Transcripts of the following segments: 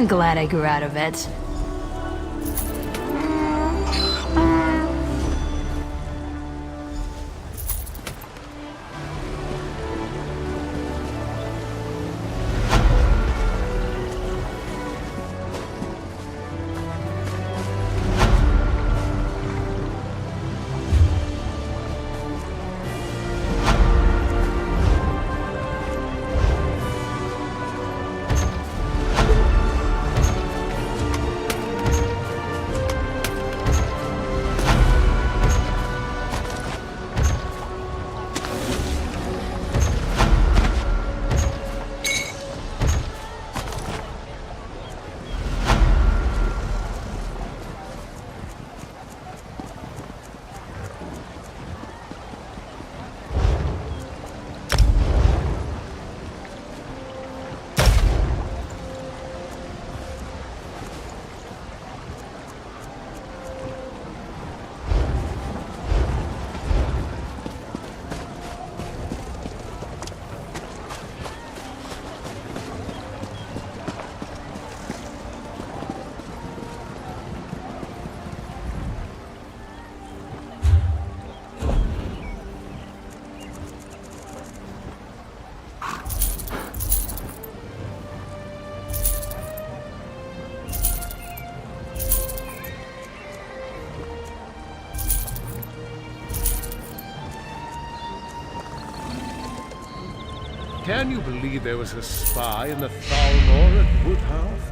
I'm glad I grew out of it. Can you believe there was a spy in the Thalmor at Woodhearth?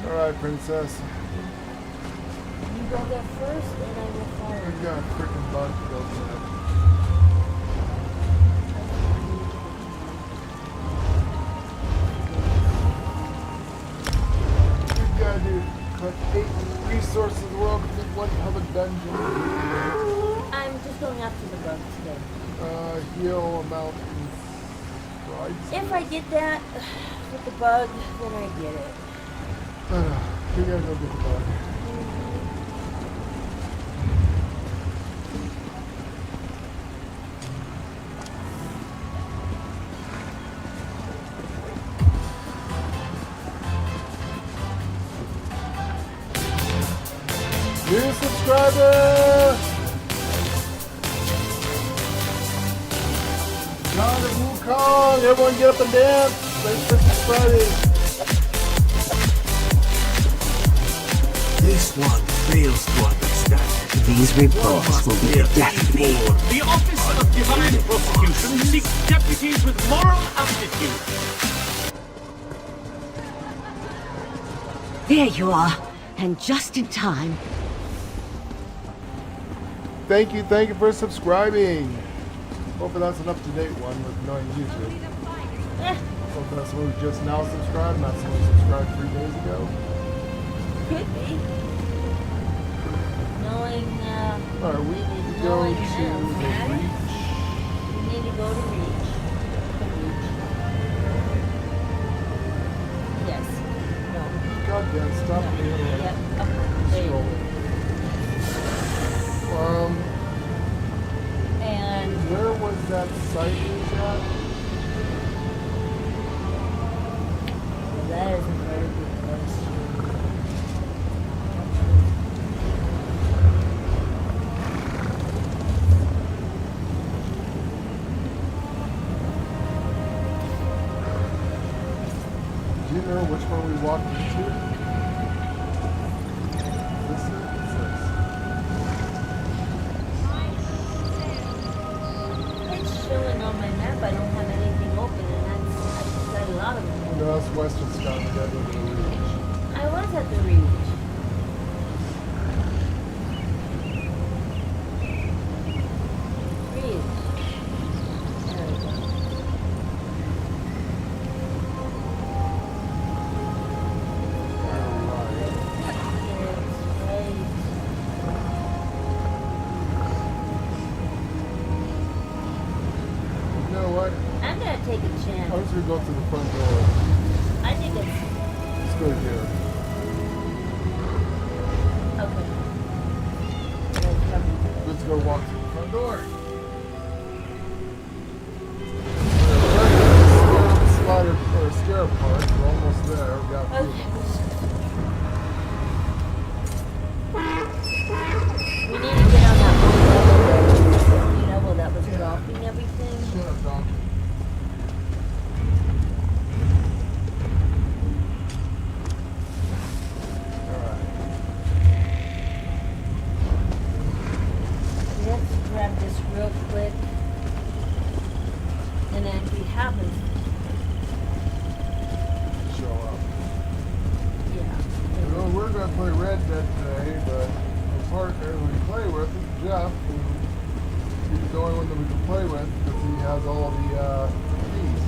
Alright, princess. You go there first, and I will follow. We've got a freaking bug built in. We've got to collect 8 resources in the world to complete 1 public dungeon. I'm just going after the bug today. Heal amount and strides. If I get that with the bug, then I get it. We gotta go get the bug. New subscriber! John of Wukong! Everyone get up and dance! Thanks for subscribing! This one fails to understand. These reports will be a death knell. The Office of Divine Prosecution seeks deputies with moral aptitude. There you are, and just in time. Thank you for subscribing. Hopefully that's an up-to-date one with knowing YouTube. Hope that's someone who just now subscribed, not someone who subscribed 3 days ago. Could be. Knowing, Alright, we need to go knowing to them, the right? Reach. We need to go to Reach. The Reach. Yes. No. God damn, stop No. me. Yep. Up. There you go. And Where was that site we was at? that is a very good question. Do you know which one we walked into? This is It's showing on my map. I don't have anything open, and I've got a lot of them. No, that's Western Scott. We gotta go to the Reach. I was at the Reach. Reach. There we go. Alright. It's right. You know what? I'm gonna take a I'm chance. just gonna go through the front door. I think it's Let's go here. okay. Let's come. Let's go walk through the front door. Slider or Scarab part. We're almost there. We got a few. We need to get on that one level that was dropping everything. Shut up, donkey. Alright. Let's grab this real quick. And then if we happen, Show up. yeah. You know, we're gonna play Red Dead today, but the partner we play with is Jeff, who he's the only one that we can play with because he has all the keys.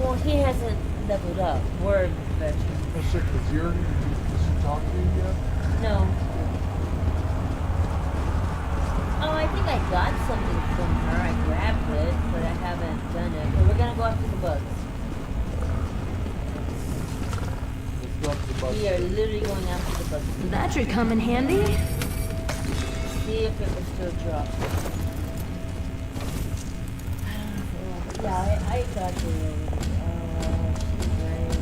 Well, he hasn't leveled up. We're veterans. Oh shit, did she talk to you yet? No. Oh, I think I got something from her. I grabbed it, but I haven't done it. But we're gonna go after the bugs. Let's go up to the bus. We are literally going after the bugs. That should come in handy. See if it will still drop. Yeah, I got the she's right.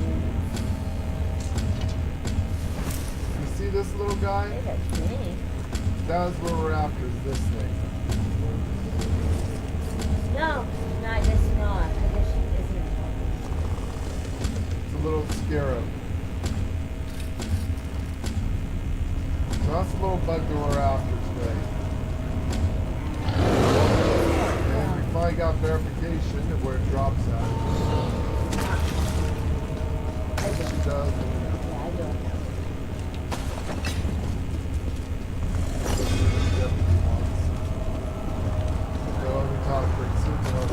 this little guy? I think. That's what we're after, is this thing. No, I guess not. I guess she isn't. It's a little scarab. So that's the little bug that we're after today. And we finally got verification of where it drops at. She does. Yeah, I don't know.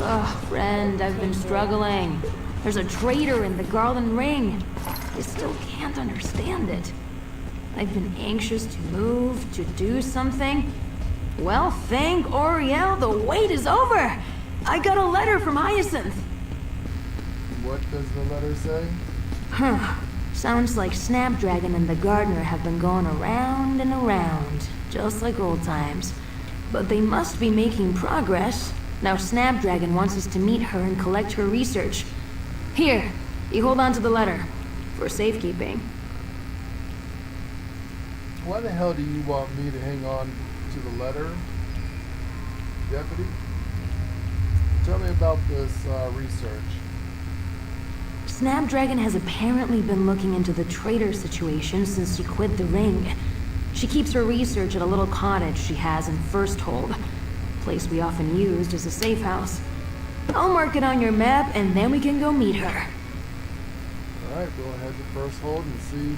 Ugh, friend, I've been struggling. There's a traitor in the Garland Ring. I still can't understand it. I've been anxious to move, to do something. Well, thank Oriel, the wait is over. I got a letter from Hyacinth. What does the letter say? Sounds like Snapdragon and the gardener have been going around and around, just like old times. But they must be making progress. Now Snapdragon wants us to meet her and collect her research. Here, you hold on to the letter, for safekeeping. Why the hell do you want me to hang on to the letter, Deputy? Tell me about this research. Snapdragon has apparently been looking into the traitor situation since she quit the ring. She keeps her research at a little cottage she has in Firsthold, a place we often used as a safe house. I'll mark it on your map and then we can go meet her. Alright, we'll head to Firsthold and see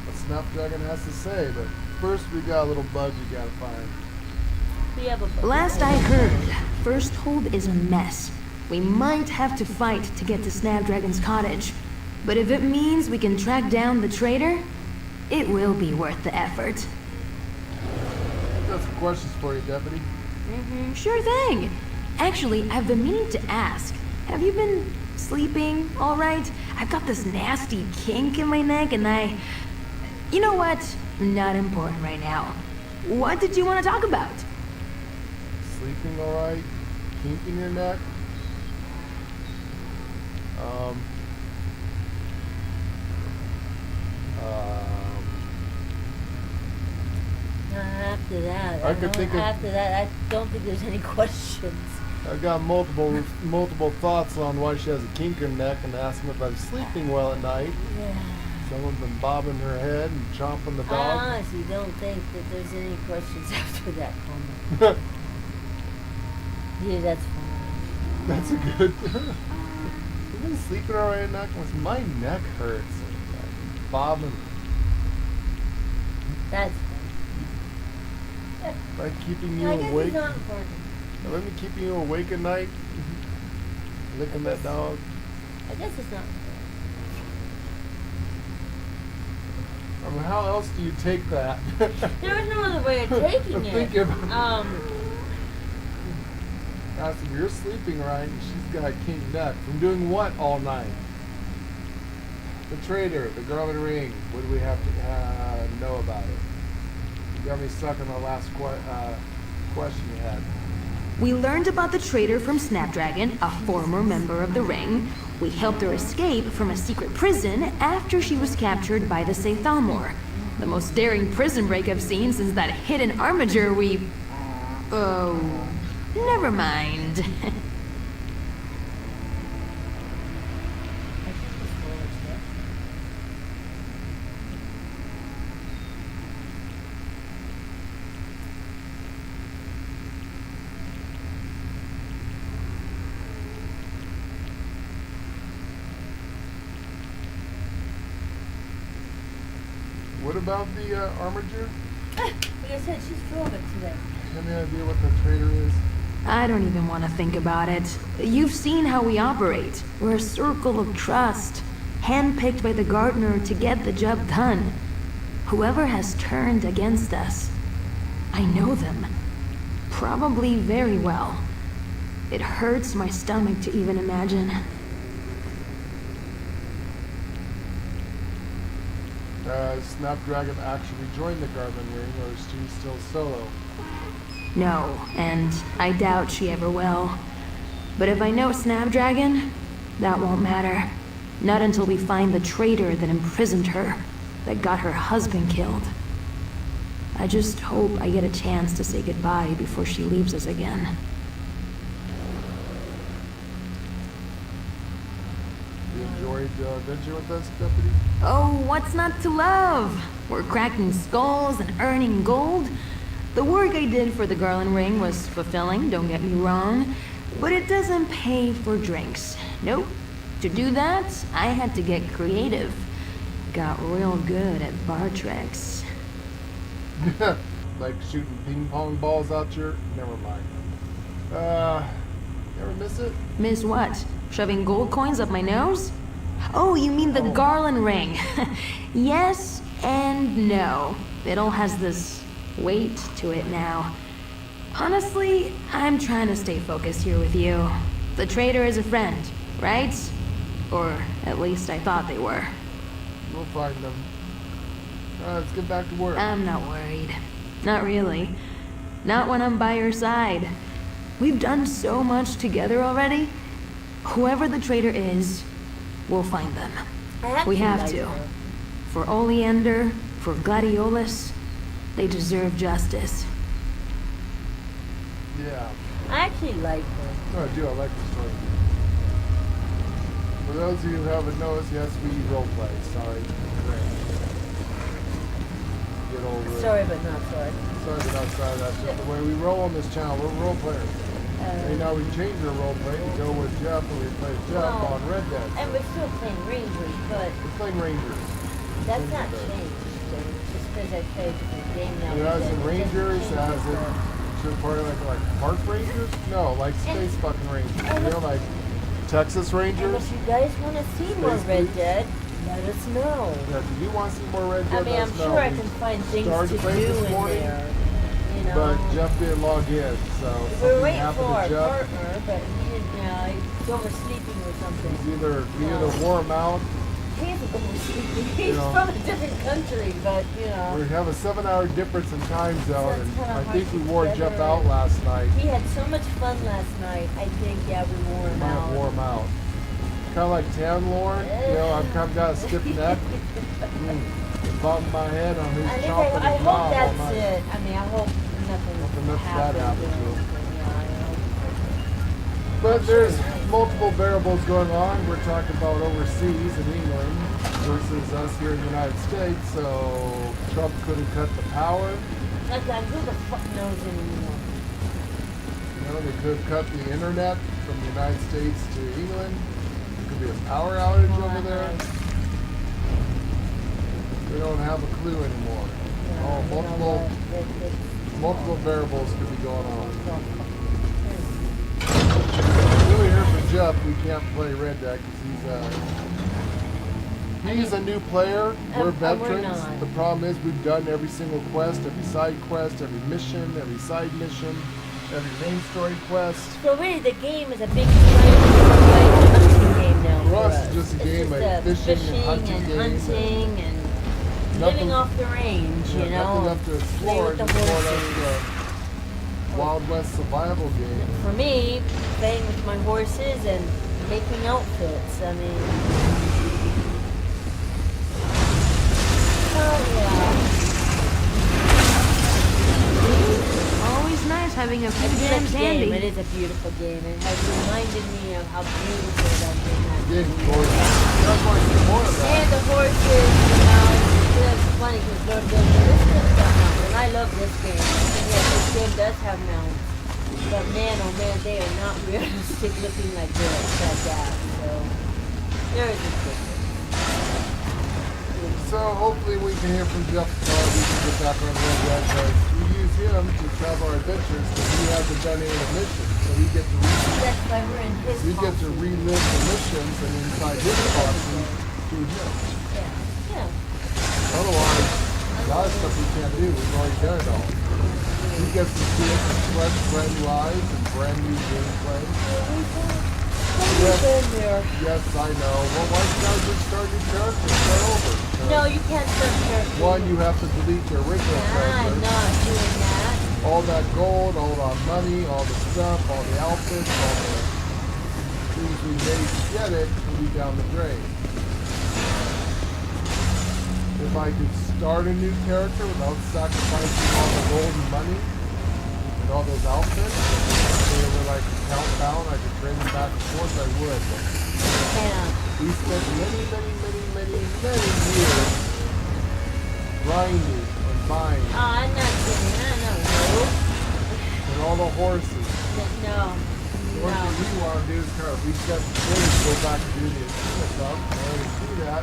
what Snapdragon has to say, but first we got a little bug you gotta find. We have a Last I heard, Firsthold is a mess. We might have to fight to get to Snapdragon's cottage. But if it means we can track down the traitor, it will be worth the effort. I've got some questions for you, Deputy. Sure thing. Actually, I've been meaning to ask. Have you been sleeping all right? I've got this nasty kink in my neck and You know what? Not important right now. What did you want to talk about? Sleeping alright? Kink in your neck? After that, I I don't think there's any questions. I've got multiple thoughts on why she has a kink in her neck and asking if I'm sleeping well at night. Yeah. Someone's been bobbing her head and chomping the I dog. honestly don't think that there's any questions after that comment. Yeah, that's fine. That's a good. You've been sleeping alright at night? 'Cause my neck hurts. Bobbing. That's fine. By keeping you I guess awake. it's not important. Let me keep you awake at night. Licking that dog. I guess it's not important. I mean, how else do you take that? There was no other way of taking it. Think about Um, if you're sleeping right, she's got a kink neck. From doing what all night? The traitor, the girl in the ring. What do we have to know about it? You got me stuck on the last question you had. We learned about the traitor from Snapdragon, a former member of the Ring. We helped her escape from a secret prison after she was captured by the Saythalmor. The most daring prison break I've seen since that hidden armiger we... Oh... Never mind. What about the armiger? like I said, she's drove it today. Do you have any idea what the traitor is? I don't even want to think about it. You've seen how we operate. We're a circle of trust, handpicked by the gardener to get the job done. Whoever has turned against us, I know them. Probably very well. It hurts my stomach to even imagine. Snapdragon actually joined the Garden Ring, or is she still solo? No, and I doubt she ever will. But if I know Snapdragon, that won't matter. Not until we find the traitor that imprisoned her, that got her husband killed. I just hope I get a chance to say goodbye before she leaves us again. You enjoyed the adventure with us, Deputy? Oh, what's not to love? We're cracking skulls and earning gold. The work I did for the Garland Ring was fulfilling, don't get me wrong, but it doesn't pay for drinks. Nope. To do that, I had to get creative. Got real good at bar tricks. Like shooting ping pong balls out your... Never mind. You ever miss it? Miss what? Shoving gold coins up my nose? Oh, you mean the Garland Ring. Yes and no. It all has this weight to it now. Honestly, I'm trying to stay focused here with you. The trader is a friend, right? Or at least I thought they were. We'll find them. Alright, let's get back to work. I'm not worried. Not really. Not when I'm by your side. We've done so much together already. Whoever the traitor is, we'll find them. We have to. For Oleander, for Gladiolus, they deserve justice. Yeah. I actually like her. No, I do. I like the story. For those of you who haven't noticed, yes, we roleplay. Sorry. Get over it. Sorry, but not sorry. Sorry, but not sorry. That's just the way we roll on this channel. We're role players. And now we changed our role play to go with Jeff, and we play Jeff on Red Dead. And we're still playing Rangers, but We're playing Rangers. that's not changed. Just because I played the game now. It has some Rangers, it has it to part of like Park Rangers? No, like Space fucking Rangers. You know, like Texas And Rangers? if you guys want to see more Space Red Police? Dead, let us know. Yeah, if you do want to see more Red Dead, I mean, let I'm us know. sure I can find things started to to play do this in morning, there. You know. But Jeff didn't log in, so we were something waiting for happened our to Jeff. partner, but he didn't, he's oversleeping or something. He's either we either wore him out. He isn't oversleeping. He's know. from a different country, but, you know. We have a 7-hour difference in time zone, and kinda I hard think we to wore get Jeff together. out last night. He had so much fun last night. I think, yeah, we wore him Might have wore out. him out. Kind of like Tan Lauren, you know, I've kind of got a stiff neck. Bumping my head on who's I think chopping I his hope mouth all that's night. it. I mean, I hope nothing much bad happened happened to him. Yeah, I know. But there's multiple variables going on. We're talking about overseas in England versus us here in the United States. So Trump couldn't cut the power. Like, who the fuck knows anymore? You know, they could cut the internet from the United States to England. There could be a power outage over there. We don't have a clue anymore. Oh, multiple variables could be going on. Really here for Jeff, we can't play Red Dead because he's a new player. We're And we're veterans. not. The problem is we've done every single quest, every side quest, every mission, every side mission, every main story quest. So really, the game is a big hunting game now. For us, it's just a game of just fishing and hunting game. hunting and living off the range, you know. Nothing left to play explore. with the Just more or horses. less a Wild West survival game. For me, playing with my horses and making outfits. I mean, Always nice having a few It's a gems good game. It handy. is a beautiful game. It has reminded me of how beautiful that game has Game been. gorgeous. That's why I see more of that. And the horses, you know, it's funny because Lord goes, this stuff got mounts, and I love this game. And yes, this game does have mounts. But man, oh man, they are not realistic looking like this, like that. So, there is a difference. So hopefully we can hear from Jeff tomorrow. We can get back on Red Dead because we use him to travel our adventures because he hasn't done any of the missions. So we get to That's why we're in his costume. relive the missions and inside his costume through him. Yeah, yeah. Otherwise, a lot of stuff we can't do. We've already done it all. He gets to see it in fresh, brand new eyes and brand new gameplay. Yes. Been there. Yes, I know. Well, why should I just start new characters? Start over. No, you can't start characters. One, you have to delete your original I'm character. not doing that. All that gold, all that money, all the stuff, all the outfits, all the things we made to get it will be down the drain. if I could start a new character without sacrificing all the gold and money and all those outfits, so they were like countdown, I could trade them back and forth, I would. But Can't. we spent many years grinding and buying Oh, I'm not kidding. I know. and all the horses. No. The one thing we want to do is kind of reset the footage, go back and do the Athena stuff. In order to do that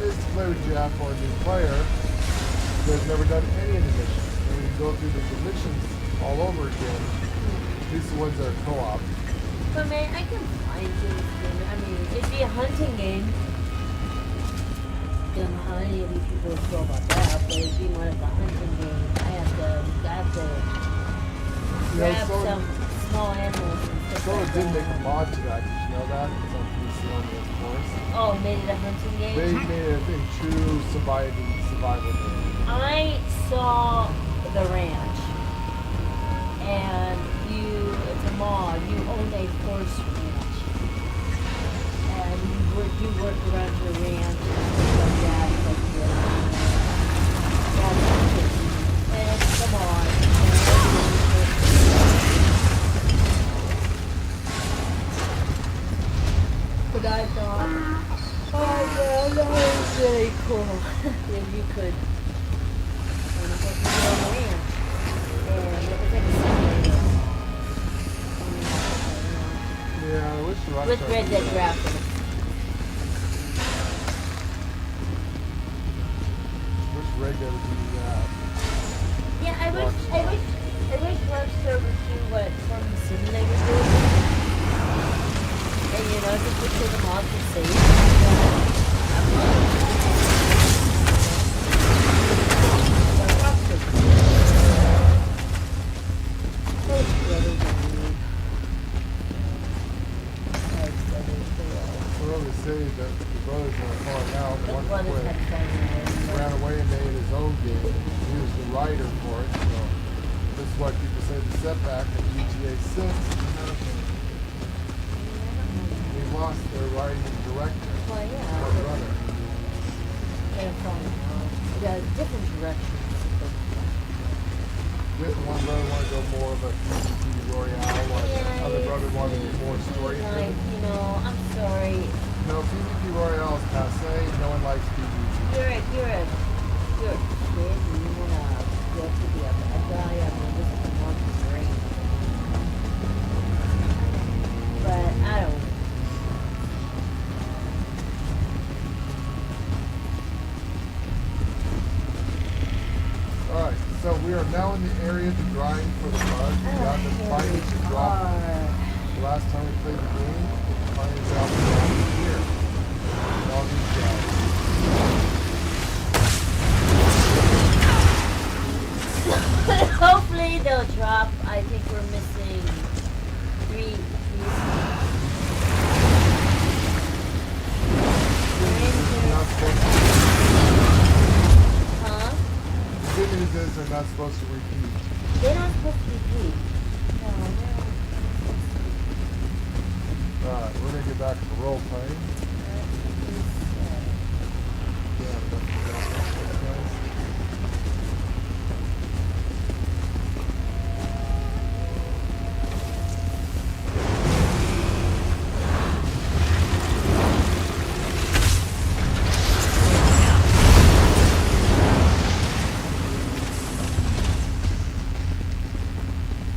is to play with Jeff or a new player who has never done any of the missions. And we can go through the missions all over again. At least the ones that are co-op. But man, I can find things. I mean, it'd be a hunting game. Don't know how any of you people feel about that, but it'd be more like a hunting game. I have to You know, grab some small animals and stuff So like it did that. make a mod to that. Did you know that? It's on PC only, of course. Oh, made it a hunting game? They made it a true survival game. I saw the ranch, and it's a mod, you own a horse ranch, and you work around your ranch and stuff like that, and come on. But I thought, oh man, that was really cool. If you could Yeah, I wish Rockstar with Red did Dead that. graphics. Wish Red Dead would do that. Yeah, I wish Rockstar would do what Farming Simulator did. And just look for the mods and save. Well, they say that the brothers were falling out. The One brothers quit. had fun. Ran away and made his own game. He was the writer for it, so this is why people say the setback in GTA 6. They lost their writing director. Well, yeah. Their brother. They're from different directions. Didn't one brother want to go more of a PvP Royale, while the other brother wanted to be more story Like, driven? I'm sorry. No, PvP Royale is passe. No one likes PvP. You're a kid. You wanna go to be a bad guy. I mean, this is a monster's brain. But I don't. Alright, so we are now in the area to grind for the bug. We got the finally to drop. The last time we played the game, finally dropped it down here. And all these guys. Hopefully they'll drop. I think we're missing 3 pieces. They're not supposed to, Huh? the good news is they're not supposed to repeat. They're not supposed to repeat. No, they're not. Alright, we're gonna get back to role playing. Yeah, that's the guys.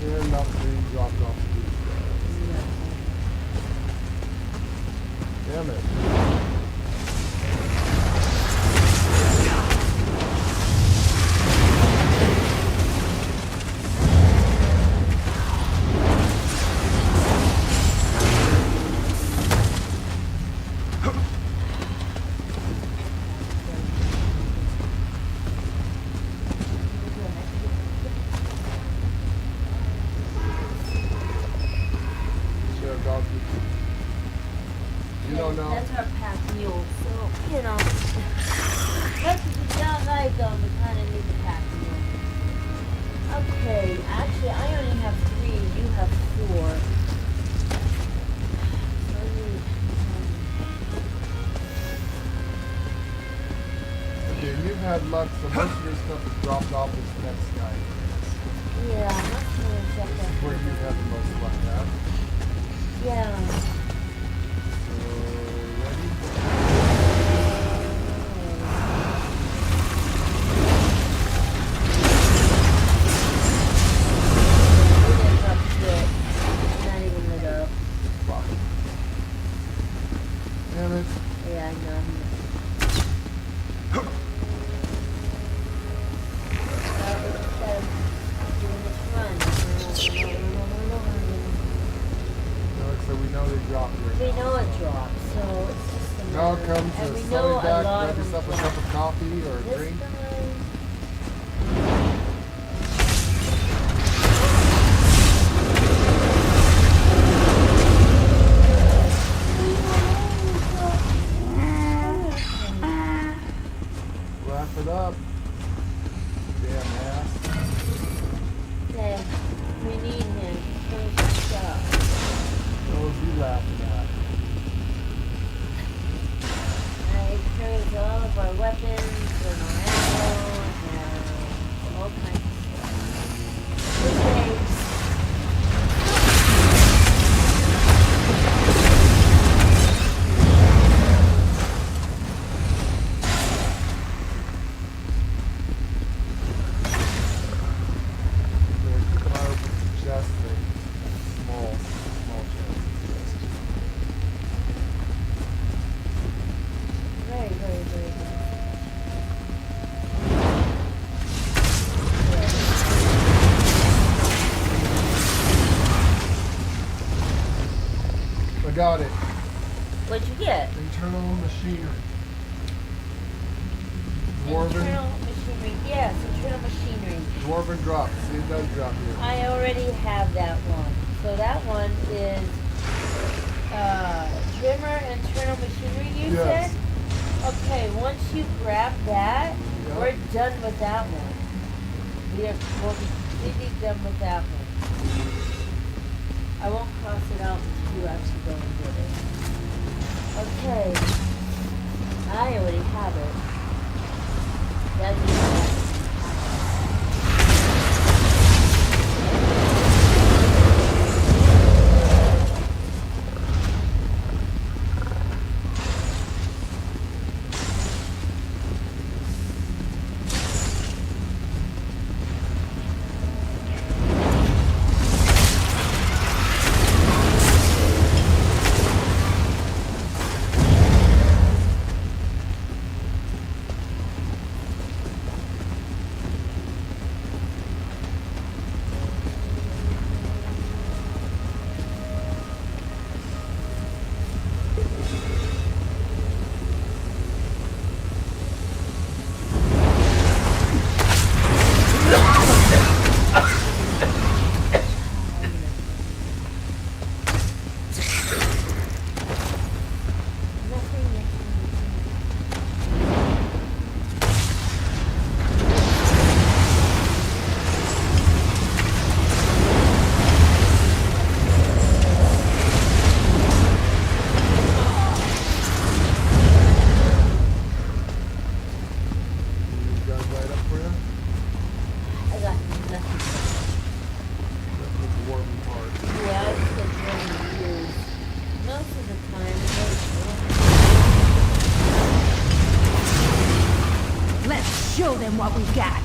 And not being dropped off to these guys. Damn it. Share a dog. You don't know. That's our pack mule, so, much as we don't like them, we kind of need the pack mule. Okay, actually, I only have 3, you have 4. So I need, Okay, you've had luck, so most of your stuff is dropped off this next guy. Yeah, I'm not gonna check This that. is where you've had the most luck at. Yeah. So, ready? We didn't drop shit. Not even lit up. Fuck. Damn it. Yeah, I know. So we know they dropped here. We know it drops, so it's just a Now matter- come and to we sunny know a back, lot grab of them yourself a drop. cup of coffee or a This drink. time, Laugh it up. Damn ass. okay, we need him. Finish the stuff. What was you laughing at? I carried all of our weapons and our ammo and all kinds of stuff. Okay. There, keep an eye open for chest thing. Small chest. Very, very, very good. I got it. What'd you get? Internal machinery. Dwarven. Internal machinery. Yes, internal machinery. Dwarven drop. See, it does drop here. I already have that one. So that one is trimmer internal machinery, you Yes. said? Okay, once you grab that, Yeah. we're done with that one. We'll be completely done with that one. I won't cross it out until you actually go and get it. Okay. I already have it. That's These guys right up for you. I got nothing. That's the dwarven part. Yeah, I said really use. Most of the time, Let's show them what we've got.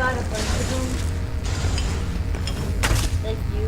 got a bunch of them. Thank you.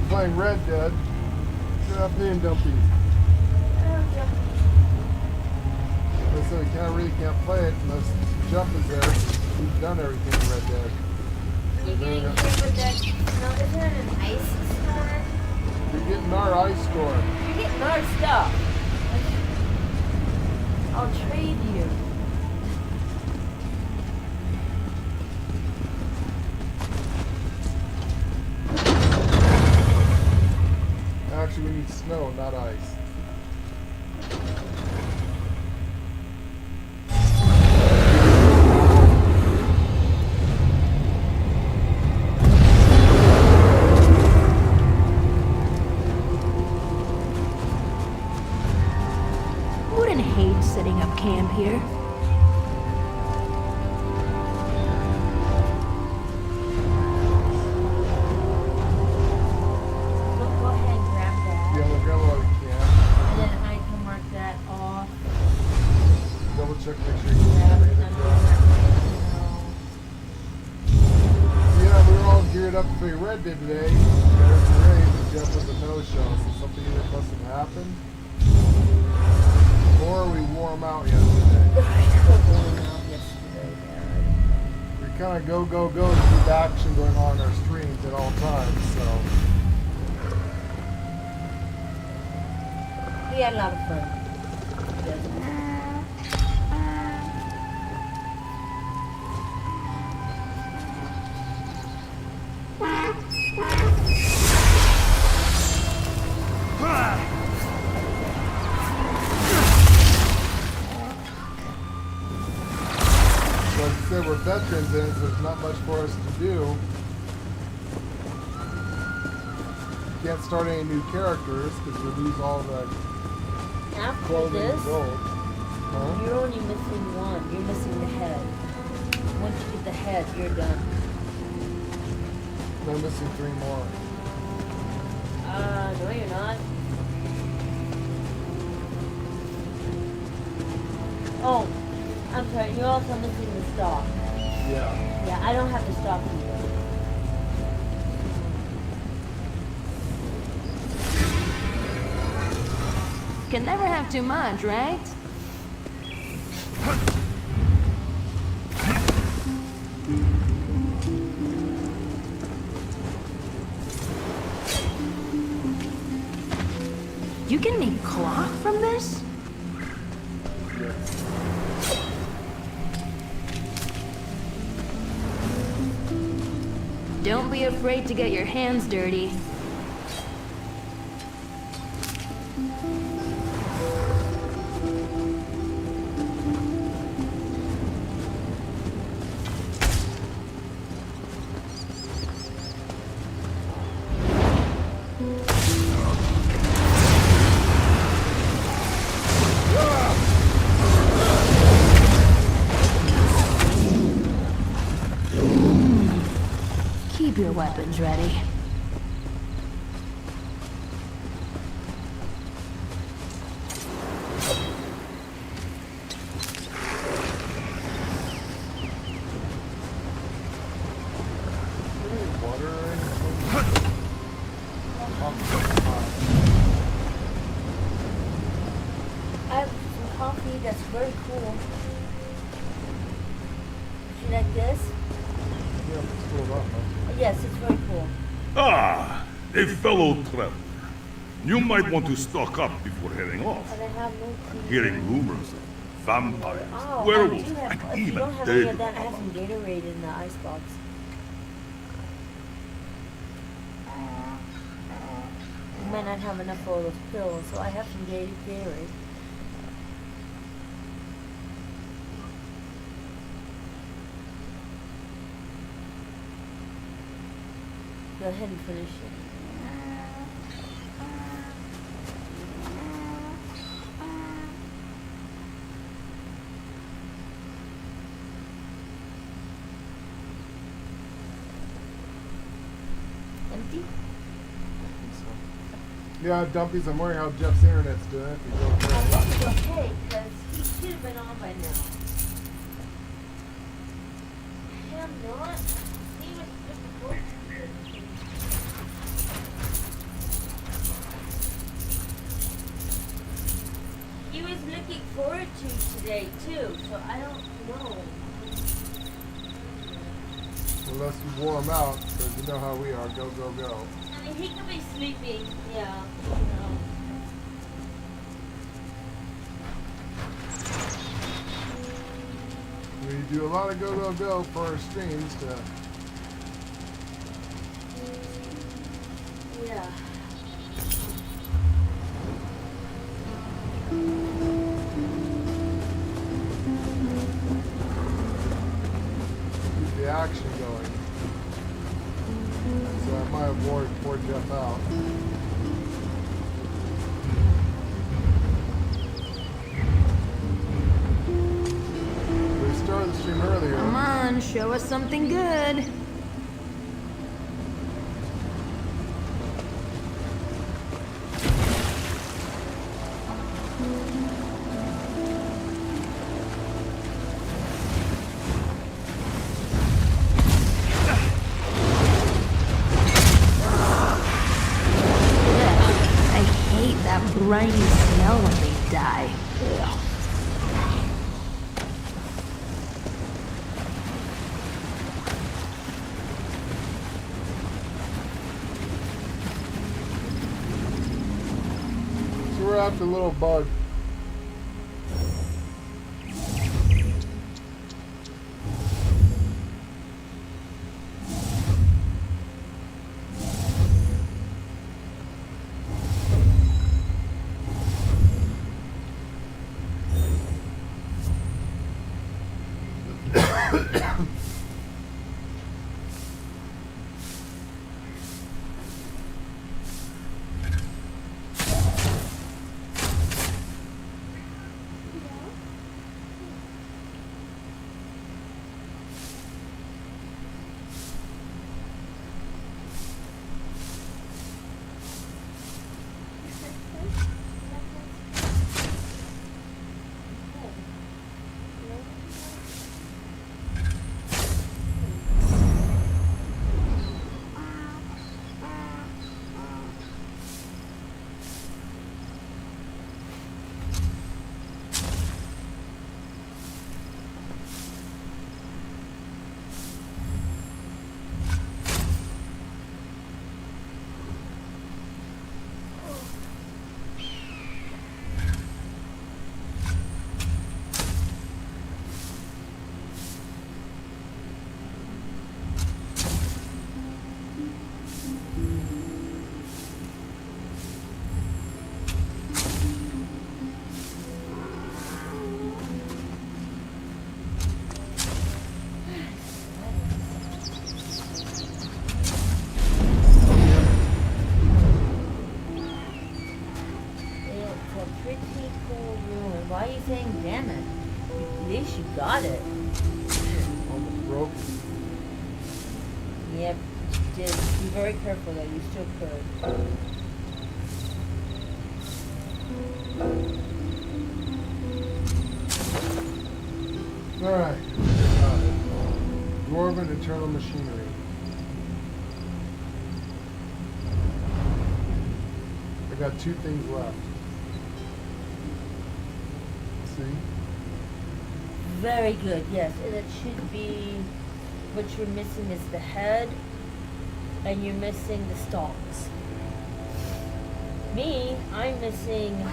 Playing Red Dead. Stop being dumpy. So we really can't play it unless Jump is there. We've done everything in Red Dead. You're getting hit with that. No, isn't it an ice storm? You're getting our ice storm. You're getting our stuff. I'll trade you. Actually, we need snow, not ice. Wouldn't hate setting up camp here. happened? Or we wore them out yesterday. We kind of go, keep action going on in our streams at all times, so. We had a lot of fun. Like I said, we're veterans in it, so there's not much for us to do. Can't start any new characters because we lose all the After clothing this, and gold. Huh? you're only missing one. You're missing the head. Once you get the head, you're done. I'm missing 3 more. No, you're not. Oh, I'm sorry. You're also missing the stalk. Yeah. Yeah, I don't have the stalk either. Can never have too much, right? You can make cloth from this? Don't be afraid to get your hands dirty. Keep your weapons ready. Water or anything? I have some coffee that's very cool. You like this? Yeah, it's cool enough, huh? Yes, it's very cool. Ah, a fellow traveler. You might want to stock up before heading off. And I have no tea. Hearing rumors of vampires, Oh, werewolves, I do have, and if you even don't have any dead of that, I have some Gatorade in the icebox. You might not have enough for all those pills, so I have some Gatorade. Go ahead and finish it. Empty? Yeah, Dumpies, I'm wondering how Jeff's internet's doing. If he's I okay. hope it's okay, because he should have been on by now. I'm not. He was just before. He was looking forward to today too, so I don't know. Unless we wore him out, because you know how we are. Go, go, go. I mean, he could be sleeping. Yeah. We do a lot of go, go, go for our streams to Yeah. keep the action going. So I might have wore poor Jeff out. We started the stream earlier. Come on, show us something good. I hate that grimy smell when they die. Ugh. So we're after a little bug. Why are you saying damn it? At least you got it. Almost broke. Yep, you did. Be very careful though, you still could. Alright. Dwarven internal machinery. I got 2 things left. See? Very good, yes. And it should be, what you're missing is the head, and you're missing the stalks. Me, I'm missing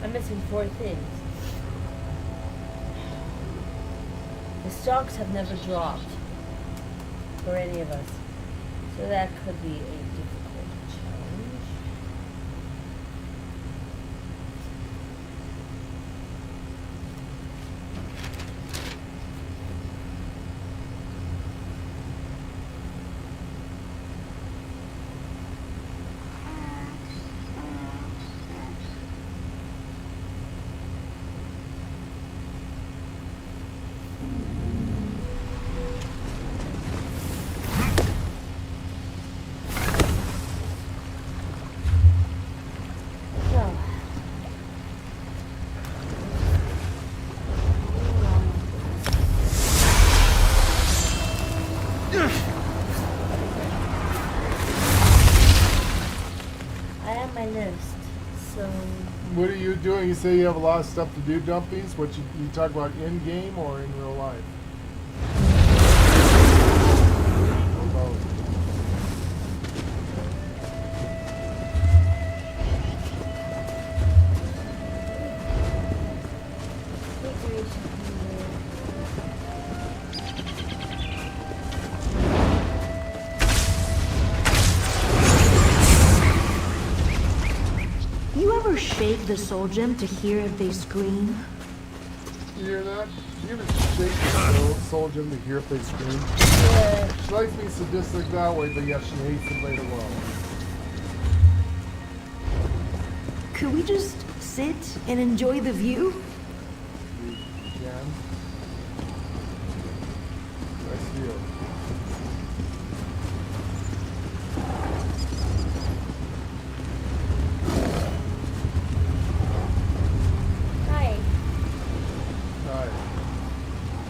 I'm missing 4 things. The stalks have never dropped for any of us. So that could be a difficult challenge. What are you doing? You say you have a lot of stuff to do, Dumpies? What you talk about in game or in real life? Or both? Shake the soul gem to hear if they scream. You hear that? You ever shake the soul gem to hear if they scream? Yeah. She likes being sadistic that way, but yes, she hates to play the world. Could we just sit and enjoy the view? You can. Nice view.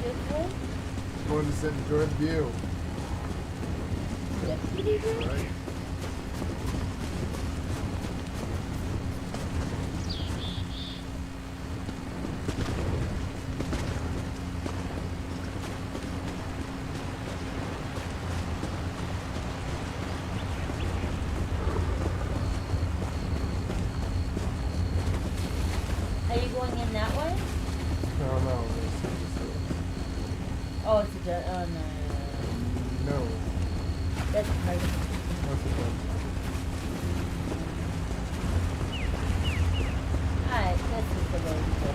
You okay? Going to sit and enjoy the view. Yes, it Right? Are you going in that way? No, no. Oh, it's a oh no. No. That's part of That's a dumb. Alright, this is the way to go.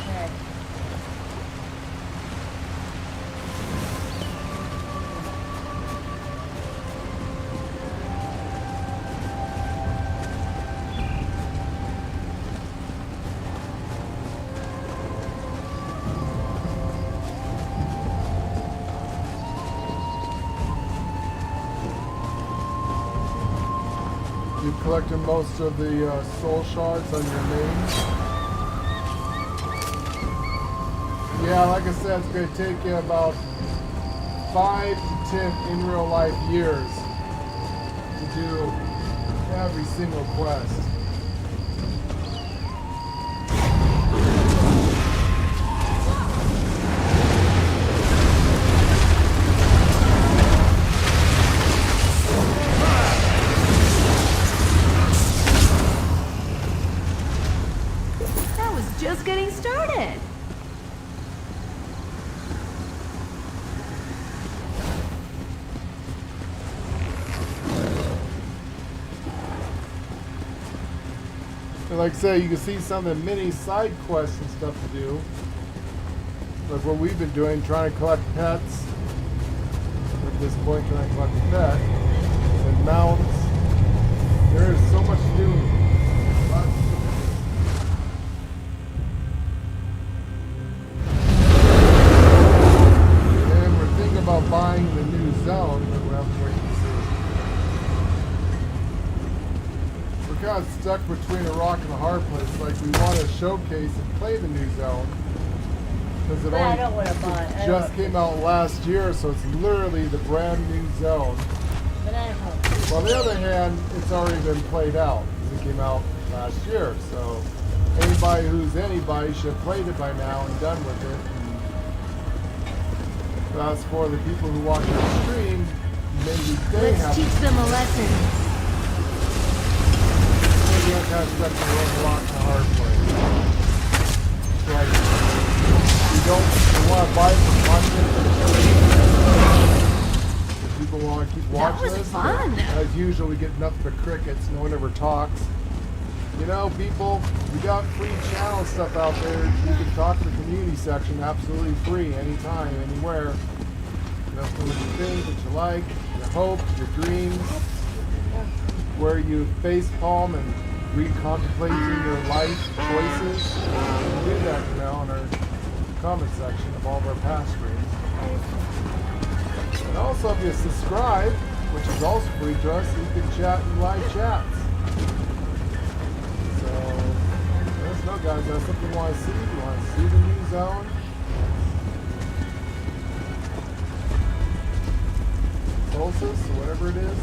Alright. You collected most of the soul shards on your main. Yeah, like I said, it's going to take you about 5 to 10 in real life years to do every single quest. That was just getting started. And like I say, you can see some of the mini side quests and stuff to do. Like what we've been doing, trying to collect pets. At this point, trying to collect a pet. And mounts. There is so much to do. Lots to do. And we're thinking about buying the new zone, but we'll have to wait and see. We're kind of stuck between a rock and a hard place. Like we want to showcase and play the new zone because it But I only don't want to buy it. just came out last year, so it's literally the brand new zone. But I don't. Well, on the other hand, it's already been played out. It came out last year, so anybody who's anybody should have played it by now and done with it. And as for the people who watch our stream, maybe they Let's have. teach them a lesson. Maybe I kind of stuck in a rock and a hard place. Like, you want to buy some content. People want to keep watching was this. fun. As usual, we get nothing but crickets. No one ever talks. You know, people, we got free channel stuff out there. You can talk to the community section absolutely free, anytime, anywhere. You know, what you think, what you like, your hopes, your dreams, where you face palm and recontemplating your life choices. You can do that now in our comment section of all of our past streams. And also, if you subscribe, which is also free to us, you can chat in live chats. So, let us know, guys. That's something you want to see. You want to see the new zone? Solstice, or whatever it is.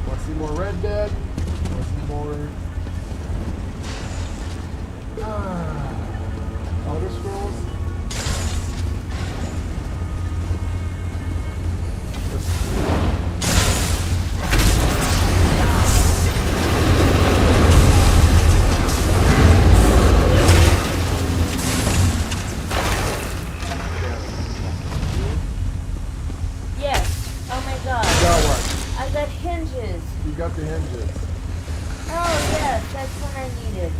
Want to see more Red Dead? Want to see more Elder Scrolls? Yes. Oh my god. You got what? I got hinges. You got the hinges. Oh yes, that's what I needed.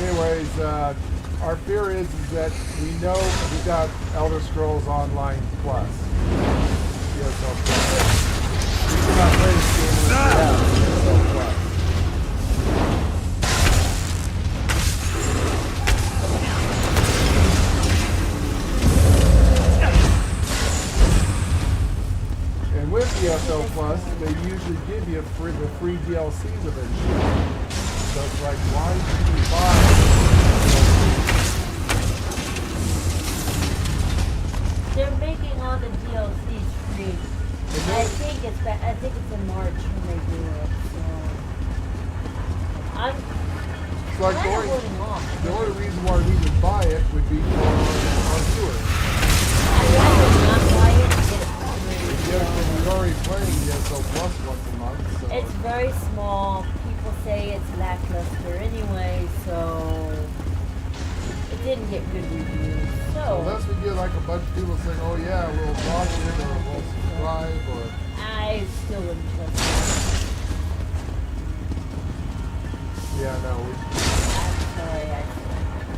Anyways, our fear is that we know we got Elder Scrolls Online Plus. ESO Plus. We cannot play this game unless we have ESO Plus. And with ESO Plus, they usually give you for the free DLCs of it. So it's like, why should you buy They're making all the DLCs free. I think it's in March when they do it. So I'm It's like kind of holding off. the only reason why we would buy it would be for our viewers. I'd rather not buy it and get it for free. Yeah, because we're already playing ESO Plus once a month, so It's very small. People say it's lackluster anyway, so it didn't get good reviews. unless we get like a bunch of people saying, oh yeah, we'll watch it or we'll subscribe or I still wouldn't trust it. yeah, no, I'm sorry.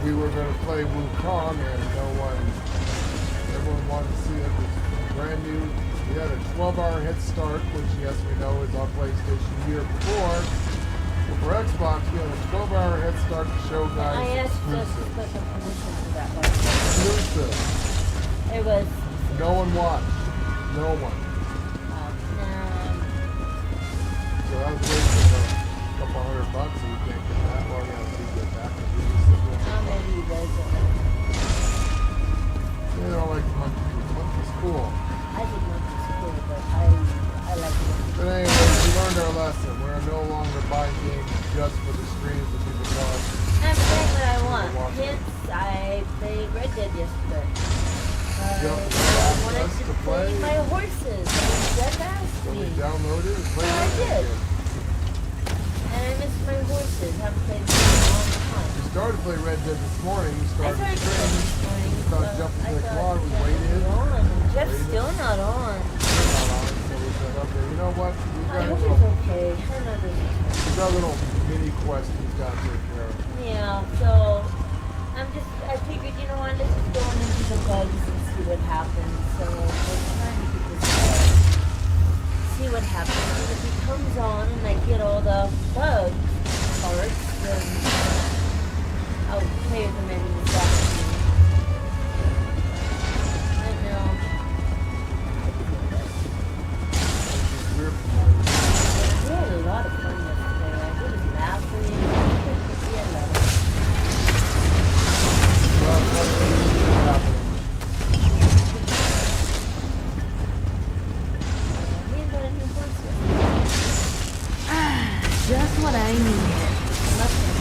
we were going to play Wukong and everyone wanted to see it. It was brand new. We had a 12-hour head start, which yes, we know is on PlayStation the year before. But for Xbox, we had a 12-hour head start to show guys I asked just exclusive. special permission for that one. Exclusive. It was No one watched. No one. So I was wasting a couple $100 and you can't get that. Well, yeah, we get that because we used to do it. maybe you guys don't know. They don't like Monkey. Monkey's cool. I think Monkey's cool, but I like it. But anyways, we learned our lesson. We're no longer buying games just for the streams that people watch. I'm saying what I want. Hence, I played Red Dead yesterday. Yep. I wanted Us to to play play. my horses. And Jeff asked So me. we downloaded and played Yeah, I it. did. And I missed my horses. Haven't played them in a long time. We started to play Red Dead this morning. We I started started the playing stream. this morning. We thought but Jeff was I like, thought come on, we Jeff waited. was on, and Jeff's Waited. still not on. So we said, okay, you know what? We've I got a hope little, he's okay. I know this is we've got a little mini quest we've got to take care of. Yeah, so I figured, you know what, let's just go on into the bugs and see what happens. So we're trying to get this going. See what happens. And if he comes on and I get all the bug parts, then I'll play with him maybe this afternoon. I know. We're We had a lot of fun yesterday. I was laughing. We had a lot of fun. well, what's happening? We ain't got any horse yet. Just what I needed.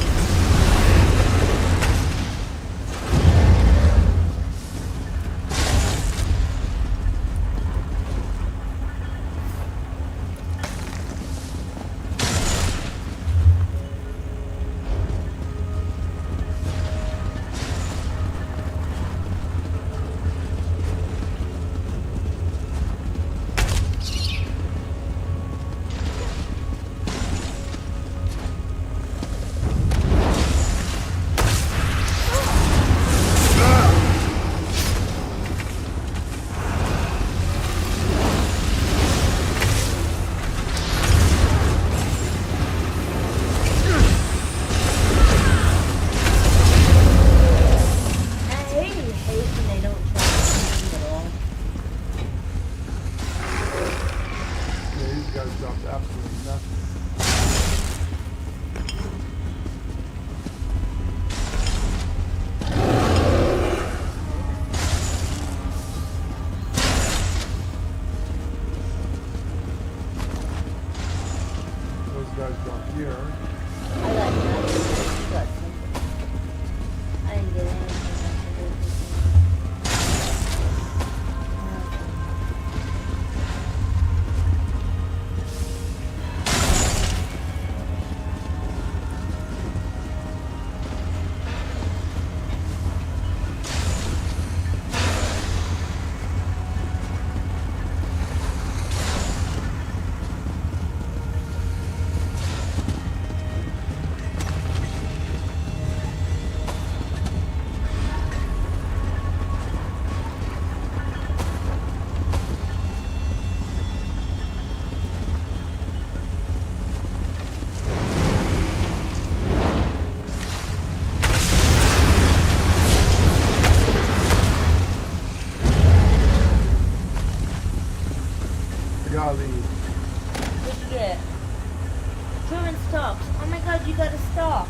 stop.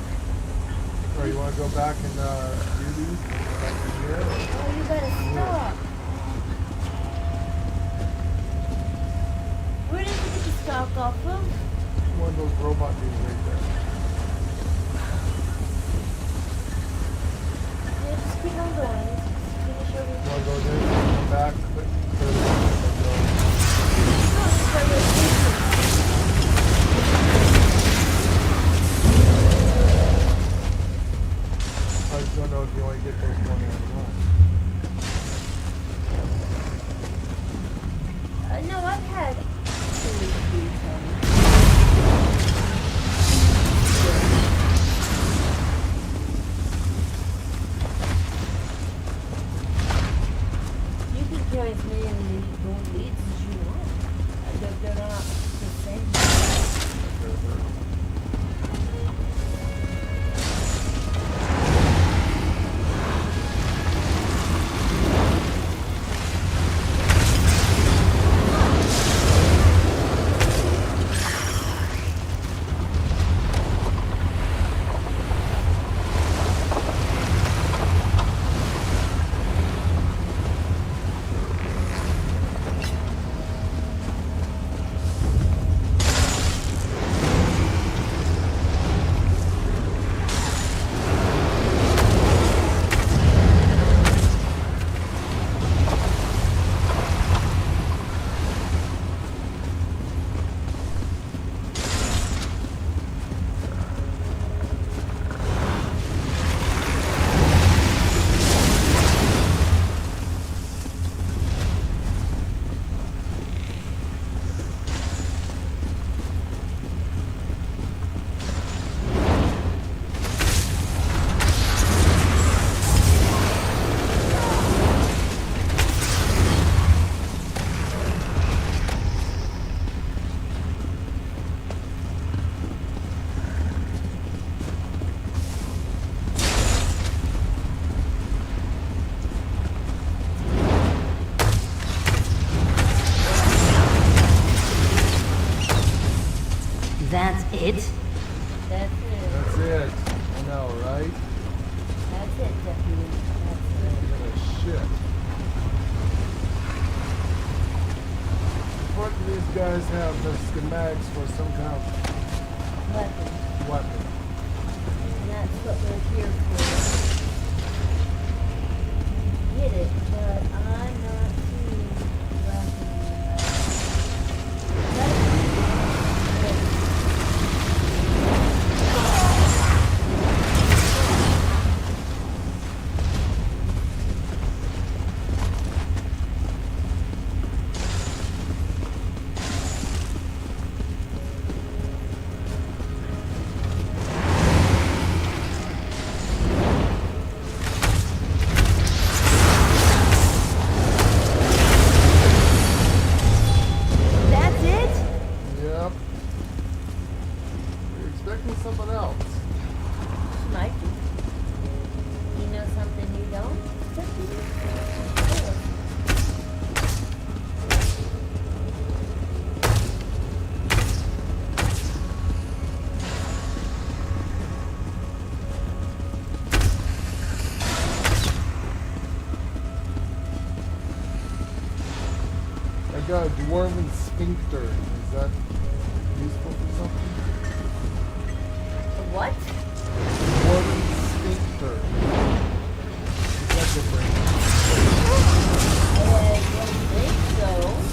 Or you want to go back and do these? Go back in here? Oh, you gotta stop. Where did you get the stock off from? One of those robot dudes right there. Yeah, just keep on going. Just finish over You here. want to go there? Come back. Click. Clear the and go. No, it's right there. I just don't know if you want to get those one at once. No, I've had two times. You can carry as many gold leads as you want. They're not the same. That's it? That's it. That's it. I know, right? That's it, Deputy. That's Look at this shit. Unfortunately, these guys have the schematics for some kind of it. Weapon. weapon. And that's what we're here for. Get it, but I'm not seeing weapons. That's it? Yep. You're expecting something else. Might be. You know something you don't? Deputy? I got a Dwarven sphincter. Is that useful for something? What? Dwarven sphincter. Is that your brain? I don't think so.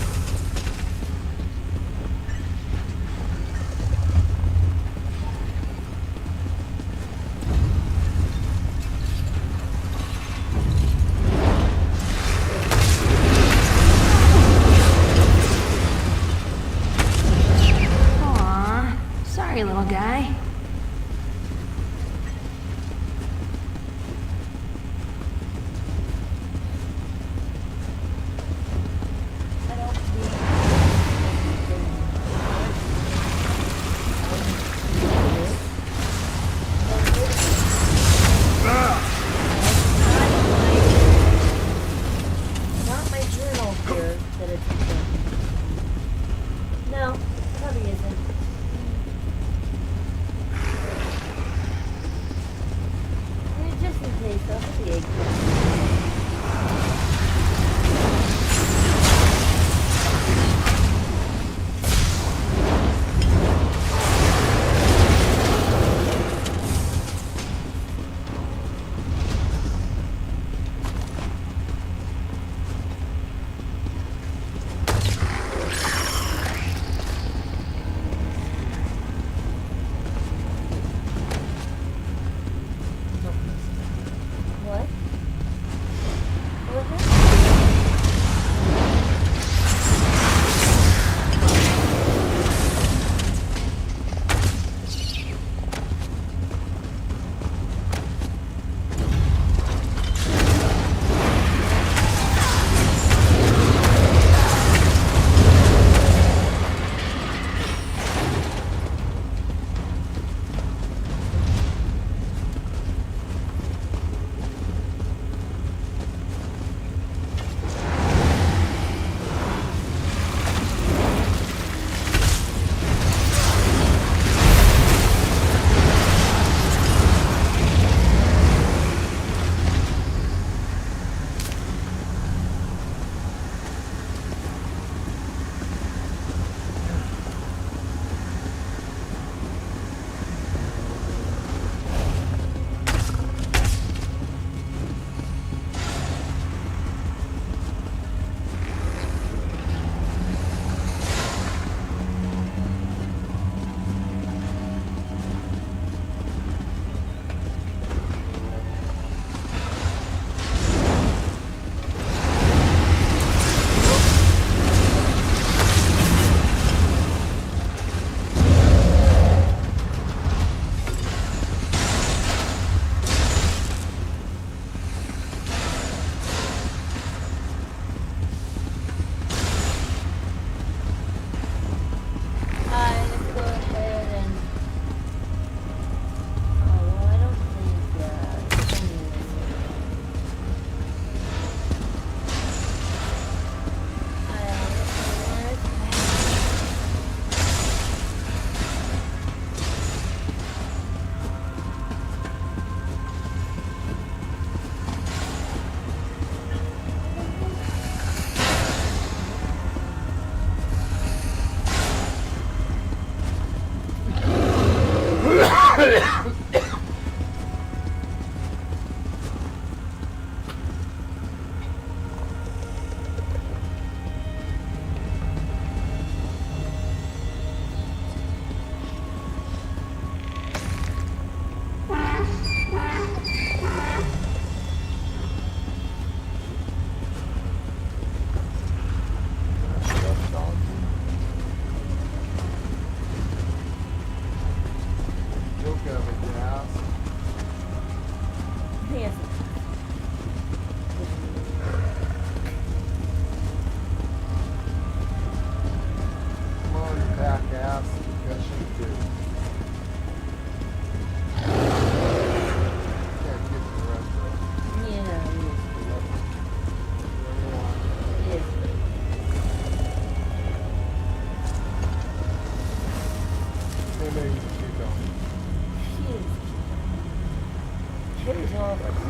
finish all of our stuff.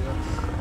Yes.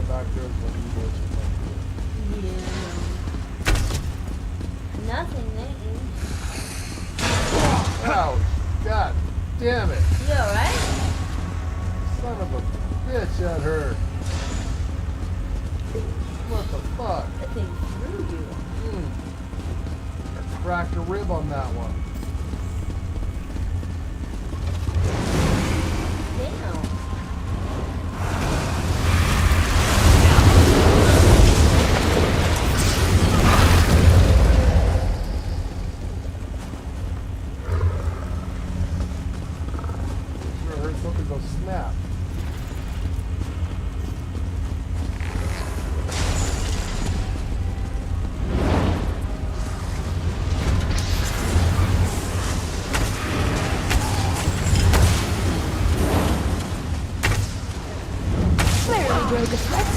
Back there is what you boys are talking Yeah. Nothing lately. about. Ouch! God damn it! You alright? Son of a bitch, that hurt. What the fuck? That thing threw you. Cracked a rib on that one. Damn. Sure heard something go snap. Barely broke a sweat.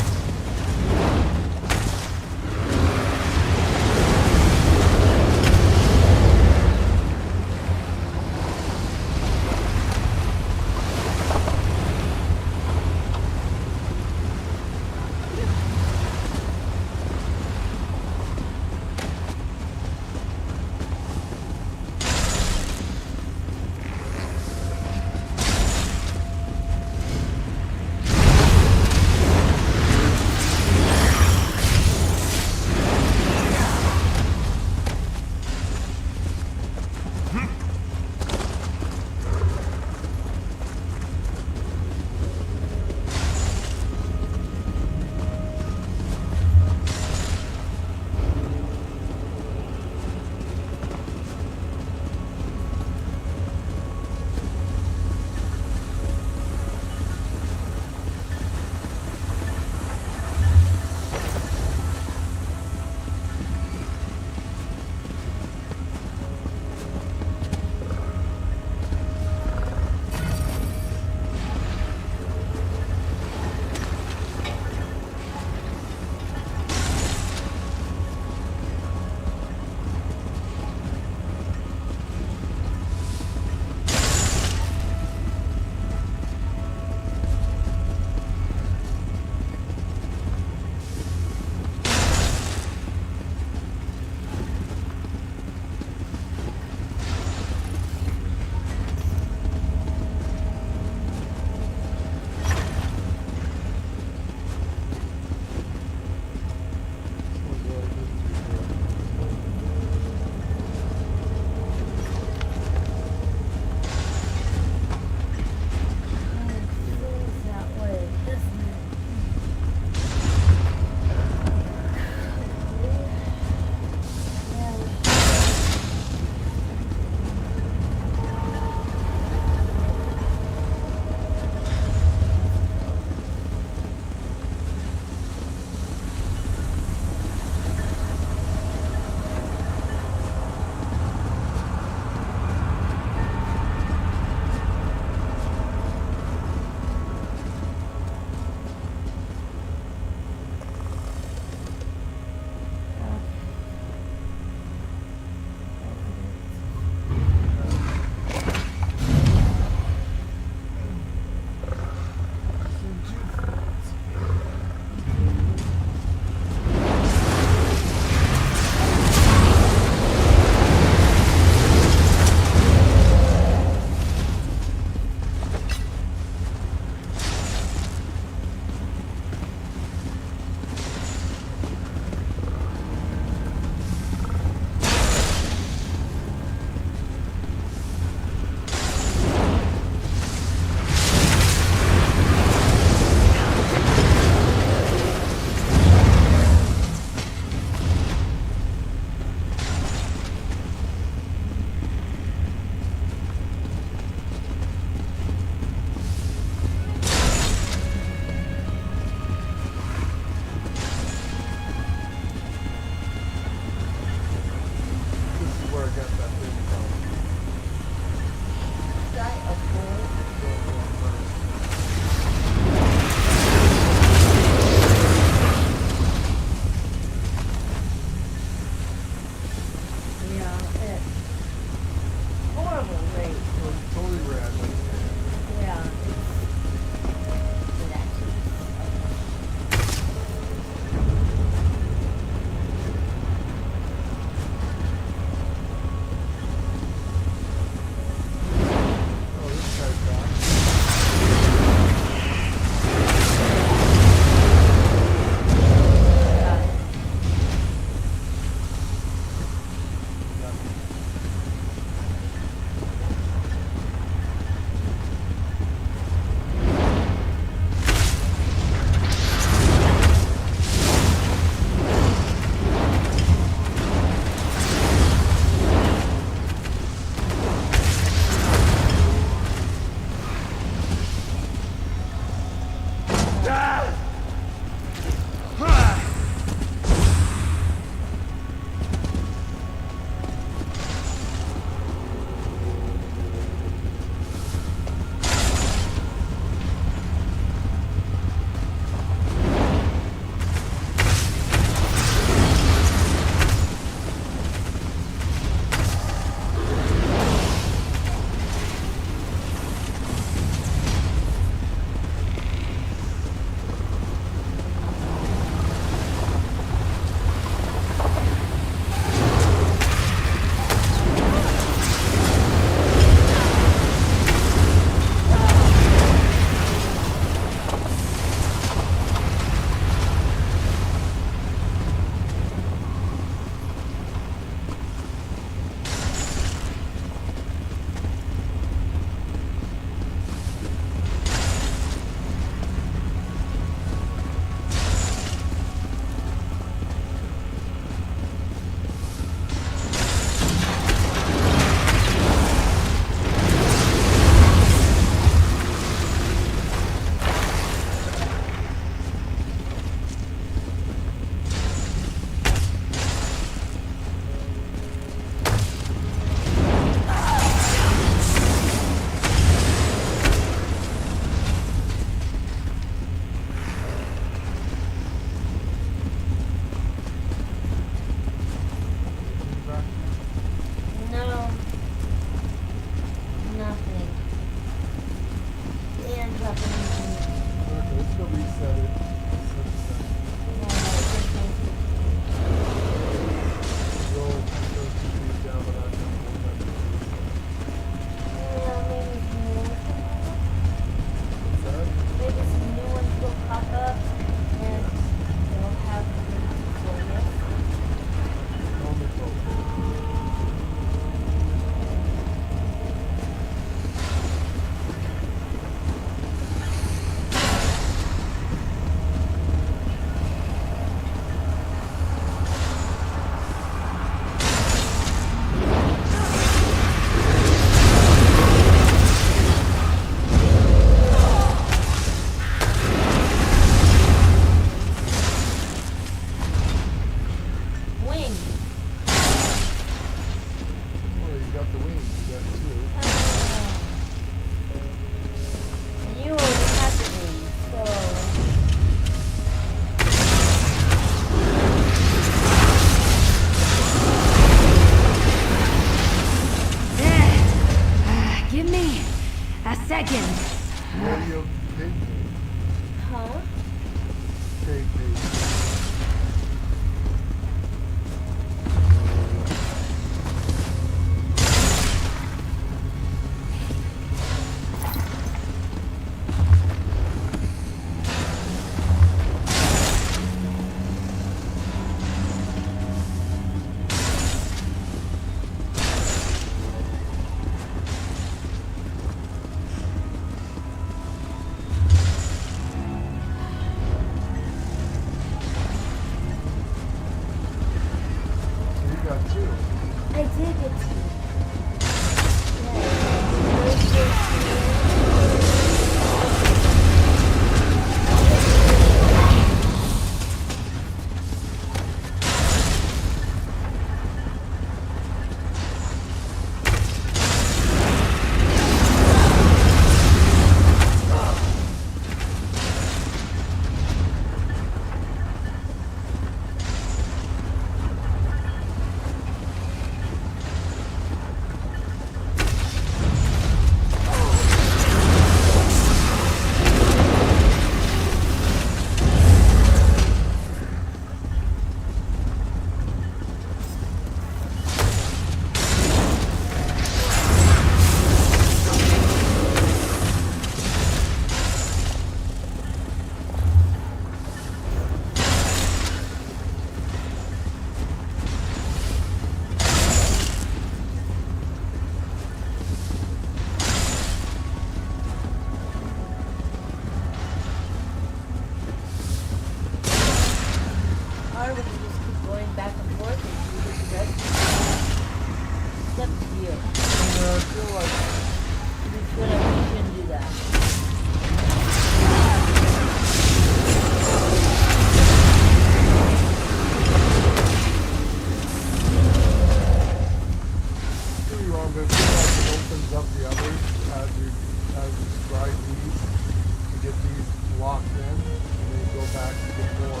back before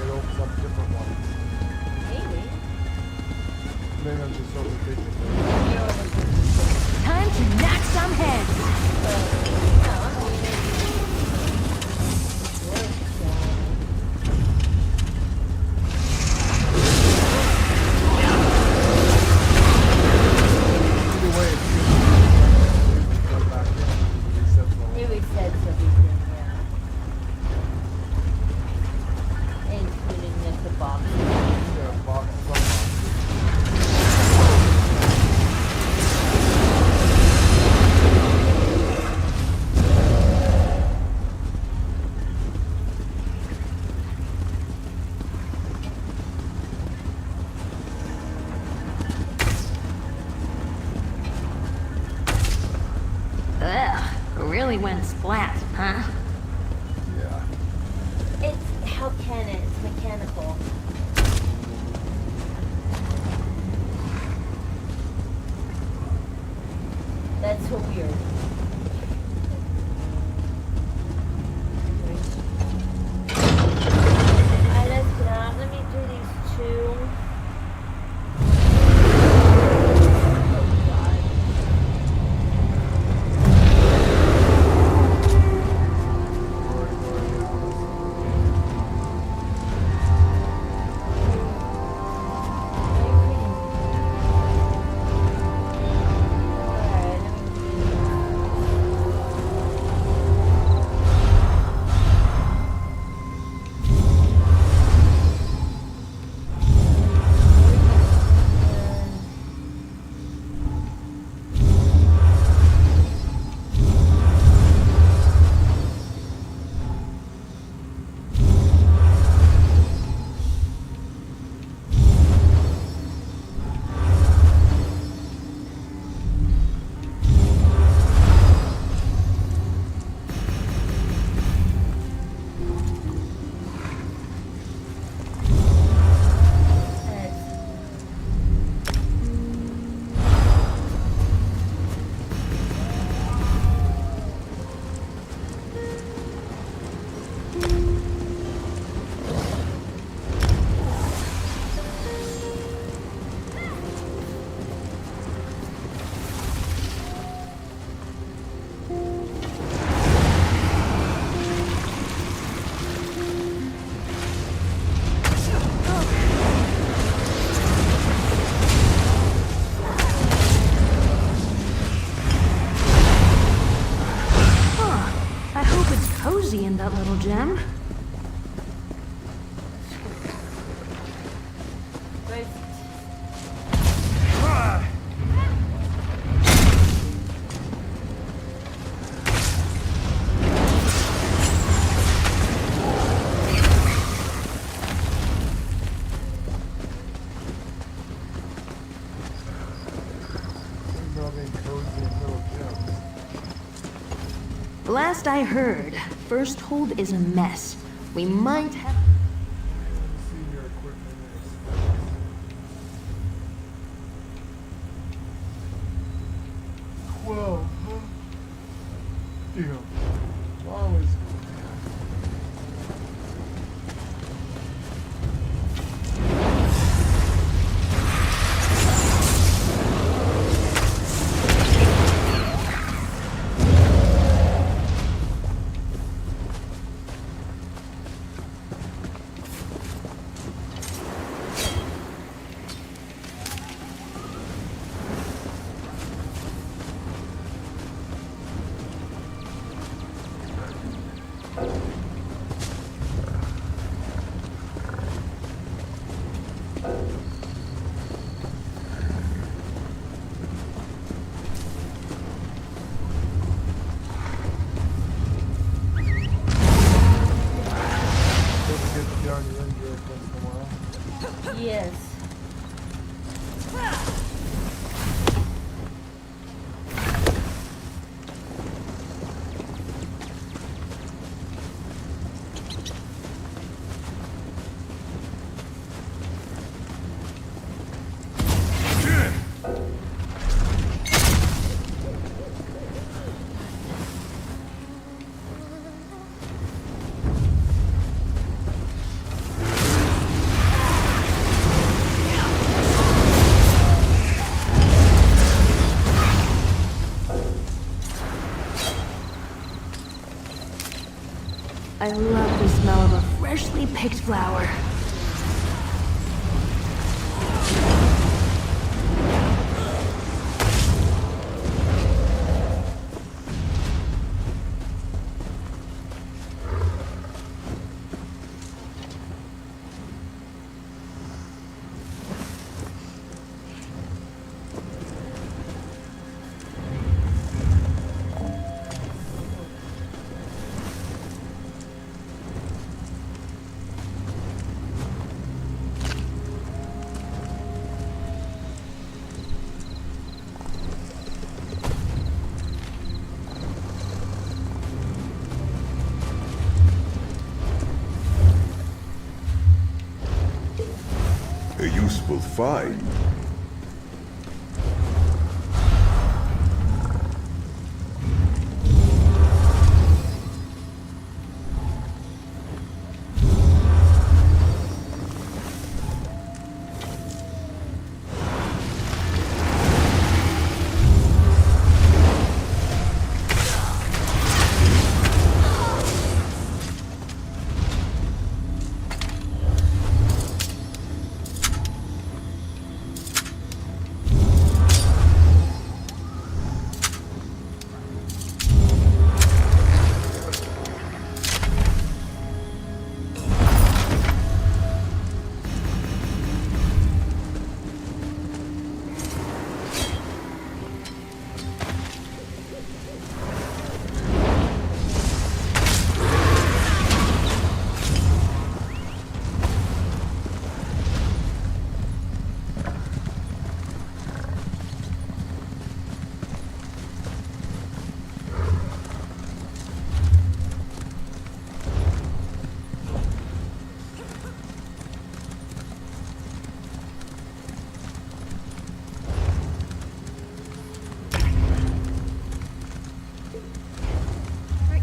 it opens up different ones. Maybe. Maybe I'm just overthinking it. Time to knock some heads. No, I mean, it works, Either way, it's good. Go back in. It resets the It whole. resets everything, yeah. Including just the box. Yeah, box, some boxes. Ugh, really went splat, huh? Yeah. It's, how can it? It's mechanical. That's so weird. Alright, let's get out. Let me do these two. Oh god. Alright, let me I hope it's cozy in that little gem. Where's Building cozy and little gems. Last I heard, First Hold is a mess. We might have... Let's see your equipment is. Whoa, huh? Deal. Always. I love the smell of a freshly picked flower. A useful find.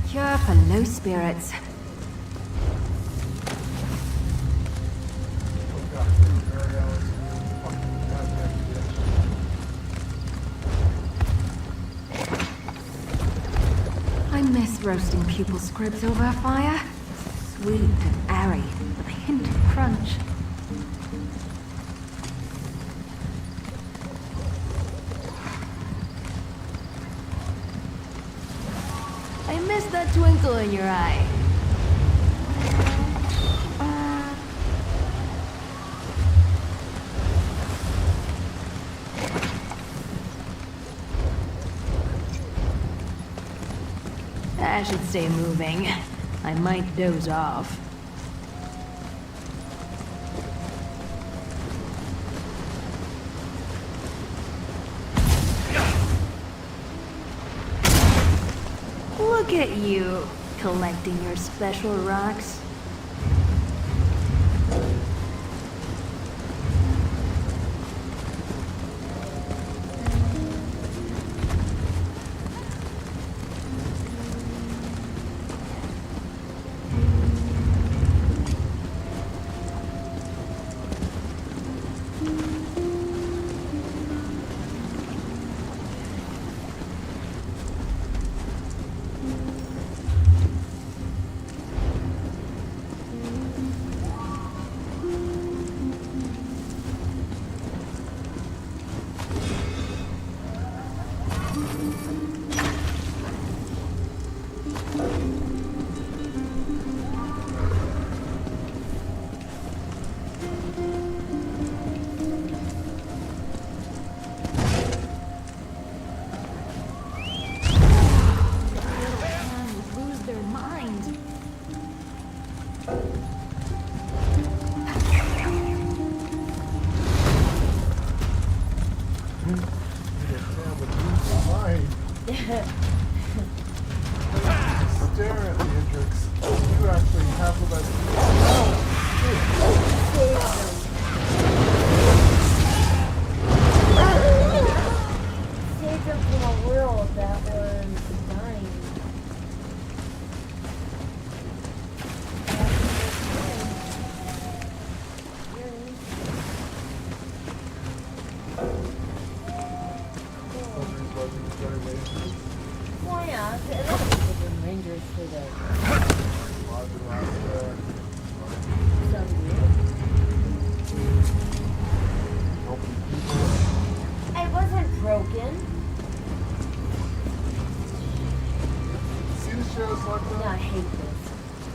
Cure for low spirits. I miss roasting pupil scribs over a fire. Sweet and airy, with a hint of crunch. I miss that twinkle in your eye. I should stay moving. I might doze off. Look at you, collecting your special rocks.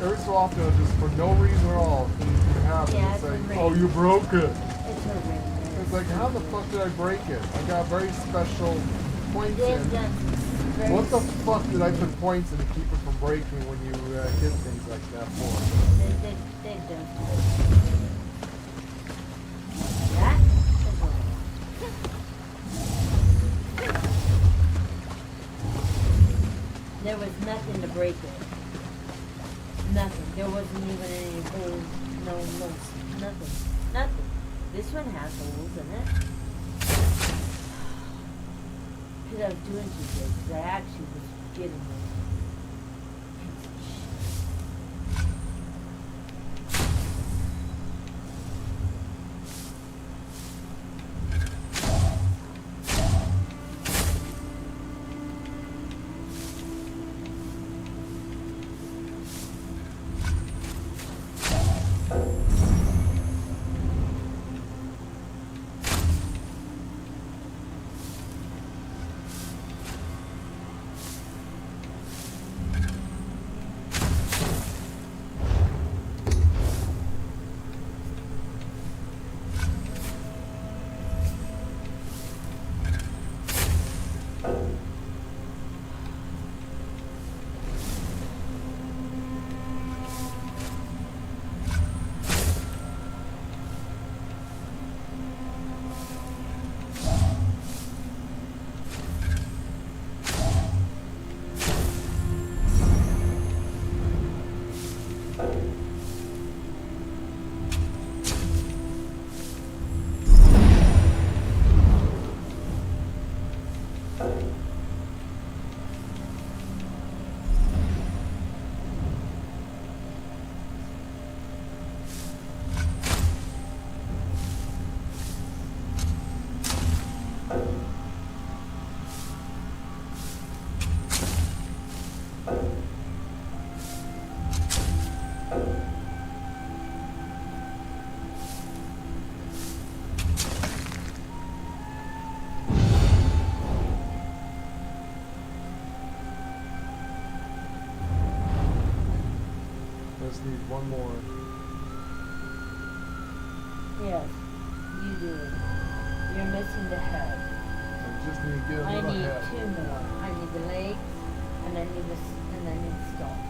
every so often, just for no reason at all, things can happen. Yeah, It's it's like, a oh, you broke it. It's horrendous. It's like, how the fuck did I break it? I got very special points They've in. done very What the fuck did I put points in to keep it from breaking when you hit things like that for? They've done that is wrong. There was nothing to break it. Nothing. There wasn't even any holes. No, nothing. Nothing. This one has holes in it. Because I was doing too good. Because I actually was getting it. Just need one more. Yes, you do. You're missing the head. I just need to get a I little need head. 2 more. I need the legs, and I need the stalks.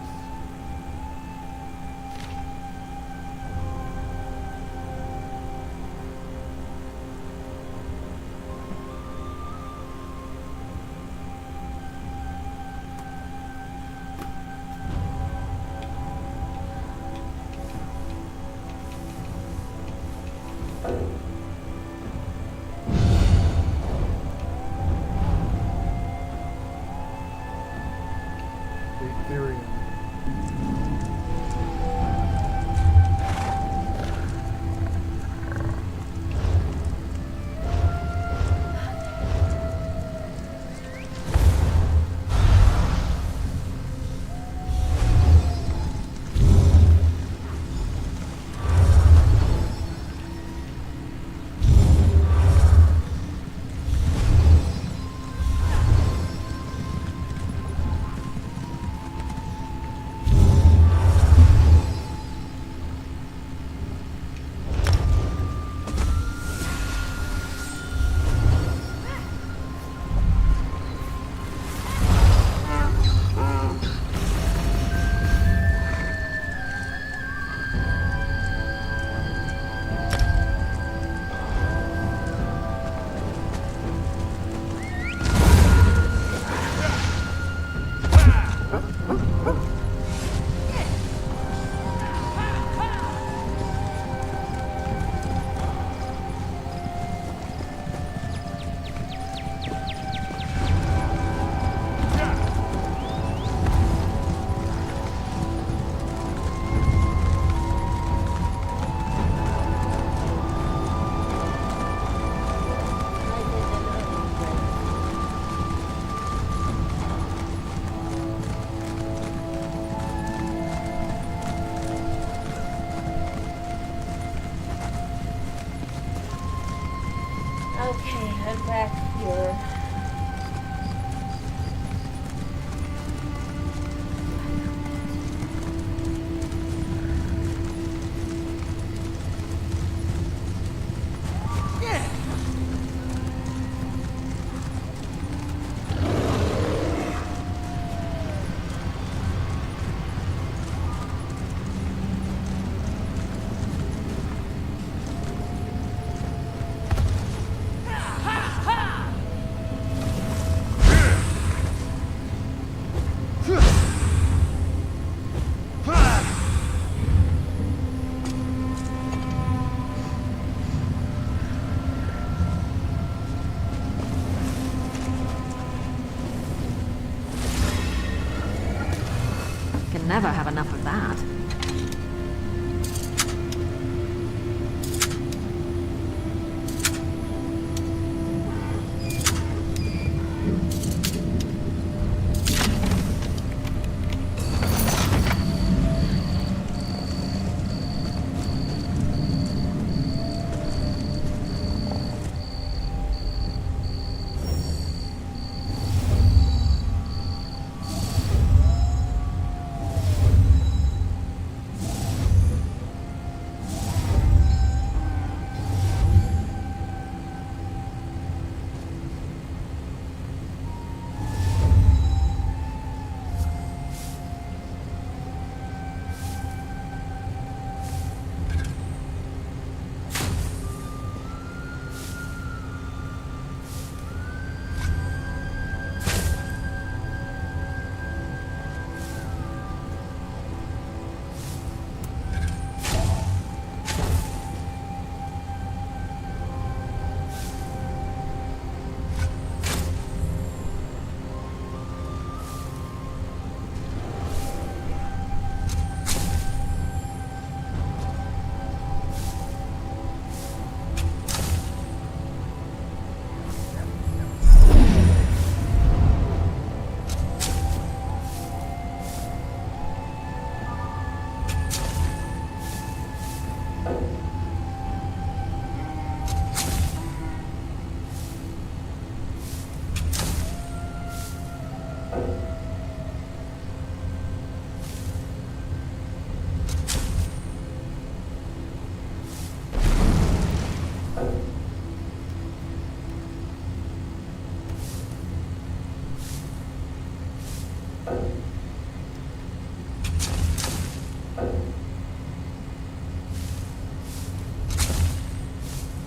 Okay, I'm back here. never have enough of that.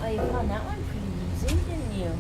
Oh, you found that one pretty easy, didn't you?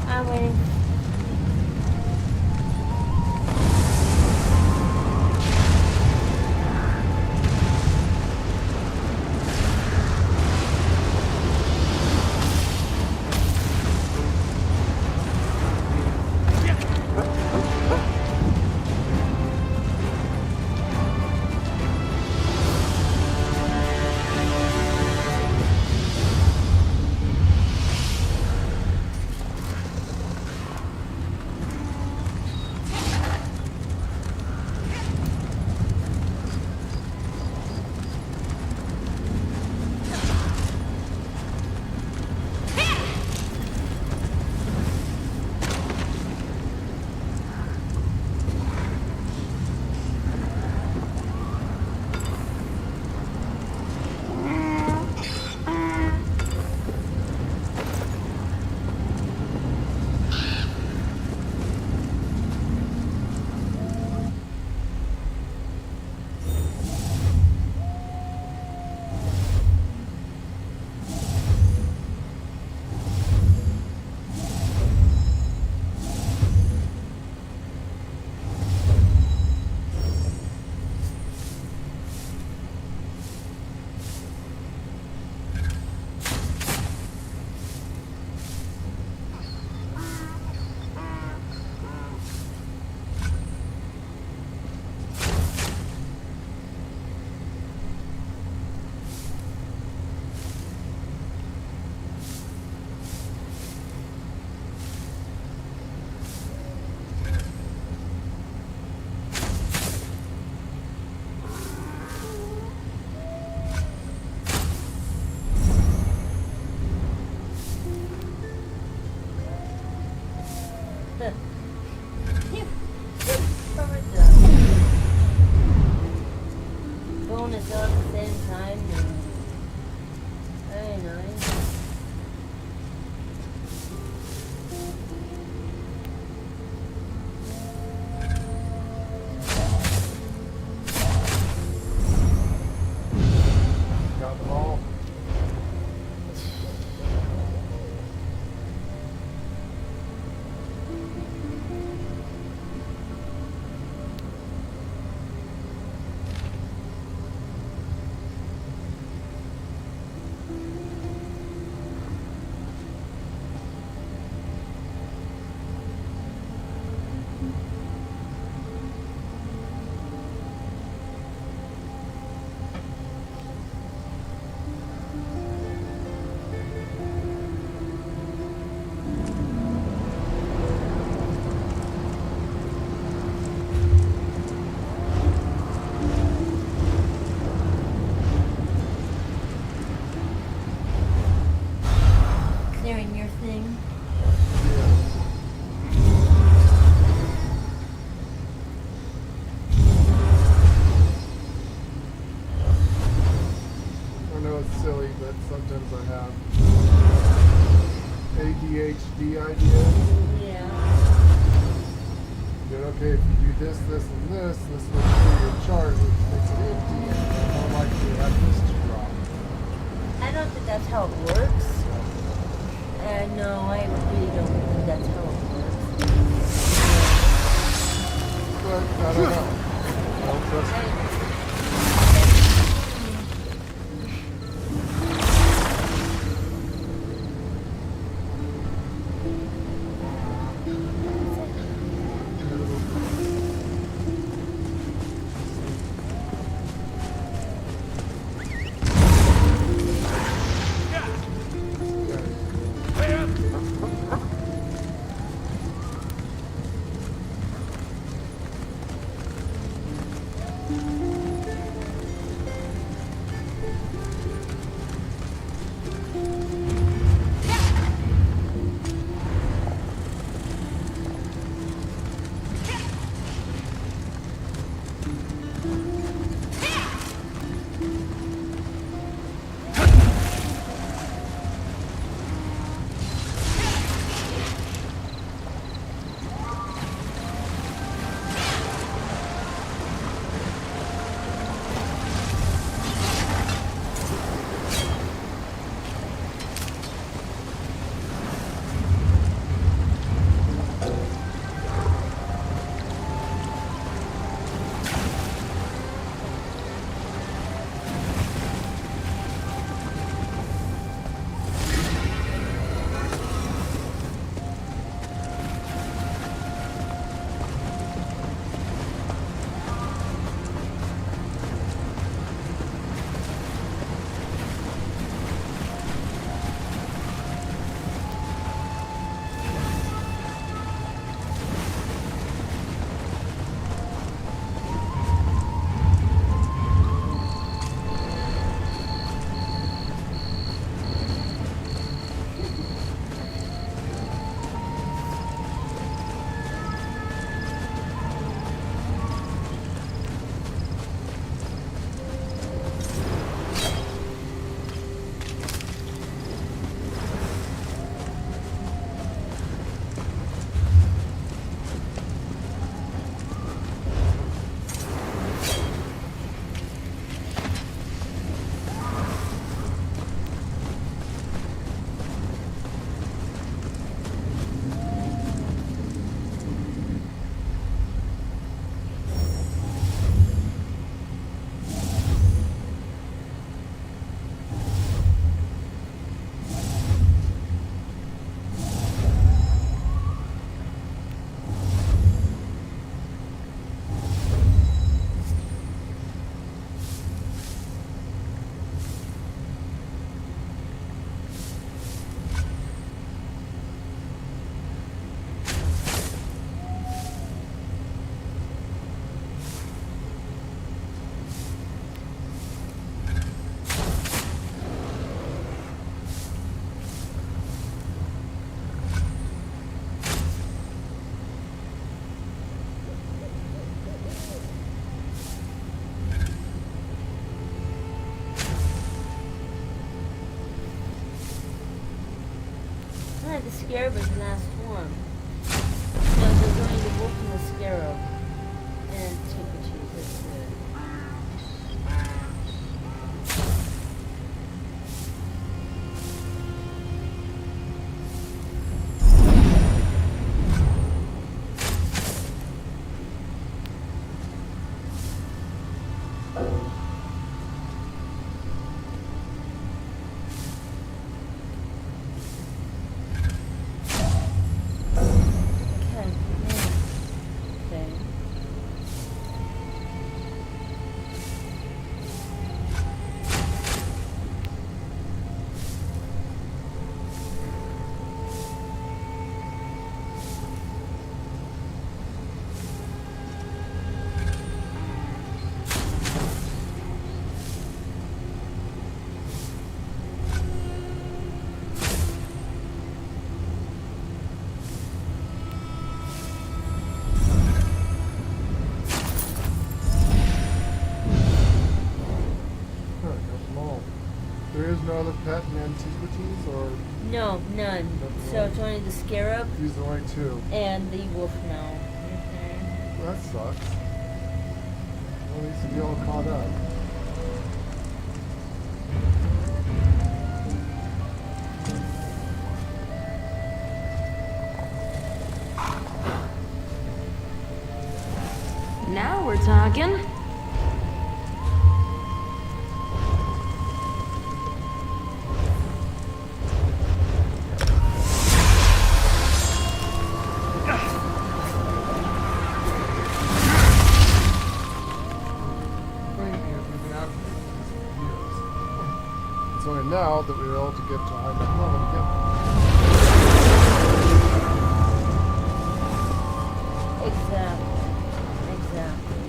I'm waiting. Covered the bonus all at the same time. Very nice. Got them all. Clearing your thing. I know it's silly, but sometimes I have ADHD ideas. Yeah. But okay, if you do this, this, and this will clear your chart, which makes it empty, and more likely to have this to drop. I don't think that's how it works. No, I really don't think that's how it works. But I don't know. I don't trust it. Scarab is the last one. No, there's only the wolf and the Scarab. And antiquities, that's it. There is no other pet in antiquities, or No, none. So it's only the Scarab these are the only two. and the wolf now. Well, that sucks. Well, at least to be all caught up. Now we're talking. It's only now that we were able to get to high enough level to get Exactly.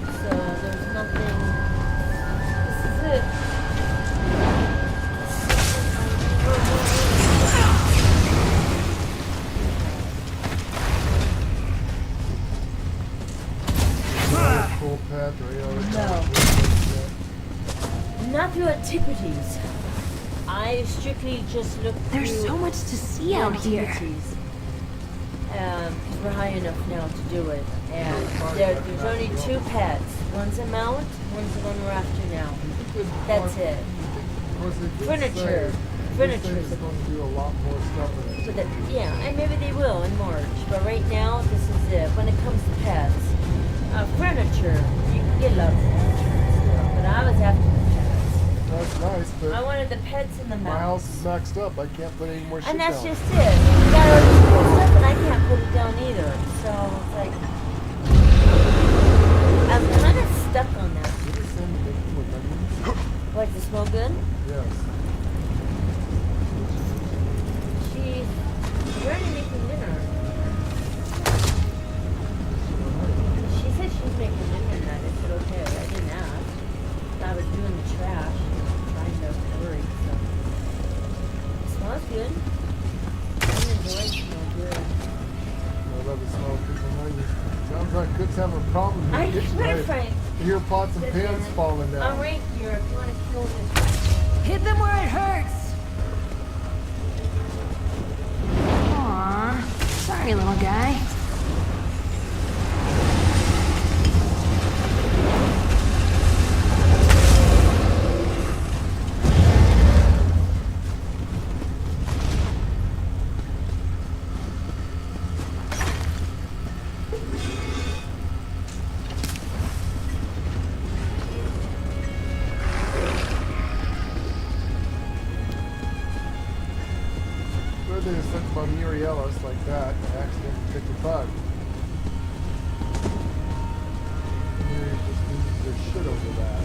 So there's nothing. This is it. full pet or any other No. kind. Not through antiquities. I strictly just look There's through so much to see out here. antiquities. Because we're high enough now to do it. And there's only two pets. One's a mount, one's the one we're after now. That's it. Furniture. Furniture is supposed to do a lot more stuff in it. But yeah, and maybe they will in March. But right now, this is it. When it comes to pets, furniture, you can get a lot of furniture. But I was after the pets. That's nice, but I wanted the pets and the my house mounts. is maxed up. I can't put any more shit And that's down. just it. You got all this cool stuff, and I can't put it down either. So it's like I'm kind of stuck on that. Did you send me making with onions? What, does it smell good? Yes. We're already making dinner. She said she's making dinner tonight. I said okay. I didn't ask. I was doing the trash, trying to hurry. So it smells good. I'm enjoying it. Smells good. I love the smell of cooking onions. Sounds like Cook's having a problem in I the kitchen. better I find. hear pots and pans falling I'm down. right here. If you want to kill this. Hit them where it hurts. Aw, sorry, little guy. There's something about Muriellos like that. I accidentally picked a bug. Miri just loses their shit over that.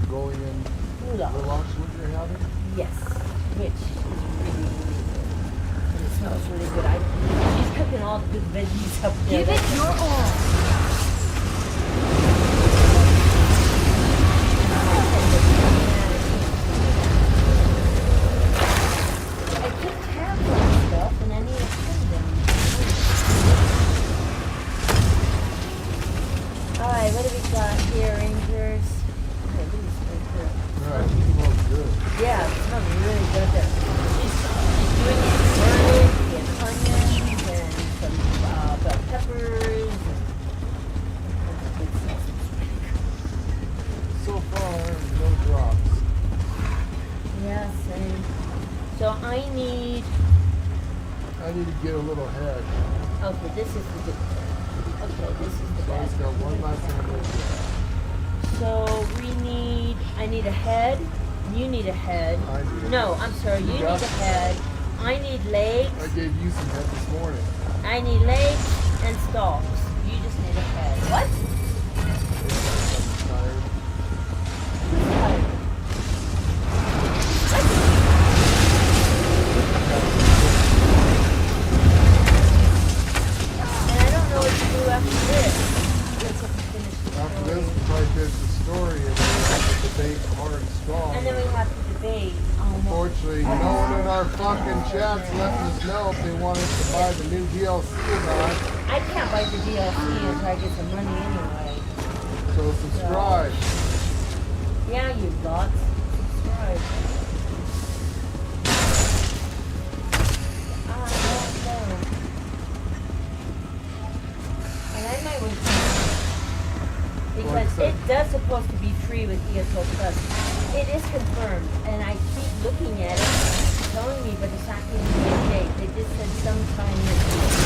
Mongolian goulash what you're having? Yes, which is really, really good. And it smells really good. She's cooking all the good veggies up there. Give it your all. I took tabs on stuff and I need to send them. Alright, what do we got here, Rangers? Okay, what is this here? Alright, it smells good. Yeah, it smells really good there. She's doing it in garlic and onions and some bell peppers. So far, no drops. Yeah, same. So I need, I need to get a little head. okay, this is the good thing. Okay, this is the So bad it's got one last sandwich. So I need a head. You need a head. I need a No, I'm sorry. You need got a it. head. I need legs. I gave you some head this morning. I need legs and stalks. You just need a head. What? I'm tired. And I don't know what to do after this. Let's have to finish the After story. this, we probably finish the story and then we have to debate hard and strong. And then we have to debate. Oh no. Unfortunately, no one in our fucking chat's letting us know if they want us to buy the new DLC or not. I can't buy the DLC until I get some money anyway. So subscribe. Yeah, you lots. Subscribe. I don't know. And I might wait because it does supposed to be free with ESO Plus. It is confirmed, and I keep looking at it, telling me, but it's not giving me a date. They just said sometime this week.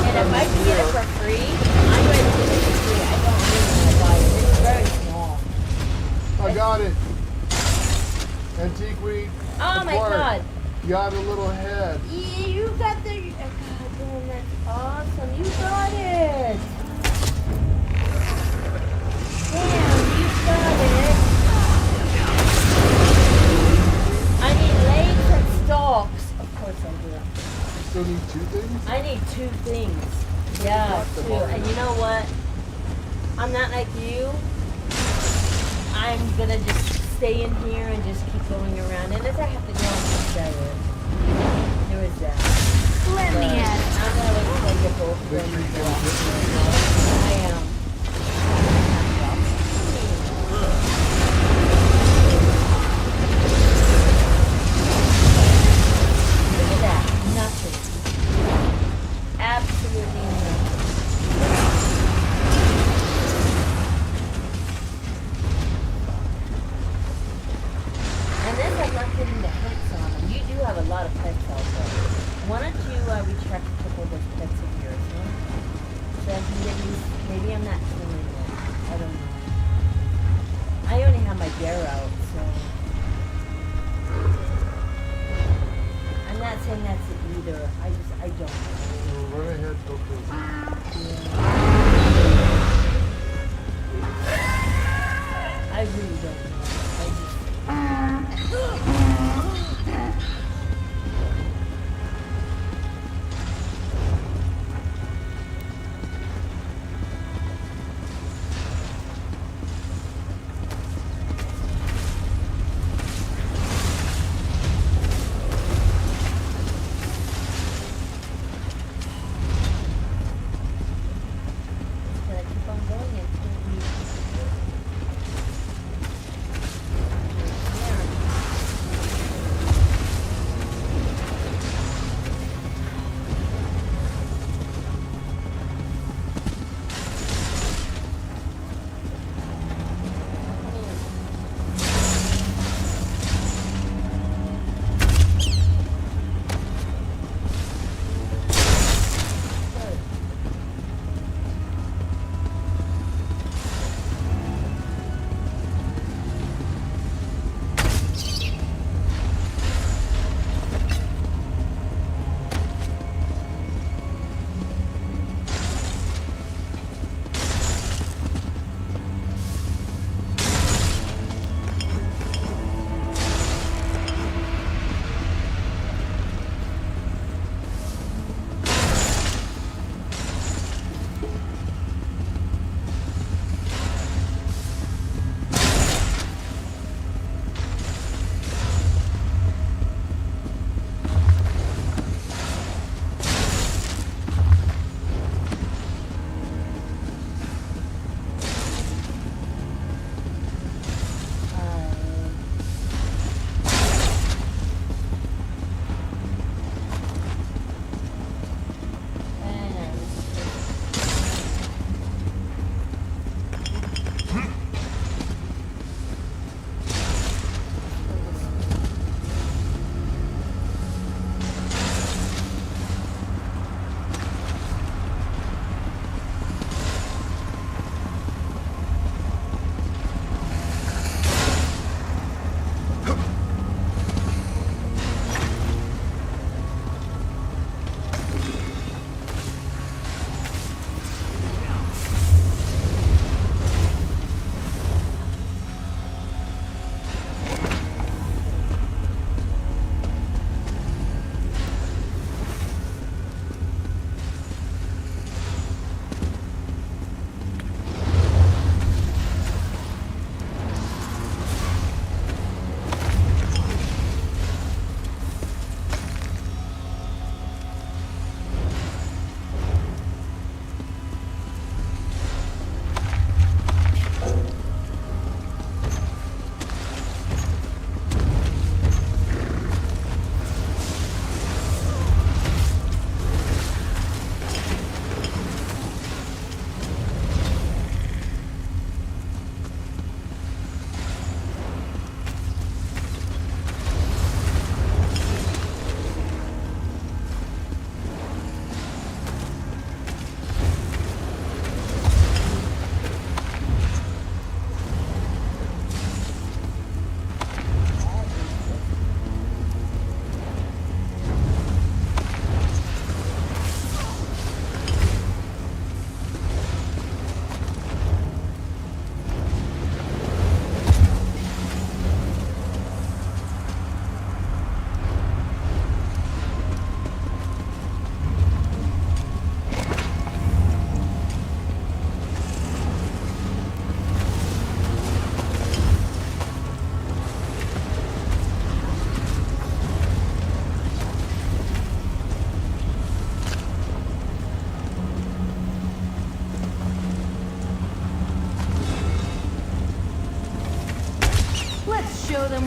And if I can get it for free, I'm ready to get it for free. I don't really want to buy it. It's very small. I got it. Antique wheat. Oh my acquired. god. You got a little head. Yeah, you got the. Oh god damn, that's awesome. You got it. Damn, you got it. I need legs and stalks. Of course I do. You still need two things? I need two things. Yeah, two. And you know what? I'm not like you. I'm gonna just stay in here and just keep going around. And if I have to go and sell it, there is that. Let me at it. I'm gonna wait till I get both of them. Victory to go kills off. victory. I am. Look at that. Nothing. Absolutely nothing. And then I'm not getting the pets on them. You do have a lot of pets out there. Why don't you retract a couple of those pets of yours, huh? So I can get these. Maybe I'm not killing them. I don't know. I only have my bear out, so. I'm not saying that's it either. I don't know. Run ahead, go crazy. I really don't know. I just. Gotta keep on going until we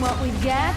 knowing what we'd get?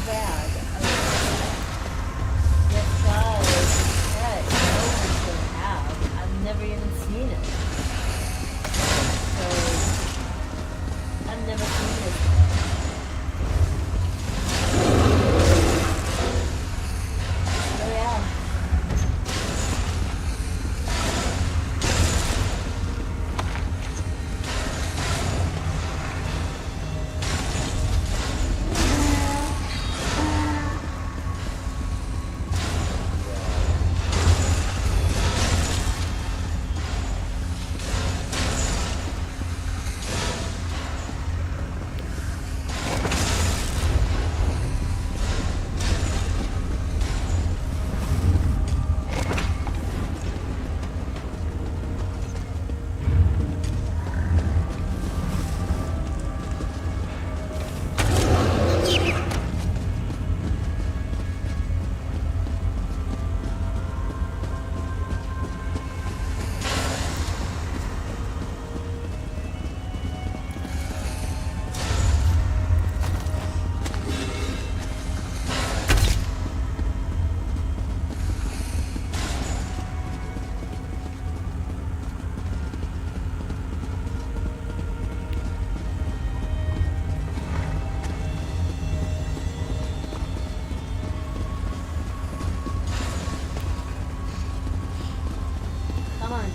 bad. This guy is pet. No one should have. I've never even seen it. So, I've never seen this. Oh yeah. Come on.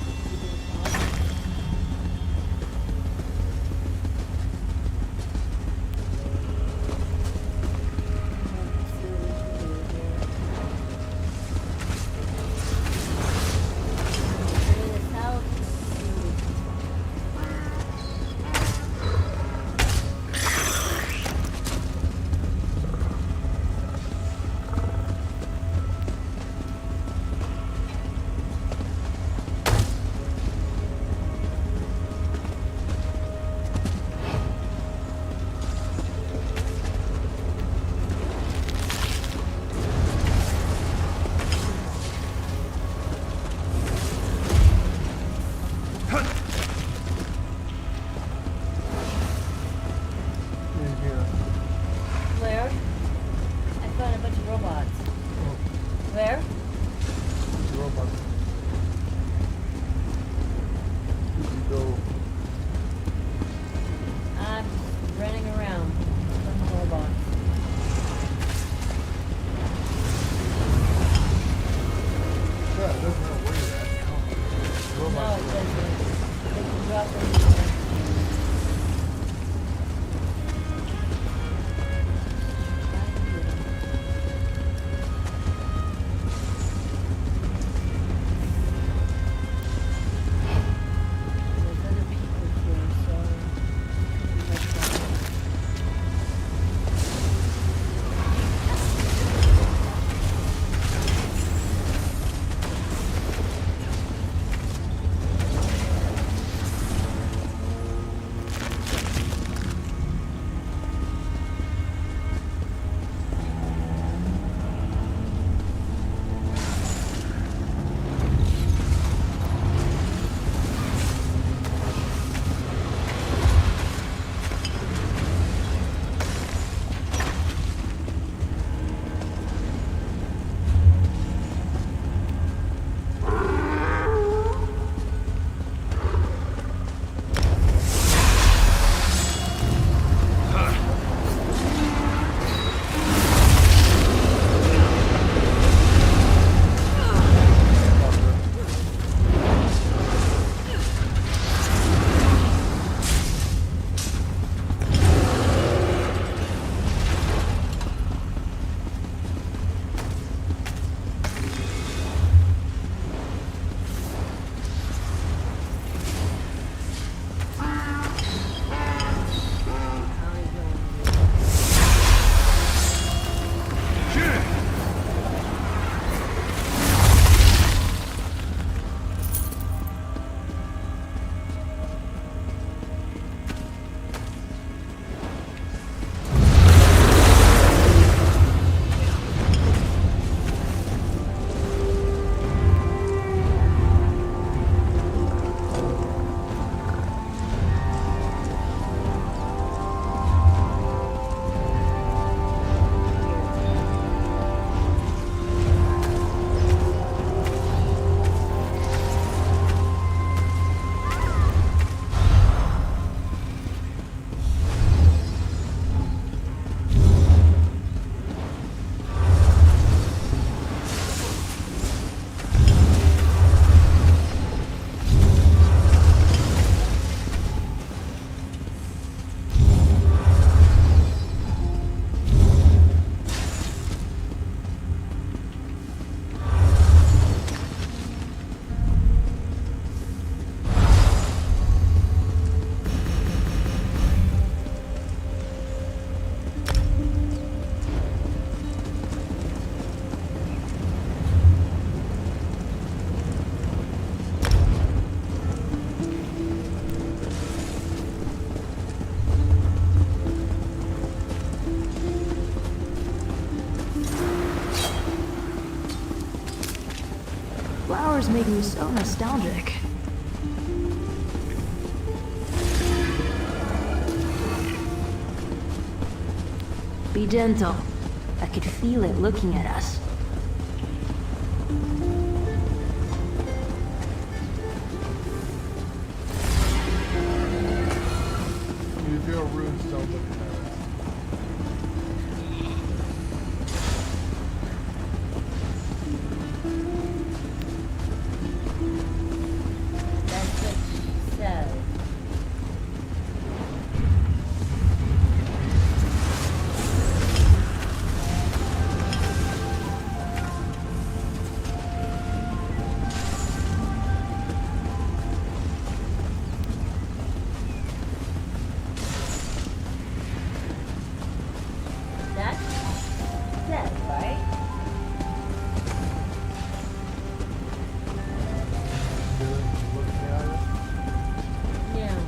In here. Where? I found a bunch of robots. Where? Robots. Did you go? I'm running around from the robots. Yeah, it doesn't matter where you're at. No, Robots. it doesn't. They can drop them anywhere. Flowers make me so nostalgic. Be gentle. I could feel it looking at us. You feel runes don't look at us. That's what she said. That's said, right? Looking at it. Yeah.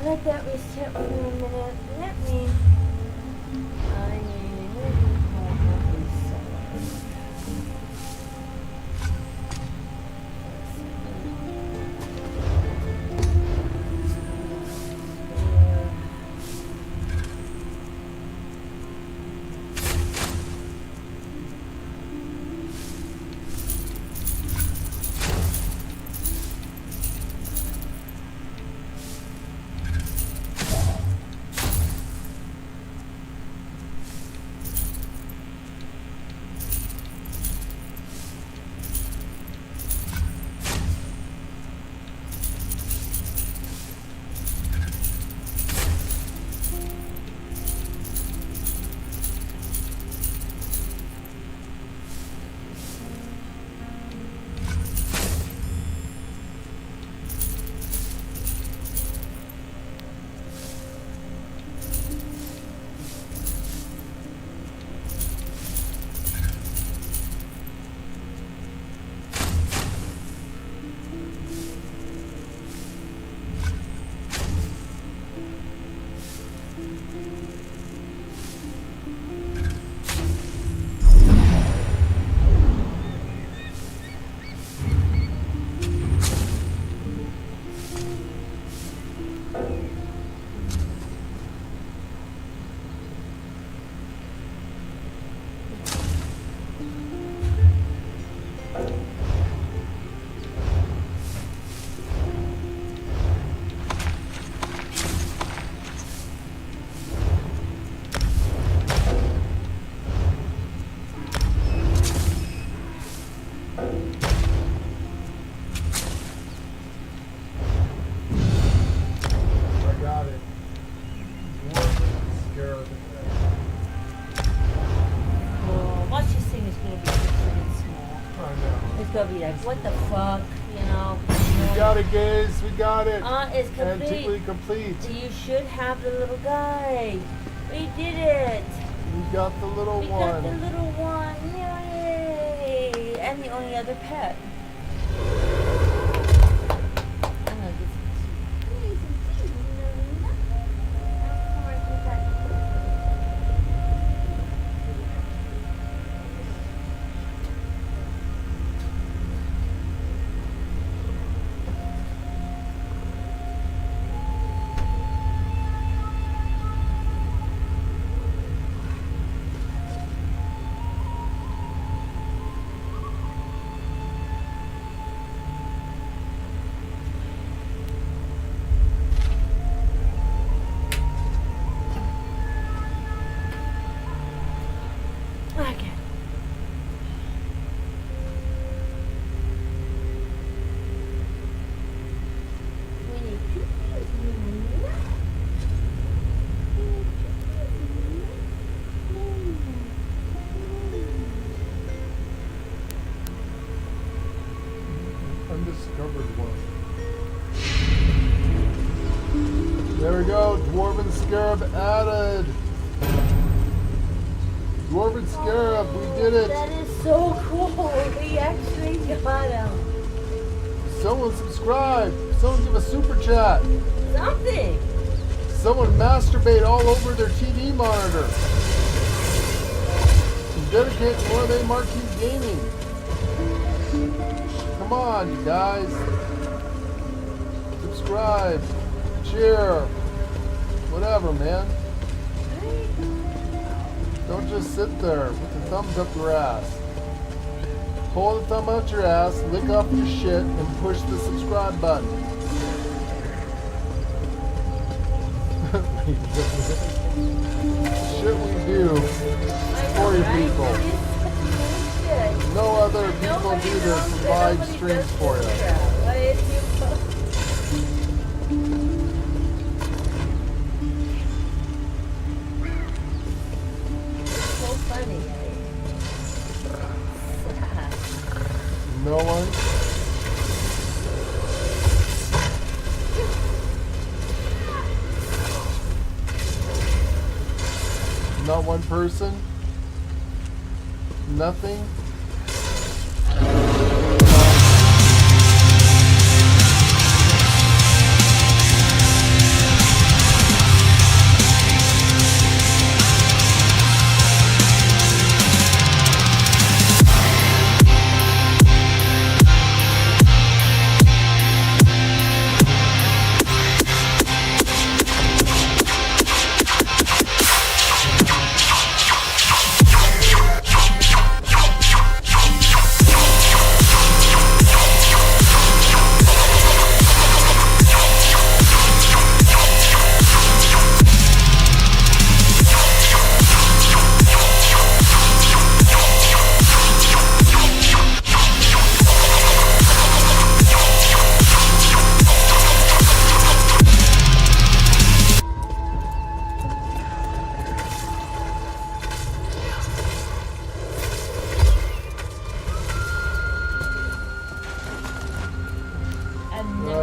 Let that reset for a minute. Let me. I need to reset. gonna be like, what the fuck, you know? got it, guys. We got it. It's Antiquely complete. complete. You should have the little guy. We did it. We got the little We one. got the little one. Yay! And the only other pet. I'm gonna get okay. We need Undiscovered one. There we go. Dwarven Scarab added. Dwarven Scarab, we did it. That is so cool. We actually got him. Someone subscribe. Someone give a super chat. Something. Someone masturbate all over their TV monitor. Dedicate to more than marquee gaming. Come on, you guys. Subscribe. Cheer. Whatever, man. Don't just sit there with the thumbs up your ass. Pull the thumb out your ass, lick off your shit, and push the subscribe button. Shit we do for you people. No other people do this live streams for you. So funny, No one? Not one person? Nothing?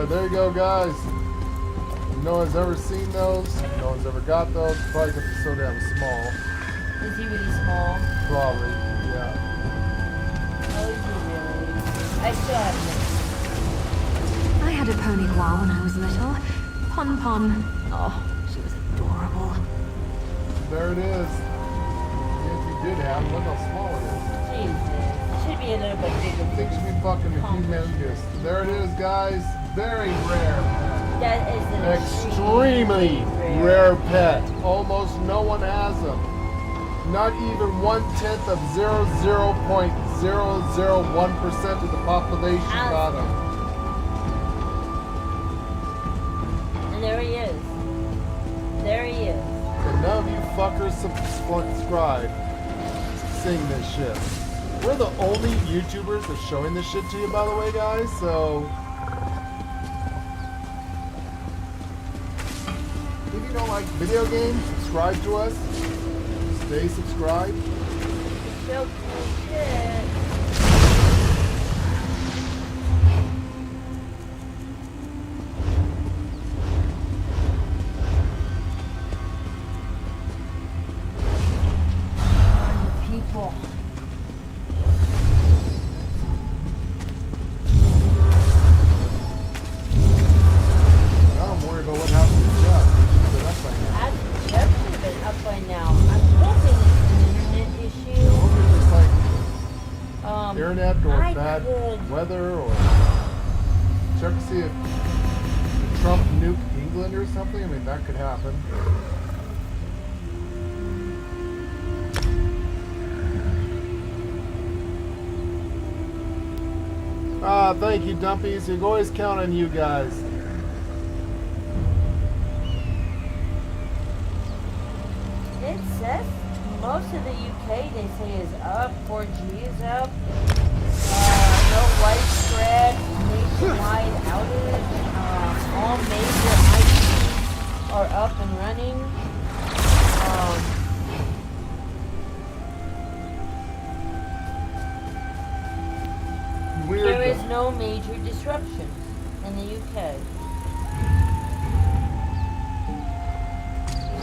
There you go, guys. No one's ever seen those. No one's ever got those. Probably because they're so damn small. Is he really small? Probably, yeah. Oh, is he really? I still have no. I had a pony while when I was little. Pon Pon. Oh, she was adorable. There it is. If you did have, look how small it is. Jesus. Should be a little bit bigger. I think should be fucking humongous. There it is, guys. Very rare. That is an Extremely rare pet. Almost no one has them. Not even 1/10 of 0.001% of the population got them. And there he is. There he is. And none of you fuckers subscribe seeing this shit. We're the only YouTubers that's showing this shit to you, by the way, guys, so... If you don't like video games, subscribe to us. Stay subscribed. So cool shit. bad could. weather or check to see if Trump nuked England or something. I mean, that could happen. Thank you, Dumpies. You can always count on you guys. It says most of the UK they say is up. 4G is up. No widespread nationwide outage. All major IPs are up and running. Weird. There is no major disruption in the UK.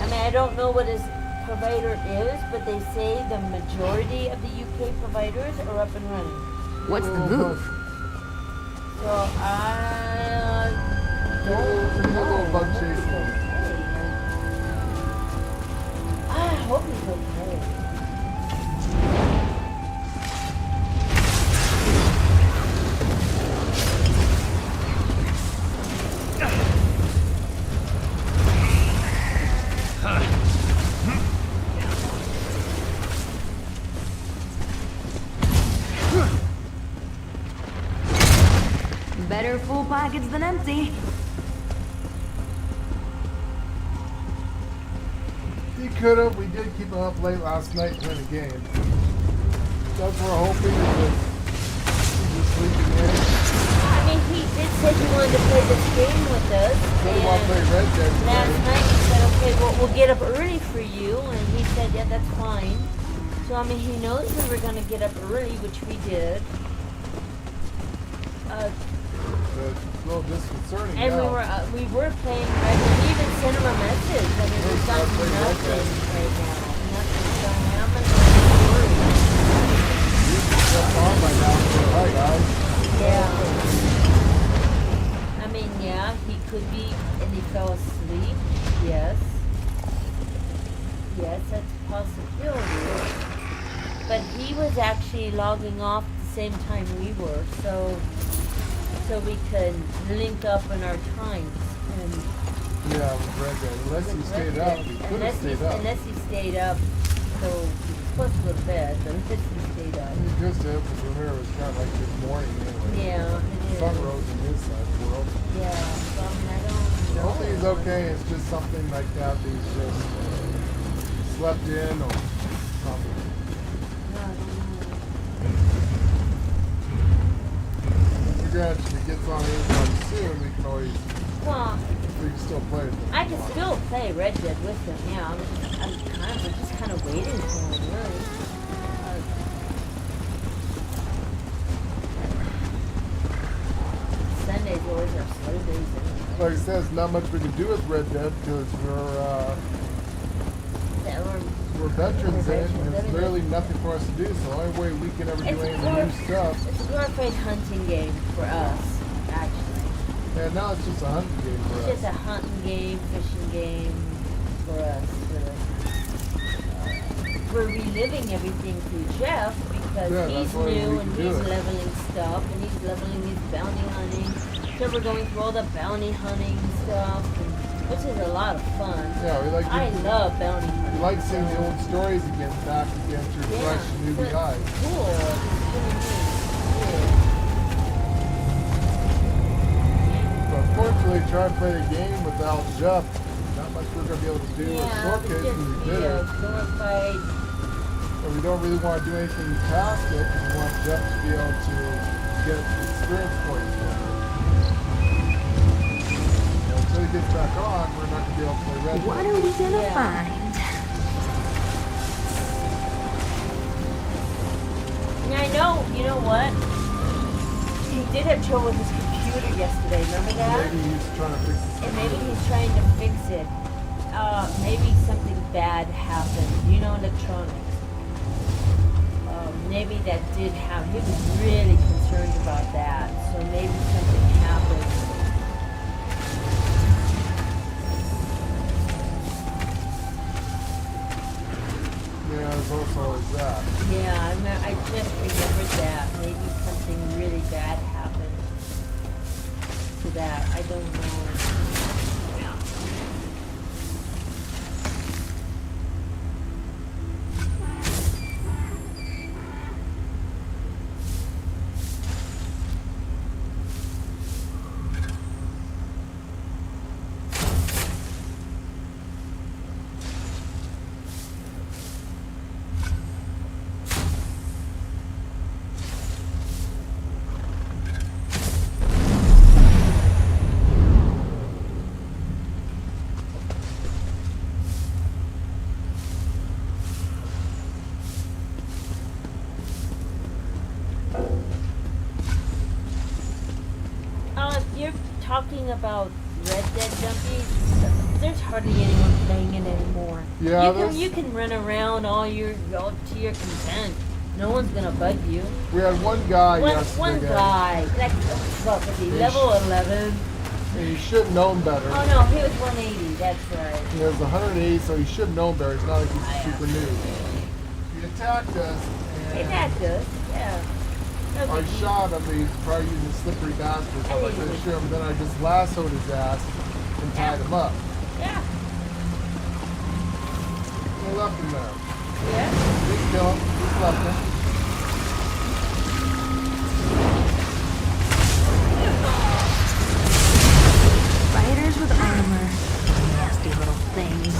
I mean, I don't know what his provider is, but they say the majority of the UK providers are up and running. What's the move? So I A little bug chasing. I hope he's okay. Better full pockets than empty. He could have. We did keep him up late last night playing a game. That's what we're hoping. He was sleeping in. I mean, he did say he wanted to play this game with us. He want to play And Red Dead last together. night he said, okay, well, we'll get up early for you. And he said, yeah, that's fine. So, I mean, he knows we were going to get up early, which we did. But it's a little disconcerting And now. we were playing Red Dead. We even sent him a message. I mean, we've done We're playing Red nothing Dead. right now. Nothing. So I'm a little worried. That's on by now. Hi, guys. Yeah. I mean, yeah, he could be, and he fell asleep. Yes. Yes, that's a possibility. But he was actually logging off at the same time we were, so we could link up in our times. And Yeah, with Red Dead. Unless he stayed up, he could have stayed up. Unless he stayed up, so he was supposed to go to bed, but unless he stayed up. He just did, because remember, it was kind of like this morning anyway. Yeah, it is. Sun rose in his side of the world. Yeah, so I mean, I don't know. Hopefully he's okay. It's just something like that that he's just slept in or something. No, I don't know. Granted, if he gets on anytime soon, we can always, Well, we can still play with him. I can still play Red Dead with him, yeah. We're just kind of waiting for him, really. Sundays always are slow days anyway. Like I said, there's not much we can do with Red Dead because Yeah, we're veterans in it, and there's Veterans. literally nothing for us to do. So the only way we can ever do any new stuff. It's a glorified hunting game for us, actually. Yeah, now it's just a hunting game for It's us. just a hunting game, fishing game for us, really. We're reliving everything through Jeff because Yeah, he's that's why we new can and do he's it. leveling stuff and he's leveling his bounty hunting. So we're going through all the bounty hunting stuff, and, which is a lot of fun. Yeah, we like I love bounty hunting. we like seeing the so- old stories again, back again through fresh so newbie it's eyes. cool. It's really neat. But unfortunately, trying to play the game without Jeff, not much we're gonna be able to do with Yeah, short but kids just when we be did a it. glorified. But we don't really want to do anything past it because we want Jeff to be able to get experience points from it. Until he gets back on, we're not gonna be able to play Red What Dead. are we gonna Yeah. find? Yeah, I know. You know what? He did have trouble with his computer yesterday. Remember that? Maybe he's trying to fix this. And maybe he's trying to fix it. Maybe something bad happened. You know, electronics. Maybe that did happen. He was really concerned about that. So maybe something happened. Yeah, there's also always that. Yeah, I just remembered that. Maybe something something really bad happened to that. I don't know. You're talking about Red Dead Jumpies. There's hardly anyone playing it anymore. Yeah, you can run around all to your content. No one's gonna bug you. we had one guy yesterday. One guy, like what was he? Level 11. And he should have known better. Oh no, he was 180. That's right. He was 180, so he should have known better. It's not like he's super new. He attacked us. He And attacked us. Yeah. No I biggie. shot him. He's probably using slippery bastards. I'm not gonna shoot him. Then I just lassoed his ass and tied him up. Yeah. I left him there. Yeah. Didn't kill him. Just left him. Fighters with armor. Nasty little things.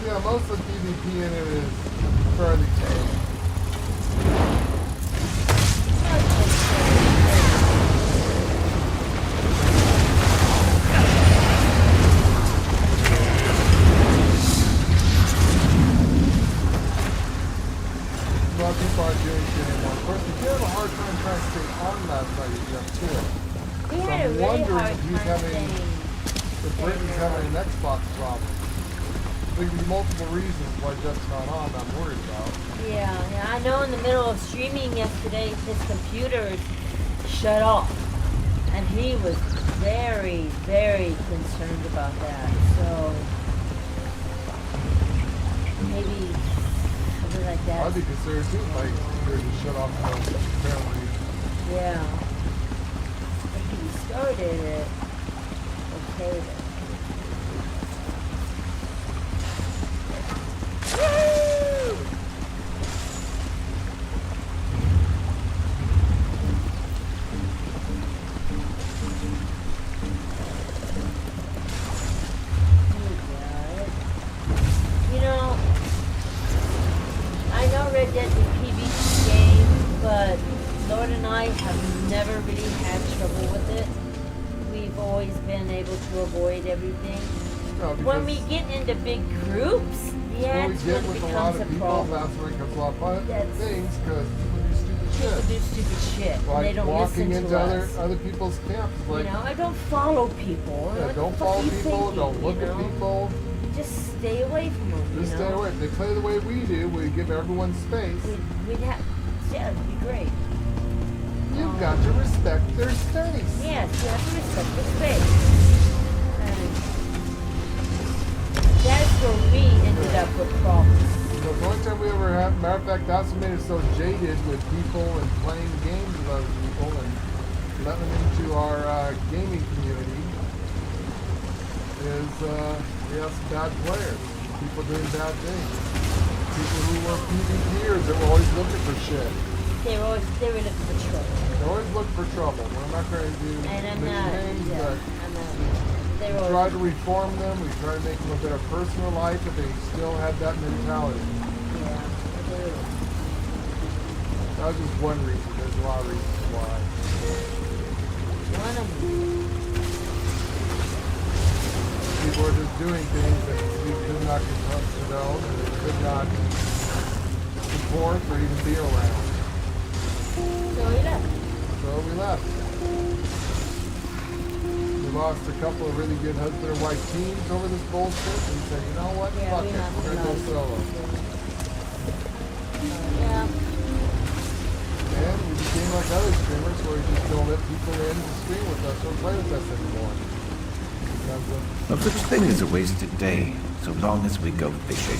Yeah, most of the PvP in it is fairly tame. A lot of people aren't doing shit anymore. Of course, if you have a hard time trying to stay on last night, you jump too. We So had a I'm really wondering hard if he's time having, staying. if Britain's having an Xbox problem. There could be multiple reasons why Jeff's not on. I'm worried about. Yeah. I know in the middle of streaming yesterday, his computer shut off. And he was very, very concerned about that. So, maybe something like that. I'd be concerned too if my computer just shut off apparently. Yeah. If he started it, okay then. Woo! You know, I know Red Dead's a PvP game, but Lord and I have never really had trouble with it. We've always been able to avoid everything. No, When we because get into big groups, yeah, what we it's get when it with a lot becomes of a people, problem. that's where it comes a lot of That's- things because people do stupid People shit. do stupid shit, and they Like don't walking listen into to other us. people's camps. Like, You know, I don't follow people. yeah, What don't the fuck follow are you people, thinking, don't look you at know? people. Just stay away from them. Just you stay know? away. If they play the way we do, we give everyone space. We'd have, yeah, it'd be great. You've got to respect their space. Yes, you have to respect the space. And that's where we ended up with problems. So the only time we ever had, matter of fact, that's what made us so jaded with people and playing games with other people and letting them into our gaming community is we have some bad players, people doing bad things, people who were PvPers that were always looking for shit. They were looking for trouble. They always look for trouble. We're not going to do And I'm mention not, names, yeah, but I'm not. They we were tried to reform them. We tried to make them a better personal life, but they still had that mentality. yeah, they were. That was just one reason. There's a lot of reasons why. One of them. People were just doing things that we could not condone and we could not support or even be around. So we left. So we left. We lost a couple of really good husband and wife teams over this bullshit and we said, you know what? Yeah, Fuck we it. lost We're a going to lot go of solo. Yeah. And we became like other streamers where we just don't let people in to stream with us or play with us anymore. Because of No such thing as a wasted day, so long as we go fishing.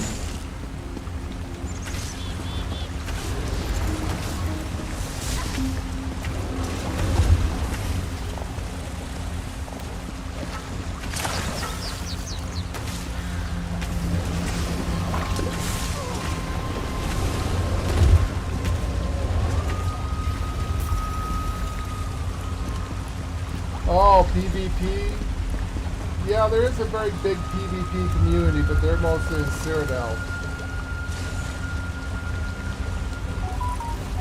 Oh, PvP? Yeah, there is a very big PvP community, but they're mostly in Cyrodiil.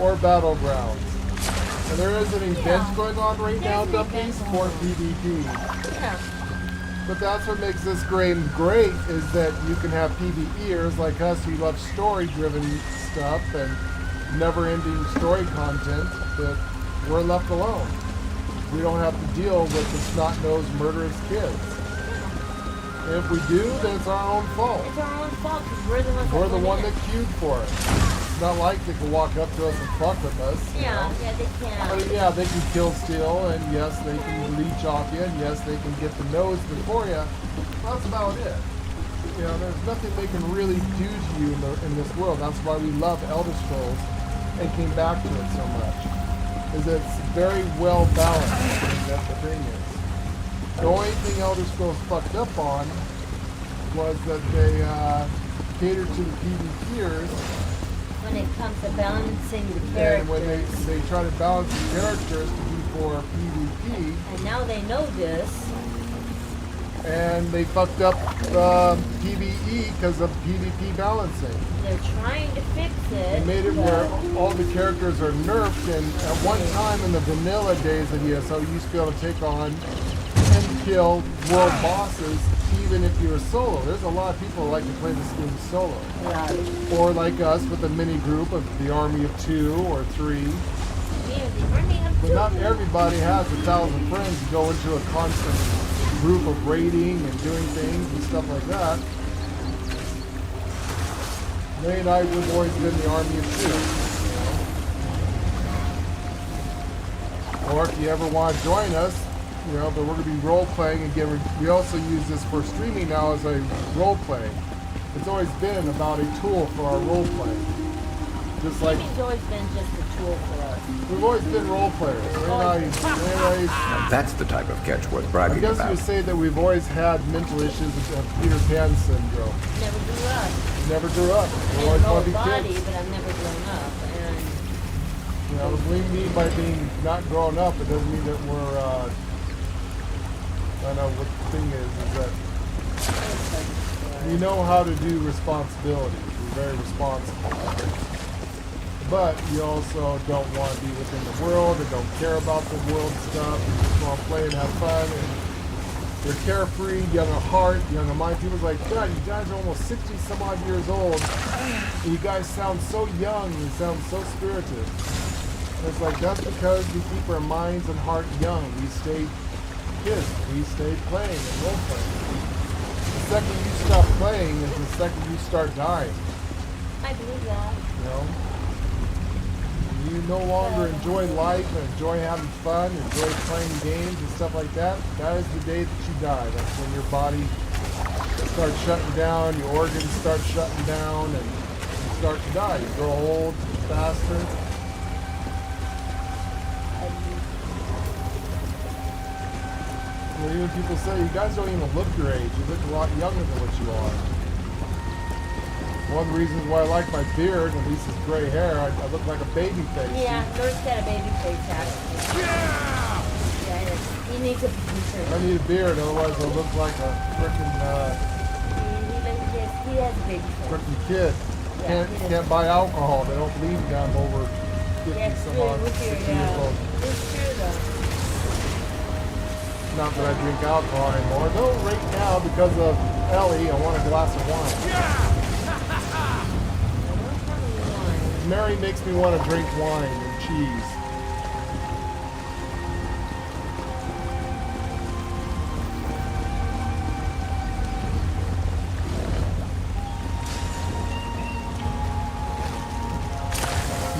Or Battlegrounds. And there is an event going on right now, Dumpies, for PvP. Yeah. But that's what makes this game great, is that you can have PvEers like us who love story-driven stuff and never-ending story content, that we're left alone. We don't have to deal with the snot-nosed murderous kids. And if we do, then it's our own fault. It's our own fault because we're the ones We're the one that that queued for it. It's not like they can walk up to us and fuck with us. You Yeah, know? yeah, they can. But yeah, they can kill steal, and yes, they can leech off you, and yes, they can get the nose before you. That's about it. You know, there's nothing they can really do to you in this world. That's why we love Elder Scrolls and came back to it so much. Is it's very well balanced. And that's the thing is. The only thing Elder Scrolls fucked up on was that they catered to the PvPers. When it comes to balancing the And characters. when they try to balance the characters to be for PvP, And now they know this. and they fucked up PvE because of PvP balancing. They're trying to fix it. They made it where all the characters are nerfed, and at one time in the vanilla days of ESO, you used to be able to take on and kill world bosses even if you were solo. There's a lot of people who like to play this game solo. Right. Or like us with a mini group of the army of 2 or 3. But not everybody has 1,000 friends to go into a constant group of raiding and doing things and stuff like that. Ray and I would always been the army of 2. Or if you ever want to join us, you know, but we're going to be role-playing. Again, we also use this for streaming now as a role-playing. It's always been about a tool for our role-playing. Just like Streaming's always been just a tool for us. we've always been role-players. Now that's the type of catch worth I bragging guess you about. would say that we've always had mental issues of Peter Pan syndrome. Never grew up. Never grew up. We I always have want to an be old body, kids. but I've never grown up. And You know, believe me, by being not grown up, it doesn't mean that we're, I know what the thing is that we know how to do responsibilities. We're very responsible. But you also don't want to be within the world and don't care about the world stuff. You just want to play and have fun. And you're carefree, young at heart, young at mind. People's like, God, you guys are almost 60 some odd years old. And you guys sound so young. You sound so spirited. And it's like, that's because we keep our minds and heart young. We stay kids. We stay playing and role playing. The second you stop playing is the second you start dying. I believe that. You know? You no longer enjoy life and enjoy having fun, enjoy playing games and stuff like that. That is the day that you die. That's when your body starts shutting down, your organs start shutting down, and you start to die. You grow old faster. Well, even people say, you guys don't even look your age. You look a lot younger than what you are. One of the reasons why I like my beard, at least it's gray hair, I look like a baby face. Yeah, George's got a baby face actually. Yeah, he needs a picture. I need a beard, otherwise I'll look like a frickin' He has a baby face. frickin' kid. Yeah, he does. Can't buy alcohol. They don't believe me. I'm over 50 Yeah, it's some true. odd, With 60 your, years old. it's true though. Not that I drink alcohol anymore. Though right now, because of Ellie, I want a glass of wine. Mary makes me want to drink wine and cheese.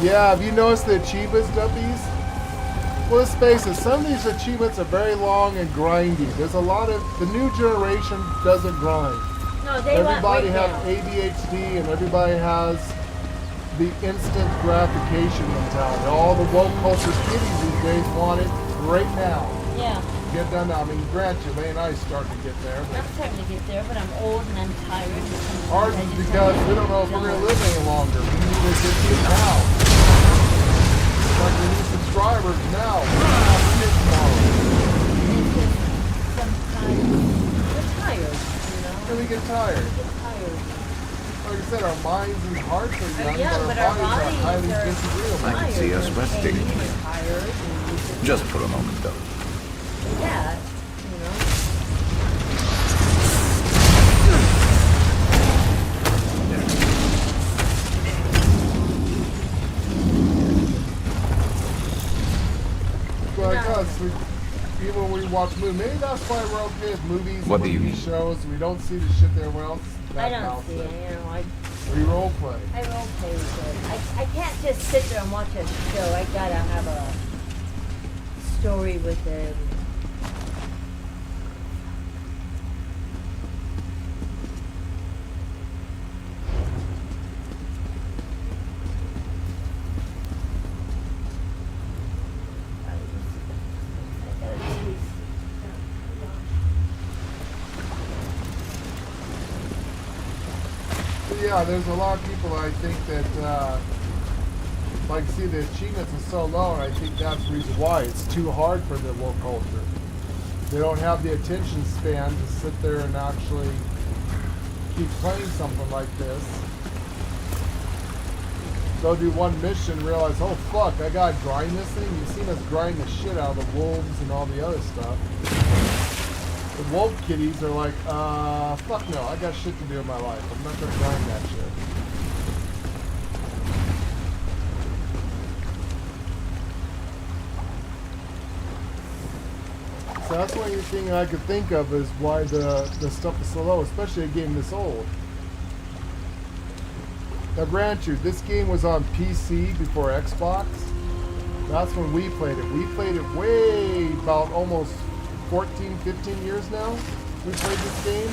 Yeah, have you noticed the achievements, Duppies? Well, let's face it, some of these achievements are very long and grindy. There's a lot of, the new generation doesn't grind. No, they Everybody has want ADHD and everybody has the instant gratification mentality. All the woke culture kiddies these days want it right now. Yeah. Get done now. I mean, grant you, May and I starting to get there. But I'm starting to get there, but I'm old and I'm tired. And sometimes ours I is just because have we don't know if we're going to live any longer. We need to get it now. Like we need subscribers now. We're not doing it tomorrow. It's just sometimes we're tired, you know? And we get tired. We get tired. Like I said, our minds and hearts are young, Yeah, but but our our bodies are highly bodies are disagreeable. I can see us tired, resting. and we're tired, and we Just for a moment, though. yeah, you know? Like us, even when we watch movies, maybe that's why we're okay with movies What and do you TV mean? shows. We don't see the shit that everyone else. I don't see it, you know, We role play. I role play with it. I can't just sit there and watch a show. I gotta have a story with it. But yeah, there's a lot of people I think that like see the achievements are so low, and I think that's the reason why it's too hard for the woke culture. They don't have the attention span to sit there and actually keep playing something like this. They'll do one mission, realize, oh fuck, I gotta grind this thing. You've seen us grind the shit out of the wolves and all the other stuff. The wolf kitties are like, fuck no, I got shit to do in my life. I'm not gonna grind that shit. So that's one thing I could think of is why the stuff is so low, especially a game this old. Now grant you, this game was on PC before Xbox. That's when we played it. We played it way about almost 14, 15 years now. We played this game,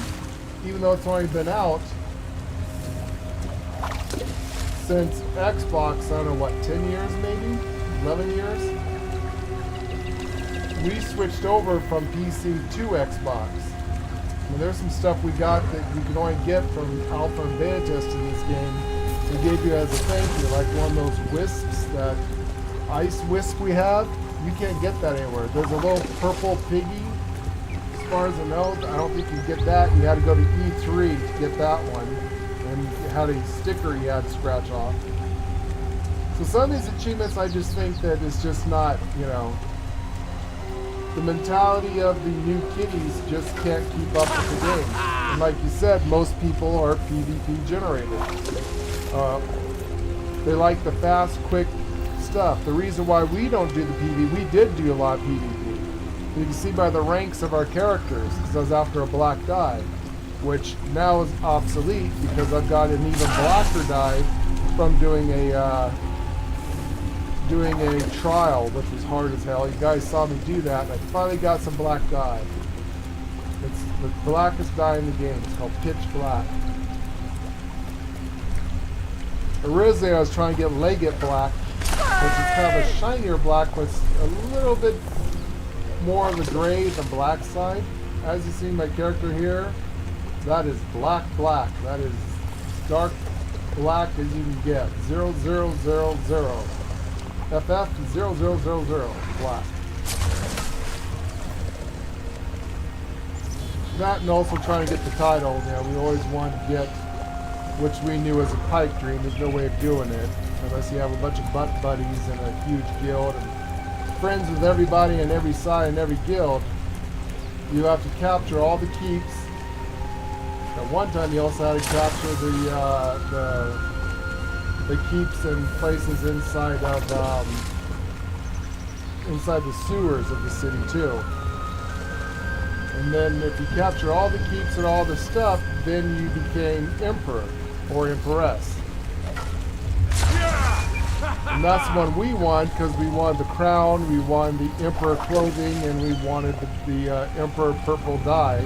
even though it's only been out since Xbox, I don't know what, 10 years maybe? 11 years? We switched over from PC to Xbox. And there's some stuff we got that you can only get from alpha and beta test in this game. We gave you as a thank you, like one of those wisps, that ice wisp we have. You can't get that anywhere. There's a little purple piggy. As far as I know, I don't think you can get that. You had to go to E3 to get that one. And you had a sticker you had to scratch off. So some of these achievements, I just think that it's just not, you know, the mentality of the new kiddies just can't keep up with the game. And like you said, most people are PvP generated. They like the fast, quick stuff. The reason why we don't do the PvP, we did do a lot of PvP. You can see by the ranks of our characters, because I was after a black dye, which now is obsolete because I've got an even blacker dye from doing a trial, which was hard as hell. You guys saw me do that, and I finally got some black dye. It's the blackest dye in the game. It's called pitch black. Originally, I was trying to get Legate black, which is kind of a shinier black, but it's a little bit more of the gray than black side. As you see my character here, that is black. That is dark black as you can get. 0000. FF 0000 black. That and also trying to get the title. You know, we always wanted to get, which we knew was a pipe dream. There's no way of doing it unless you have a bunch of butt buddies and a huge guild and friends with everybody in every side and every guild. You have to capture all the keeps. At one time, you also had to capture the keeps and places inside of inside the sewers of the city too. And then if you capture all the keeps and all the stuff, then you became emperor or empress. And that's the one we want because we wanted the crown, we wanted the Emperor clothing, and we wanted the Emperor purple dye,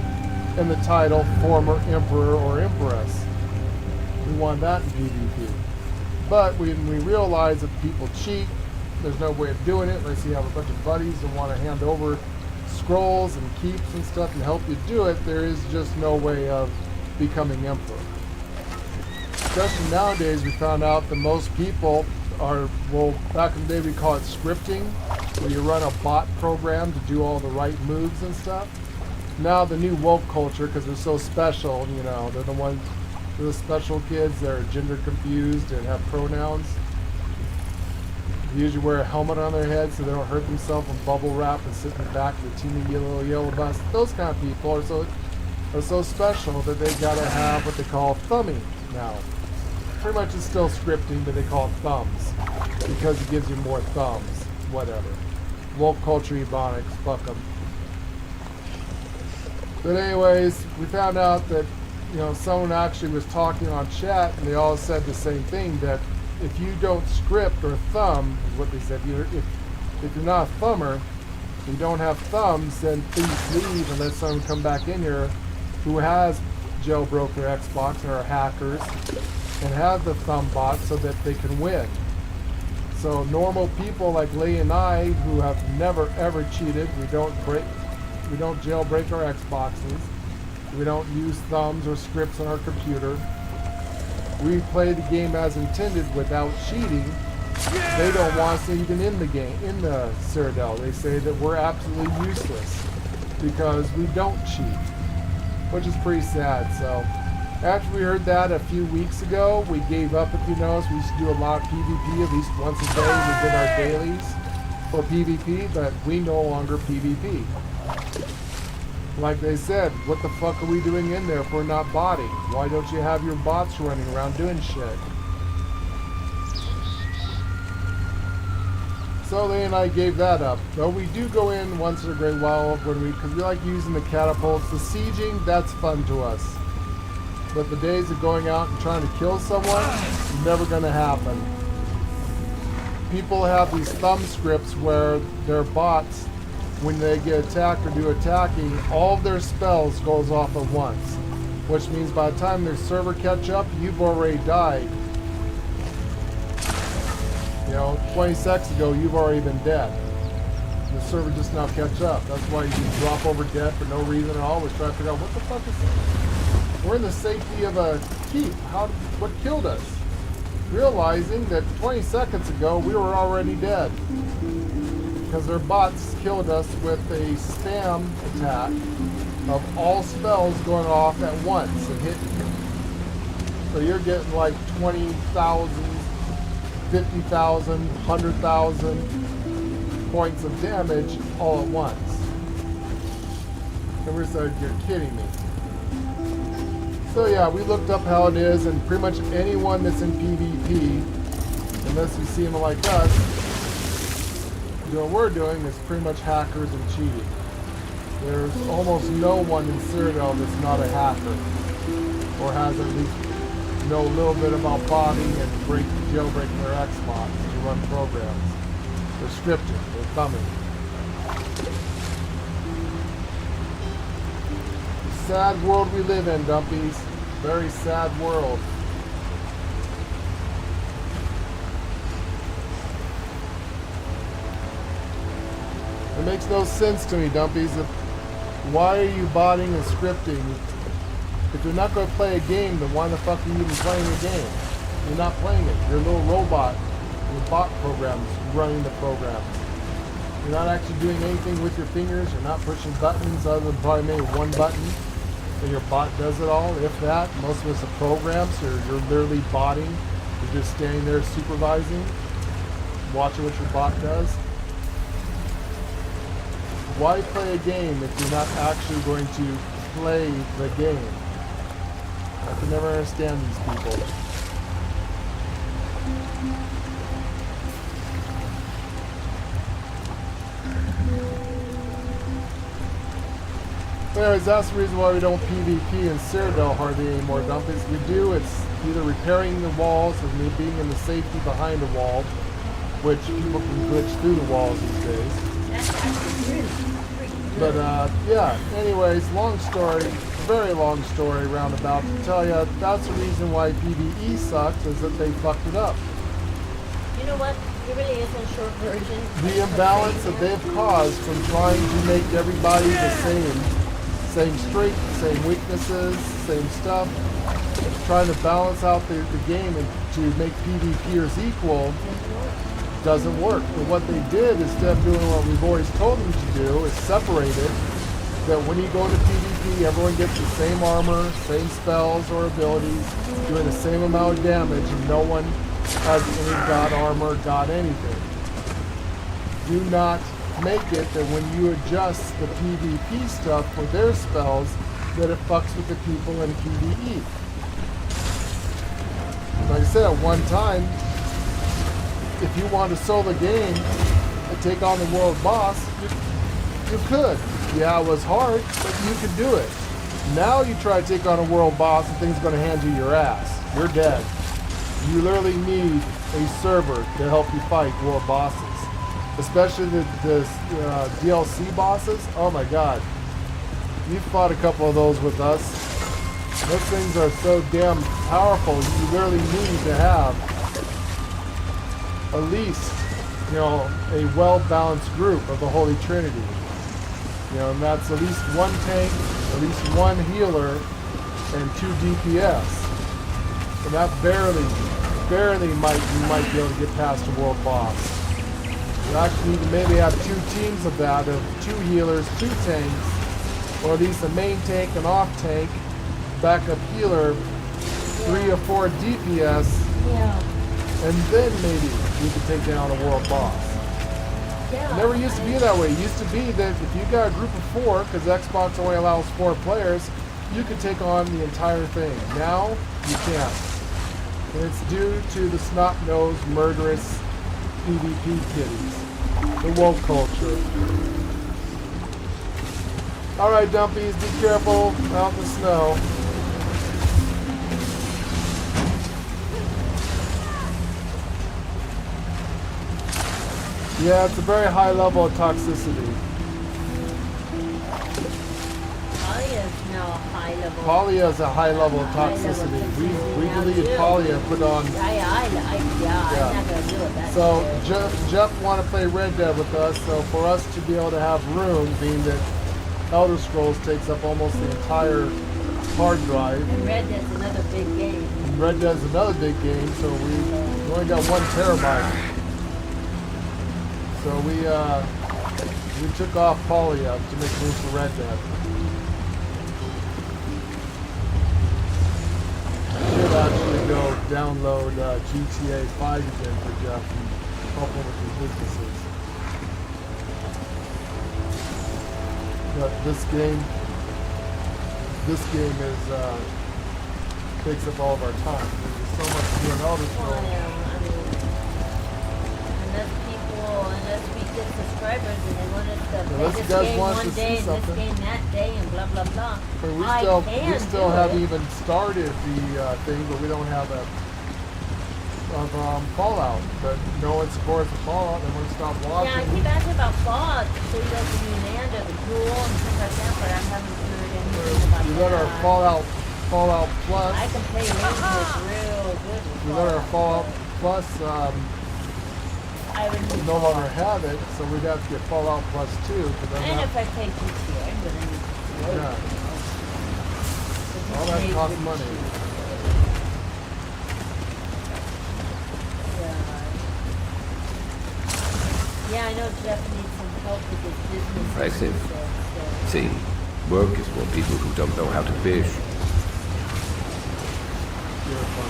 and the title former Emperor or Empress. We wanted that in PvP. But when we realized that people cheat, there's no way of doing it unless you have a bunch of buddies that want to hand over scrolls and keeps and stuff and help you do it. There is just no way of becoming Emperor. Especially nowadays, we found out that most people are, well, back in the day we call it scripting, where you run a bot program to do all the right moves and stuff. Now the new woke culture, because they're so special, you know, they're the special kids that are gender confused and have pronouns. They usually wear a helmet on their head so they don't hurt themselves and bubble wrap and sit in the back of the teeny yellow bus. Those kind of people are so special that they gotta have what they call thumbing now. Pretty much it's still scripting, but they call it thumbs because it gives you more thumbs. Whatever. Woke culture, ebonics, fuck them. But anyways, we found out that, you know, someone actually was talking on chat and they all said the same thing, that if you don't script or thumb, is what they said, if you're not a thumber, you don't have thumbs, then please leave and let someone come back in here who has jailbroke their Xbox and are hackers and have the thumb bot so that they can win. So normal people like Lee and I, who have never ever cheated, we don't jailbreak our Xboxes, we don't use thumbs or scripts on our computer. We play the game as intended without cheating. They don't want us even in the game, in the Citadel. They say that we're absolutely useless because we don't cheat, which is pretty sad. So after we heard that a few weeks ago, we gave up. If you notice, we used to do a lot of PvP at least once a day. We did our dailies for PvP, but we no longer PvP. Like they said, what the fuck are we doing in there if we're not botting? Why don't you have your bots running around doing shit? So Lee and I gave that up. Though we do go in once in a great while because we like using the catapults. The sieging, that's fun to us. But the days of going out and trying to kill someone, never gonna happen. People have these thumb scripts where their bots, when they get attacked or do attacking, all of their spells goes off at once. Which means by the time their server catch up, you've already died. You know, 20 seconds ago, you've already been dead. The server just now catch up. That's why you can drop over dead for no reason at all. We're trying to figure out what the fuck is this? We're in the safety of a keep. What killed us? Realizing that 20 seconds ago, we were already dead. Because their bots killed us with a spam attack of all spells going off at once and hitting you. So you're getting like 20,000, 50,000, 100,000 points of damage all at once. And we said, you're kidding me. So yeah, we looked up how it is, and pretty much anyone that's in PvP, unless you see them like us, what we're doing is pretty much hackers and cheating. There's almost no one in Citadel that's not a hacker, or has at least know a little bit about botting and jailbreaking their Xbox to run programs. They're scripting, they're thumbing. Sad world we live in, dumpies. Very sad world. It makes no sense to me, dumpies. Why are you botting and scripting? If you're not going to play a game, then why the fuck are you even playing a game? You're not playing it. You're a little robot. Your bot programs running the programs. You're not actually doing anything with your fingers. You're not pushing buttons other than probably maybe one button. And your bot does it all, if that. Most of us are programs, so you're literally botting. You're just standing there supervising, watching what your bot does. Why play a game if you're not actually going to play the game? I can never understand these people. Anyways, that's the reason why we don't PvP in Citadel hardly anymore, dumpies. We do, it's either repairing the walls or being in the safety behind a wall, which people can glitch through the walls these days. That's actually really freaking But good. yeah, anyways, long story, very long story roundabout to tell you that's the reason why PvE sucks, is that they fucked it up. You know what? It really is a short version. The imbalance that they've caused from trying to make everybody the same strength, same weaknesses, same stuff, trying to balance out the game and to make PvPers equal doesn't work. But what they did, instead of doing what we've always told them to do, is separate it, that when you go to PvP, everyone gets the same armor, same spells or abilities, doing the same amount of damage, and no one has any god armor, god anything. Do not make it that when you adjust the PvP stuff for their spells, that it fucks with the people in PvE. Like I said, at one time, if you want to solo the game and take on the world boss, you could. Yeah, it was hard, but you could do it. Now you try to take on a world boss and things are going to hand you your ass. You're dead. You literally need a server to help you fight world bosses. Especially the DLC bosses. Oh my god. You've fought a couple of those with us. Those things are so damn powerful, you literally need to have at least, a well-balanced group of the Holy Trinity. And that's at least one tank, at least one healer, and 2 DPS. And that barely you might be able to get past a world boss. You actually need to maybe have 2 teams of that, of 2 healers, 2 tanks, or at least a main tank, an off tank, backup healer, 3 or 4 DPS, Yeah. and then maybe you could take down a world boss. Yeah. It never used to be that way. It used to be that if you got a group of 4, because Xbox only allows 4 players, you could take on the entire thing. Now, you can't. And it's due to the snot-nosed, murderous PvP kitties. The woke culture. Alright, dumpies, be careful out in the snow. Yeah, it's a very high level of toxicity. Poly is now a high level. Poly has a high level of High level toxicity. toxicity We now, deleted too. Poly and put on. I'm not gonna do it. That's So good. Jeff wanted to play Red Dead with us. So for us to be able to have room, being that Elder Scrolls takes up almost the entire hard drive, And Red Dead's another big game. and Red Dead's another big game, so we only got 1 terabyte. So we took off Poly up to make room for Red Dead. Should actually go download GTA 5 again for Jeff and help him with his businesses. But this game is takes up all of our time. There's so much to do in Elder Well, Scrolls. yeah, I mean, unless we get subscribers and they want us to play Unless you this guys game want one to see day and this something. game that day and blah blah blah. But we I still can do haven't it. even started the thing, but we don't have Fallout. But no one supports the Fallout, and we'll stop watching. Yeah, I keep asking about Fallout, so you guys can land of the duel and stuff like that, but I haven't heard anything about We that. got our Fallout Plus. I can play games real good with We got our Fallout Plus. I would need No longer have it, so we'd have to get Fallout Plus 2. And if I take GTA, I'm gonna need GTA. Yeah. But All that GTA costs would- money. Yeah, I know Jeff needs some help with his business. Impressive. So, See, work is for people who don't know how to fish. Beautiful.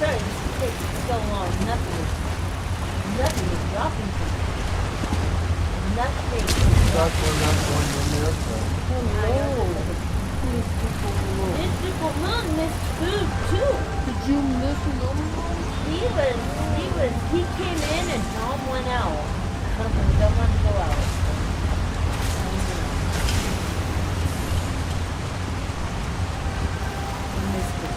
sorry, this is taking so long. Nothing is dropping from me. Nothing. That's one in there. Hello. Mr. Mom missed food too. Did you miss another one? He came in and Tom went out. We don't want to go out. We missed it.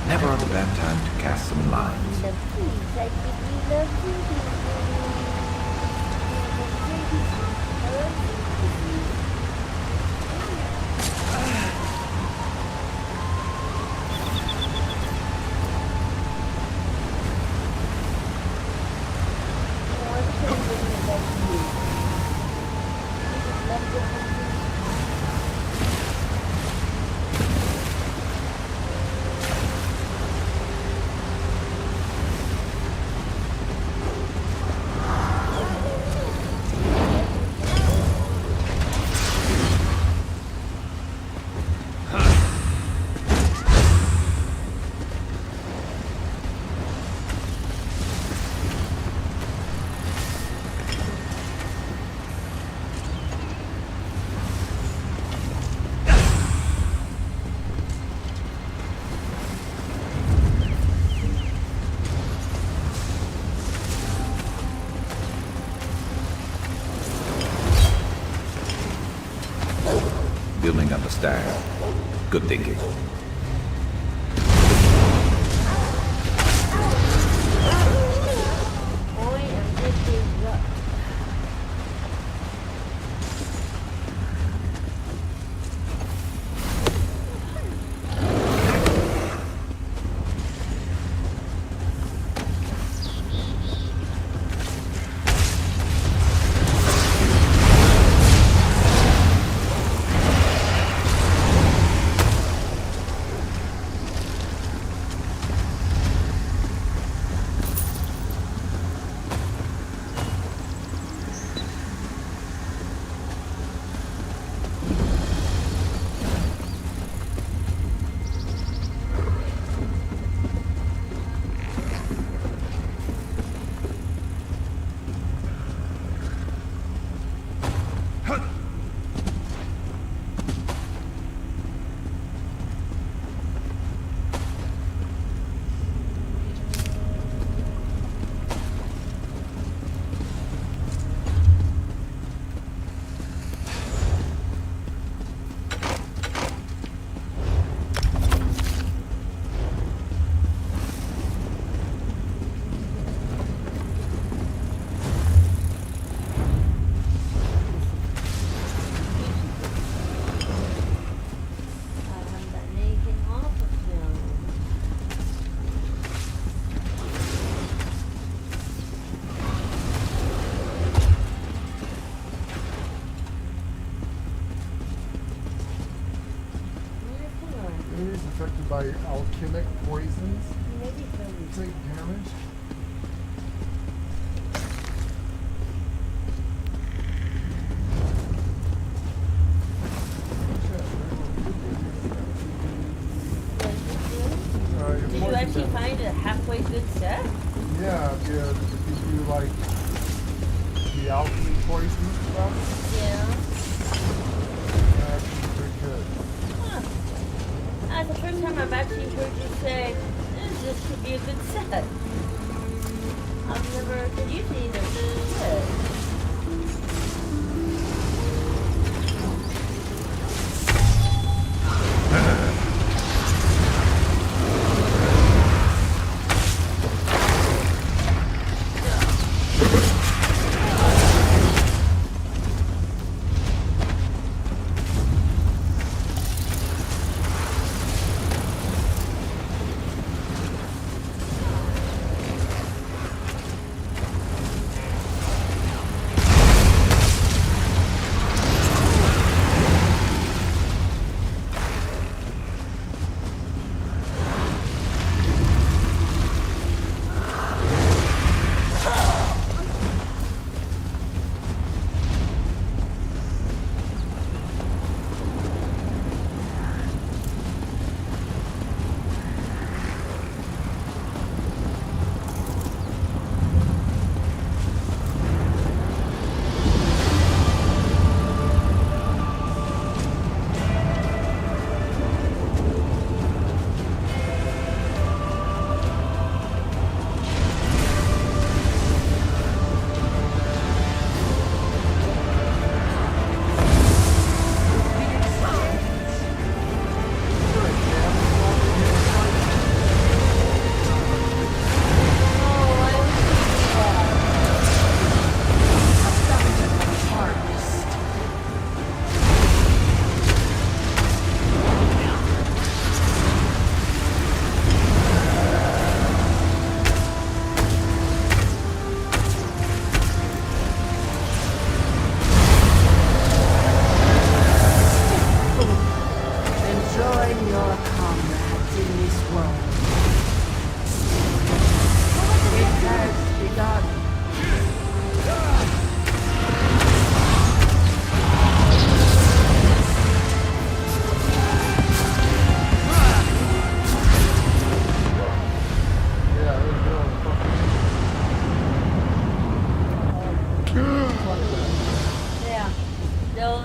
Never a bad time to cast some lines. Love trees, I really love trees. I love trees. Building up a staff. Good thinking. Affected by alchemic poisons. Maybe so. Take damage. Did you actually find a halfway good set? Yeah, if you do like the alchemy poison stuff, Yeah. that's pretty good. Huh. That's the first time I've actually heard you say, this should be a good set. I've never heard you say they're good.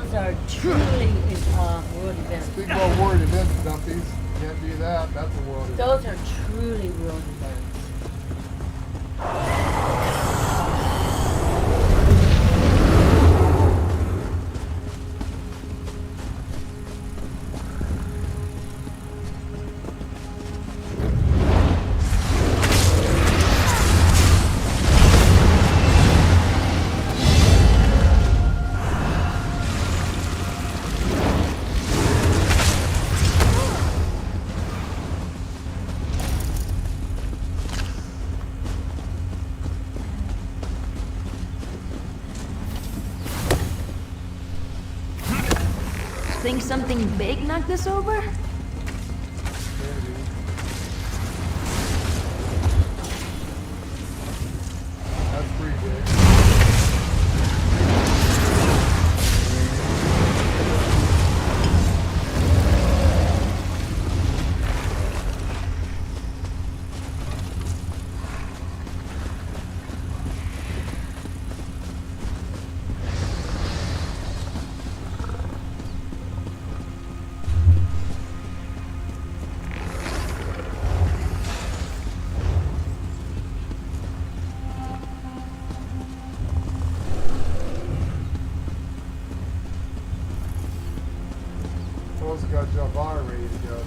Those are truly world events. Speak about world events, dumpies. Can't do that. That's a world event. Those are truly world events. Think something big knocked this over? Maybe. That's pretty big. Also got Jabbar ready to go too.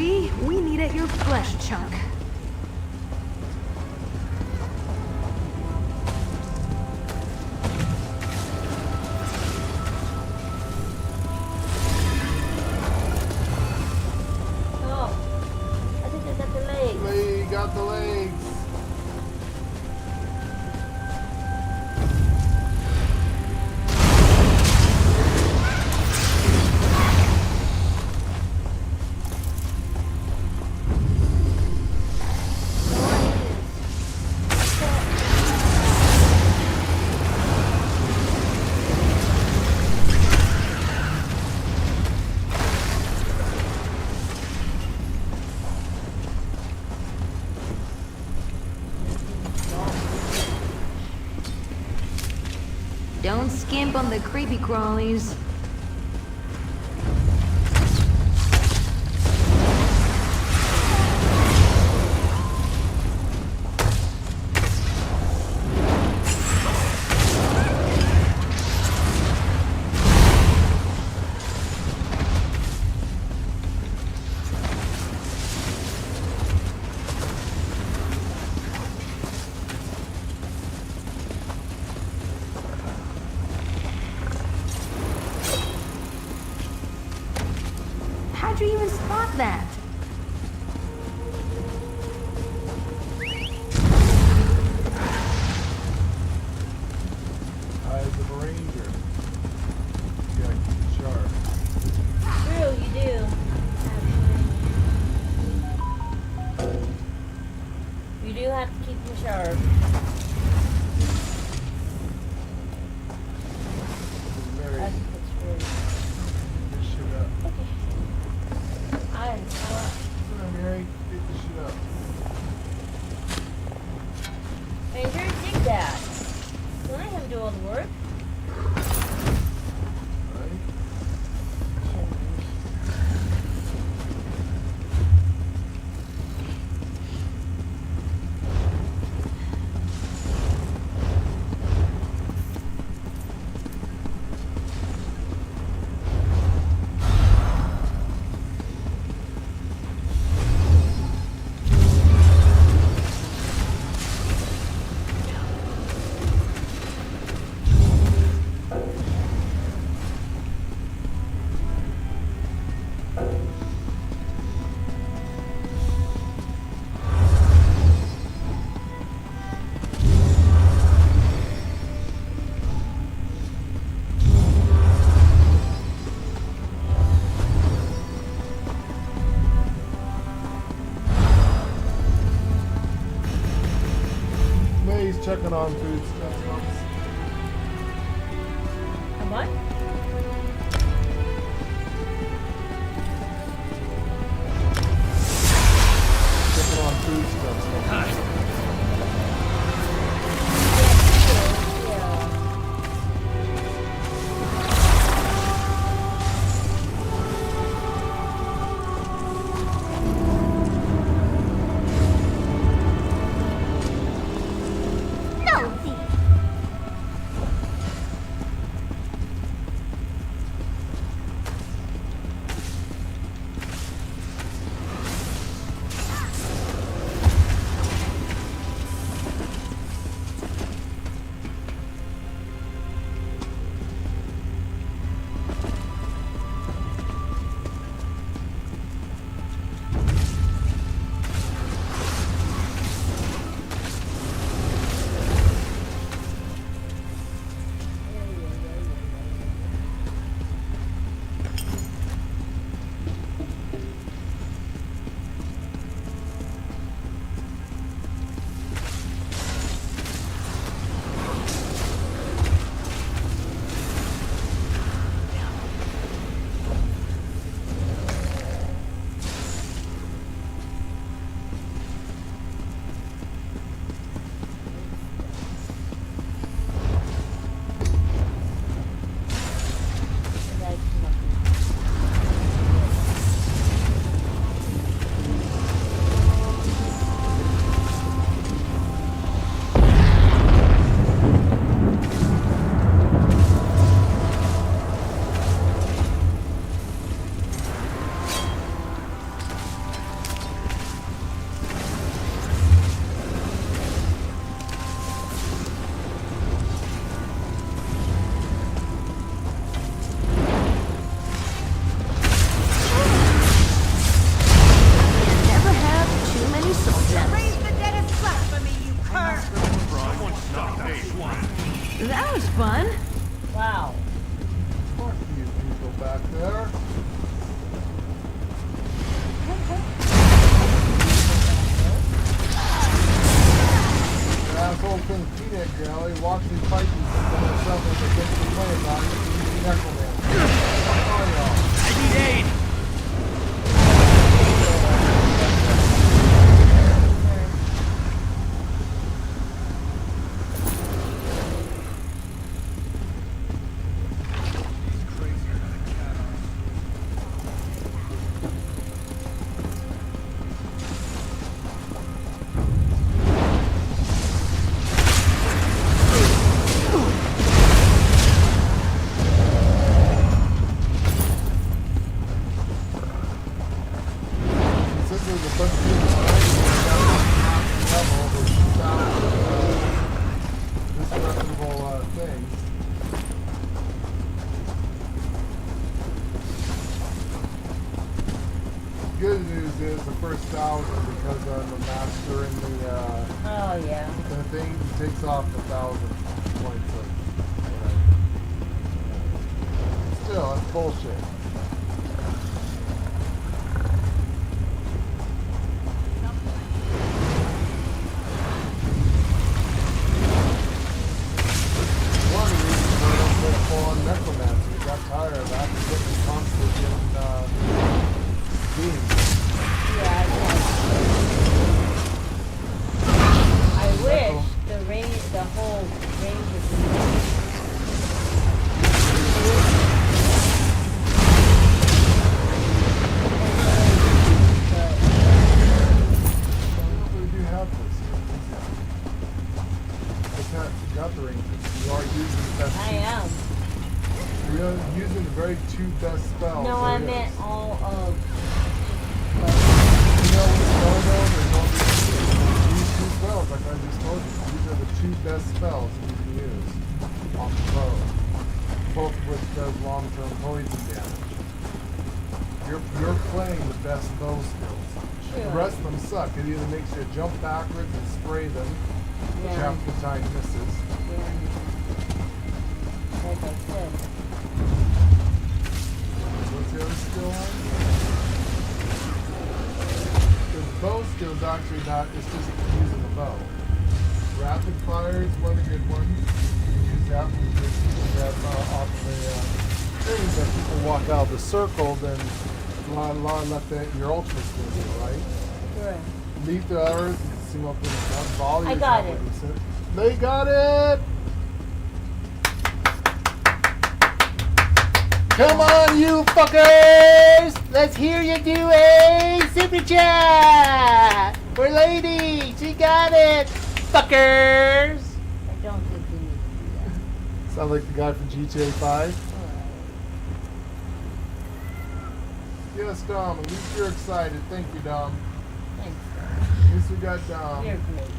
3, we need at your flesh chunk. Oh, I think I got the leg. We got the legs. Don't skimp on the creepy crawlies. How'd you even spot that? Eyes of a ranger. You gotta keep it sharp. True, you do. Actually. You do have to keep them sharp. Mary, I think it's true. pick this shit up. I Come on, Mary. Pick this shit up. Ranger, dig that. Don't let him do all the work. Right? May's checking on food stuff. Come on. Checking on food stuff. Yeah. That was fun. Wow. Fuck you people back there. The asshole thing peanut gallery watch me fight these people myself as I get to play about it. Necromancer. Fuck all y'all. I need aid. Since there's a bunch of people behind me, level with disreputable things. Good news is the first 1,000, because I'm a master in Oh yeah. the thing, takes off 1,000 points of still, that's bullshit. One of the reasons why I don't play full-on necromancer. I got tired of that and getting constant in beams. Yeah. I wish the range, the whole range was. We do have this. You got the ranges. You are using the best. I am. You're using the very two best spells. No, I there meant is. all of. You know what spell though? There's only these two spells, like I just told you. These are the two best spells that you can use on the bow. Both of which does long-term poison damage. You're playing the best bow skills. The Sure. rest of them suck. It either makes you jump backwards and spray them, which Yeah. half the time misses. Like I said. What's the other skill on? The bow skill is actually not, it's just using the bow. Rapid fire is one of the good ones. You can use that when you have off the things that people walk out of the circle, then let your ultimate skill do, right? Correct. Leave the others, see what the volley I is got not it. decent. They got it! Come on, you fuckers! Let's hear you do a super chat! For lady! She got it! Fuckers! I don't think we need to do that. Sound like the guy from GTA 5? Yes, Dom. At least you're excited. Thank you, Dom. Thanks, At least we got Dom. You're great.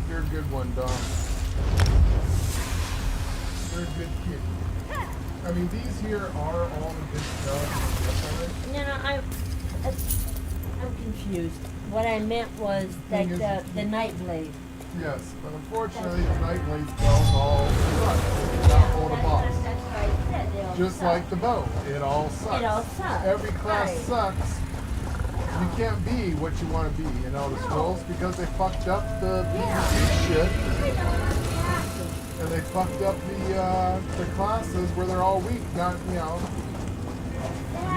You're a good one, Dom. You're a good kid. I mean, these here are all the good stuff. No, I'm confused. What I meant was like Thing is, the night blade. Yes, but unfortunately, the night blade spells all suck. They not hold a boss. That's what I said. They all Just suck. like the bow. It all sucks. It all sucks. Every class Right. sucks. You can't be what you want to be in Elder Scrolls because they fucked up the PvP shit. And they fucked up the classes where they're all weak. Not, you know.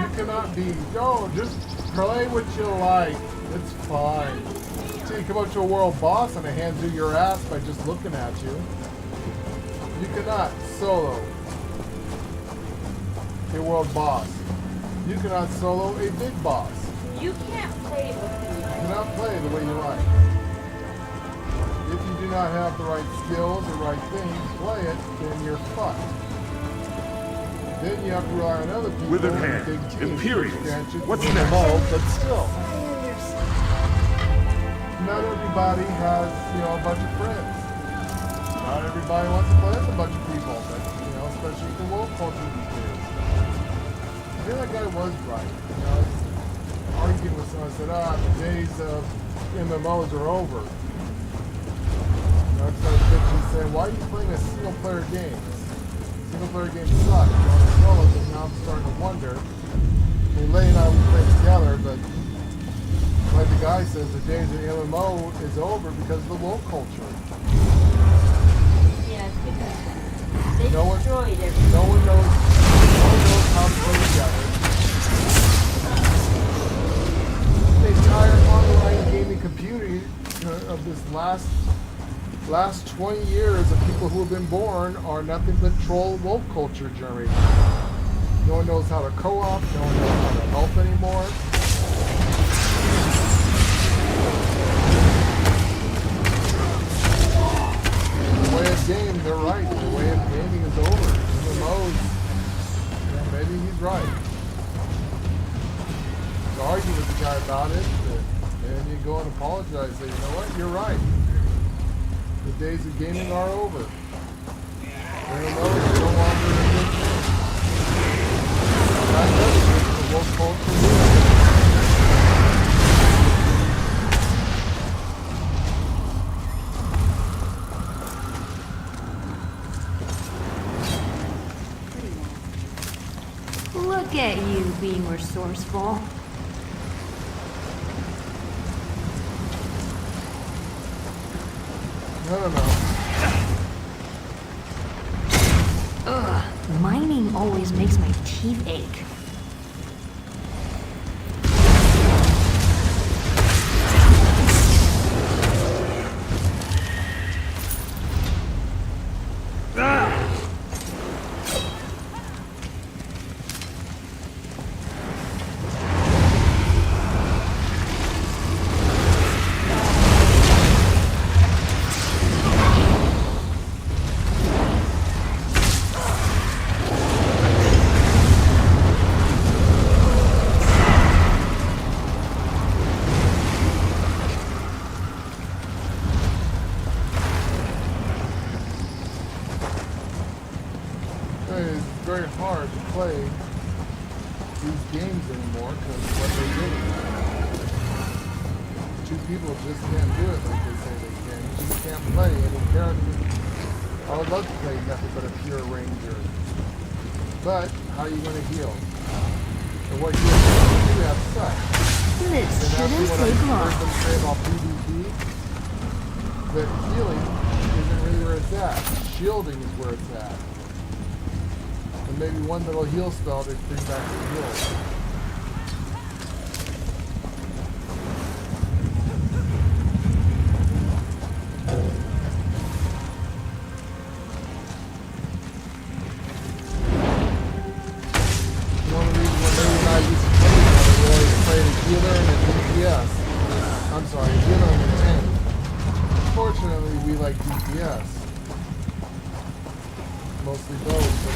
You cannot be. No, just play what you like. It's fine. So you come up to a world boss and it hands you your ass by just looking at you. You cannot solo a world boss. You cannot solo a big boss. You can't play with You me. cannot play the way you like. If you do not have the right skills or right things to play it, then you're fucked. Then you have to rely on other people Withered in a hand. big team. Imperials. Grant you What's the next? remote, but still. Not everybody has, you know, a bunch of friends. Not everybody wants to play with a bunch of people, but, you know, especially for world culture these days. I think that guy was right. You know, arguing with someone said, the days of MMOs are over. You know, it's like 50 cents saying, why are you playing a single player game? Single player games suck. You want to solo, but now I'm starting to wonder. I mean, Lay and I will play together, but like the guy says, the days of MMO is over because of the woke culture. Yeah, it's because they No one- destroyed everything. No one knows how to play together. The entire online gaming community of this last 20 years of people who have been born are nothing but troll woke culture generation. No one knows how to co-op, no one knows how to help anymore. The way of game, they're right. The way of gaming is over. MMOs, yeah, maybe he's right. To argue with the guy about it, and you go and apologize, say, you know what, you're right. The days of gaming are over. MMOs are no longer a good thing. That does it. The woke culture. Look at you being resourceful. No. Ugh, mining always makes my teeth ache. It's very hard to play these games anymore because of what they do. Two people just can't do it like they say they can. You just can't play any character. I would love to play nothing but a pure ranger. But how are you going to heal? And what heals do you have such? This And shouldn't after what I take heard long. them say about PvP, that healing isn't really where it's at. Shielding is where it's at. And maybe one little heal spell to bring back the heal. One of the reasons why Larry and I used to play together, we always played a healer and a DPS. I'm sorry, a healer and a tank. Fortunately, we like DPS. Mostly both, but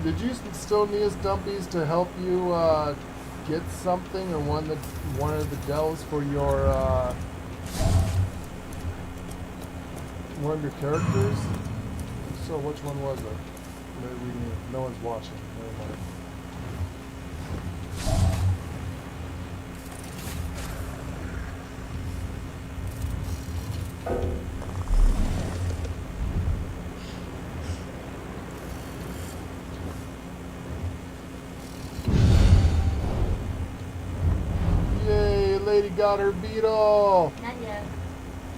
Did you still need us dumpies to help you get something or one of the delves for your one of your characters? So which one was it? Maybe no one's watching. Never mind. Yay, lady got her beetle! Not yet.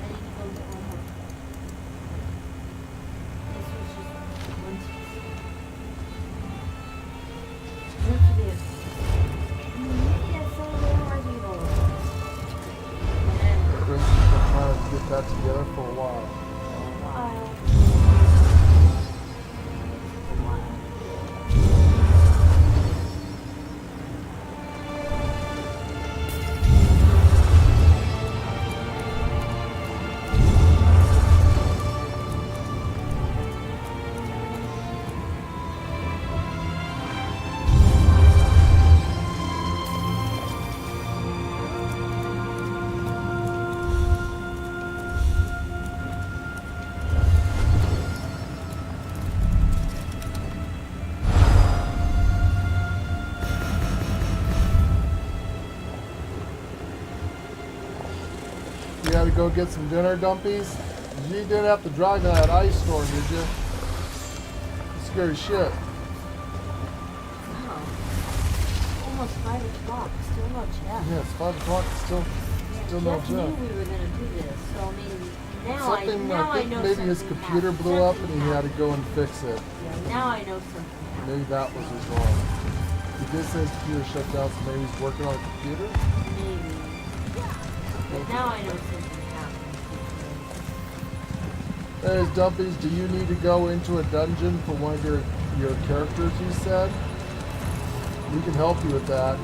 I need to go get one more. This was just one piece. Look at this. Yes, so there are people. And Grace has been trying to get that together for a while. while. You had to go get some dinner, dumpies? You didn't have to drive to that ice storm, did you? Scary shit. Wow. Almost 5 o'clock. Still no chat. Yeah, it's 5 o'clock. Still no Jeff knew job. we were gonna do this, so I mean, now Something, I I think know maybe his something computer happened. blew up and Something he had to happened. go and fix it. Yeah, now I know something happened. Maybe that was his wrong. He did say his computer shut down, so maybe he's working on a computer? Maybe. But now I know something happened. Hey, dumpies, do you need to go into a dungeon for one of your characters, you said? We can help you with that.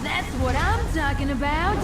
That's what I'm talking about.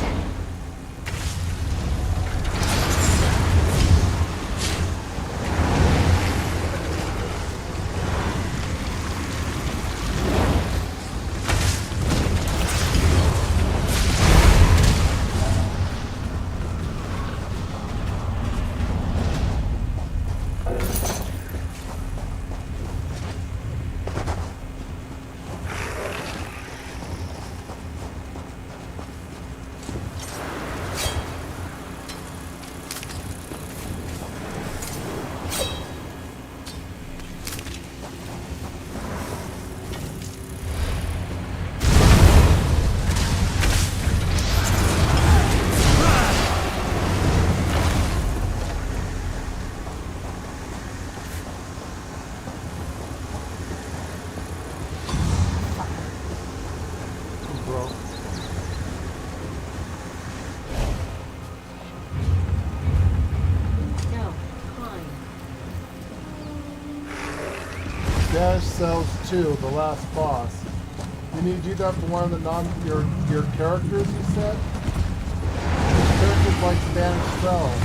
Bro. No, fine. Dash Cells 2, the last boss. You need to do that for one of the your characters, you said? Which characters like Spanish cells?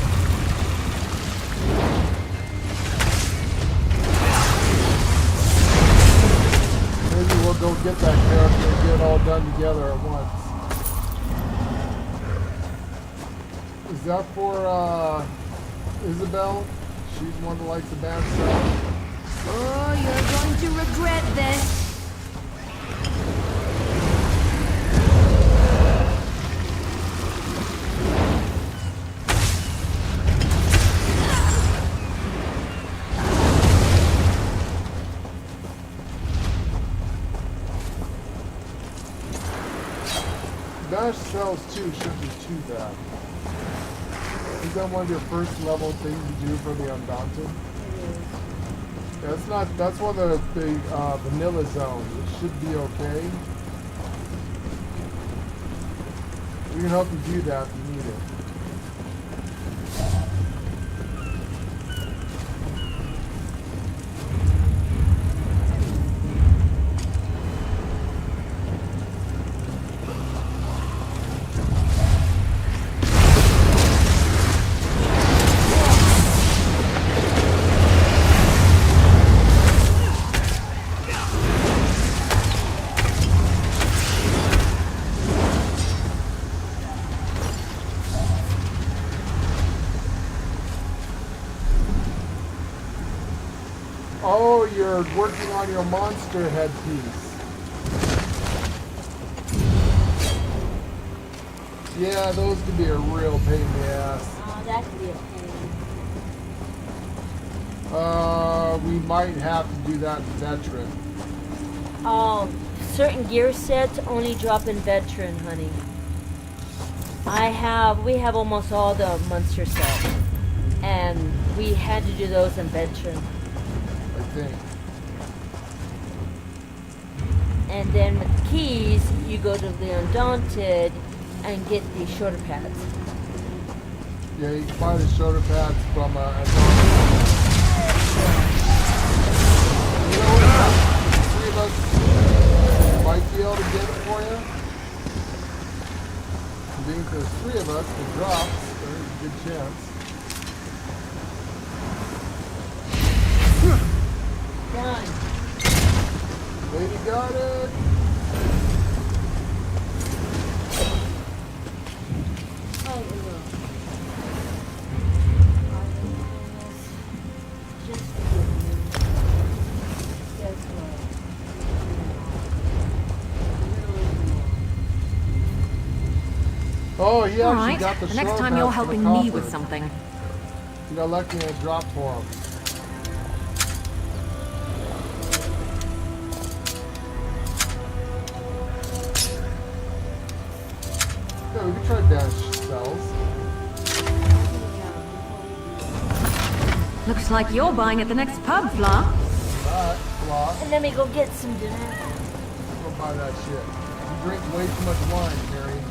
Maybe we'll go get that character and get it all done together at once. Is that for Isabel? She's one that likes the bad stuff. Oh, you're going to regret this. Dash cells too shouldn't be too bad. Is that one of your first level things you do for the Undaunted? Yeah, that's one of the vanilla zones. It should be okay. We can help you do that if you need it. Oh, you're working on your monster headpiece. Yeah, those could be a real pain in the ass. Oh, that could be a pain. We might have to do that in veteran. Certain gear sets only drop in veteran, honey. We have almost all the monster sets, and we had to do those in veteran. I think. And then with keys, you go to the Undaunted and get the shoulder pads. Yeah, you can buy the shoulder pads from you know what? Three of us might be able to get it for you. Being there's three of us, it drops. There's a good chance. Done. Lady got it. Oh, we will. Just guess what? Oh, he All actually right, got the the next shoulder time you're pads from helping the me copper. with something. You got lucky and it dropped for him. Yeah, we can try dash cells. Looks like you're buying at the next pub, Fla. Alright, Flaw. And let me go get some dinner. Go buy that shit. You drink way too much wine, Carrie.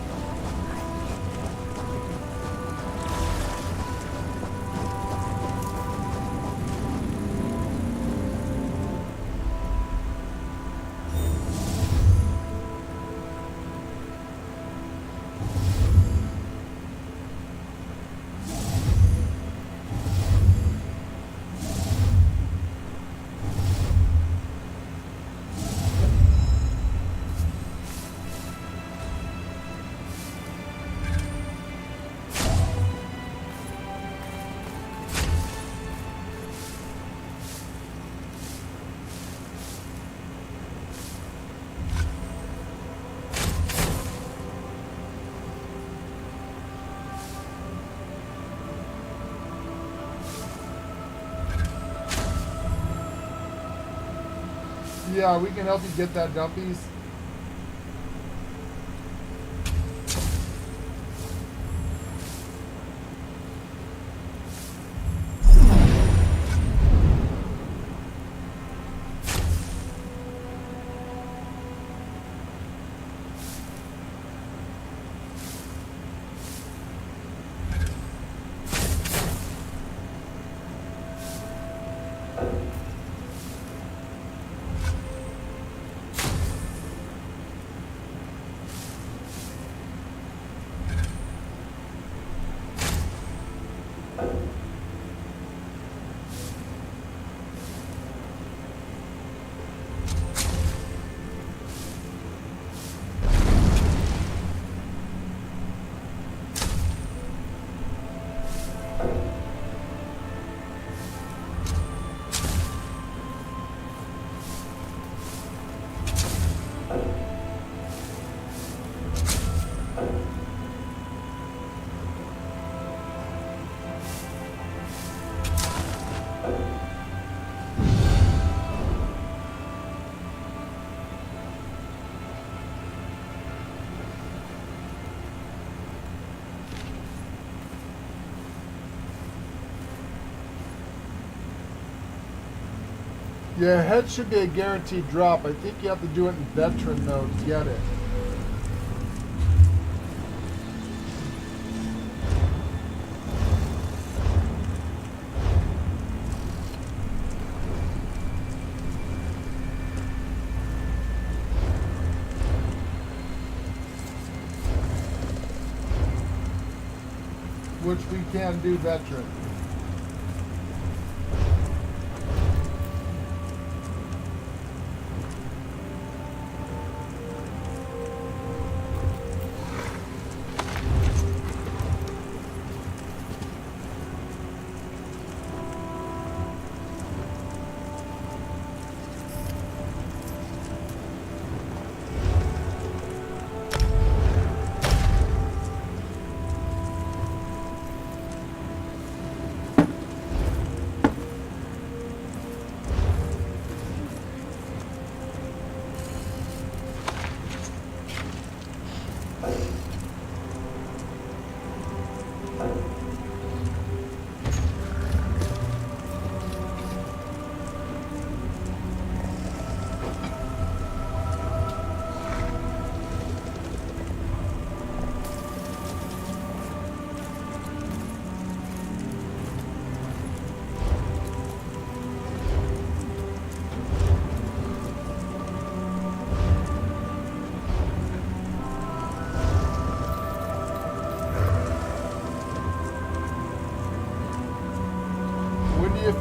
Yeah, we can help you get that dumpies. Yeah, head should be a guaranteed drop. I think you have to do it in veteran though to get it. Which we can do veteran.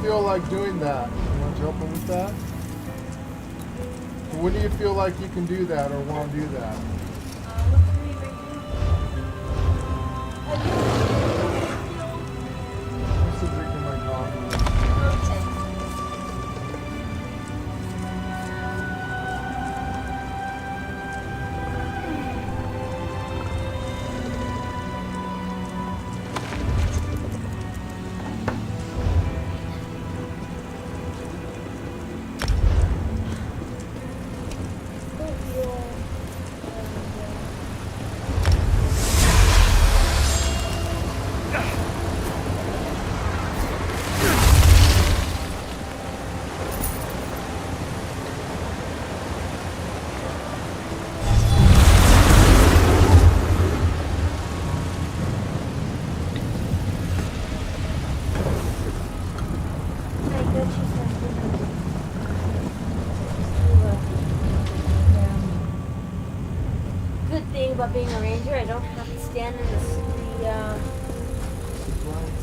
Feel like doing that? You want to help him with that? So when do you feel like you can do that or want to do that? I'm still drinking my coffee. About being a ranger, I don't have to stand in the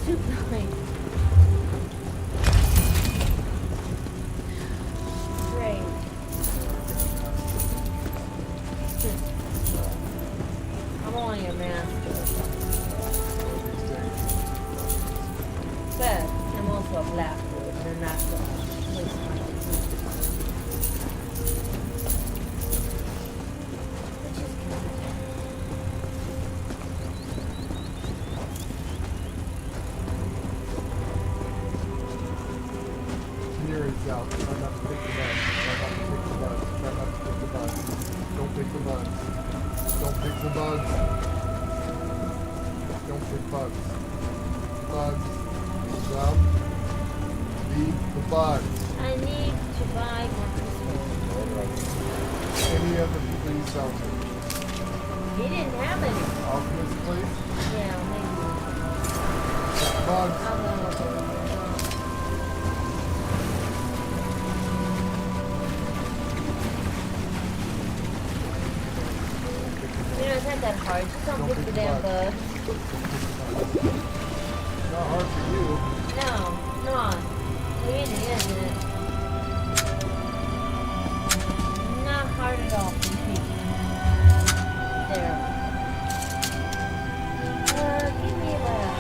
soup line. Great. I'm only a master. But I'm also a black bird and a natural. Out. Try not to pick the bugs. Try not to pick the bugs. Try not to pick the bugs. Don't pick the bugs. Don't pick the bugs. Don't pick bugs. Bugs. Some. Leave the bugs. I need to buy more crystals. Any other people you sell to? He didn't have any. Alchemist place? Yeah, maybe. Bugs. I'll go with it. It's not that hard. Just don't pick the damn bug. It's not hard for you. No, it's not. It isn't it? Not hard at all for me. There. Give me that.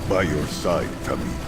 By your side, Tamit.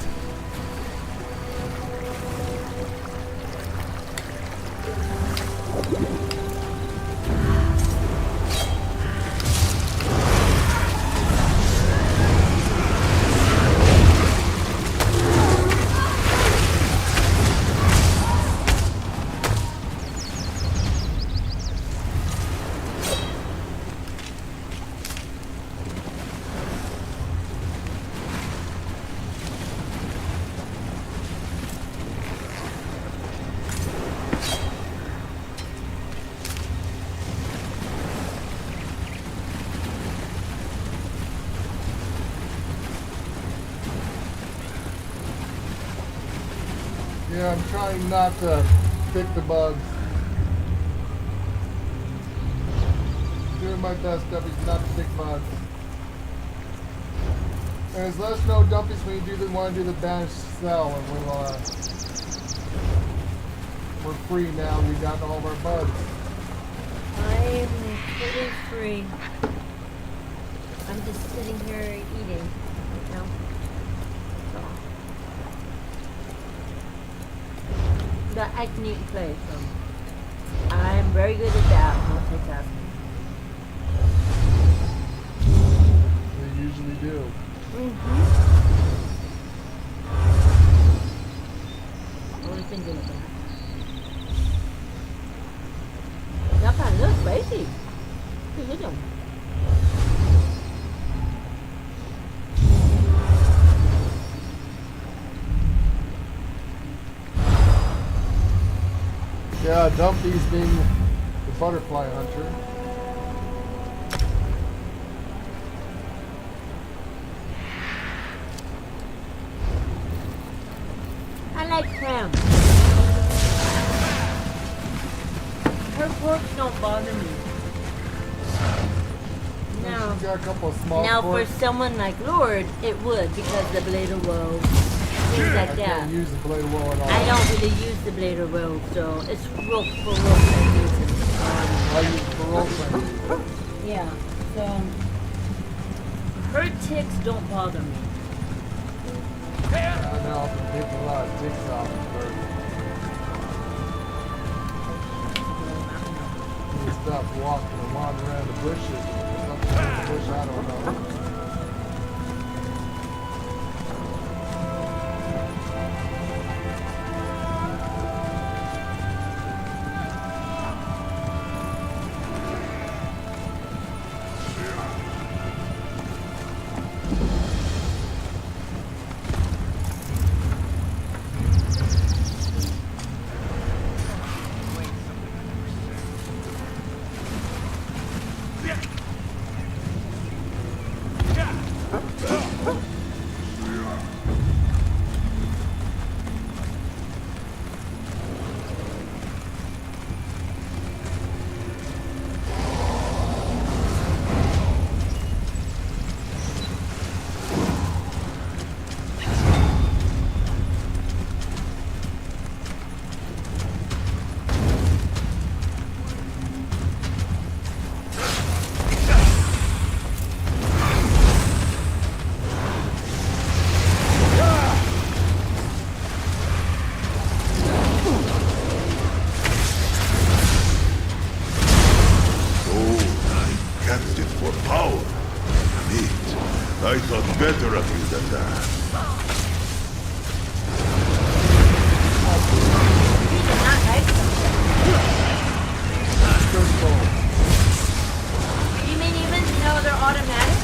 Yeah, I'm trying not to pick the bugs. Doing my best, Dumpies, not to pick bugs. And let us know, Dumpies, when you want to do the banish cell, and we're free now. We got all of our bugs. I'm pretty free. I'm just sitting here eating right now. But I can eat and play, so I'm very good at that, multitasking. They usually do. Only thing good at that. That kind of looks spicy. Look at them. Yeah, Dumpy's being the butterfly hunter. I like Pam. Her quirks don't bother me. She's got a couple of small Now for quirks. someone like Lord, it would because the blade of woe, things like I that. can't use the blade of woe at all. I don't really use the blade of woe, so it's real for real reasons. I use it for role-playing. Yeah, so her ticks don't bother me. I know I've been taking a lot of ticks off of her. She stop walking and wandering around the bushes. Something in the bush, I don't know. I thought better of you than that. You did not like them. You mean even though they're automatic?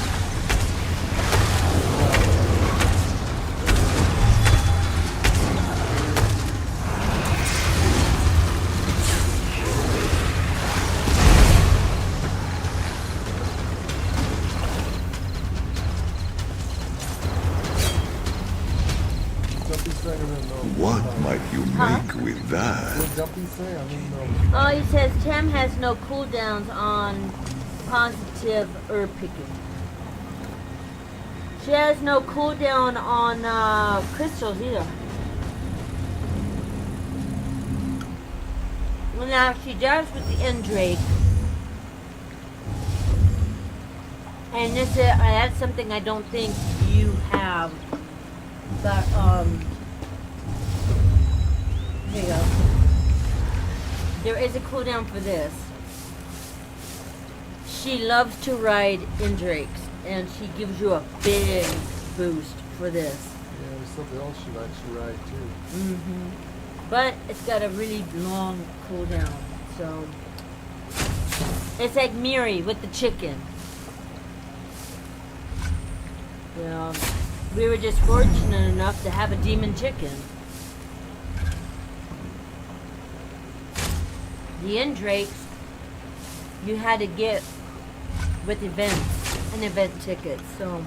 What might you make with that? What Dumpy say? I mean, Oh, he says Tam has no cooldowns on positive herb picking. She has no cooldown on crystals either. Well, now she does with the Endrake. And this is, that's something I don't think you have. But, here you go. There is a cooldown for this. She loves to ride Indrakes, and she gives you a big boost for this. yeah, there's something else she likes to ride too. Mm-hmm. But it's got a really long cooldown, so it's like Miri with the chicken. Yeah, we were just fortunate enough to have a demon chicken. The Indrakes, you had to get with events and event tickets, so.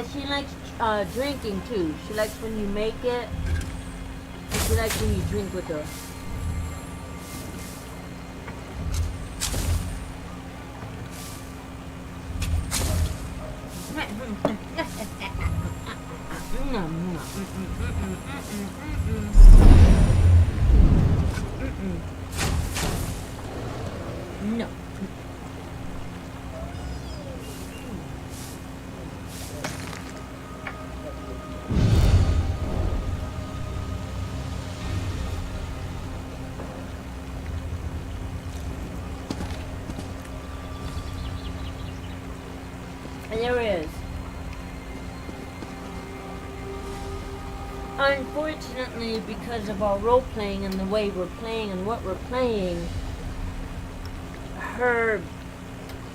And she likes drinking too. She likes when you make it. And she likes when you drink with her. No. And there it is. Unfortunately, because of our role playing and the way we're playing and what we're playing,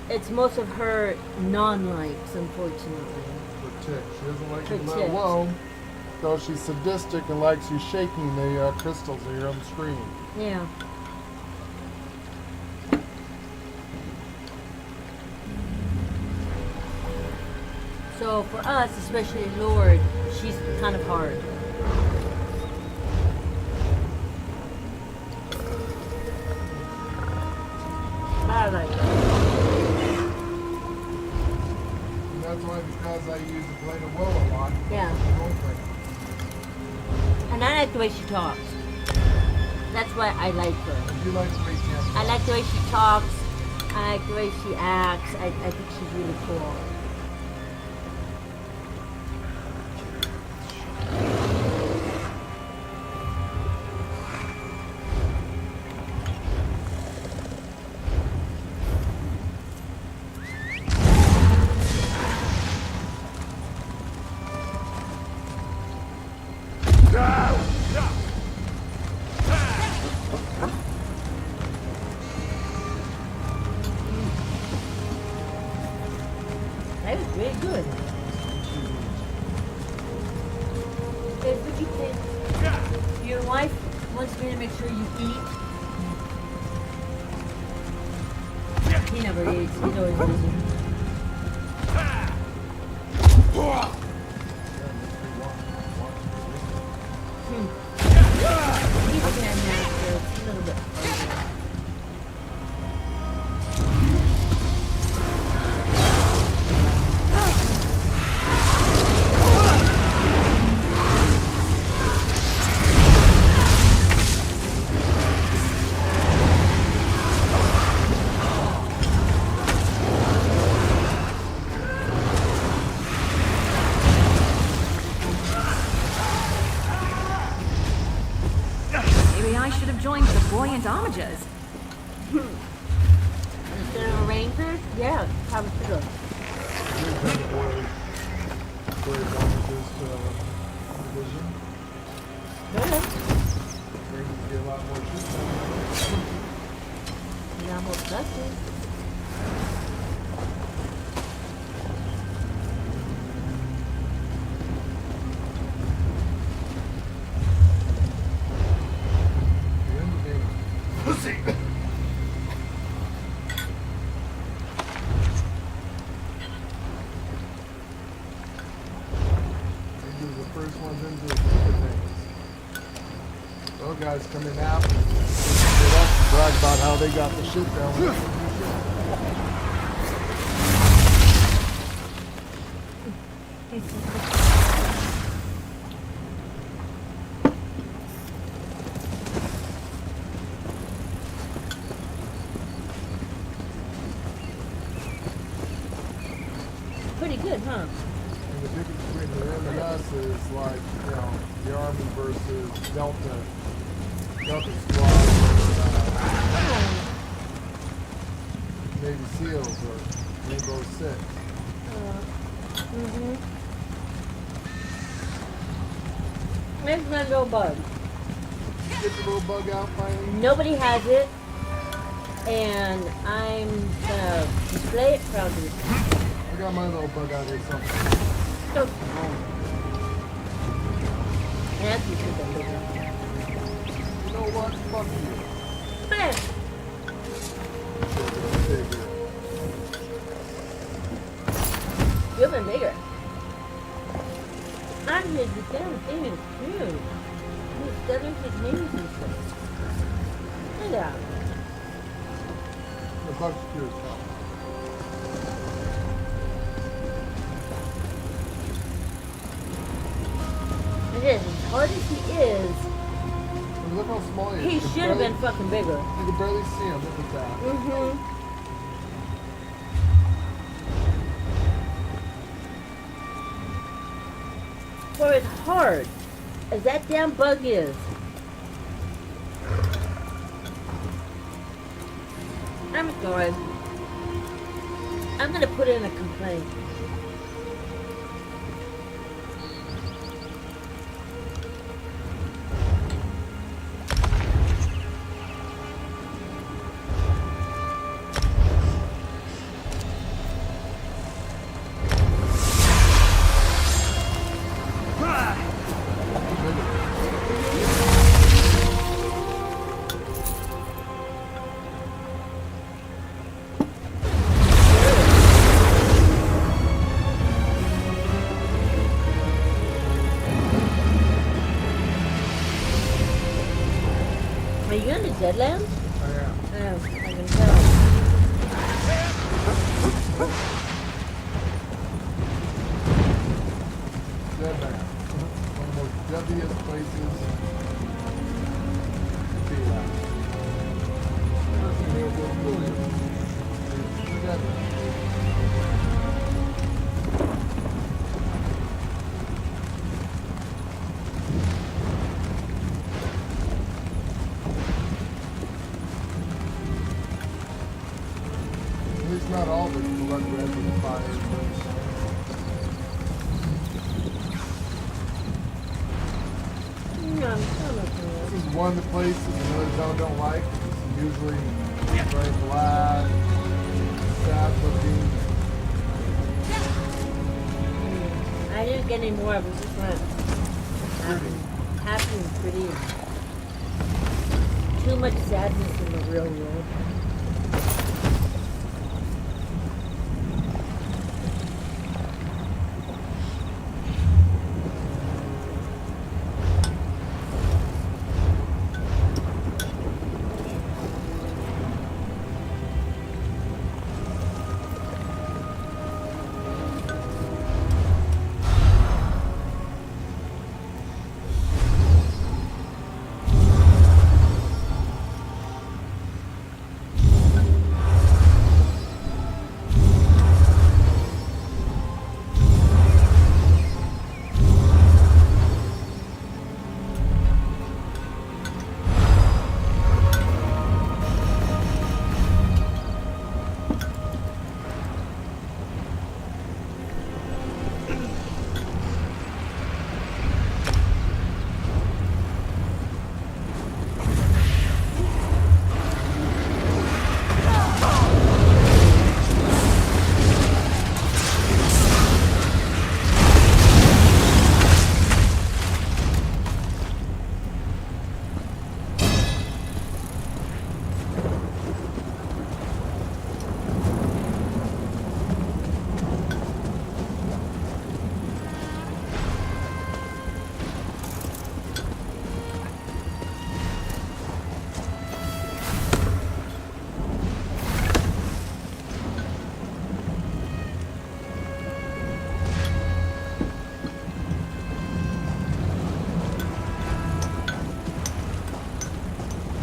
it's most of her non-likes, unfortunately. For tick. She doesn't like For you let ticks. low. Though she's sadistic and likes you shaking the crystals on your own screen. Yeah. So for us, especially Lord, she's kind of hard. But I like her. And that's why, because I use the blade of will a lot. Yeah. Role play. And I like the way she talks. That's why I like her. You like to read Tampa. I like the way she talks. I like the way she acts. I think she's really cool. That was really good. Okay, would you say your wife wants me to make sure you eat? He never eats. He's always busy. He's a man master. It's a little bit funny. Maybe I should have joined the buoyant homages. Instead of a ranger? Yeah, have a sugar. Where advantages division. Good. Brings you a lot more shit done. Not more productive. The end game. Pussy! These are the first ones into the thick of things. Those guys come in after. Get up and brag about how they got the shit down. Pretty good, huh? And the difference between them and us is like, you know, the Army versus Delta Squad, or, Navy SEALs, or Rainbow Six. There's my little bug. Get the little bug out finally. Nobody has it, and I'm gonna display it proudly. I got my little bug out here somewhere. So, and that's you should have You know what? Fuck you. Bam! Bigger. You've been bigger. Not his, the damn thing is huge. He's studying his knees and stuff. Look at that. The bug's cute. It is, as hard as he is, Look how small he is. he You can should have barely- been fucking bigger. You can barely see him. Look at that. Mm-hmm. For as hard as that damn bug is, I'm sorry. I'm gonna put in a complaint. Are you in the Deadlands? Oh, yeah. Oh, I can tell. Deadman. One of the most deadliest places to be at. Deadman. At least not all the blood red and fire. No, I'm still looking at This is one of the places the zone don't like. It's usually very black, sad looking. I didn't get any more. It was just went happy and pretty. Too much sadness in the real world.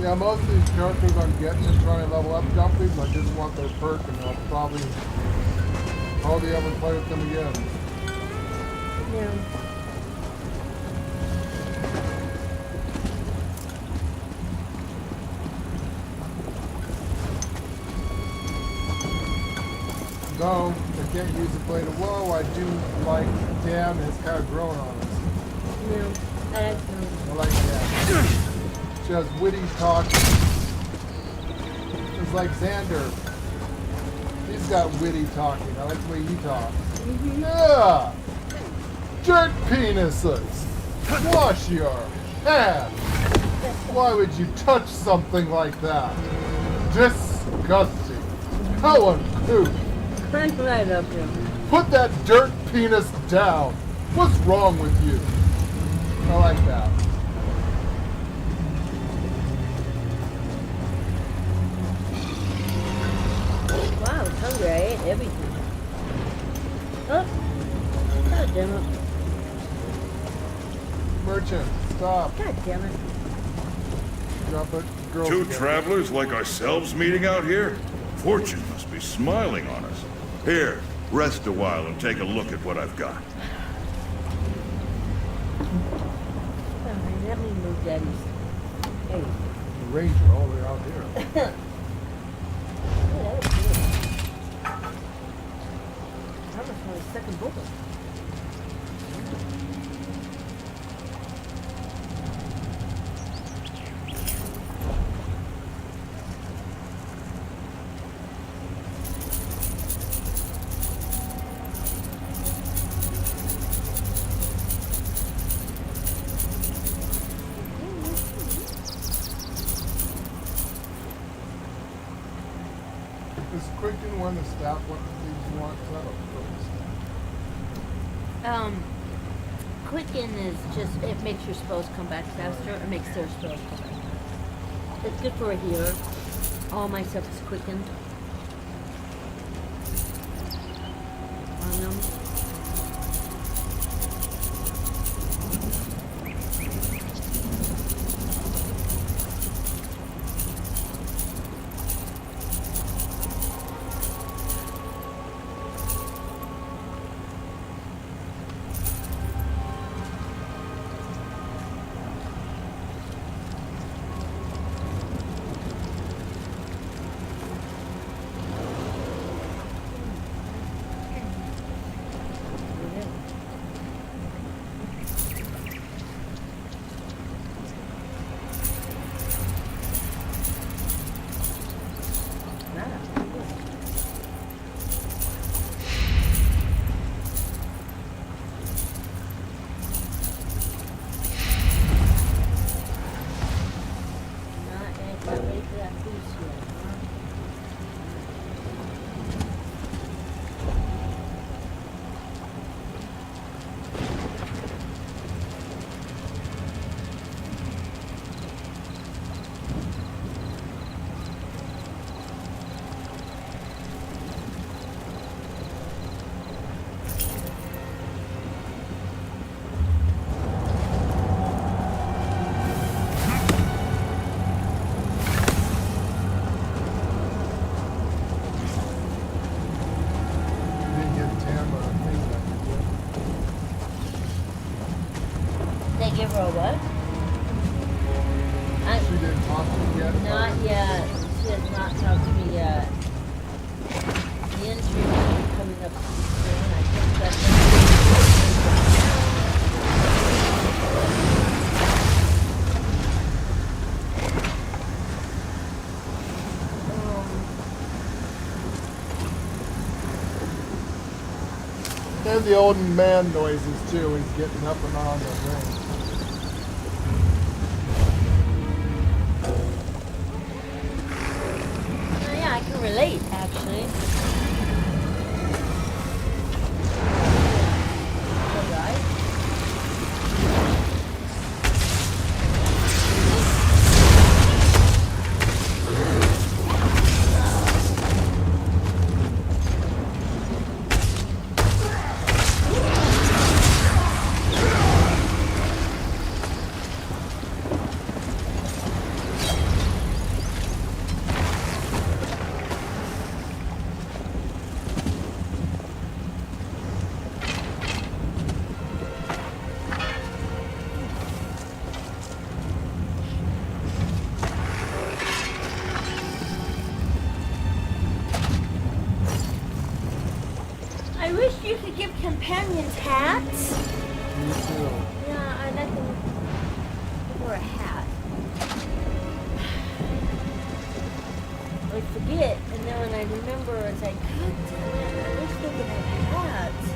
Yeah, most of these characters I'm getting and trying to level up Dumpties, I just want their perk and I'll probably hardly ever play with them again. Yeah. Though, I can't use the blade of woe, I do like Dan, it's kind of grown on us. Yeah. That's I like Dan. She has witty talk. It's like Xander. He's got witty talking. I like the way he talks. Yeah! Dirt penises! Wash your hands! Why would you touch something like that? Disgusting! How uncouth! right up here. Put that dirt penis down! What's wrong with you? I like that. Wow, I was hungry. I ate everything. Oh, god damn it. Merchant, stop. God damn it. Drop it. Girls Two together. travelers like ourselves meeting out here? Fortune must be smiling on us. Here, rest a while and take a look at what I've got. Alright, let me move daddy's. Hey. The ranger all the way out here. Oh, that was good. I almost want a second bullet. Is Quicken one the staff what things you want? Quicken is just, it makes your spells come back faster. It makes their spells come back faster. It's good for a healer. All my stuff is quickened. On them. They give her a what? She didn't talk to you yet? Not yet. She has not talked to me yet. The interview will be coming up soon. I think that's And the old man noises too. He's getting up and on the ring. yeah, I can relate actually. Alright. I wish you could give companions hats. Me too. Yeah, I'd like them for a hat. I forget, and then when I remember, it's like, God damn it, I wish they would have hats.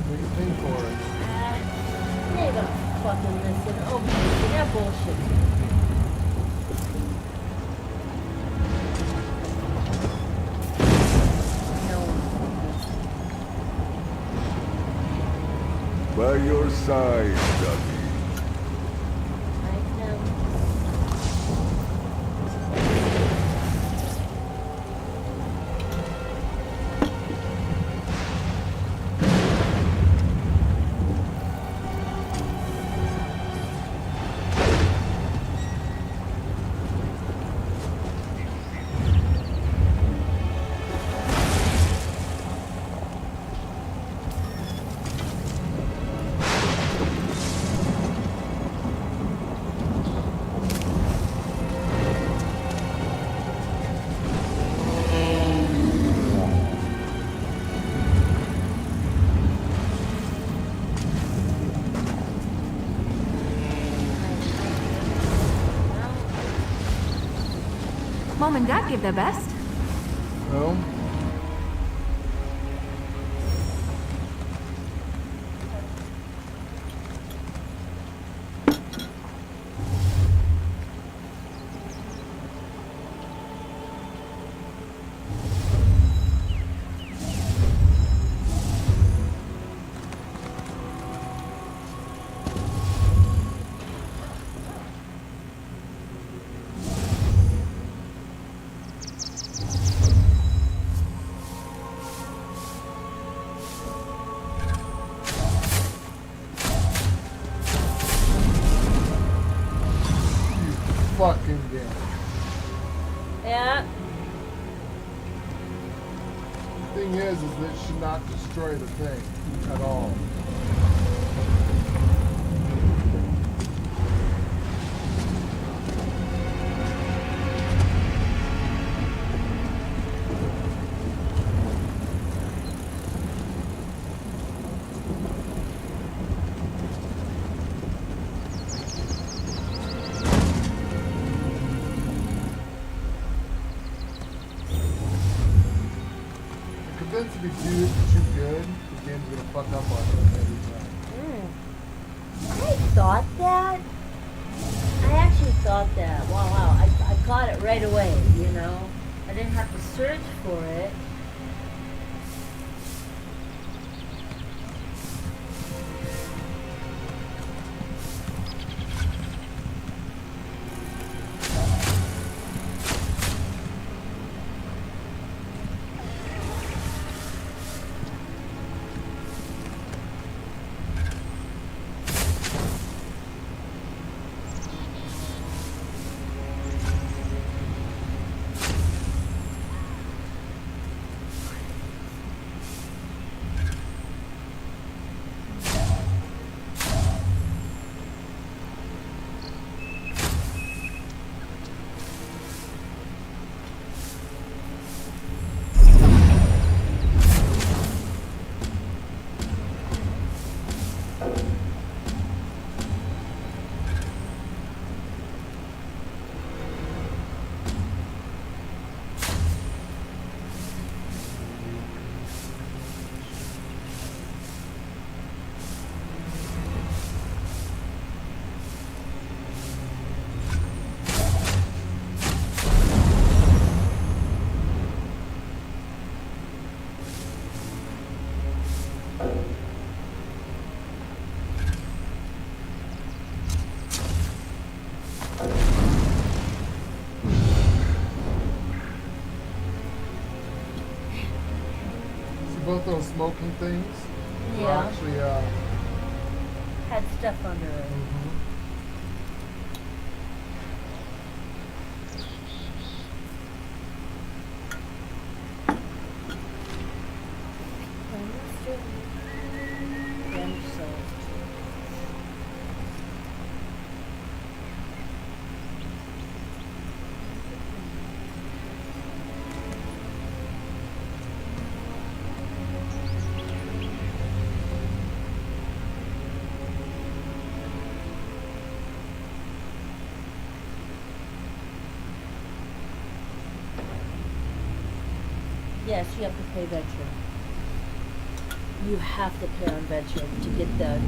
We can pay for it. They don't fucking listen. Oh, man, they're bullshit. No one will listen. By your side, Ducky. I know. Mom and Dad give their best. No? Fucking game. Yeah. Thing is that it should not destroy the thing at all. To be too good, the game's gonna fuck up on it every time. I thought that. I actually thought that. Wow. I caught it right away, you know. I didn't have to search for it. Both those smoking things were Yeah. actually Had stuff under it. Yes, you have to pay venture. You have to pay on venture to get the help.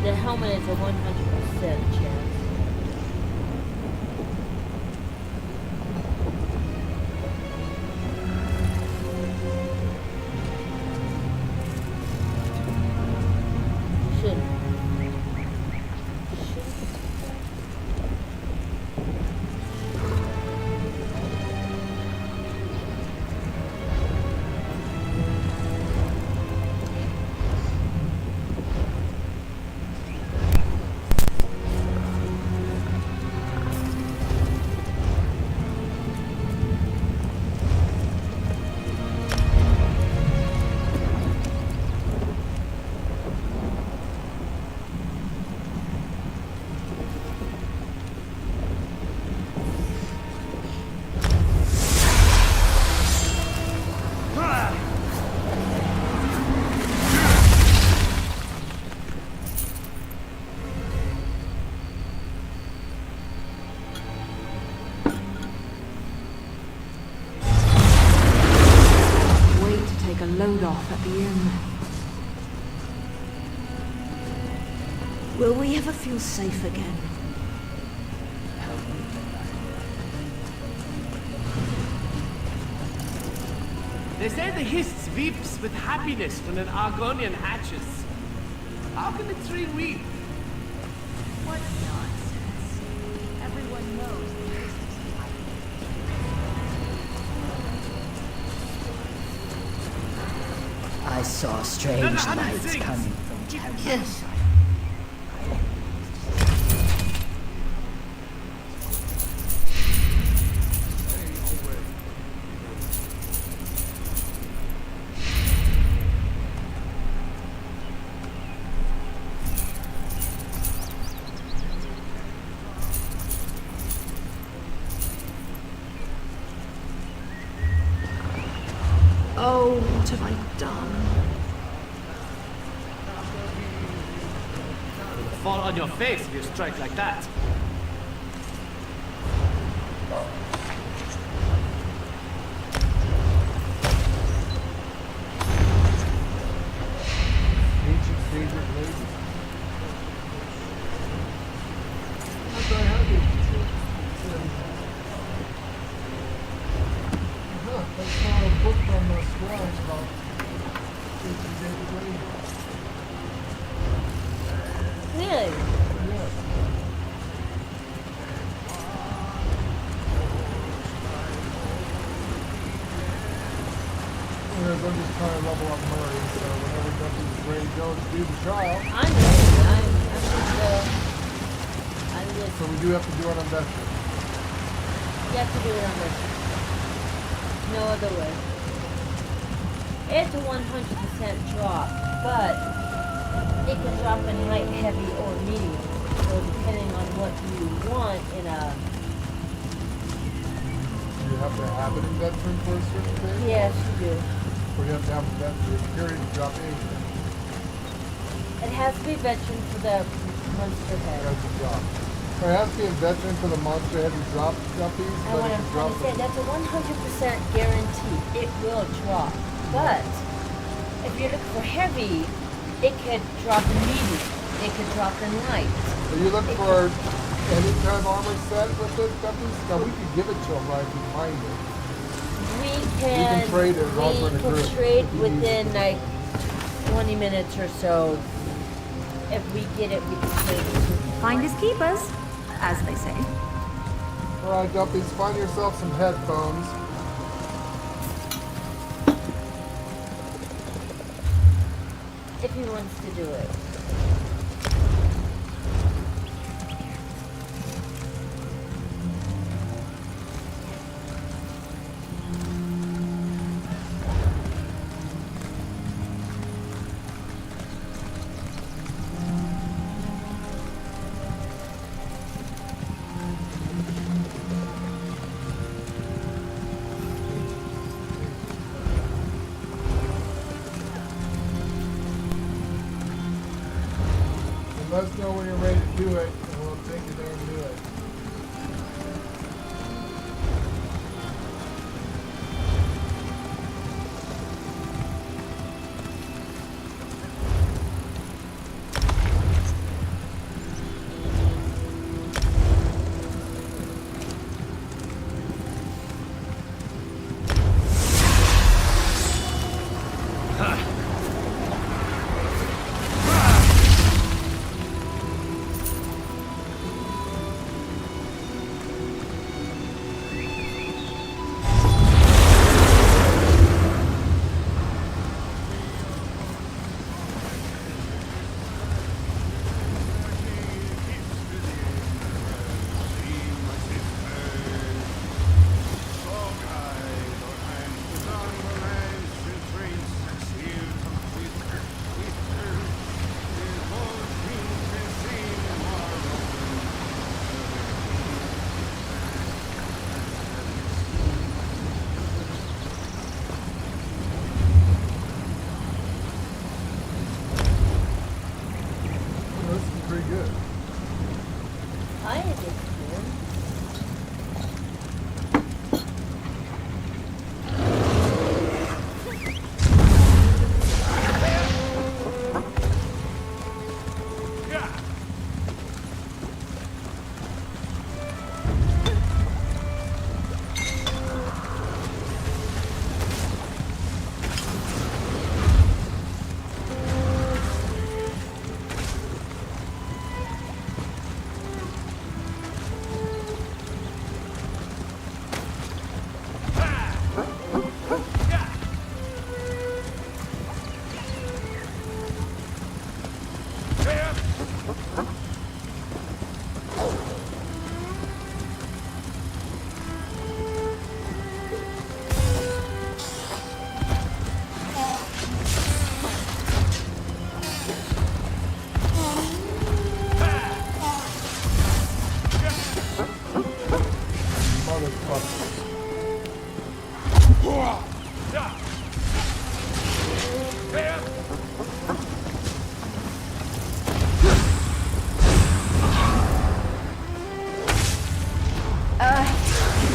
The helmet is a 100% chance. Will we ever feel safe again? They say the Hist weeps with happiness when an Argonian hatches. How can the tree weep? What nonsense. Everyone knows the Hist is I saw strange lights coming from Yes. Oh, what have I done? You'll fall on your face if you strike like that. Ancient favorite lady. I thought I had ancient favorite. I saw a book from the scribe about ancient favorite lady. Really? Yeah. Anyways, I'm just trying to level up Murray, so whenever Duffy's ready to go to do the trial, I'm ready. I'm just, so we do have to do an invention. you have to do it on this. No other way. It's a 100% drop, but it can drop in light, heavy, or medium. So depending on what you want in a... Do you have to have an invention for a certain thing? Yes, you do. Or you have to have an invention period to drop anything? It has to be veteran for the monster head. That's a drop. So it has to be a veteran for the monster head to drop Duffy's, And but what it I'm can trying drop to say, them. that's a 100% guarantee. It will drop. But if you're looking for heavy, it could drop in medium. It could drop in light. So you look for any kind of armor set with this Duffy's? Now we could give it to him right behind it. We can can, trade it and offer it a group trade if you within use like 20 minutes or so. If we get it, we can trade it. Finders keepers, as they say. Alright, Duffy's, find yourself some headphones. If he wants to do it. Let us know when you're ready to do it, and we'll take you there and do it.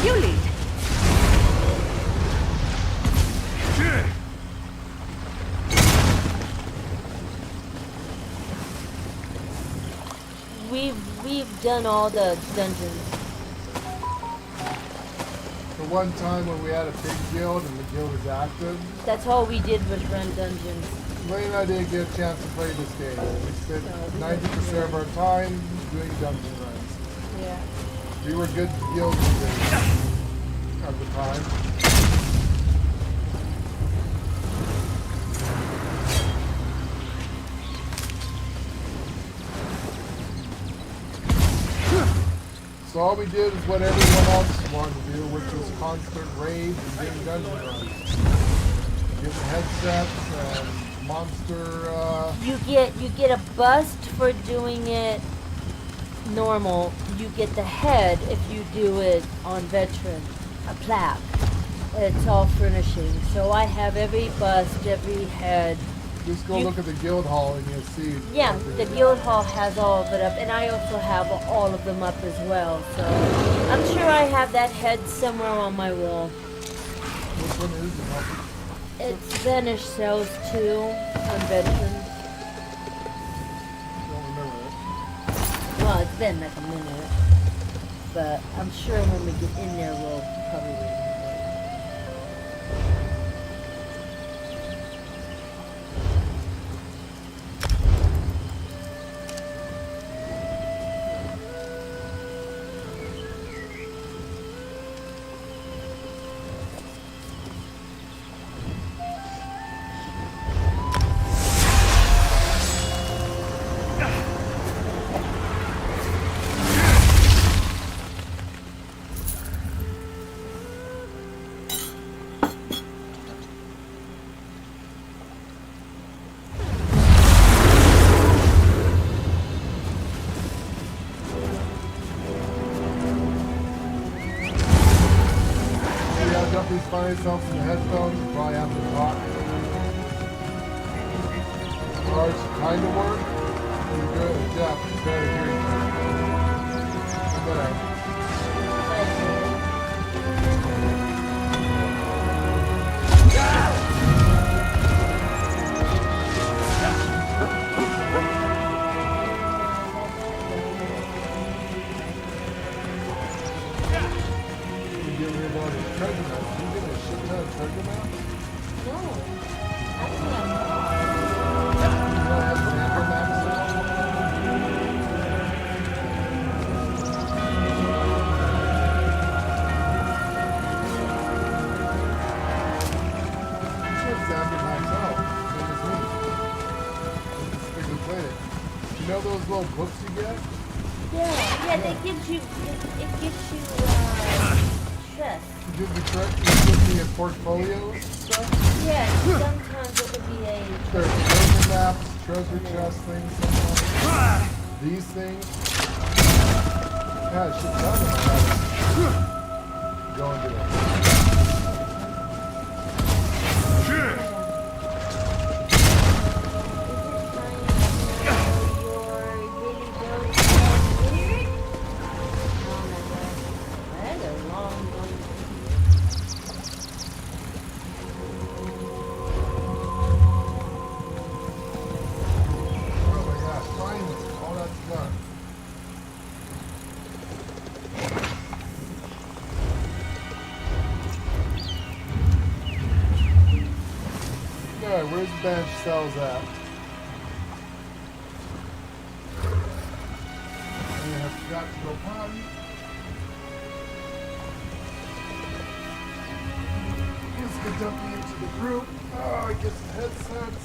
You lead. We've done all the dungeons. The one time when we had a big guild and the guild was active, That's all we did was run dungeons. Wayne and I didn't get a chance to play this game. We spent 90% of our time doing dungeon runs. Yeah. We were good guild leaders at the time. So all we did is what everyone else wanted to do, which was constant raids and doing dungeon runs. Getting headsets and monster, You get a bust for doing it normal. You get the head if you do it on veteran. A plaque. It's all furnishing. So I have every bust, every head. just go look at the guild hall and you'll see. Yeah, the guild hall has all of it up, and I also have all of them up as well. So I'm sure I have that head somewhere on my wall. Which one is it? It's Vanish Cells 2 on veteran. Don't remember it. Well, it's been like a minute, but I'm sure when we get in there, we'll probably remember it. Find yourself some headphones, you probably have to talk. Ours kind of work. You're good. Jeff, it's better hearing you. Better. Portfolios and stuff? Yeah, sometimes it would be a... Treasure maps, treasure chest things, sometimes. These things. Yeah, it should tell them about it. Go and do it. Where's the bench cells at? I forgot to go potty. Let's get Dumpy into the group. Oh, I get some headsets.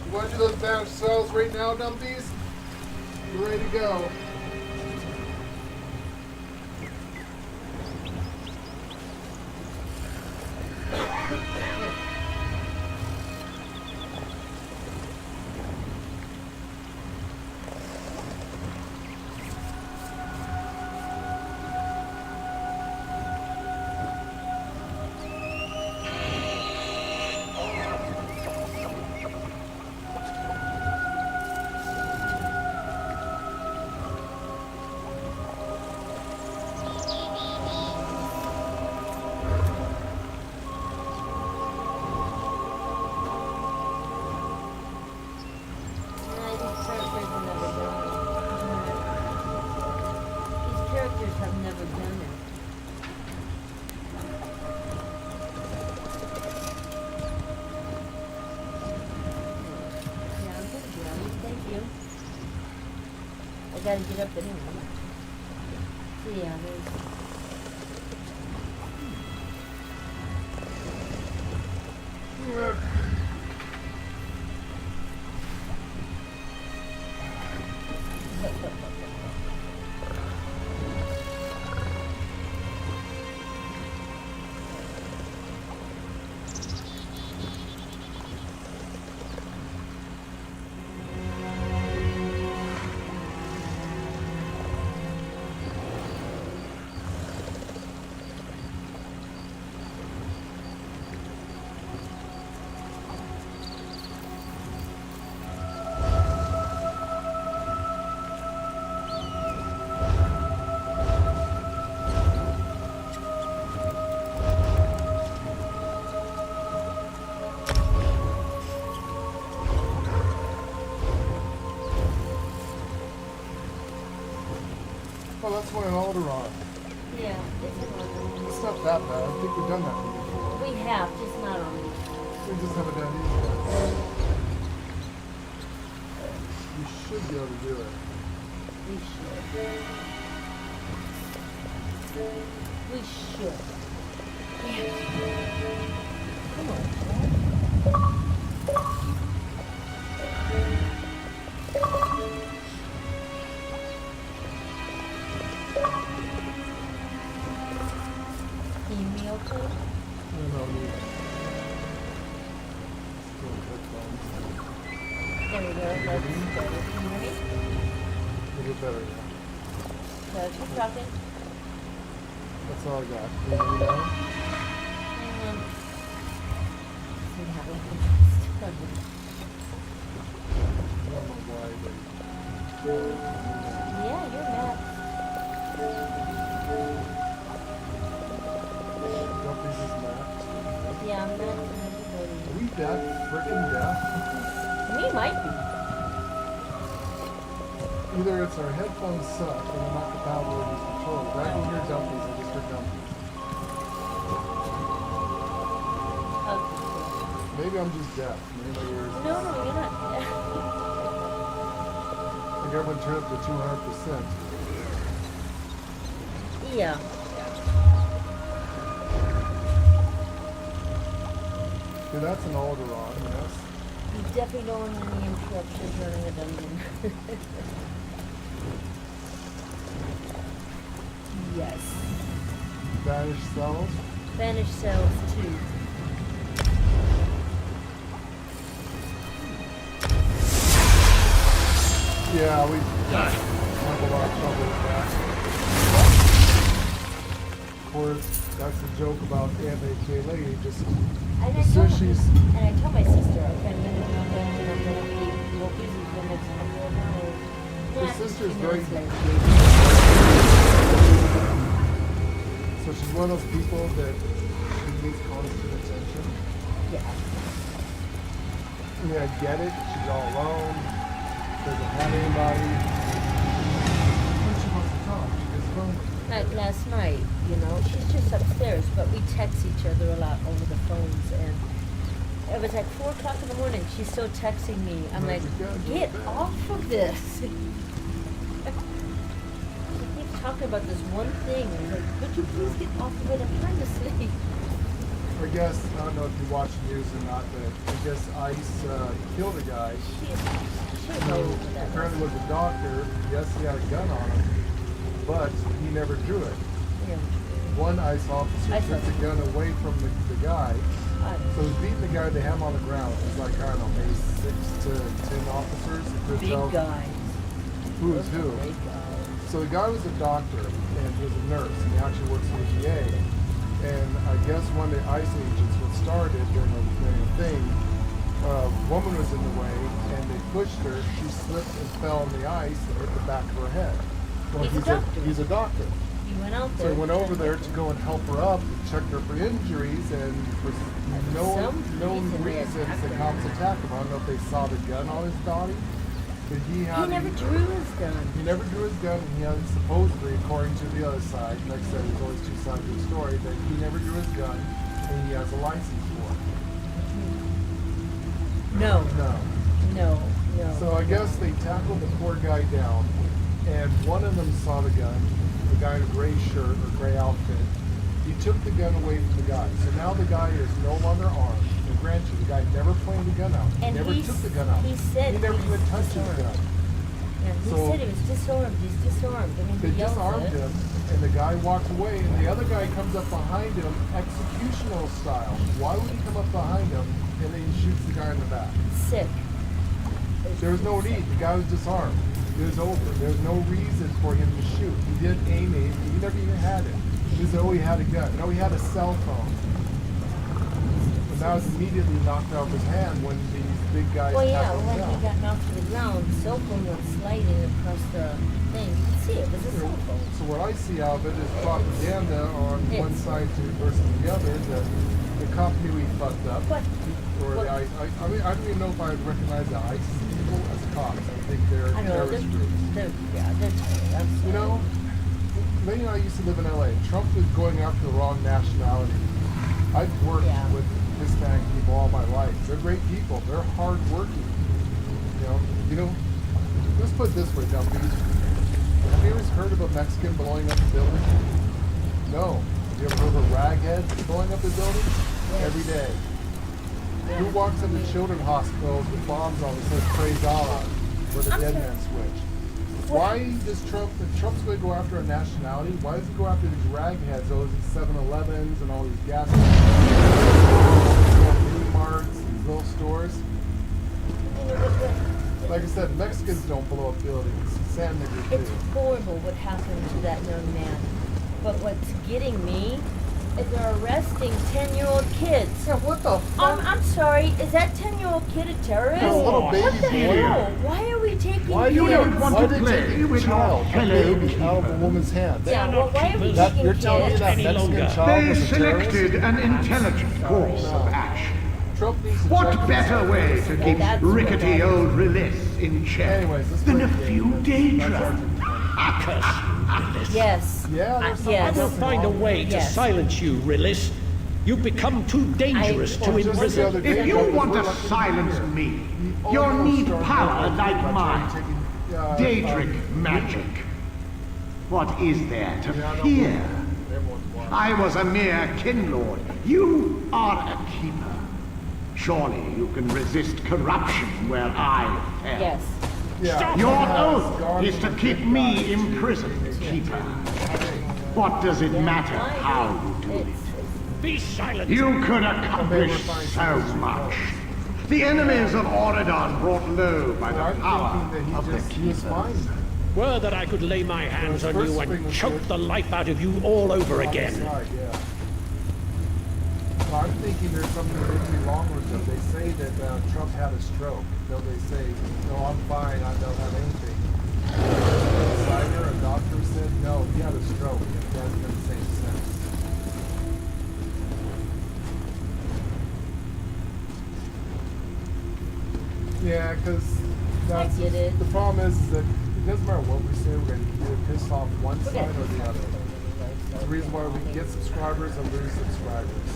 You want to do those bench cells right now, Dumpies? We're ready to go. gotta get up anyway. So yeah, there's... Oh, that's one in Alderaan. Yeah, it's another. It's not that bad. I think we've done that one before. We have, just not on me. We just haven't done these yet. You should be able to do it. We should. We should. Come on, email code? No need. Still headphones. There we go. That's better. Can you hear me? A little better now. So keep talking. That's all I got. Can you hear me now? See how we can I don't know why they... Yeah, you're mad. Dumpy's is mapped. Yeah, I'm mad for everybody. Are we that frickin' deaf? We might be. Either it's our headphones suck or they're not compatible with these controls. I can hear Dumpy's, I just heard Dumpy's. Okay. Maybe I'm just deaf. Maybe my ears... No, you're not. Like everyone turned up to 200%. Yeah. See, that's an Alderaan, yes. You definitely don't want any interruptions running a dungeon. Yes. Vanished cells. Vanished cells too. Yeah, we have a lot of trouble with that. Of course, that's a joke about Aunt Kaylee. Just And as soon as I told my sister, I'm going to do dungeon, I'm going to be more busy for the next couple of hours. her Yeah, sister's 15 very minutes later. so she's one of those people that she needs constant attention. Yeah. I mean, I get it. She's all alone. Doesn't have anybody. When she wants to talk, she gets phone. Like last night, you know, she's just upstairs, but we text each other a lot over the phones, and it was like 4 o'clock in the morning. She's still texting me. I'm like, get off of this. She keeps talking about this one thing. I was like, would you please get off of it? I'm trying to sleep. I guess, I don't know if you watch the news or not, but I guess ICE killed a guy She's who old for that. apparently was a doctor. Yes, he had a gun on him, but he never drew it. Yeah. One ICE officer I took saw the gun away from the guy. So he's beating the guy, they have him on the ground. There's like, I don't know, maybe 6 to 10 officers. You could Big tell guys. who's who. Big guys. So the guy was a doctor, and he was a nurse, and he actually works for the VA. And I guess one of the ICE agents was started during a thing. A woman was in the way, and they pushed her. She slipped and fell on the ice and hit the back of her head. Well, He's a doctor. He's a doctor. He went out So there. he went over there to go and help her up, checked her for injuries, and for no reason they reasons attacked the her. cops attacked him. I don't know if they saw the gun on his body, but he had. He never drew his gun. He never drew his gun, and he had supposedly, according to the other side, like I said, there's always 2 sides to the story, that he never drew his gun, and he has a license for it. No. No. No. No. So I guess they tackled the poor guy down, and one of them saw the gun, the guy in a gray shirt or gray outfit. He took the gun away from the guy. So now the guy is no longer armed. And granted, the guy never pointed the gun out. He And never took the gun out. he said he never he even was touched his gun. Yeah, he So- said he was disarmed. He's disarmed. I mean, They he yells disarmed it. him, and the guy walked away, and the other guy comes up behind him, executional style. Why would he come up behind him and then he shoots the guy in the back? Sick. There was no need. The guy was disarmed. It was over. There's no reason for him to shoot. He didn't aim it. He never even had it. He said, oh, he had a gun. No, he had a cell phone. And that was immediately knocked out of his hand when these big guys Well, yeah, tackled him when down. he got knocked to the ground, the cell phone went sliding across the thing. You could see it was a cell phone. So what I see out of it is propaganda on one Yes. side versus the other. That the cop knew he fucked up. But- Or but- the I mean, I don't even know if I would recognize the ICE people as cops. I think they're I know, terrorist groups. they're terrible. I'm You know, Lenny and I used to live in LA. Trump was going after the wrong nationality. I've worked Yeah. with Hispanic people all my life. They're great people. They're hardworking. You know. Let's put it this way, Dumpy. Have you ever heard of a Mexican blowing up a building? No. Have you ever heard of a raghead blowing up a building? Yes. Every day. Who walks into children's hospitals with bombs on and says praise Allah with a I'm dead sorry. man switch? Why does Trump, if Trump's going to go after a nationality, why does he go after these ragheads, all these 7-Elevens and all these gas mini marts, these little stores? You know, Like I said, Mexicans don't blow up buildings. Sand niggers it's do. horrible what happened to that young man. But what's getting me is they're arresting 10-year-old kids. Yeah, what the fuck? I'm sorry, is that 10-year-old kid a terrorist? A little baby What the boy. hell? Why are we taking Why do you kids? don't want to play with a child, a baby out of a woman's hand? Yeah, well, why are we That, taking you're telling me kids? that Mexican child They was a terrorist? selected an intelligent course of action. Trump needs to What check better his- way to keep That's rickety what I- old Rilis in check Anyways, let's than play a the few game. That's daedra? Yes. Yeah, there's something yes. I will else find a wrong. way to Yes. silence you, Rilis. You become too dangerous Oh, to just the imprison. other day, If you I was want to looking silence here. me, The you'll audio need started power by like mine. taking, Daedric magic. What is there to Yeah, I don't fear? Everyone's watching. I was a mere kinlord. You are a keeper. Surely you can resist corruption where I fell. Yes. Yeah. Your Yeah, oath Scarab is to a keep good me guy. imprisoned, keeper. What does it matter how you do it? Be silent. You could accomplish so much. The enemies of Auradon brought low by the I'm power thinking of that the he was keepers. fine. Were that I could lay my hands on you and choke the life out of you all over On the again. side, yeah. Well, I'm thinking there's something really wrong with them. They say that Trump had a stroke. Though they say, no, I'm fine, I don't have anything. A insider, a doctor said, no, he had a stroke. That doesn't make sense. Yeah, because that's get it. the problem is that it doesn't matter what we say, we're going to either piss off one side or the other. The reason why we get subscribers and lose subscribers.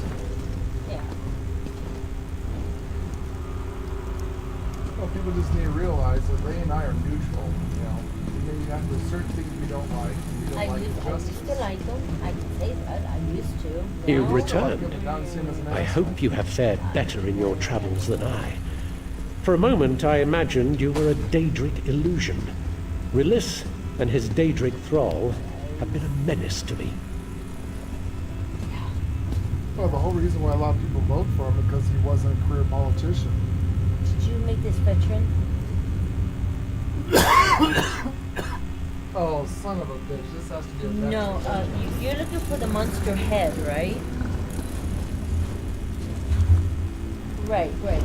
Yeah. Well, people just need to realize that Ray and I are neutral. You know, there's certain things we don't like. We don't I like used injustice. to like them. I can say that. I used to. You Now- returned. I hope you have fared better in your travels than I. For a moment, I imagined you were a Daedric illusion. Rilis and his Daedric thrall have been a menace to me. Well, the whole reason why a lot of people vote for him is because he wasn't a career politician. Did you make this veteran? Oh, son of a bitch! This has to be a veteran. No, you're looking for the monster head, right? Right, right.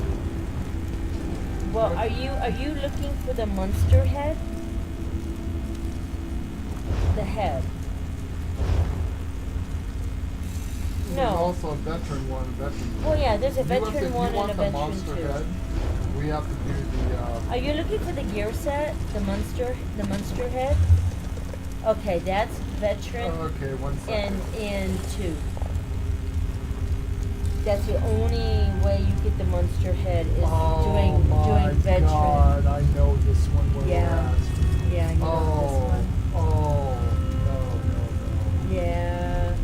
Well, are you looking for the monster head? The head. There's No. also a veteran one. Well, yeah, there's a If you want veteran the- one if you and a want the veteran monster two. head, we have to do the. Are you looking for the gear set? The monster head? Okay, that's veteran Okay, one second. and two. That's the only way you get the monster head is Oh doing my veteran. God, I know this one where Yeah. we're at. Yeah, you know this one. Oh, no. Yeah.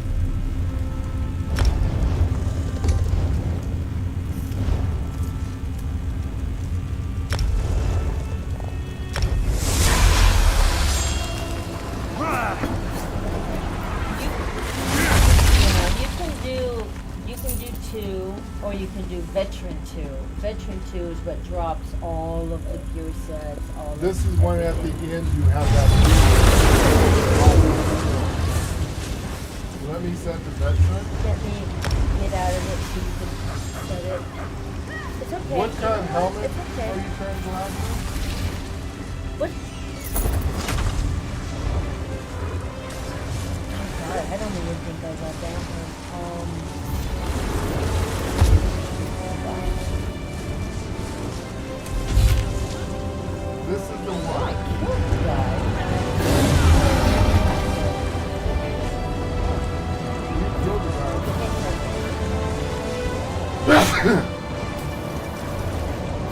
You can do 2, or you can do veteran 2. Veteran 2 is what drops all of the gear sets. This is one at the end you have that. Let me set the veteran. Let me get out of it so you can set it. It's okay. What kind of helmet It's okay. are you trying to go after? What? Oh God, I don't even think I got that one. This is the one. You killed the guy.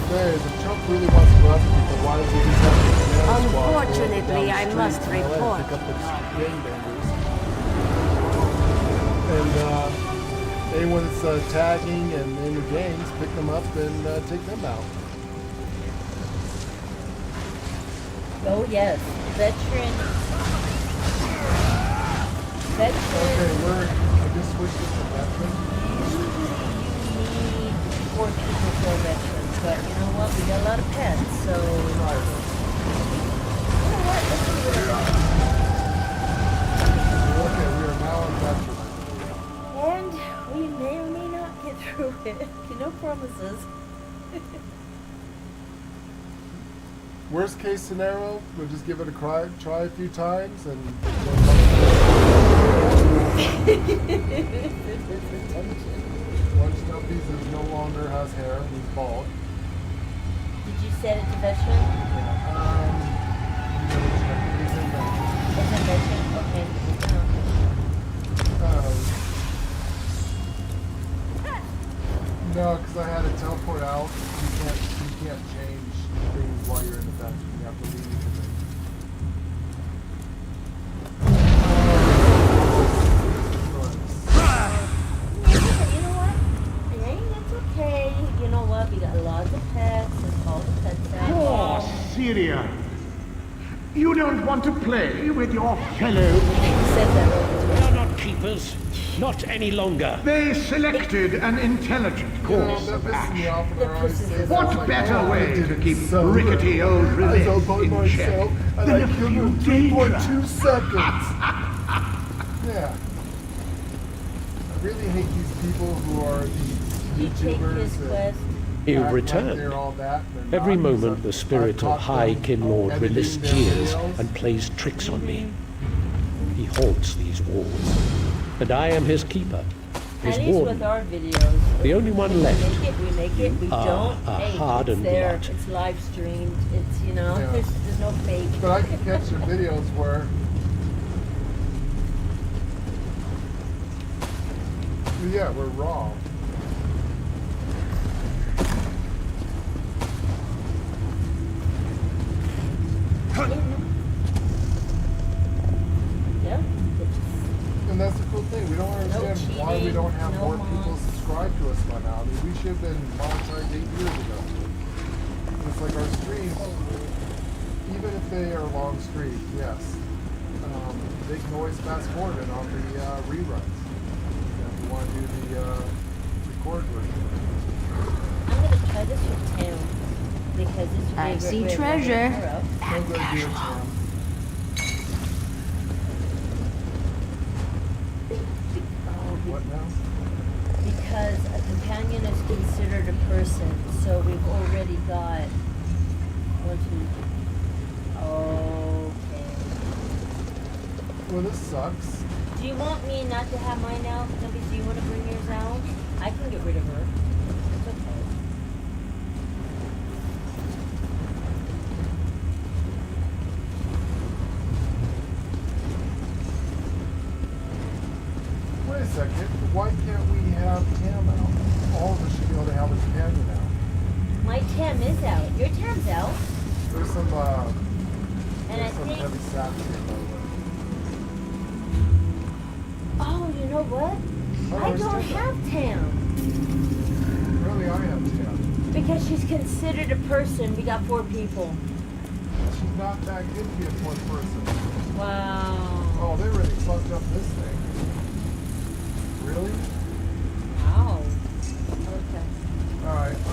Hey, the chump really wants to go after people. Why does he just have to command squad Unfortunately, I down the must street and report. pick up the gangbangers? And anyone that's tagging and in the gangs, pick them up and take them out. Oh yes, veteran. Okay, I just switched it to veteran. Usually you need 4 people for a veteran, but you know what? We got a lot of pets, so. Right. You know what? Let's do it. Okay, we are now on veteran. And we may or may not get through it. No promises. Worst case scenario, we'll just give it a try a few times and One Snuffy's is no longer has hair, he's bald. Did you set it to veteran? He's in that. It's a veteran? Okay. No, because I had to teleport out. You can't change things while you're in the dungeon. You have to leave and then. You know what? Hey, that's okay. You know what? We got lots of pets and all the pets out. Oh, Syria. You don't want to play with your fellow... You said that over We are not keepers. Not any longer. They selected an intelligent course of action. What better way to keep rickety old relief in check than a few danger? 2 seconds. Yeah. I really hate these people who are these You take his YouTubers. quest. You Act returned. like they're all that, they're Every not. moment the spirit of High Kinlord editing Rilis their jeers videos. and plays tricks on me. He haunts these walls. And I am his keeper, his At least warden. with our videos. The only one left. We make it, we are don't. a Hey, hardened it's there, lot. it's live streamed, it's, you know, Yeah. there's no fake. But I can catch your videos where yeah, we're wrong. Yeah. And that's the cool thing. We don't understand why we cheating, don't have no more people mods. subscribe to us by now. I mean, we should have been monetized 8 years ago. It's like our streams, even if they are long streams, yes, they can always fast forward it on the reruns. If you want to do the record version. I'm gonna try this with Tam because it's I see treasure. I'm going to do it, Sam. What now? Because a companion is considered a person, so we've already got 1, 2. Okay. Well, this sucks. Do you want me not to have mine out? Maybe do you want to bring yours out? I can get rid of her. It's okay. Wait a second. Why can't we have Tam out? All of us should be able to have a companion out. My Tam is out. Your Tam's out. There's some And I Some think, heavy sap here, by the way. oh, you know what? Oh, I we're don't still- have Tam. Really, I have Tam. Because she's considered a person. We got 4 people. She's not that good to be a fourth person. Wow. Oh, they really fucked up this thing. Really? Wow. Okay. Alright, It's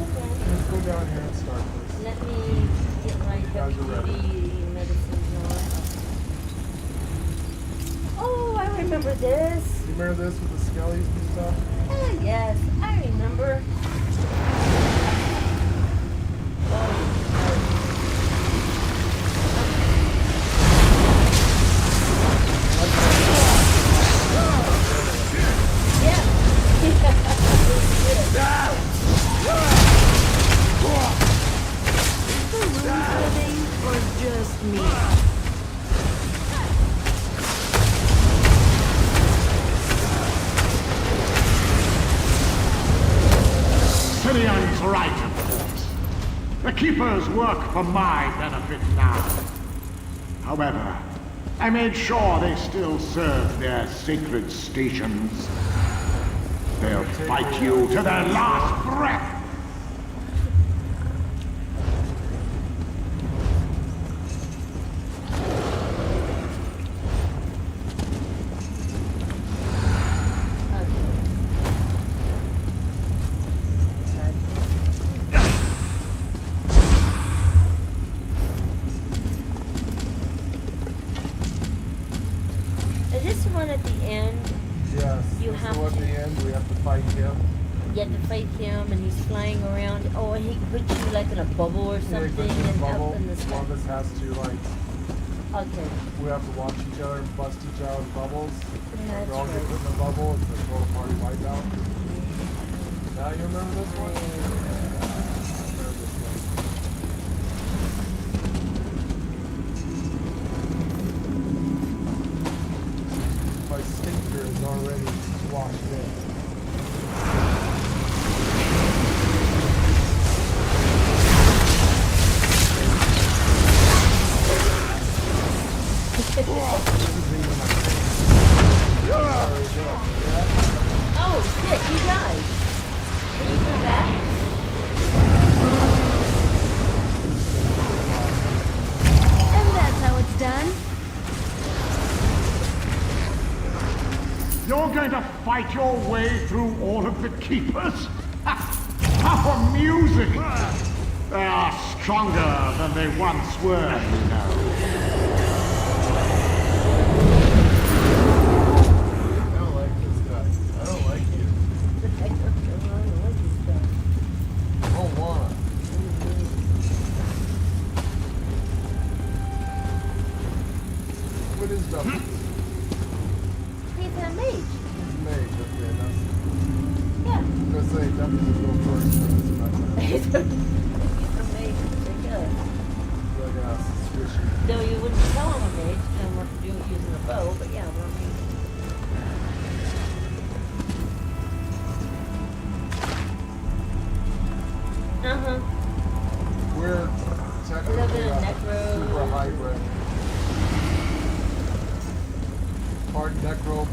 okay. let's go down here and start this. Let me get my Guys are ready. deputy medicines on. Oh, I remember this. You remember this with the skellies and stuff? Yes, I remember. Or just me? Sirian's right, of course. The Keepers work for my benefit now. However, I made sure they still serve their sacred stations. They'll fight you to their last breath. Is this the one at the end? Yes. You this have is at to- the end, we have to fight him. You have to fight him and he's flying around. Oh, and he puts you like in a bubble or Yeah, something but in and bubble, up in the one sky. of us has to, like, Okay. we have to watch each other and bust each other in bubbles. Yeah, We all that's get put in a bubble, it's a total party wipeout. Now you remember this one? I remember this one. My stinker is already washed in. Oh, shit, you died. Can you come back? And that's how it's done. You're going to fight your way through all of the Keepers? How amusing! They are stronger than they once were, you know. I don't like this guy. I don't like you. I don't wanna. What is Duffy? He's a mage. Mage, okay, that's... Yeah. I was gonna say, Duffy would go first, but it's not gonna... He's a mage. Ridiculous. Like, squishy. Though you wouldn't tell him a mage and what to do using a bow, but yeah, we're a mage. Uh-huh. We're technically Living in a necro. super hybrid. Part necro.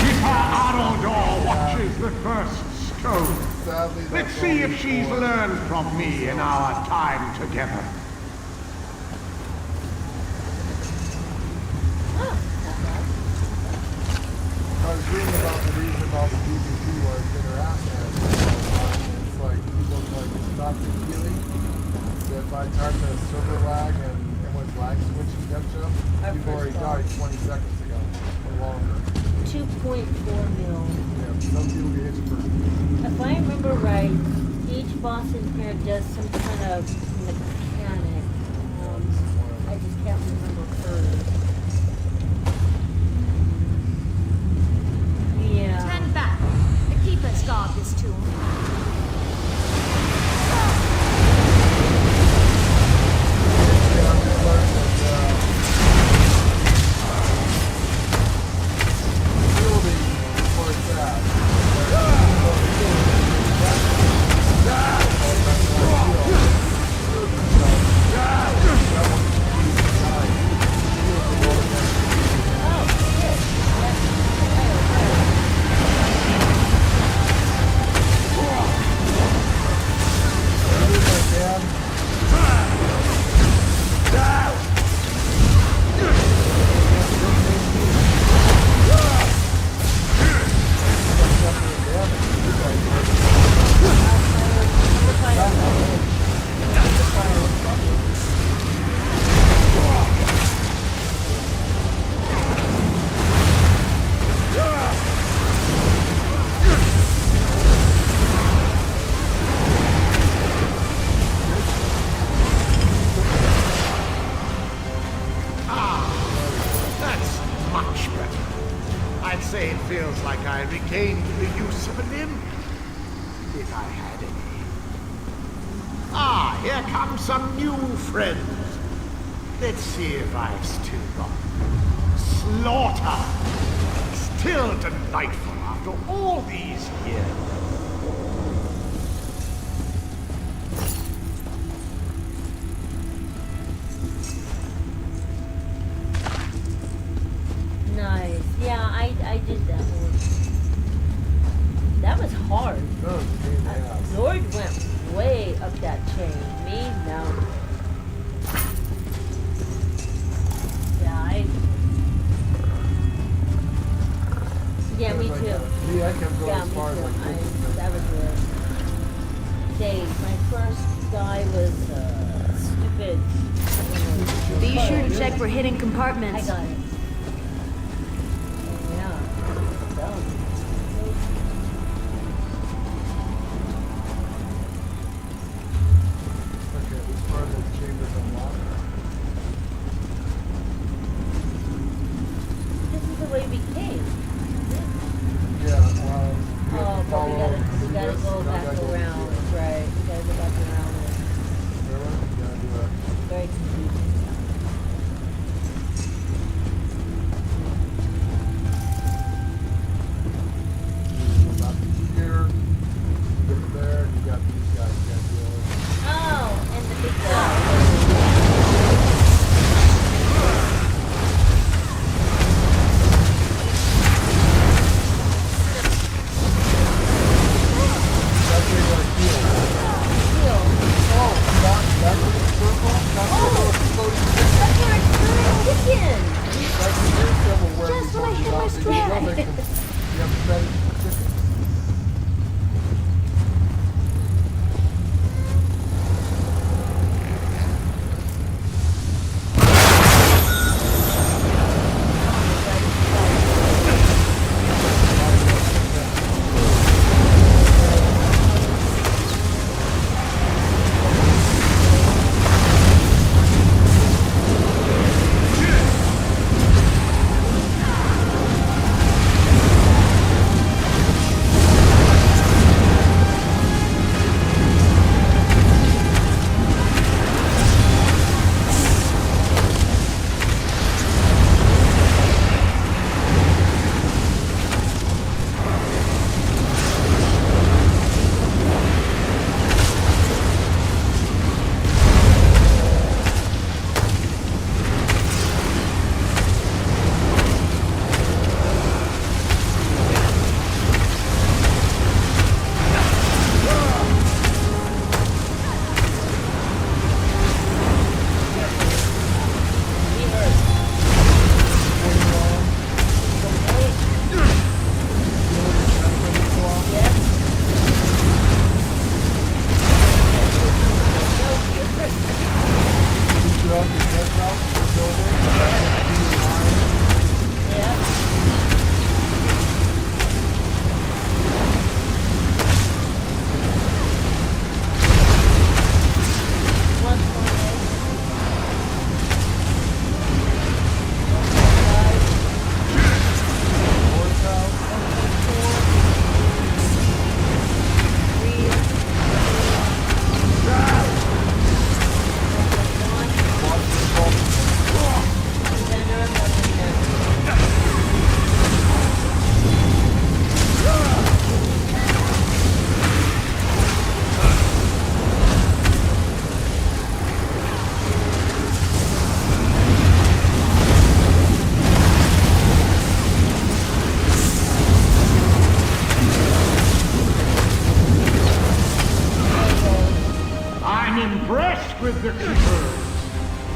Keeper Arodor watches the first stone. Sadly, Let's that's see all if she's for- learned from me in our time together. I was reading about the reason about the PvP where it's been harassed and it's like people like not the healing. That by the time the server lag and everyone's lag switching catch up, Our people already first died 20 seconds ago or longer. 2.4 mil. Yeah, Some people get hit first. If I remember right, each boss in here does some kind of mechanic. I just can't remember hers. Yeah. Stand back. The keepers guard this tomb. Feels like I regained the use of a limb. If I had any. Ah, here come some new friends. Let's see if I've still got Slaughter. Still delightful after all these years. Nice. Yeah, I did that one. That was hard. Oh, yeah. Lord went way up that chain. Me, no. Yeah, me too. Yeah, I kept going Yeah, as me far as too. I could. That was good. Dave, my first guy was stupid. Be sure to check for hidden I compartments. got it. Yeah. Done. Okay, this part of the chamber's unlocked. This is the way we came. Yeah, you have Oh, to but follow we gotta this, go now back gotta go around. this way. Right. We gotta go back around. Remember? You gotta do that. Very confusing. Go back here. Get there. You got these guys. You gotta do it. Oh, and the big guy. That's where you gotta heal. Heal. Oh, that's where the circle. That's where the floating chicken. That's where it's chicken. That's the symbol where Just you when I hit my stride. You have to set it to chicken.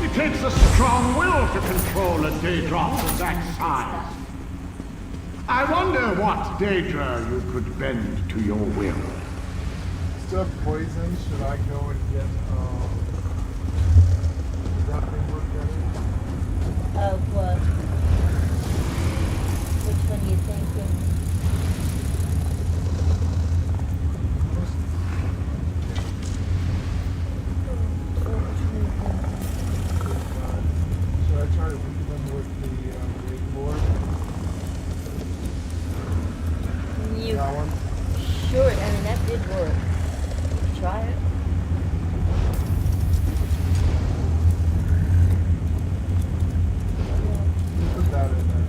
It takes a strong will to control a Daedra of that size. I wonder what Daedra you could bend to your will. Still have poison. Should I go and get does that thing work better? Of what? Which one you thinking? Should I try to weaken them with the big board? You That one? sure? I mean, that did work. Try it. Put that in there.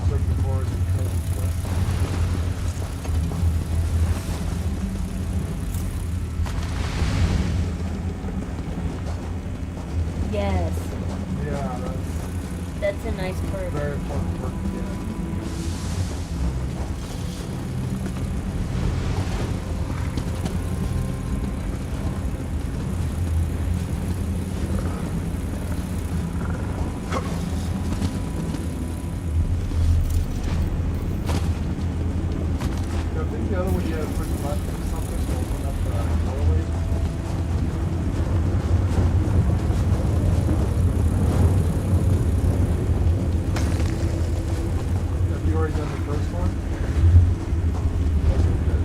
Circuit board and trophy chest. Yes, Yeah, that's a nice that's perk. very important work to get. I think the other one you had to push a button or something to open up the doorway. Have you already done the first one? Okay, good.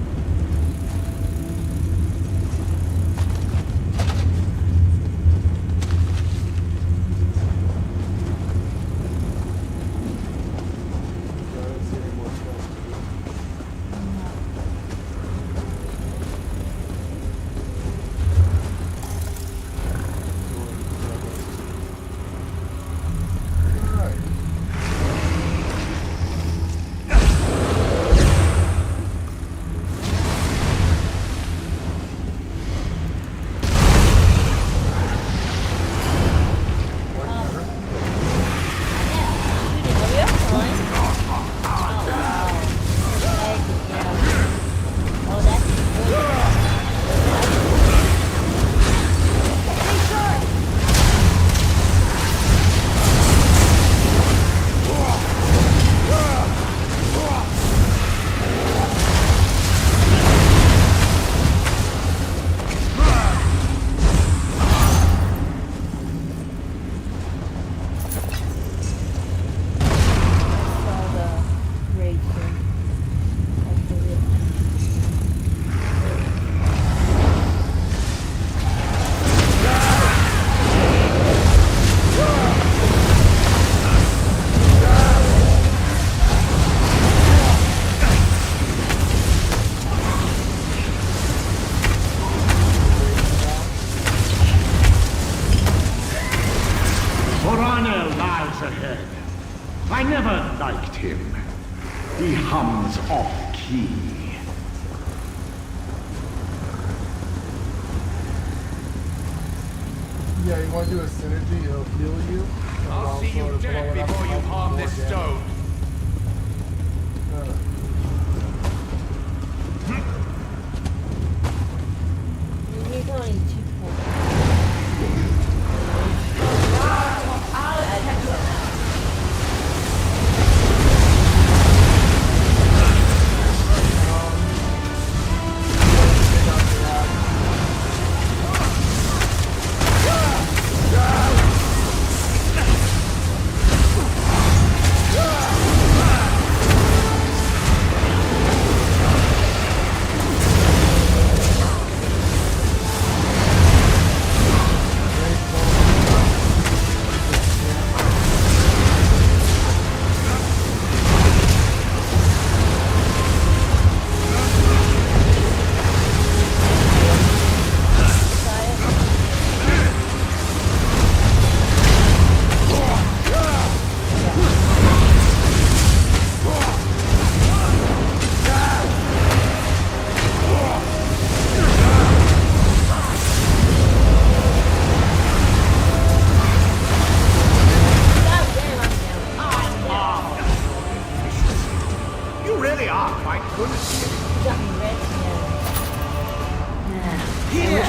So I don't see any more stuff to do. Alright. Boranel lies ahead. I never liked him. He hums off-key. Yeah, you want to do a synergy, it'll heal you. and I'll see you also blow dead it up before and you help harm more this damage. stone. He's only 2 points. Yeah.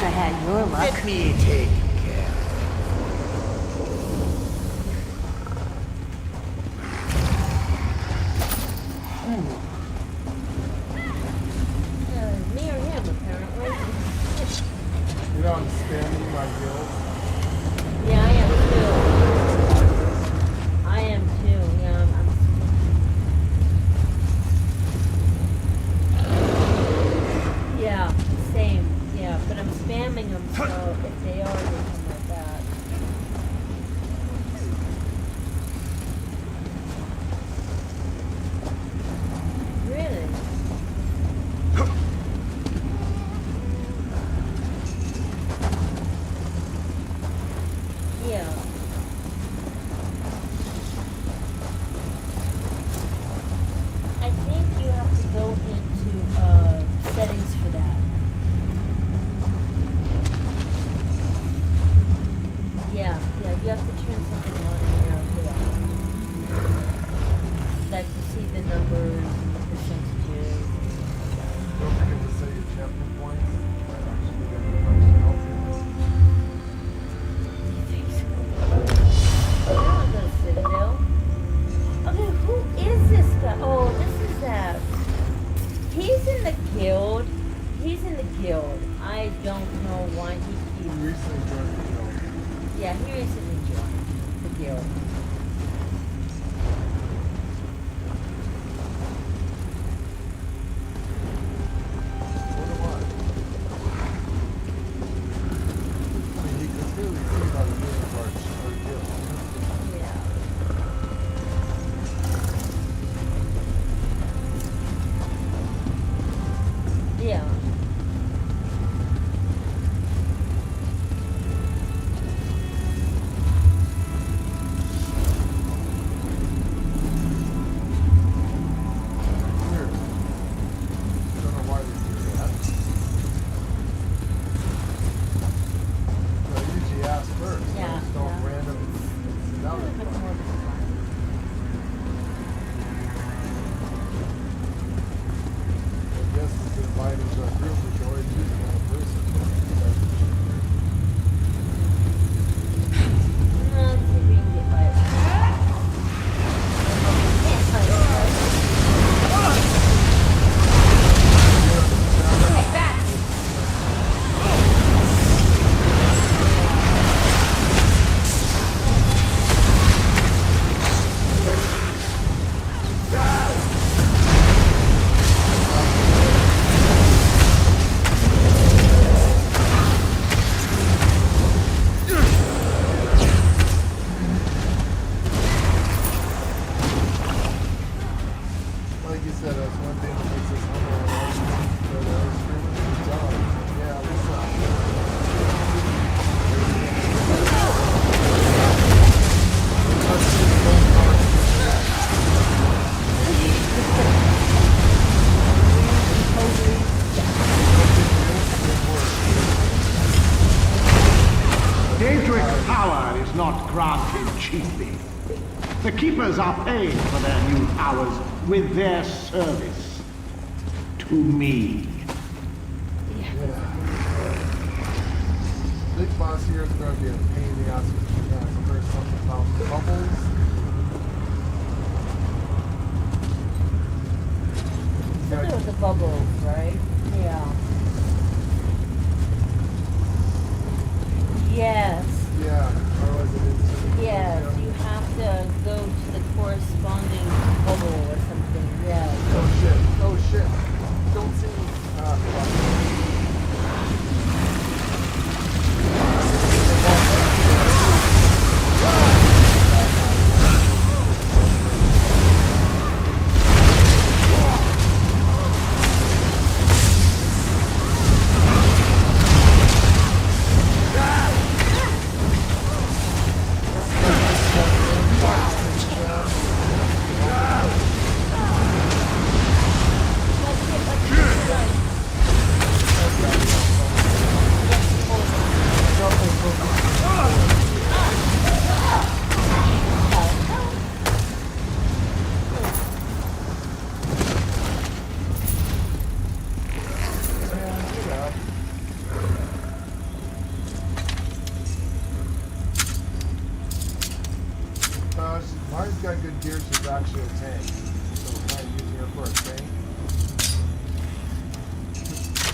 I had your luck. Let me take care. Me or him, apparently. You know, I'm spamming my guild. Yeah, I am too. I am too. Yeah, yeah, same. Yeah, but I'm spamming them, so if they are, they come like that. Really? Yeah. I think you have to go into settings for that. Yeah, you have to turn something on here for that. Like to see the numbers and the percentages. Don't forget to say your chapter points. Might actually get the personnel I don't go to Citadel. Okay, who is this guy? Oh, this is that. He's in the guild. He's in the guild. I don't know why he You keeps. recently joined the guild. Yeah, he recently joined the guild. What am I? I mean, you can clearly see by the name of our guild. Yeah. Yeah. Weird. Don't know why they do that. I usually ask first. I Yeah, just don't yeah. random. That was fun. I guess it's invited to a group, we can always choose one person. Let's see if we can get by it. Can't fight it, right? Okay, back. Like you said, that's one thing that makes us humble and always screaming to the top. Yeah, what's up? Daedric power is not granted cheaply. The Keepers are paid for their new powers with their service to me. Big boss here is going to be a pain in the ass if you guys heard something about bubbles. Something with the bubbles, right? Yeah. Yes. Yeah, otherwise it is. Yes, you have to go to the corresponding bubble or something. Yes. Oh shit, oh shit. Don't see me. Fuck. here, she's actually a tank. So we're kind of using her for a tank.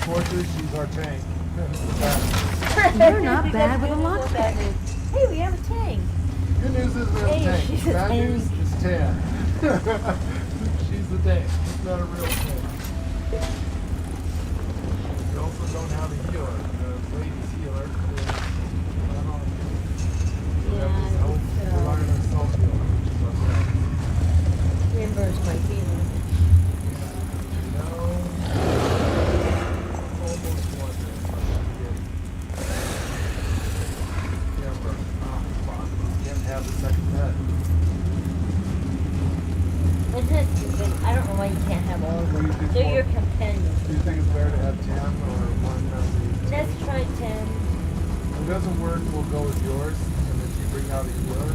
Torches, she's our tank. You're not bad with a lockpick. Hey, we have a tank. Good news is we have a Hey, tank. she's a Bad tank. news is tan. She's the tank. She's not a real tank. We also don't have a healer. The lady's healer is not on. We have this help relying on self-healer, which is okay. Reimburse my feelings. No. Almost wondering if I should get Amber. Oh, fuck. Can't have the second pet. Isn't it stupid? I don't know why you can't have all of them. What do you think They're for? your companions. Do you think it's better to have 10 or one of the Let's try 10. If it doesn't work, we'll go with yours. And if you bring out a healer.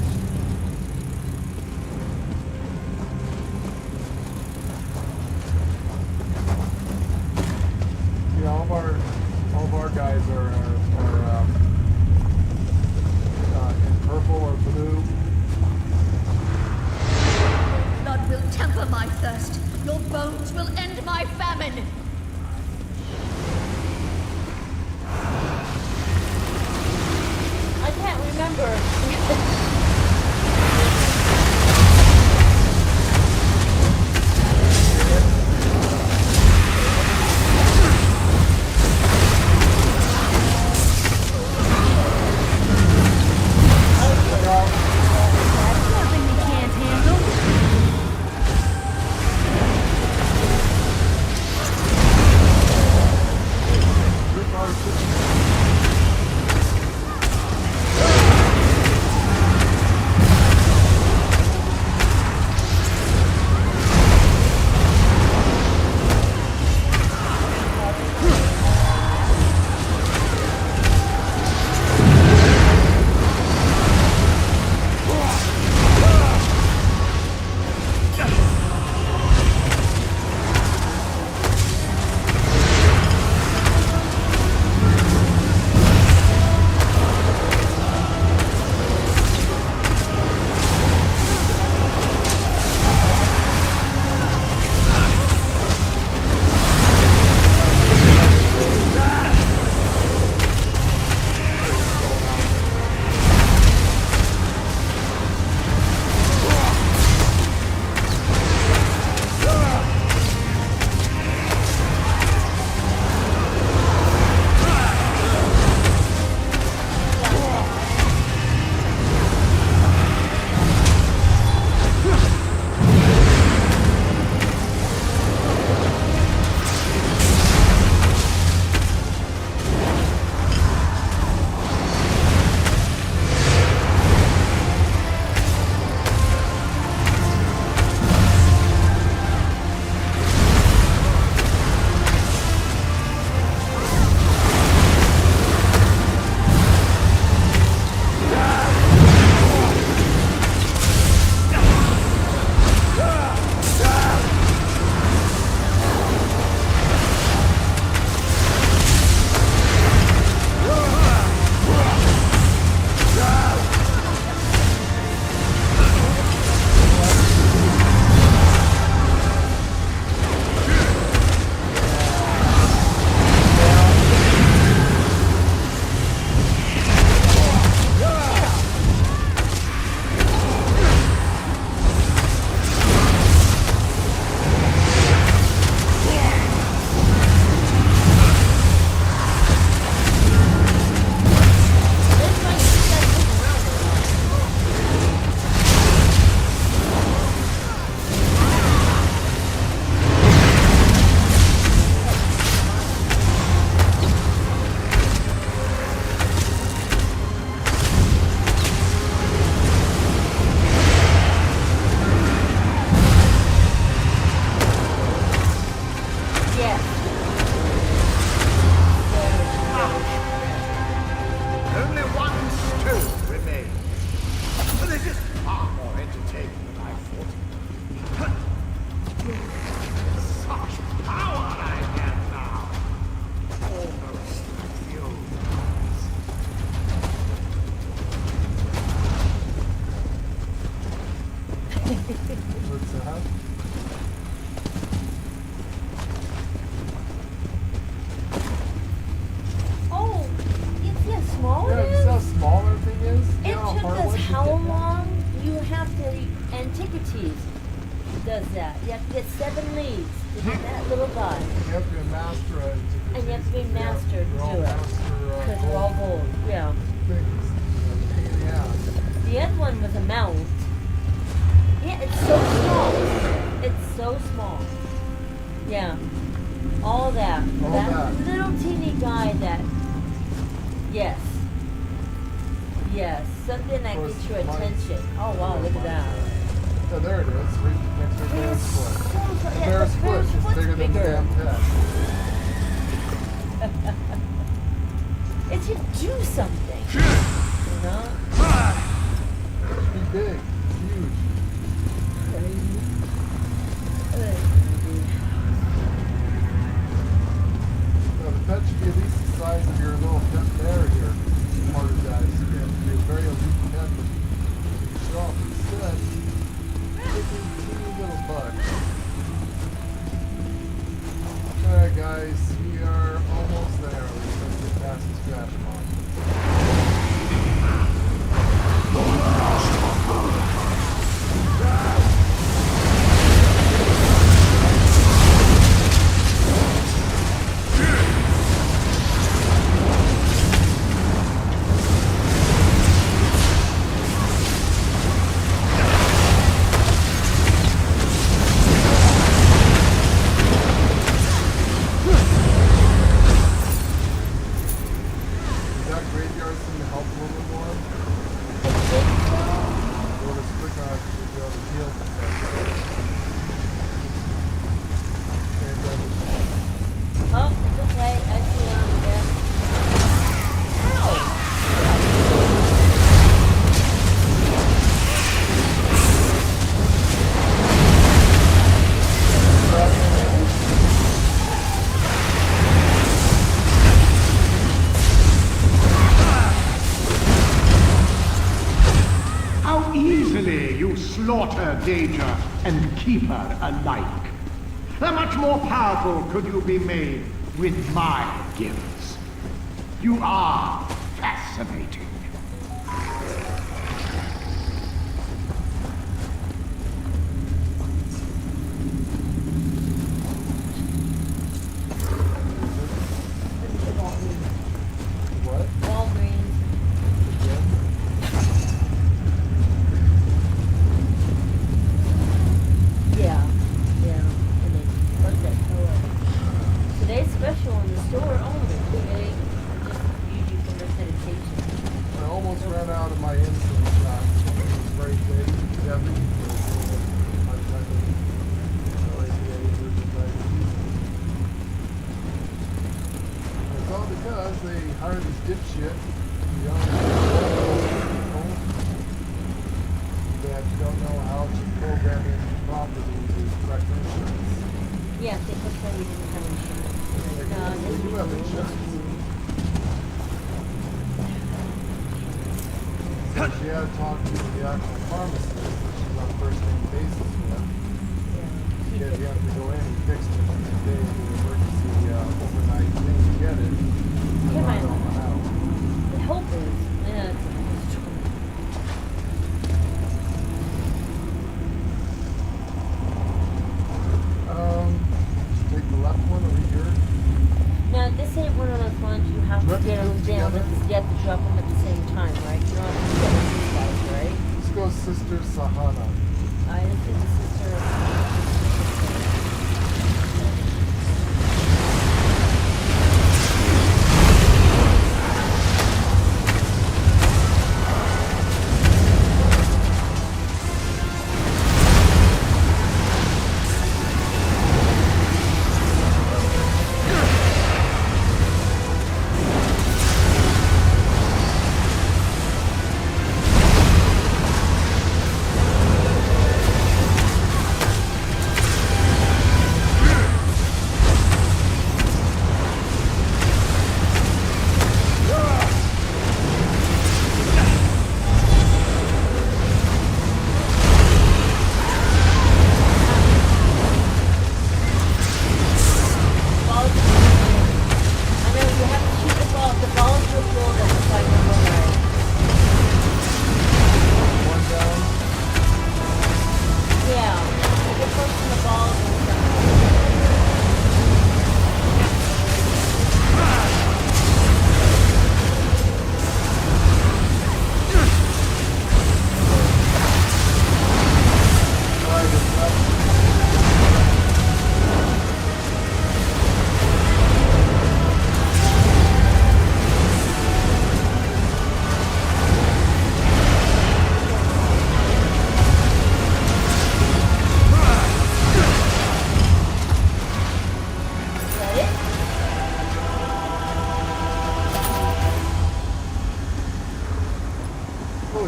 Yeah, all of our guys are in purple or blue. Blood will temper my thirst. Your bones will end my famine. I can't remember. Nothing we can't handle. because how long you have to antiquities does that. You have to get 7 leads to get that little guy. You have to be a master at it. And you have to be master to do it. Because we're all gold. Yeah. Things. Yeah. The other one was a mount. Yeah, it's so small. It's so small. Yeah. All that. That little teeny guy that. Yes. Yes. Something that gets your attention. Oh wow, look at that. Oh, there it is. Right next to the bear's foot. The Yeah, bear's foot is bigger than the damn head. It should do something. You know? It should be big. Huge. No, the pet should be at least the size of your little pet bear here. Part of that is to be a very elite pet, but you should off instead. Little bug. Alright guys, we are almost there. We're going to get past this trash bomb. Slaughter Danger and Keeper alike. How much more powerful could you be made with my gifts? You are fascinating.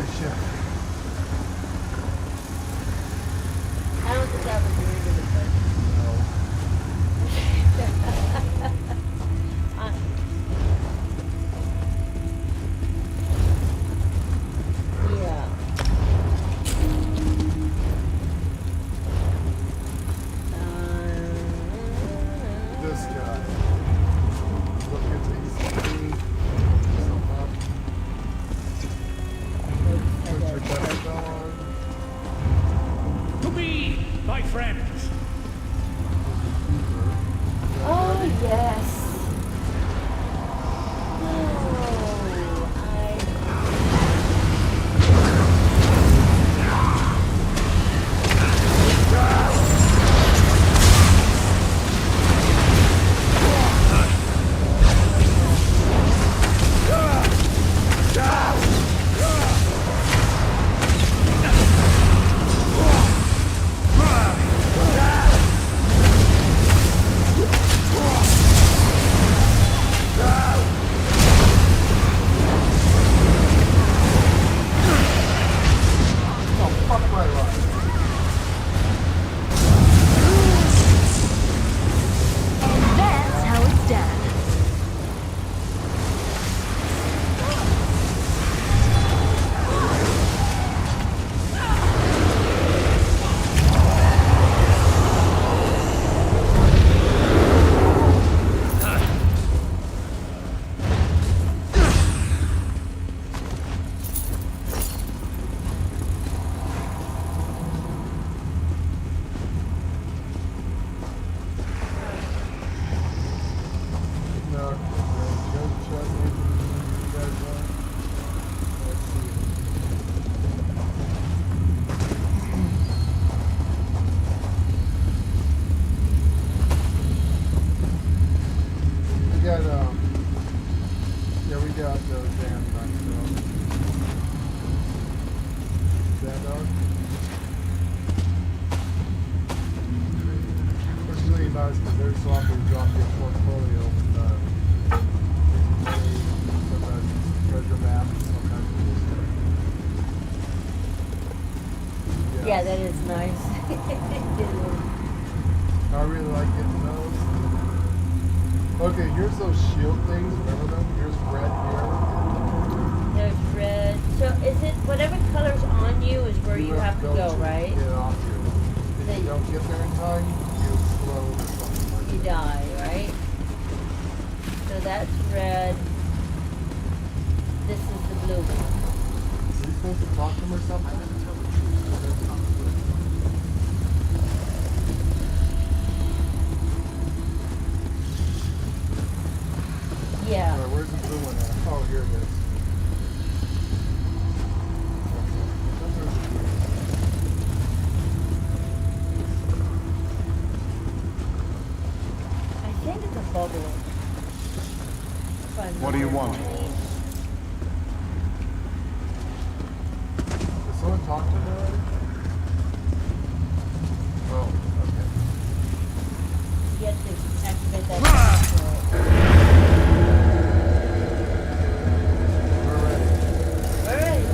Holy shit. I don't think that was very good advice. No. Yeah. This guy. Look at these. Put your best on. To me, my friends. Oh, yes. Oh, That's how it's done. No, go check anything you guys want. Let's see. We got yeah, we got those damn nice dogs. That dog? Which is really nice because they're so often drop your portfolio with sometimes treasure maps, sometimes cool stuff. yeah, that is nice. I really like getting those. Okay, here's those shield things. Remember them? Here's red here. There's red. So is it whatever color's on you is where you have to go, right? Get off here. If Then you don't get there in time, you slow or something like you that. die, right? So that's red. This is the blue one. Are you supposed to talk to them or something? Yeah. Alright, where's the blue one at? Oh, here it is. I think it's a bubble. What do you want? Did someone talk to her already? Oh, okay. You have to activate that. We're ready. We're ready.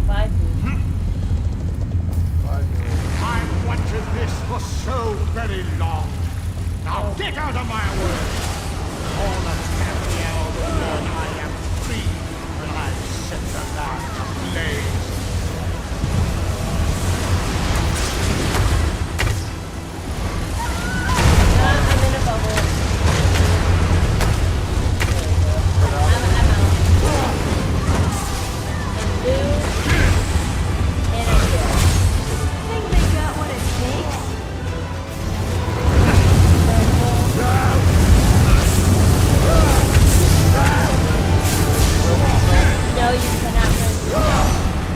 Five minutes. 5 minutes. I've wanted this for so very long. Now get out of my way! All of Campiel will learn I am free when I set the land ablaze. I'm in a bubble. I'm out. And blue. And I'm here. Think they got what it takes? No, you cannot run.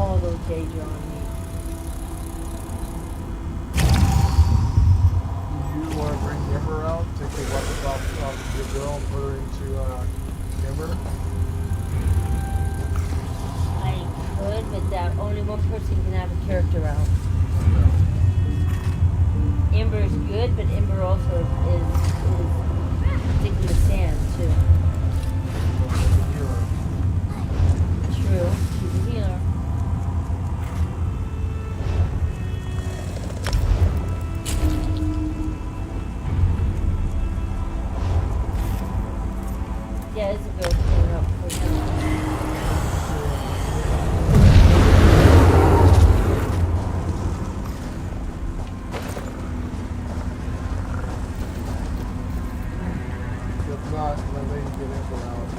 all those danger on me. Do you want to bring Ember out? Take the weapons off your girl and put her into Ember? I could, but that only one person can have a character out. Ember is good, but Ember also is sticking the sand too. True, she's a healer. Yeah, Isabel's going up for him. If not, then they can get Ember out.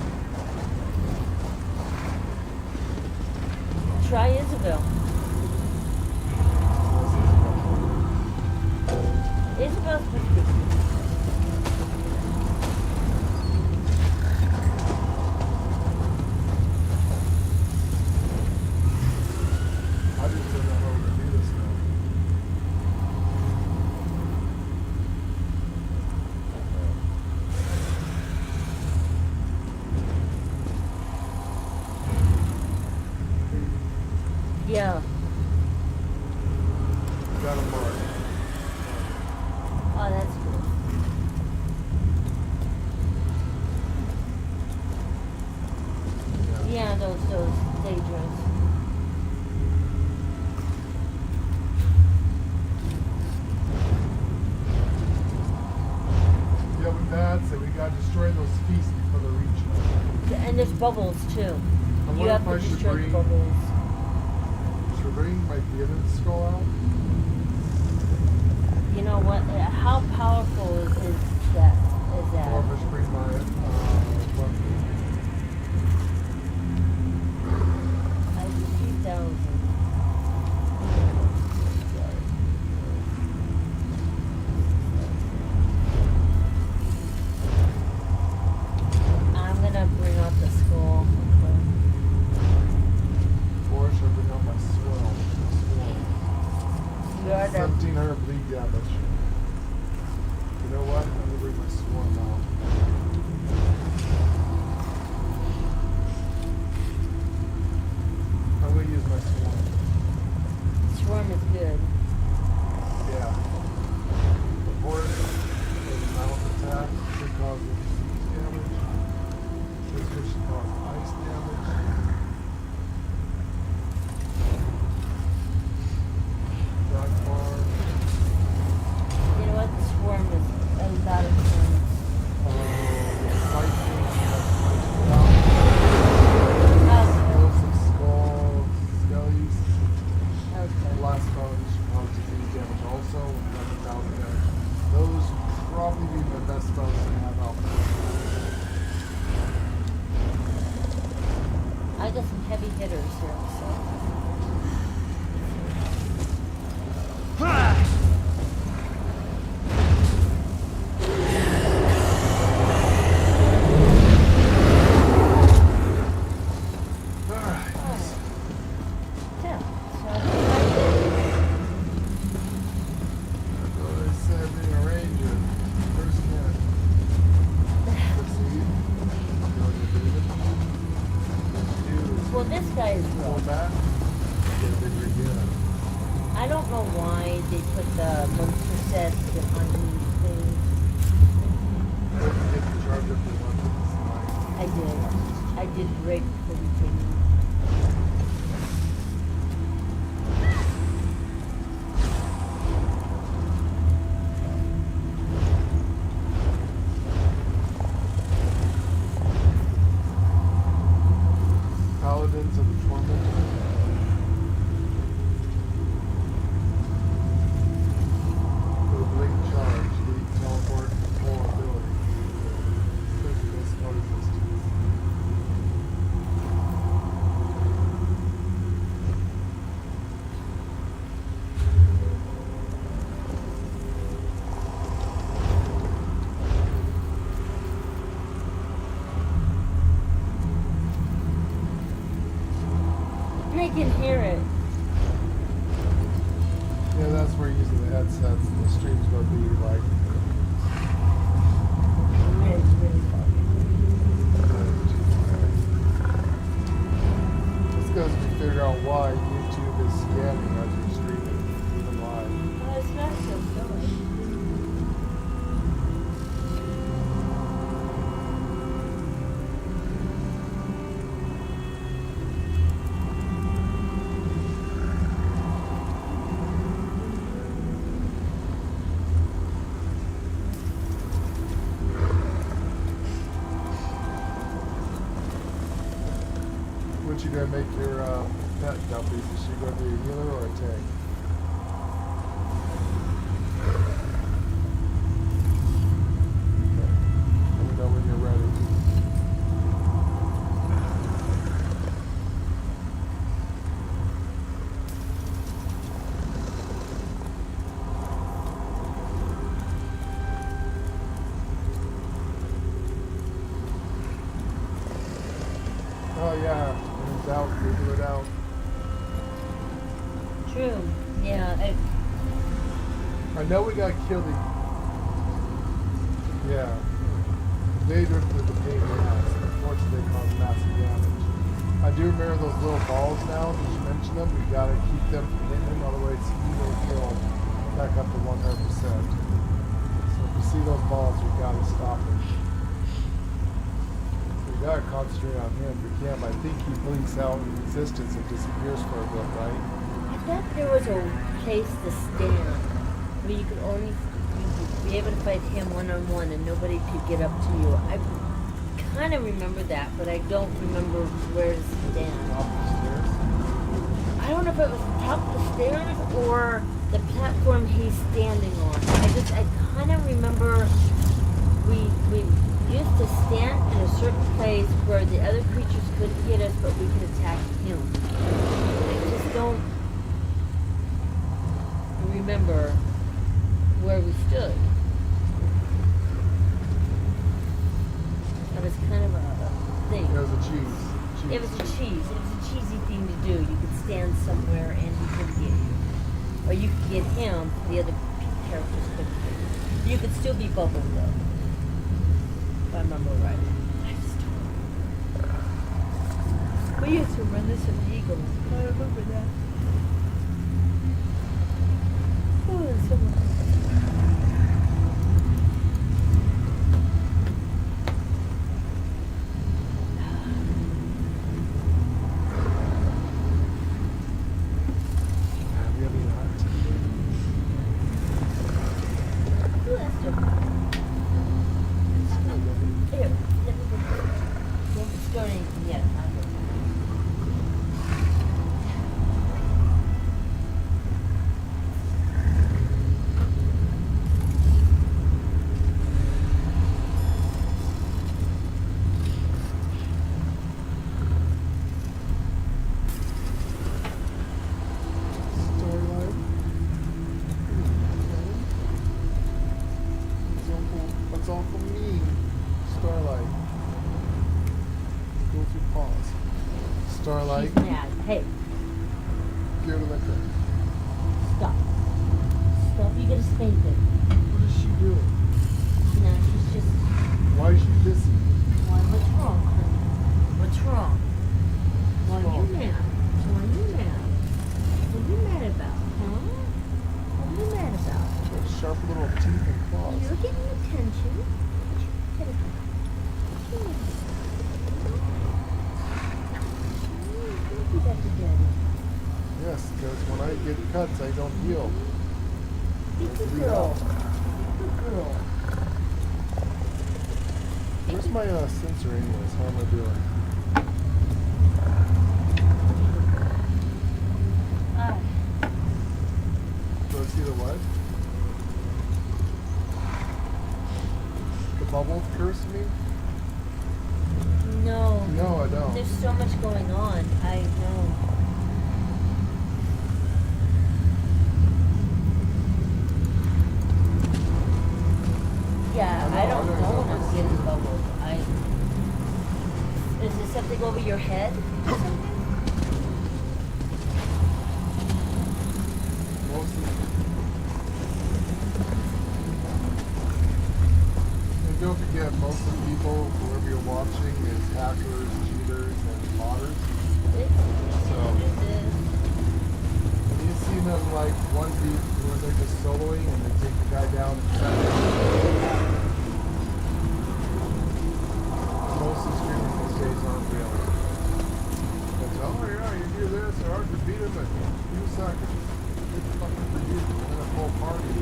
Try Isabel. Isabel's supposed to be. I just don't know how we're going to do this now. Yeah. Got a mark. Oh, that's good. Yeah, those dangerous. Yeah, but Dad said we got to destroy those feasts before they reach us. And there's bubbles too. I You wonder have if to I should destroy the bring, bubbles. should I bring my Gideon skull out? You know what? How powerful is that? Is that? Or if I should bring my weapon? I 2,000. I'm gonna bring out the skull. Or should I bring out my swell? You are the 1700 bleed damage. You know what? I'm gonna bring my swarm out. I'm gonna use my swarm. swarm is good. Yeah. The horse is a mount attack. Should cause disease damage. This one should cause ice damage. Dark bar. You know what? The swarm is a lot of fun. Lightning. Okay. Explosive skull. Skellies. Okay. Last phone should cause disease damage also. 11,000 damage. Those would probably be my best spells to have out. I got some heavy hitters here, so. Alright. Yeah. So I said being a ranger. First man. Proceed. well, this guy is Pull rough. back. Get a big regain. I don't know why they put the monster sets on these things. Don't forget to charge up your weapons. I did. I did break everything. Paladins of the Torment. With a blink charge, lead teleport, full ability. Physical spell resistance. And I can hear it. Yeah, that's where using the headsets, the stream's gonna be like. It's really fun. This goes to figure out why YouTube is scanning as you're streaming, even live. Well, it's not so silly. What you gonna make your pet dumpies? Is she gonna be a healer or a tank? Okay. Let me know when you're ready. Oh yeah, when it's out, Google it out. True. Yeah. I know we got killed. Yeah. They drifted the pain gas. Unfortunately, they caused massive damage. I do remember those little balls now. Did you mention them? We gotta keep them from hitting, otherwise he will kill back up to 100%. So if you see those balls, we gotta stop them. We gotta concentrate on him if we can. I think he blinks out in existence and disappears for a bit, right? I thought there was a place to stand where you could only be able to fight him one-on-one and nobody could get up to you. I kind of remember that, but I don't remember where to stand. Off the stairs. I don't know if it was the top of the stairs or the platform he's standing on. I kind of remember we used to stand in a certain place where the other creatures couldn't hit us, but we could attack him. I just don't remember where we stood. That was kind of a thing. It was a cheese. It was a cheese. It was a cheesy thing to do. You could stand somewhere and he couldn't get you. Or you could get him, the other characters couldn't get you. You could still be bubbled though. If I remember right. I just don't. We used to run this with eagles. I remember that. Oh, so much. Starlight. She's mad. Hey, Give her the liquor. stop. Stop, you gotta spank it. What is she doing? No, she's just... Why is she pissy? Why, what's wrong, honey? What's wrong? Why are you mad? Why are you mad? What are you mad about, huh? What are you mad about? Those sharp little teeth and claws. You're getting attention. Get it. Do that to Daddy. Yes, because when I get cuts, I don't heal. Be a good girl. Be a good girl. Where's my sensor anyways? How am I doing? Do I see the what? The bubble curse me? No. No, I don't. There's so much going on. I know. Yeah, I don't know when I'm getting bubbled. Is it something over your head or something? Mostly that most of the people, whoever you're watching, is hackers, cheaters, and modders. So, you see them like one beat where they're just soloing and they take the guy down and set him. Most of the streamers these days aren't real. It's, oh yeah, you do this, or hard to beat him in a few seconds. Good fucking for you, and a whole party.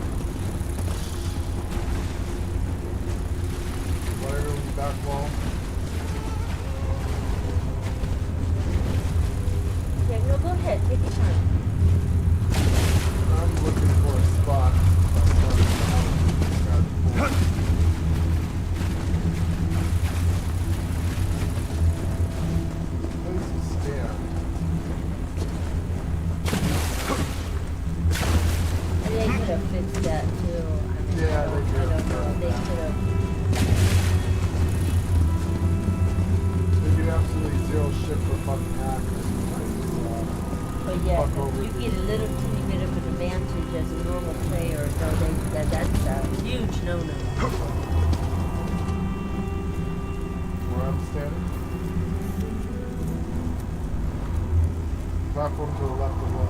Everyone's back wall. Yeah, no, go ahead. Take your time. I'm looking for a spot. Place to stand. And they could have fixed that too. I mean, Yeah, they could have. I don't know. They could have. They do absolutely zero shit for fucking hackers. But yeah, Fuck if over you the- get a little teeny bit of an advantage as a normal player, so that's a huge no-no. Where I'm standing. Platform to the left of what?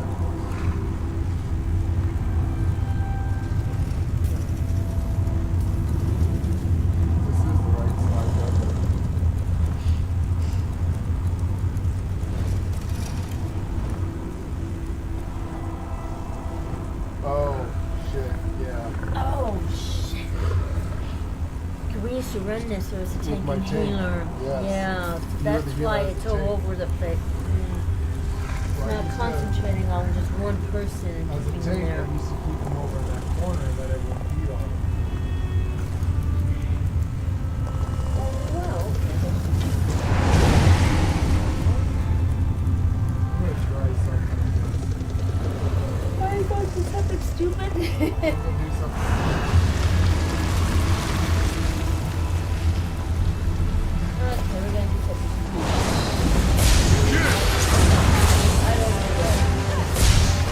This is the right side, though. Oh, shit, yeah. Oh, shit. We used to run this, so it was a tank my and tank, healer. yes. Yeah, You that's had to why heal as it's a all tank. over the place. Right, Not you said- concentrating on just one person and As a keeping them tank, there. I used to keep them over in that corner and let everyone beat on them. Well, I'm gonna try something. why are you going to do something stupid? I'm gonna do something. Okay, we're gonna do something stupid. I don't do that.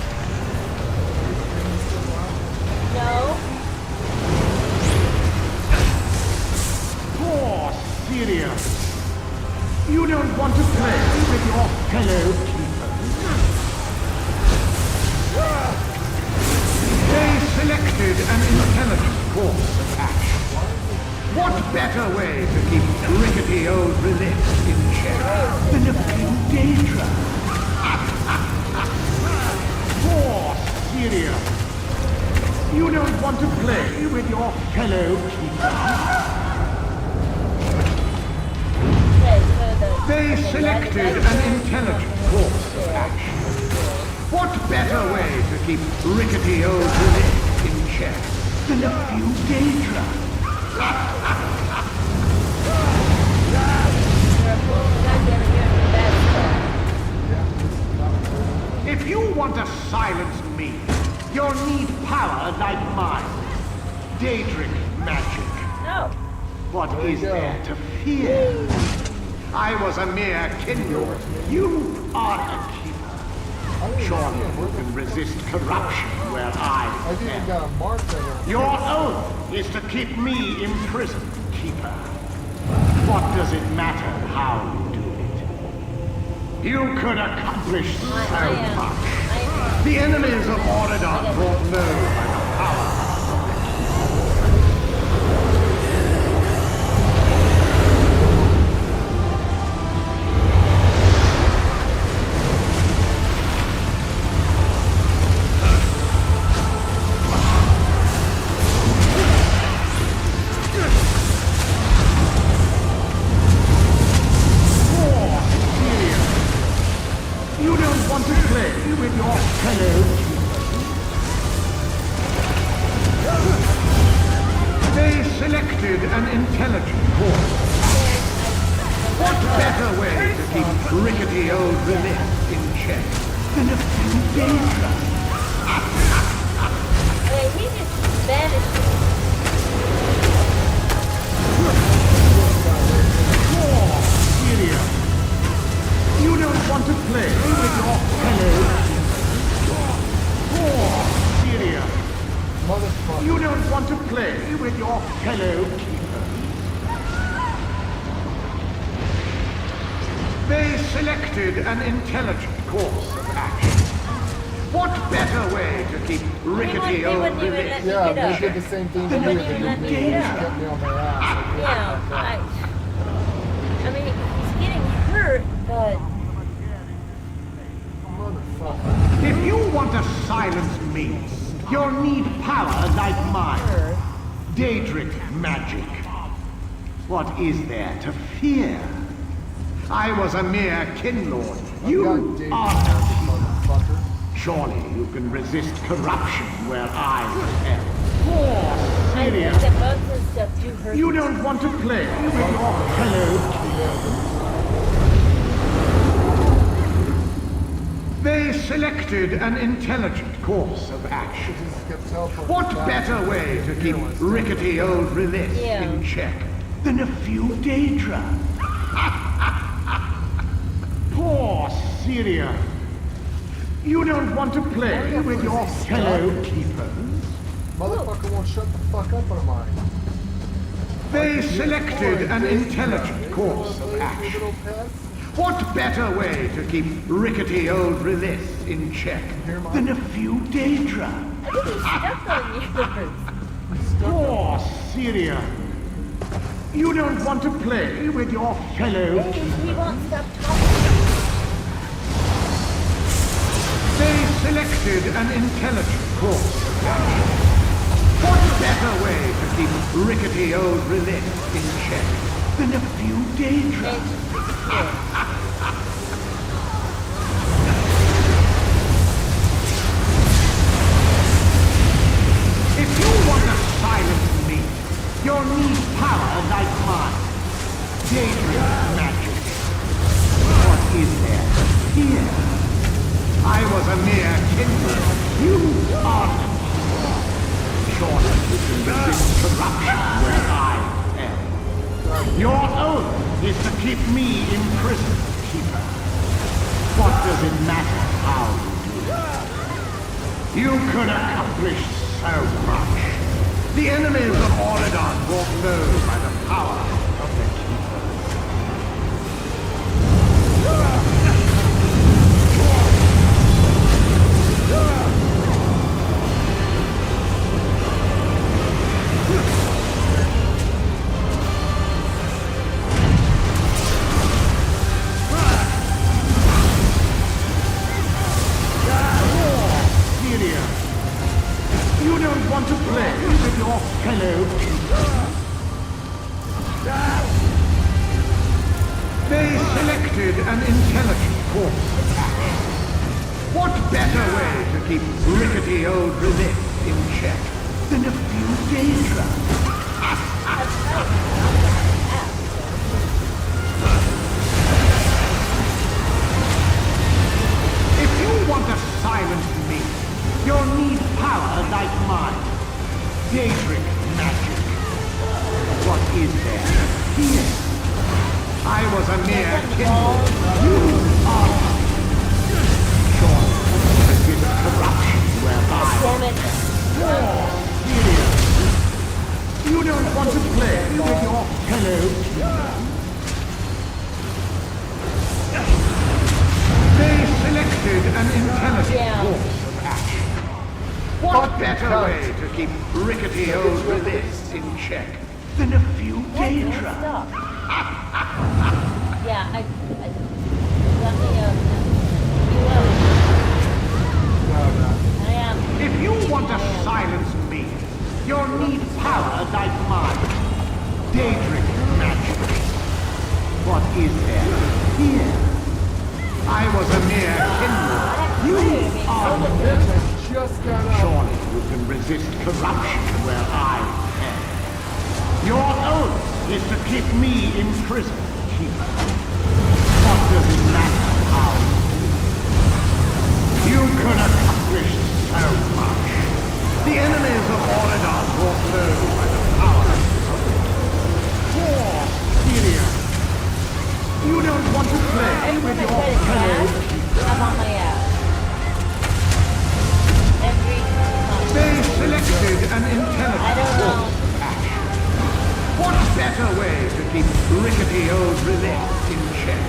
No. Poor Sirius. You don't want to play with your fellow keepers. They selected an intelligent course of action. What better way to keep rickety old relics in check than a few Daedra? Poor Sirius. You don't want to play with your fellow keepers. Okay, so They selected an intelligent course of action. What better way to keep rickety old relics in check than a few Daedra? If you want to silence me, you'll need power like mine. Daedric magic. No. What There you is go. there to fear? I was a mere kindle. You are a keeper. Surely you can resist corruption where I've even I got a mark there. am. Your oath is to keep me imprisoned, keeper. What does it matter how you do it? You could accomplish so much. The enemies of Auridon brought no power. You don't want to play with your fellow keepers. They selected an intelligent course. What better way to keep rickety old relics in check than a few Daedra? Hey, he just vanished. Poor Syria. You don't want to play with your fellow keepers. Poor Syria. Motherfucker. You don't want to play with your fellow keepers. selected an intelligent course of action. What better way to keep rickety They old wouldn't even let relics? me Yeah, get they up. did the same thing to They me. wouldn't They even let did me me. get They up. kept me on my ass. Yeah, I mean, he's getting hurt, but Motherfucker. If you want to silence me, you'll need power like mine. Daedric magic. What is there to fear? I was a mere kinlord. You God are damn, not. motherfucker. Surely you can resist corruption where I am. Poor I Syria. think the bugs and stuff do hurt. You don't want to play with your fellow. They selected an intelligent course of action. Just kept teleporting What back better way to keep Everyone's rickety old Relith Yeah. in check than a few Daedra? Poor Syria. You don't want to play with your fellow keepers? Motherfucker won't shut the fuck up on mine. They selected an intelligent course of action. Little pets. What better way to keep rickety old Relith in check than a few Daedra? I think he's stuck on you. Poor Syria. You don't want to play with your fellow He keepers? won't stop talking. They selected an intelligent course of action. What better way to keep rickety old Relith in check than a few Daedra? If you want to silence me, you'll need power like mine. Daedric magic. What is there here? I was a mere kindred. You are not. Surely you can resist corruption where I am. Your oath is to keep me imprisoned, Keeper. What does it matter how you do it? You could accomplish so much. The enemies of Auridon won't know by the power of the Keeper. Syria, you don't want to play with your fellow people. They selected an intelligent course of action. What better way to keep rickety old Relith in check than a few Daedra? If you want to silence me, you'll need power like mine. Daedric magic. What is there here? I was a mere kindred. You are not. Surely this is corruption where Damn I it. war. Syria. You don't want to play with your fellow keepers? They selected an intelligent course of action. What better way to keep rickety old Relith in check than a few Daedra? Stop. Yeah, I let me you I am. If you want to silence me, you'll need power like mine. Daedric magic. What is there here? I was a mere kindred. You are the Bitch, I just got up. Surely you can resist corruption where I am. Your oath is to keep me imprisoned, Keeper. What does it matter how you do it? You could accomplish so much. The enemies of Auridon won't know by the power of it. Poor Syria. You don't want to play Every with time I your try to fellow crash, keepers. I'm on my ass. Every time. They selected an I intelligent don't know. course of action. What better way to keep rickety old Relith in check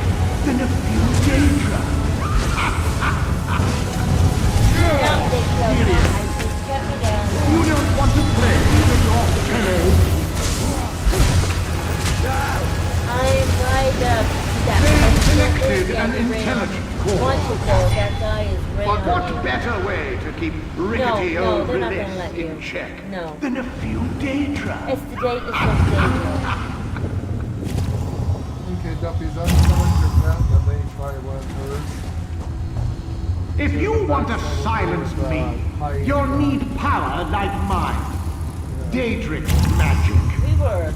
than a few Daedra. Now they killed me. I just kept me down. You don't want to play with your fellow. I'm right up. They selected an intelligent course. Wonderful. That guy is But ran what on me. better way to keep rickety No, old they're not gonna let Rilis you. in check No. than a few Daedra? It's the date is so dangerous. Okay, Duffy's unselect your pet, but then you try one of hers. If you want to silence me, you'll need power like mine. Daedric magic. We were.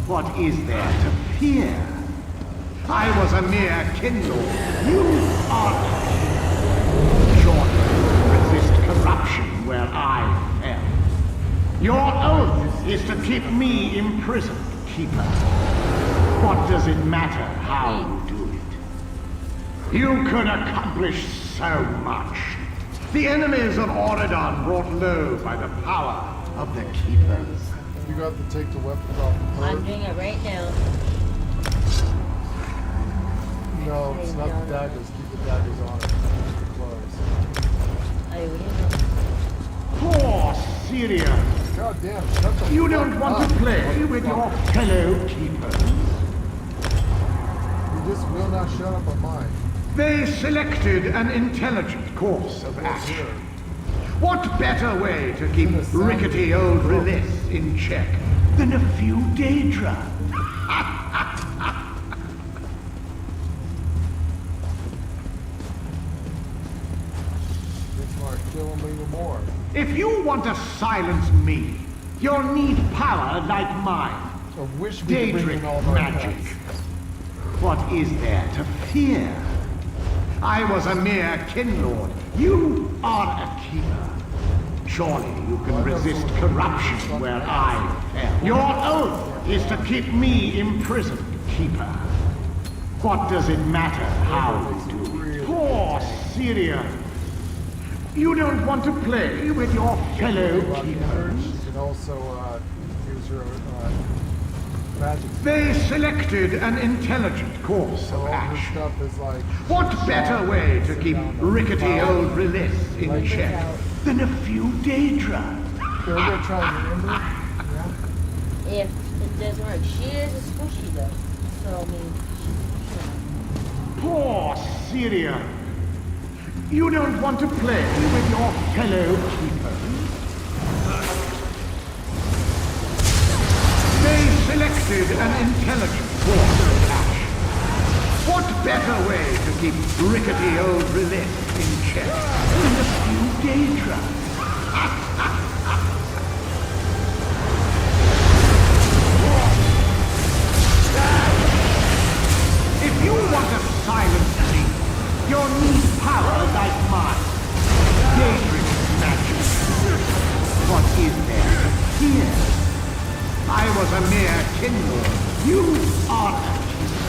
What is there to fear? I was a mere kindle. You are. Surely resist corruption where I fell. Your oath is to keep me imprisoned, Keeper. What does it matter how you do it? You could accomplish so much. The enemies of Auradon brought low by the power of the Keepers. You got to take the weapons off the I'm bird. doing it right now. No, it's not the daggers. Keep the daggers on. Keep it close. I already know. Poor Syria. God damn, shut the You fuck don't want up. to play with your fellow Keepers. You just will not shut up on mine. They selected an intelligent course of action. What better way to keep rickety old Rilis in check than a few Daedra? This might kill him even more. If you want to silence me, you'll need power like mine. I wish we could bring Daedric in all of our magic. pets. What is there to fear? I was a mere kinlord. You are a keeper. Surely you can resist corruption where I fell. Your oath is to keep me imprisoned, keeper. What does it matter how you do it? Poor Syria. You don't want to play with your fellow keepers. You can also use your magic. They selected an intelligent course So of all her action. stuff is like... What better way to keep rickety old Rilis in check than a few Daedra? We're gonna try and remember. Yeah. If it doesn't work, she is a squishy though. So I mean, Poor Syria. You don't want to play with your fellow keepers. They selected an intelligent course of action. What better way to keep rickety old Rilis in check than a few Daedra? If you want to silence me, you'll need power like mine. Daedric magic. What is there to fear? I was a mere kindle. You are a keeper.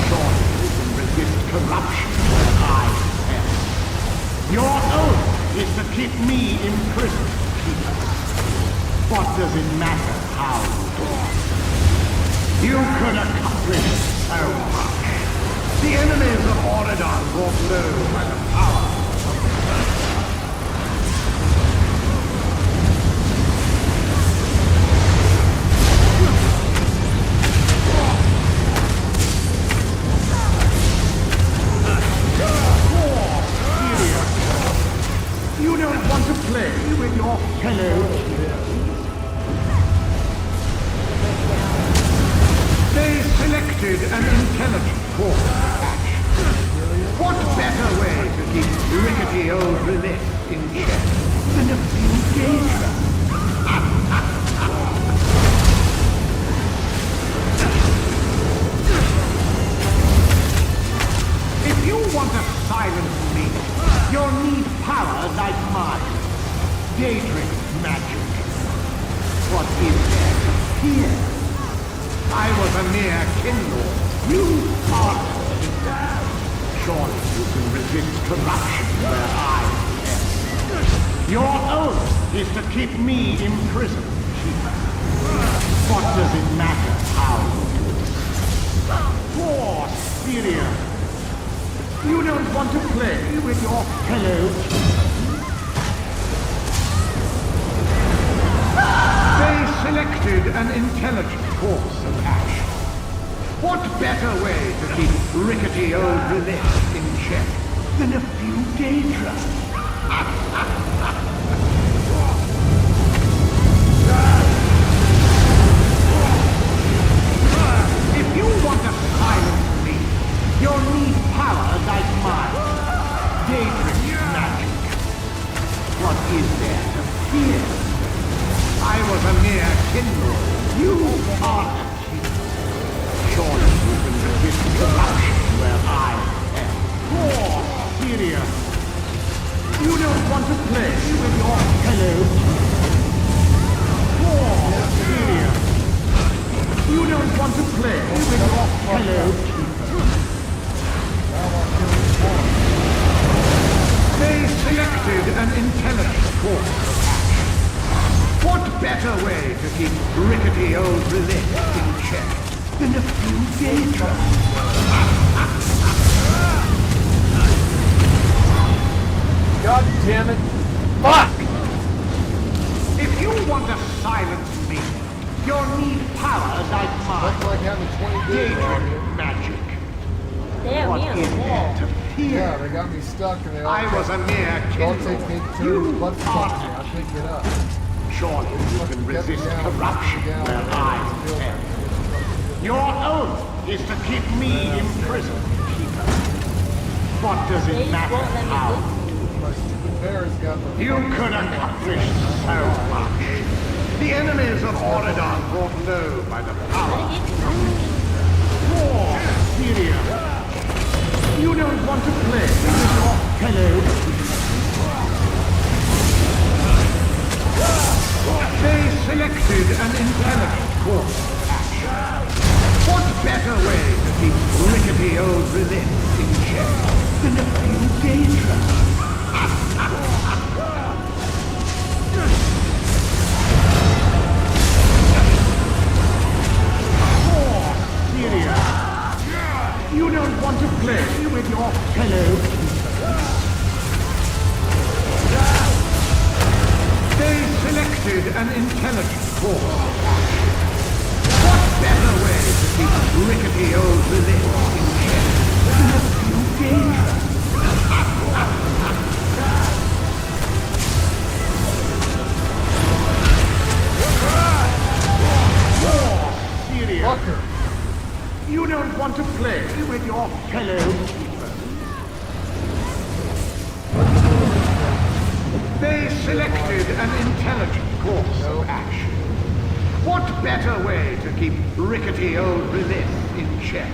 Surely you can resist corruption where I am. Your oath is to keep me imprisoned, keeper. What does it matter how you do it? You could accomplish so much. The enemies of Auradon brought low by the power of the earth. You don't want to play with your fellow keepers. They selected an intelligent course of action. What better way to keep rickety old Rilis in check than a few Daedra? If you want to silence me, you'll need power like mine. Daedric magic. What is there to fear? I was a mere kindle. You are a keeper. Surely you can resist corruption where I am. Your oath is to keep me imprisoned, keeper. What does it matter how you do it? Poor Syria. You don't want to play with your fellow. They selected an intelligent course of action. What better way to keep rickety old Lilith in check than a few Daedra? If you want to silence me, you'll need power like mine. Daedric magic. What is there to fear? I was a mere kindle. You are a king. Surely you can resist corruption where I am. More serious. You don't want to play with your fellow. More serious. You don't want to play with your fellow. They selected an intelligent course. What better way to keep rickety old Lilith in check than a few Daedra? God damn it! Fuck! If you want to silence me, you'll need power like That's mine. like having 20 days on Daedric you. magic. Damn, What me on is the there wall. to fear? Yeah, they got me stuck and they all I was a mere it all kindle. takes me You 2 bucks to are punch me. I can't get up. Surely you can resist corruption where I am. Your oath is to keep me imprisoned, Keeper. What does They it just matter won't let me how? listen. My stupid bear's got the... You could accomplish so much. The enemies of Auridon brought low by the power of the war. Syria. You don't want to play with your fellow. They selected an intelligent course of action. What better way to keep rickety old Lilith in check than a few Daedra? More serious. You don't want to play with your fellow. They selected an intelligent course of action. What better way to keep rickety old Lilith in check than a few Daedra? More serious. Fucker. You don't want to play with your fellow keeper. They selected an intelligent course of action. What better way to keep rickety old Lilith in check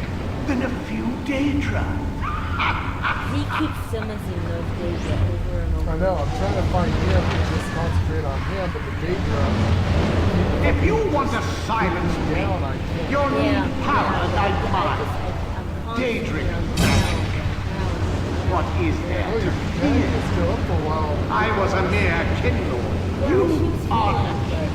than a few Daedra? He keeps summoning those days over and over. I know, I'm trying to find him and just concentrate on him, but the Daedra... If you want to silence me, down, I can't. you'll need power like I'm mine. Daedric magic. What is there Oh, to you're fear? still up for a while. I was a mere kindle. You are a king.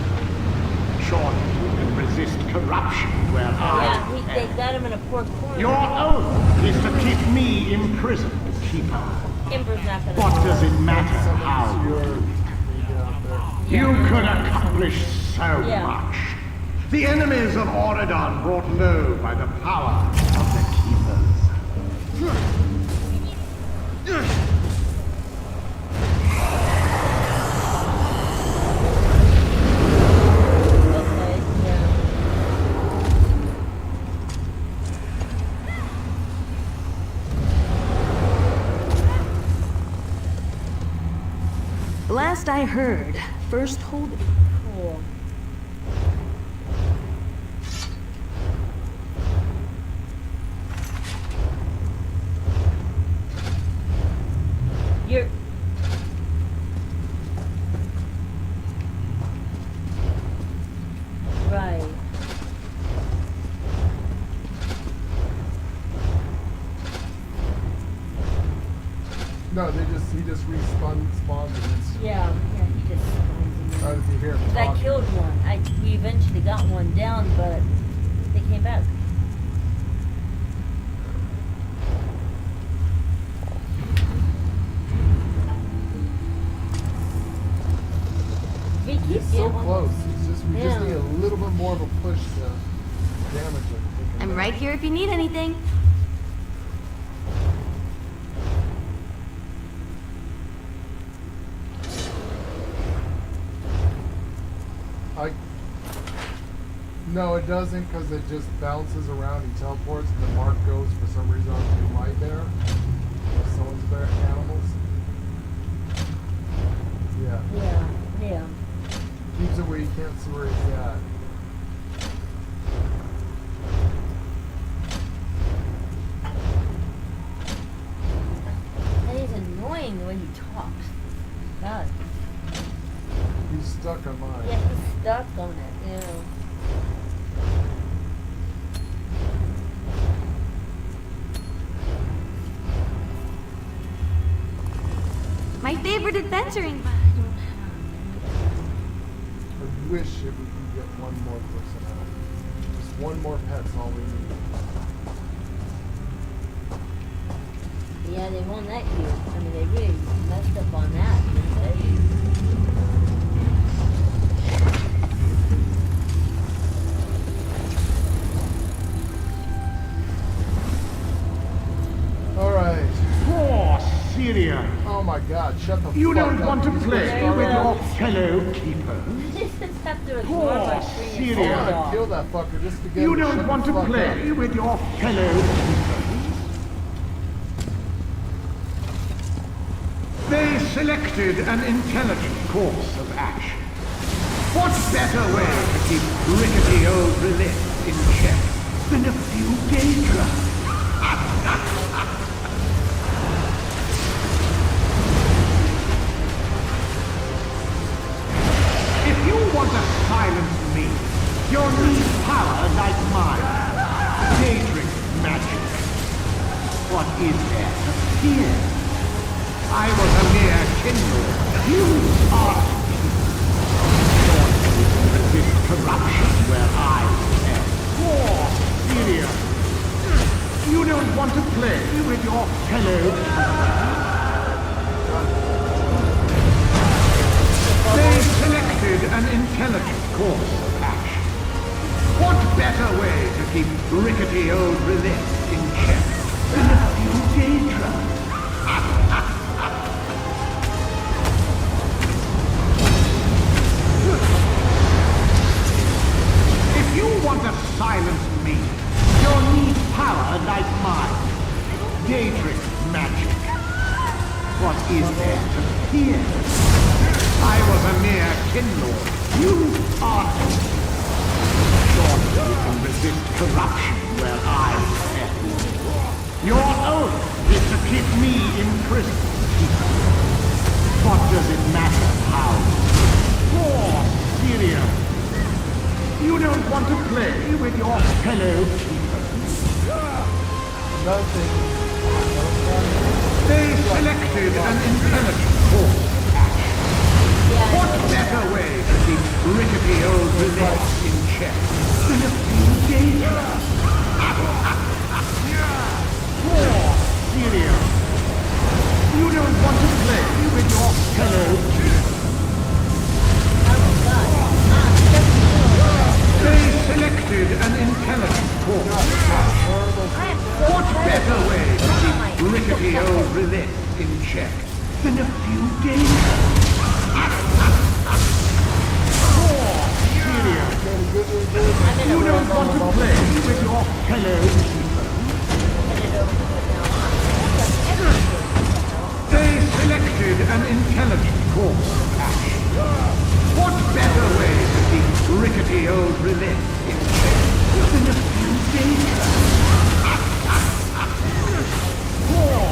Surely you can resist corruption where Yeah, I they am. got him in a poor corner. Your oath is to keep me imprisoned, Keeper. Ember's not gonna. What does it matter Summons how? your... Get out there. You could accomplish so Yeah. much. The enemies of Auridon brought low by the power of the Keepers. Okay, yeah. Last I heard, first hold it. Cool. You're. Right. No, he just respawns against... Yeah, he just spawns in How there. did you hear him I talking? killed one. We eventually got one down, but they came back. keep He's so getting close. It's just, we just Yeah. need a little bit more of a push to damage him. I'm right here if you need anything. No, it doesn't, because it just bounces around. He teleports, and the mark goes for some reason onto my bear. Or someone's bear animals. Yeah. Yeah, yeah. Keeps it where you can't see where he's at. And he's annoying the way he talks. God. He's stuck on mine. Yeah, he's stuck on it, yeah. My favorite adventuring. I wish if we could get one more person out. Just one more pet's all we need. Yeah, they won't let you. I mean, they really messed up on that, didn't they? Alright. Poor Syria. Oh my god, shut the You fuck don't up. want to You play just with started- your fellow keepers. They just have to Poor ignore my screen. I Syria. wanna kill that fucker just to get You him to shut don't the want to fuck play up. with your fellow keepers. They selected an intelligent course of action. What better way to keep rickety old Lilith in check than a few Daedra? If you want to silence me, you'll need power like mine. Daedric magic. What is there to fear? I was a mere kindle. You are. Surely you can resist corruption where I stand. Poor Syria. You don't want to play with your fellow. They selected an intelligent course of action. What better way to keep rickety old Lilith in check than a few Daedra? If you want to silence me, you'll need power like mine. Daedric magic. What is there to fear? I was a mere kindle. You are. Surely you can resist corruption where I stand. Your oath is to keep me imprisoned. What does it matter how? Poor Syria. You don't want to play with your fellow keepers. Nothing. They selected an intelligent course of action. What better way to keep rickety old Lilith in check than a few Daedra? Poor Syria. You don't want to play with your fellow keepers. They selected an intelligent course. What better way to keep rickety old Lilith in check than a few Daedra? Poor Syria. You don't want to play with your fellow keepers. They selected an intelligent course of action. What better way to keep rickety old Lilith in check than a few Daedra? Poor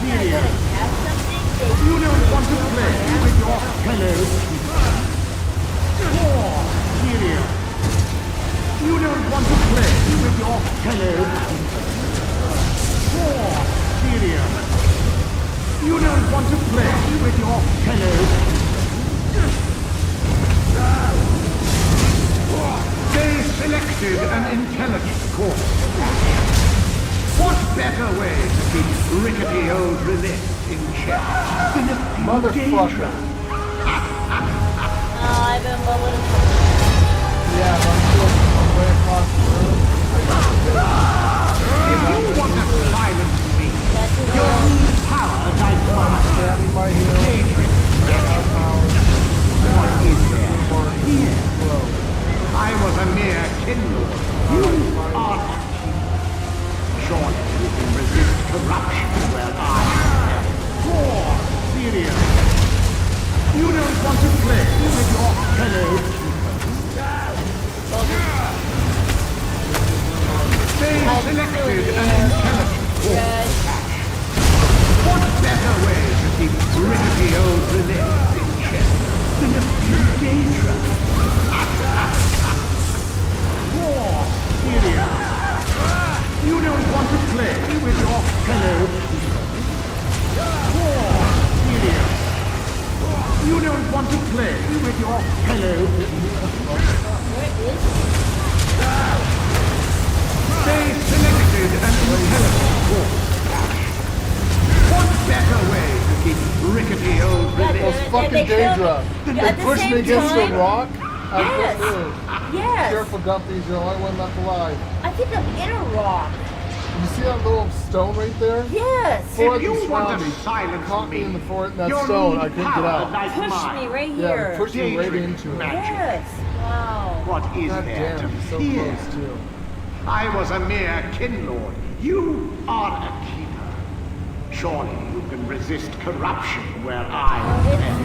Syria. You don't want to play with your fellow keepers. Poor Syria. You don't want to play with your fellow keepers. Poor Syria. You don't want to play with your fellow keepers. They selected an intelligent course of action. What better way to keep rickety old Lilith in check than a few Motherfucker. Daedra? I I've been bubbling. Yeah, but I'm way across the room. If you want to silence me, That's his you'll own. need power like mine. Standing by here. Daedric, what is there? Here. I was a mere kindle. You are a keeper. Surely you can resist corruption where I am. War, serious. You don't want to play with your fellow Stay selected and intelligent. What better way to keep rickety old relays in check than a few Daedra? War, serious. You don't want to play with your fellow people. War, serious. You don't want to play with your fellow people. Where is he? Stay selected and intelligent. What better way to keep rickety old relays? Those fucking Daedra. They pushed me against the rock. I Yes. couldn't move. Yes. Careful, Gumpy. You're the only one left alive. I think I'm in a rock. You see that little stone right there? Yes. Four If you of these want found to me. silence Caught me me, in the fort, that you'll stone. need I couldn't get power out. like Push mine. me right Yeah, here. they pushed me right Daedric into it. magic. Yes. Wow. What is God there to damn, so fear? close too. I was a mere kinlord. You are a keeper. Surely you can resist corruption where I am.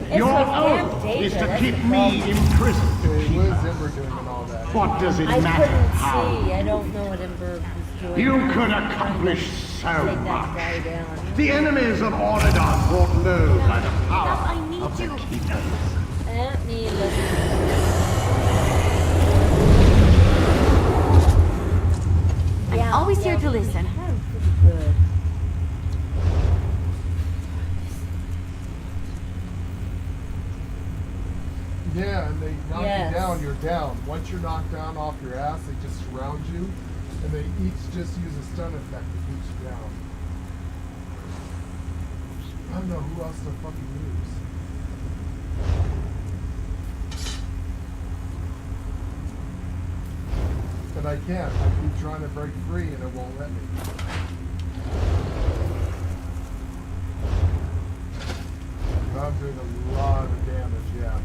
It's Your those damn oath Daedra, is to that's keep the me problem. imprisoned. Okay, what is keeper. Ember doing and all that? What does it I matter couldn't how? see. I don't know what Ember was doing. You could accomplish so Take that much. guy down. The enemies of Auradon brought low by the power I need of the you. keepers. Let me listen. I'm always here to listen. I'm pretty good. Yeah, and they knock Yes. you down, you're down. Once you're knocked down off your ass, they just surround you, and they each just use a stun effect to beat you down. I don't know who else to fucking use. But I can't. I keep trying to break free and it won't let me. But I'm doing a lot of damage, yeah.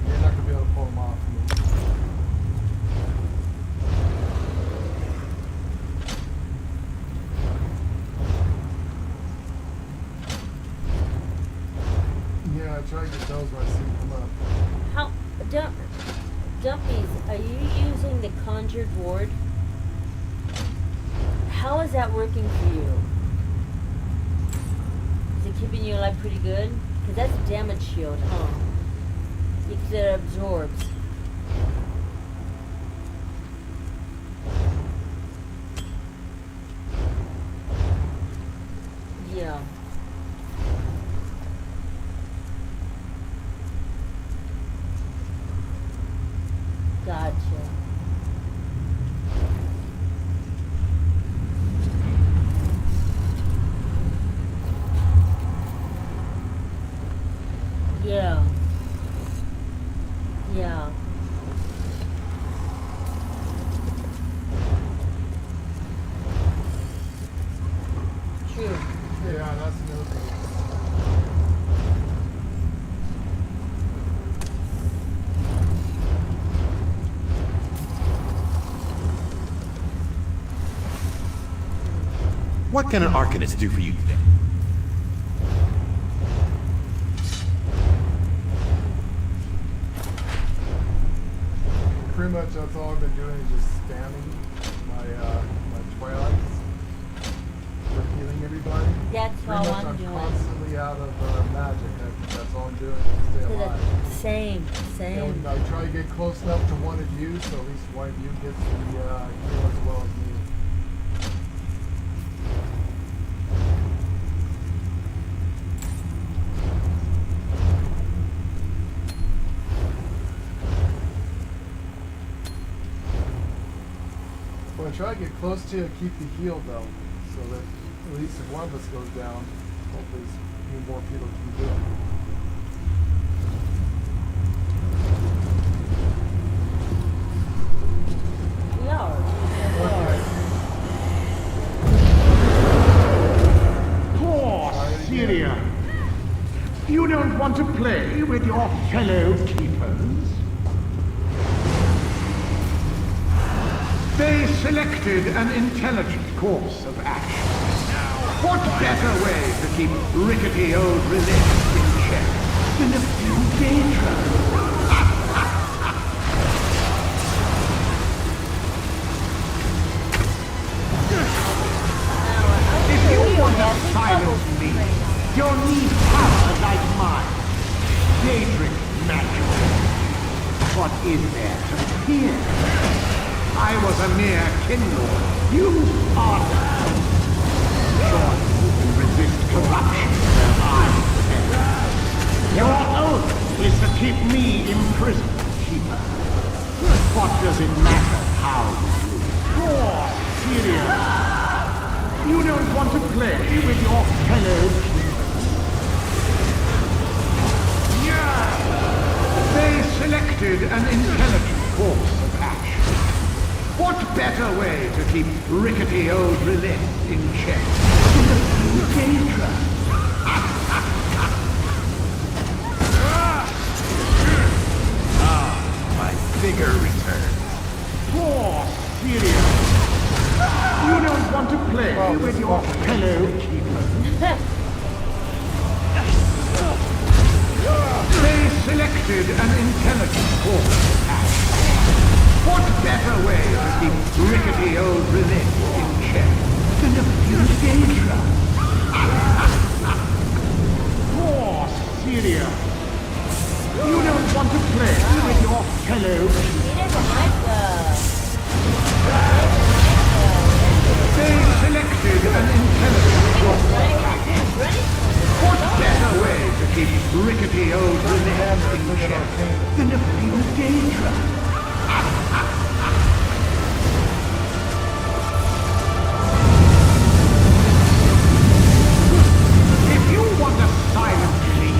You're not gonna be able to pull them off me. Yeah, I try to get those when I see them come up. How, Dumpies, are you using the Conjured Ward? How is that working for you? Is it keeping you alive pretty good? Because that's a damage shield, huh? Because it absorbs. Yeah. Gotcha. Yeah. Yeah. True. Yeah, that's another thing. What can an Arcanist do for you today? Pretty much that's all I've been doing is just spamming my twilights for healing everybody. That's Pretty all much I'm doing. constantly out of magic. That's all I'm doing to stay So alive. that- Same, And same. I try to get close enough to one of you, so at least one of you gets the heal as well as me. Well, I try to get close to you, keep you healed though, so that at least if one of us goes down, hopefully a few more people can do it. play with your fellow keepers? They selected an intelligent course of action. What better way to keep rickety old relics in check than a few daedra? If you want to silence me, you'll need power like mine. Daedric magic. What is there to fear? I was a mere kindle. You are sure you can resist corruption where I am. Your oath is to keep me imprisoned, keeper. What does it matter how you do? You're serious. You don't want to play with your fellow keepers. Yeah. They selected an intelligent course of action. What better way to keep rickety old relics in check than a few daedra? My vigor returns. Poor Syria. You don't want to play with your fellow keepers. They selected an intelligent course of action. What better way to keep rickety old relics in check than a few daedra? Poor Syria. You don't want to play with your fellow keepers. They selected an intelligent course of action. What better way to keep rickety old relics in check than a few daedra? If you want to silence me,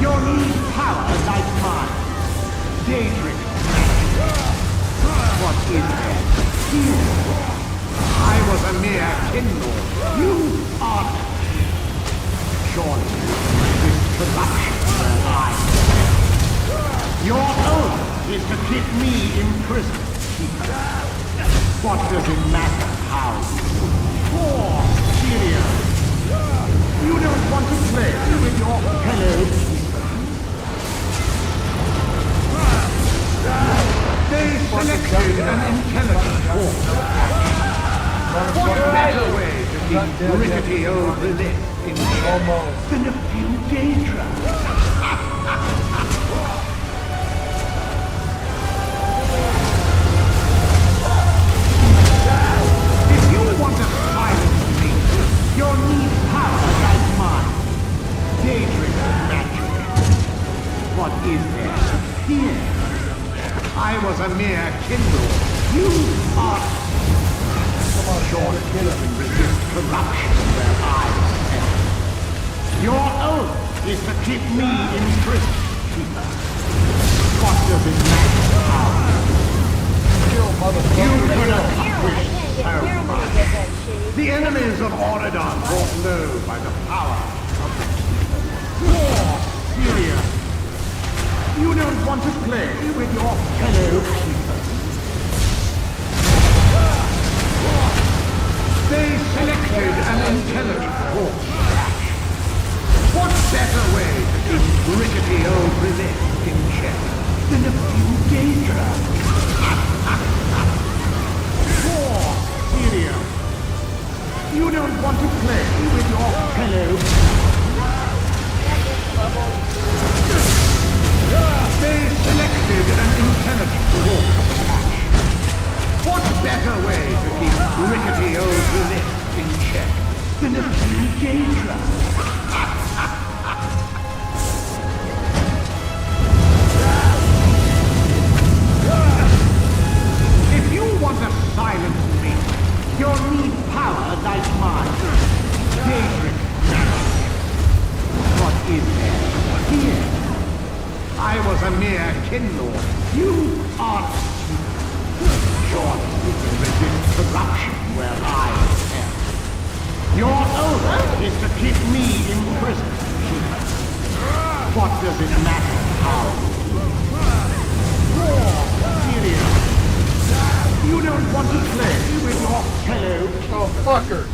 you'll need power like mine. Daedric magic. What is there to fear? I was a mere kindle. You are. Surely you can resist corruption where I am. Your oath is to keep me imprisoned, keeper. What does it matter how you do? Poor Syria. You don't want to play with your fellow keepers. They selected an intelligent course of action. What better way to keep rickety old relics in check than a few daedra? If you want to silence me, you'll need power like mine. Daedric magic. What is there to fear? I was a mere kindle. You are. Surely you can resist corruption where I am. Your oath is to keep me imprisoned, keeper. What does it matter how? You could accomplish so much. The enemies of Auridon brought low by the power of the keeper. Poor Syria. You don't want to play with your fellow keepers. They selected an intelligent course of action. What better way to keep rickety old relics in check than a few daedra? Poor Syria. You don't want to play with your fellow. They selected an intelligent course of action. What better way to keep rickety old relics in check than a few daedra? If you want to silence me, you'll need power like mine. Daedric magic. What is there to fear? I was a mere kindle. You are. Surely you can resist corruption where I am. Your oath is to keep me imprisoned, keeper. What does it matter how? War, serious. You don't want to play with your fellow... Oh, fuckers!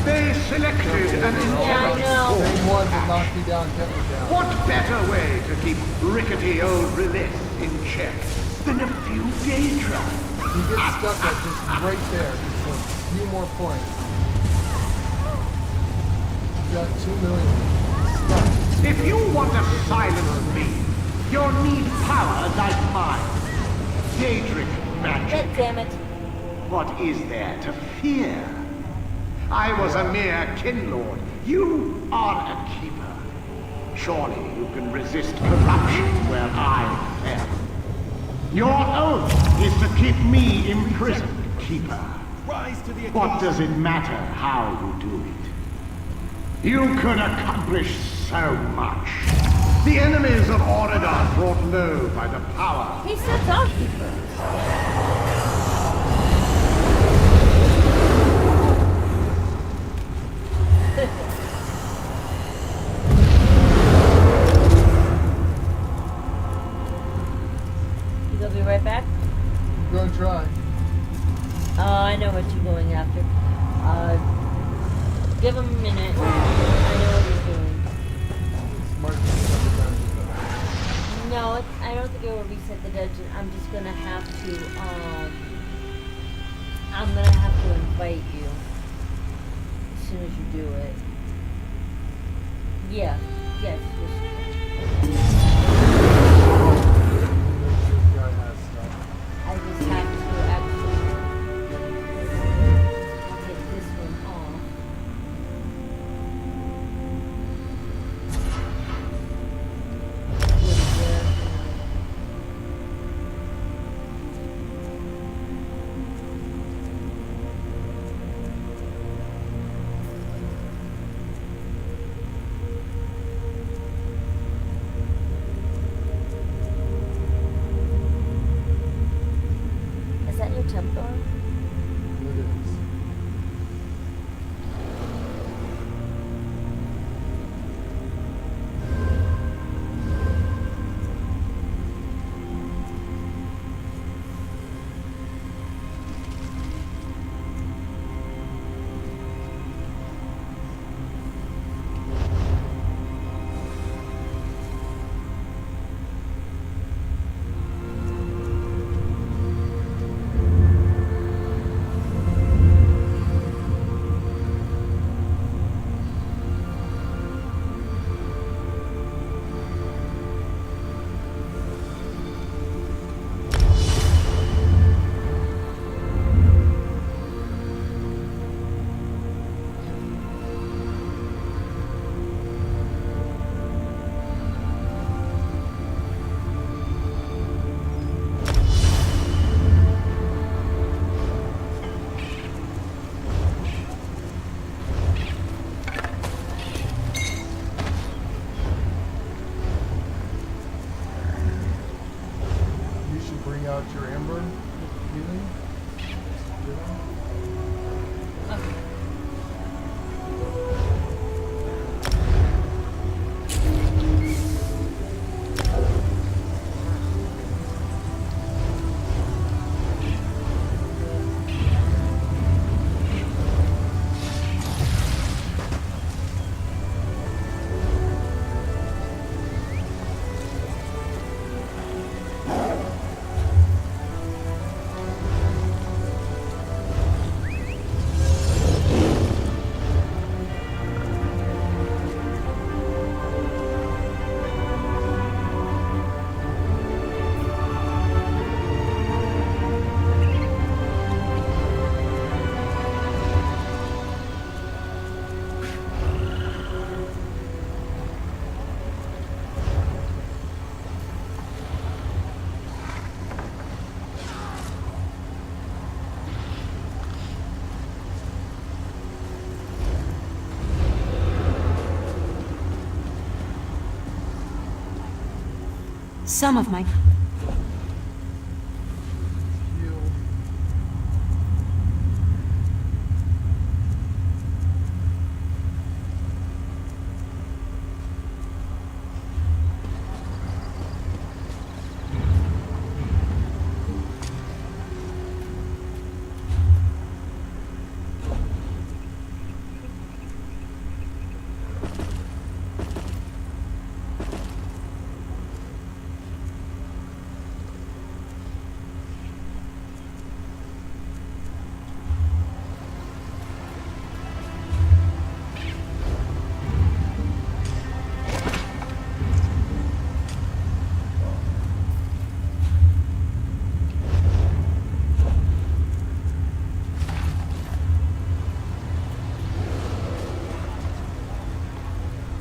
They selected an Yeah, I know. Same ones that knocked me down, kept me down. What better way to keep rickety old Relith in check than a few Daedra? You get stuck at just right there, just a few more points. You got 2 million stuck. If you want to silence me, you'll need power like mine. Daedric magic. God damn it. What is there to fear? I was a mere kinlord. You are a keeper. Surely you can resist corruption where I am. Your oath is to keep me imprisoned, keeper. What does it matter how you do it? You could accomplish so much. The enemies of Oregon brought low by the power. He said our keeper. You gonna be right back? I'm gonna try. I know what you're going after. Give him a minute. I know what he's doing. Smart thing. No, I don't think it will reset the dungeon. I'm just gonna have to, I'm gonna have to invite you as soon as you do it. Yeah, yes, I just have to actually get this one off. Is that your Templar? It is. Bring out your amber healing. Some of my...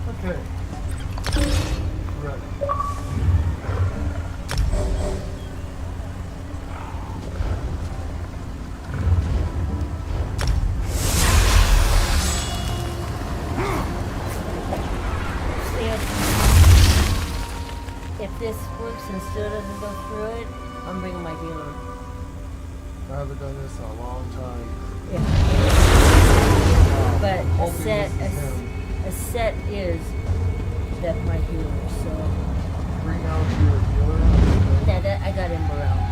Okay. Ready. If this works and still doesn't go through it, I'm bringing my healer. I haven't done this in a long time. Yeah. But a set is that my healer, so. Bring out your healer. Yeah, that I got in morale.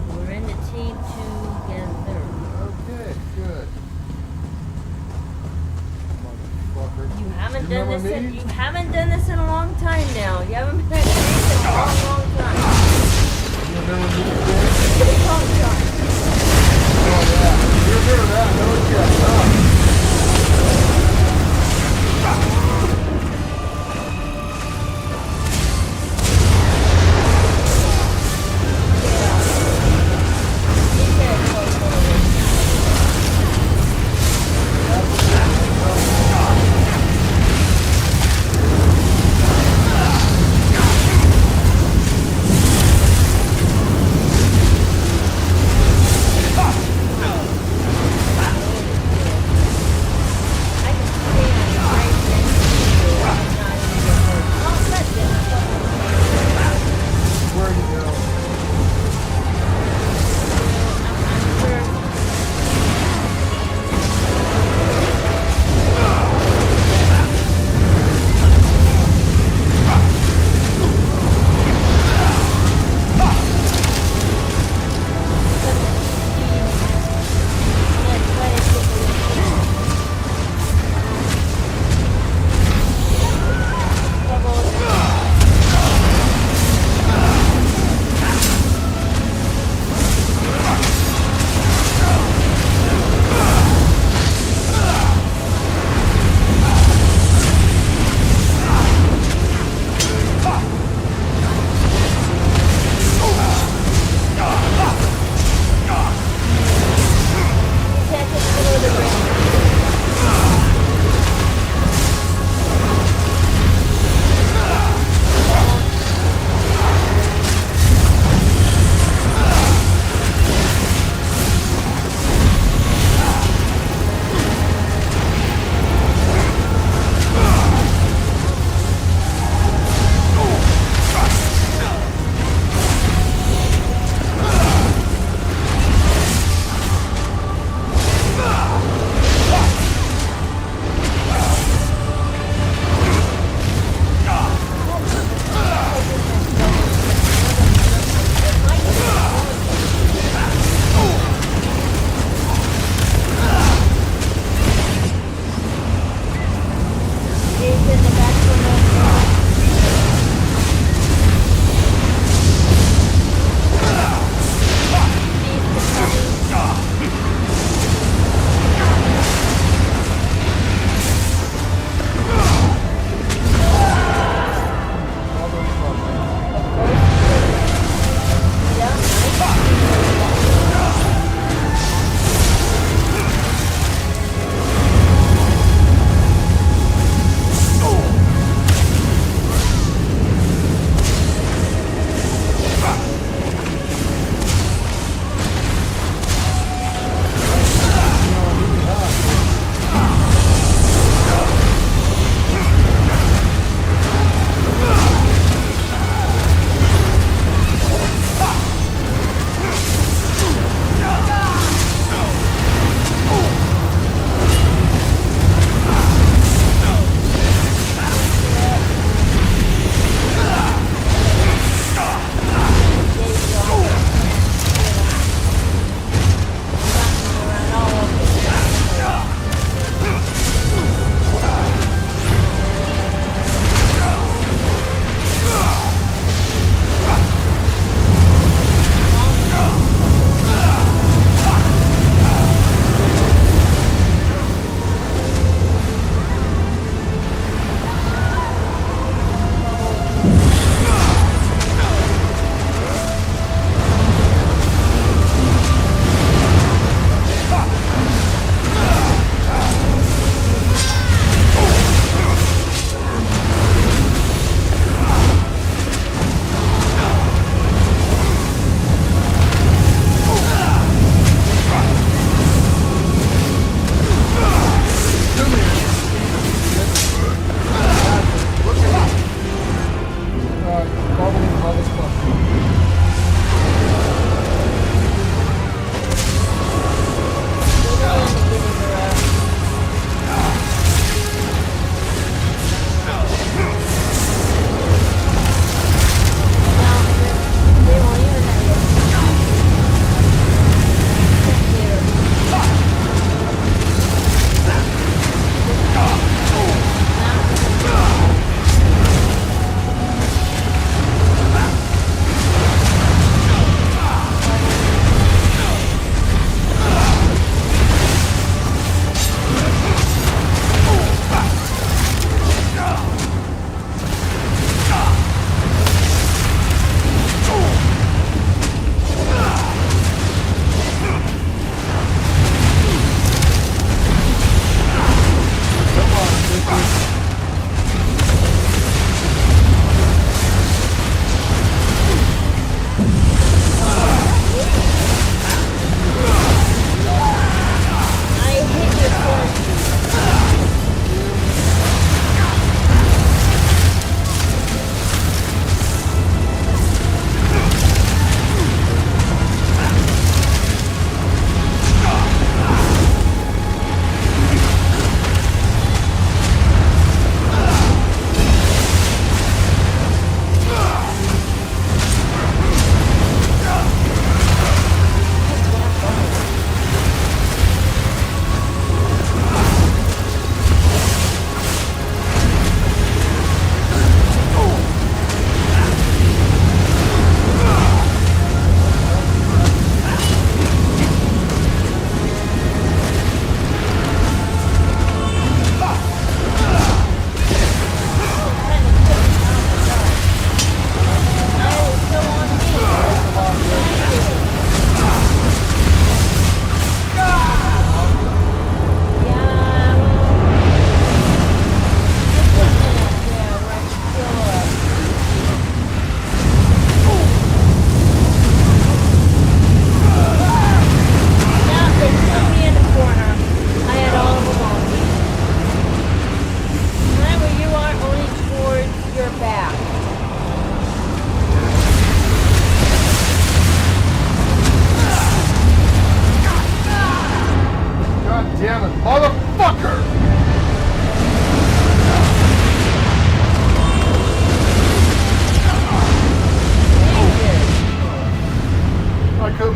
We're in the team together. Okay, good. Motherfucker. You haven't You done this remember me? you haven't done this in a long time now. You haven't been at the base in a long time. You remember me? Long time. Oh yeah. You remember that, don't you?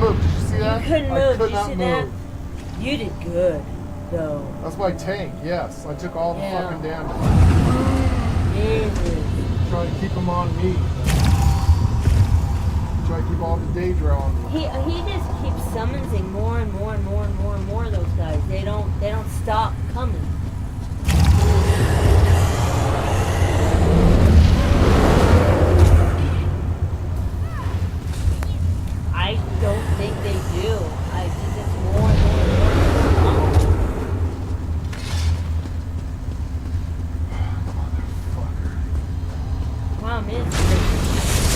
move. Did you see that? You couldn't I move. could Did you not see move. that? You did good, though. That's my tank, yes. I took all the Yeah. fucking damage. Jesus. Trying to keep them on me. Try to keep all the Daedra on me. He just keeps summoning more and more and more and more and more of those guys. They don't stop coming. I don't think they do. I think it's more and more and more. Motherfucker. Problem is,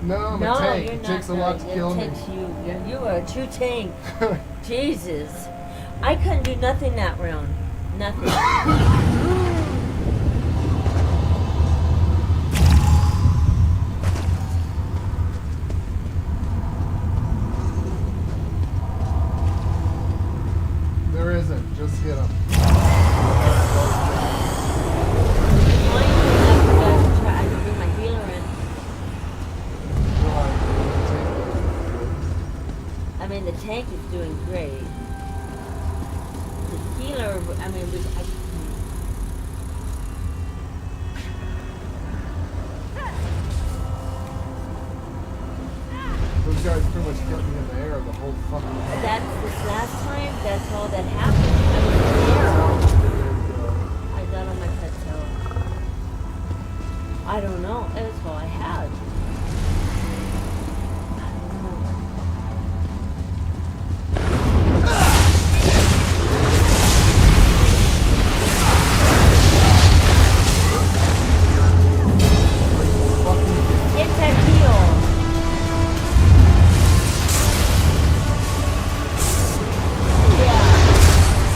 No, I'm a tank. It takes a lot to kill me. You are a true tank. Jesus. I couldn't do nothing that round. Nothing. There isn't. Just hit him. I mean, the tank is doing great. The healer, I I mean, Those guys pretty much hit me in the air the whole fucking time. that's this last time. That's all that happened. I was in the air. I got on my plateau. I don't know. That's all I had. I don't know. It's that deal. Yeah.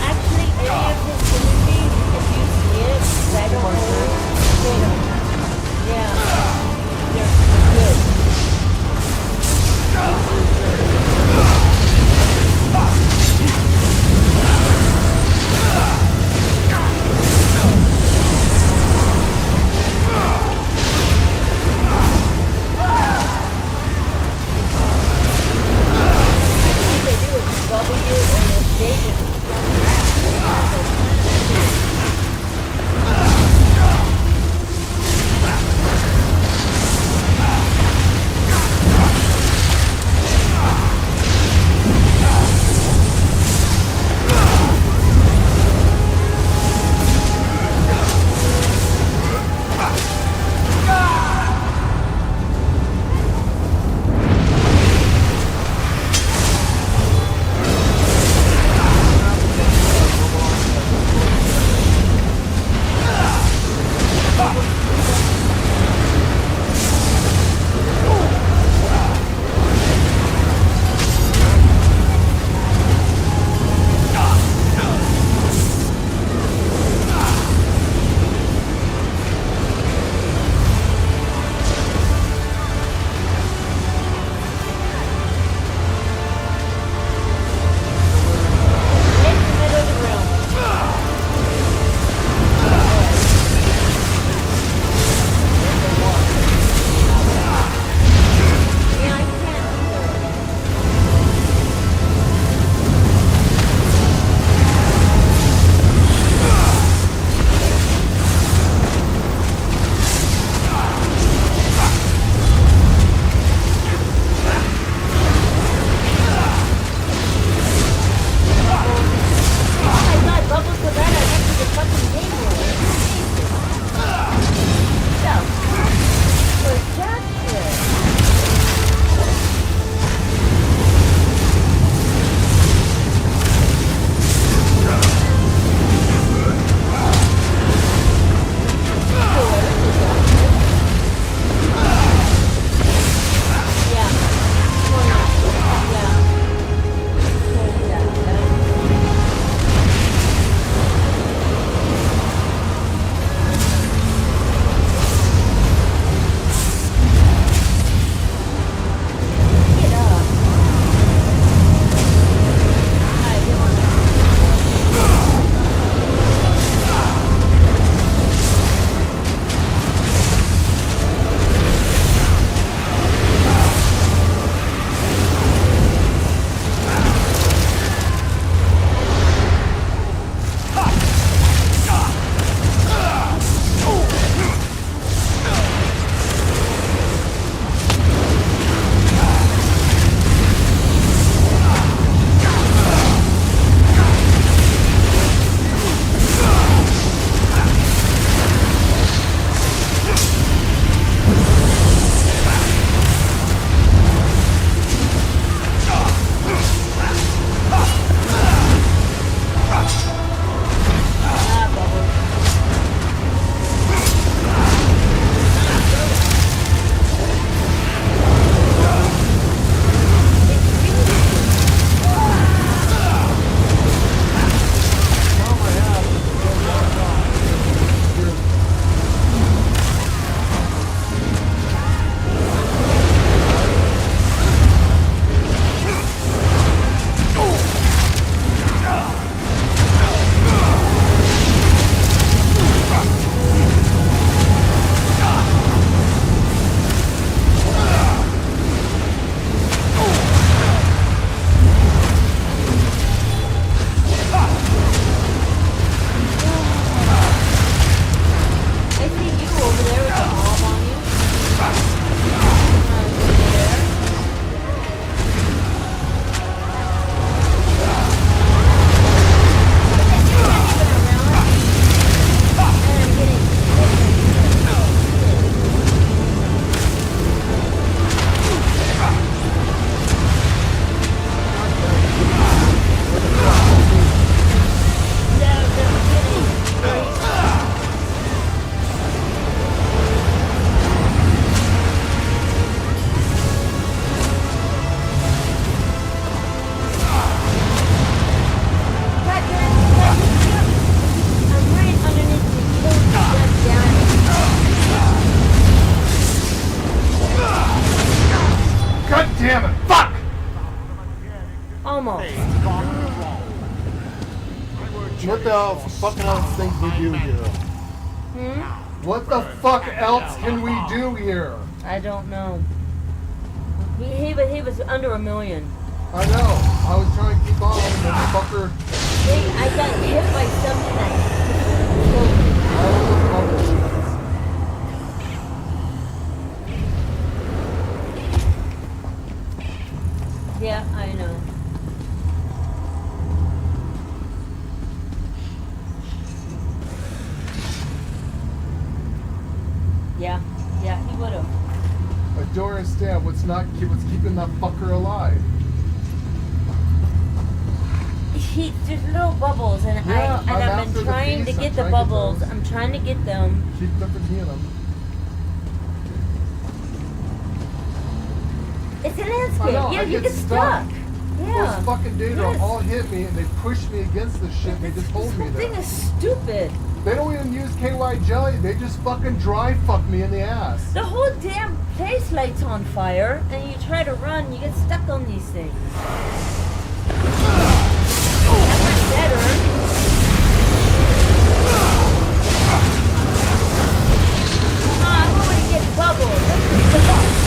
What the fucking else things we do here? What the fuck else can we do here? I don't know. He was under $1 million. I know. I was trying to keep on, motherfucker. I got hit by something that. Yeah, I know. Yeah, he would have. I don't understand what's keeping that fucker alive. There's little bubbles, and Yeah, I've been trying to get the bubbles. I'm trying to get them. Keep flipping healing. It's a landscape. I know, Yeah, I you get stuck. Yeah. Those fucking dudes all hit me, and they pushed me against this shit, and they just hold me This there. thing is stupid. They don't even use KY jelly. They just fucking dry fuck me in the ass. The whole damn place lights on fire, and you try to run, you get stuck on these things. That's better. Come on, I want to get bubbles. Let's get the bubbles.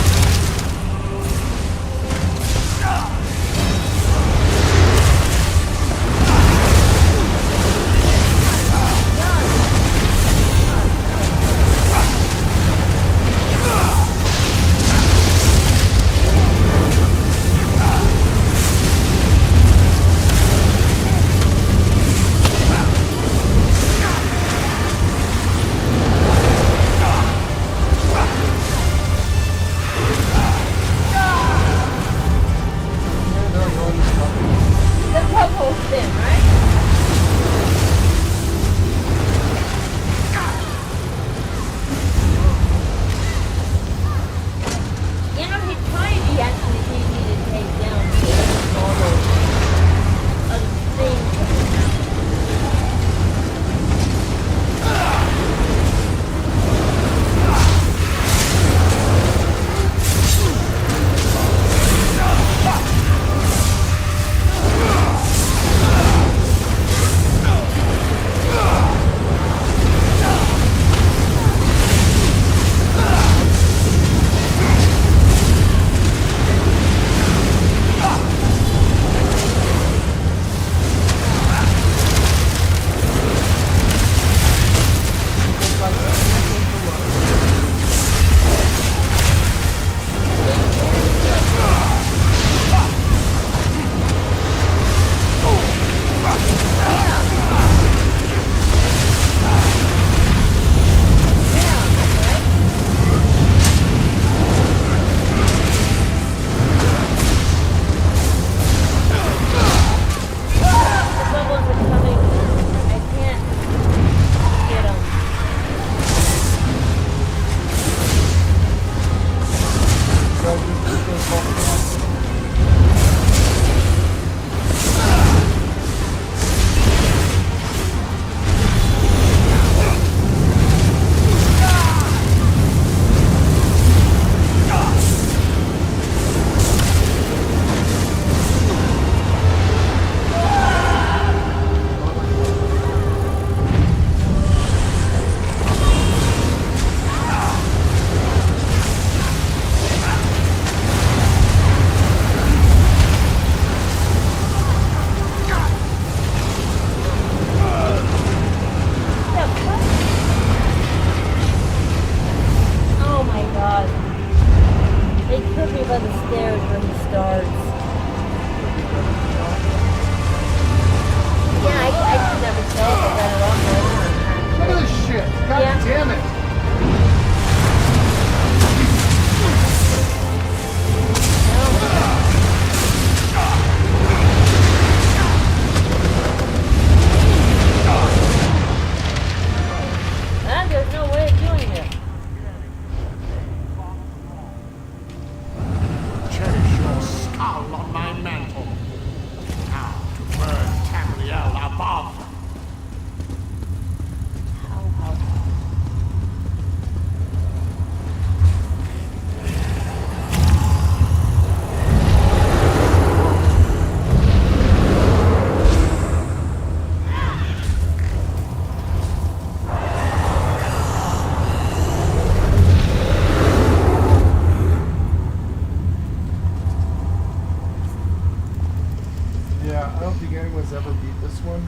This one,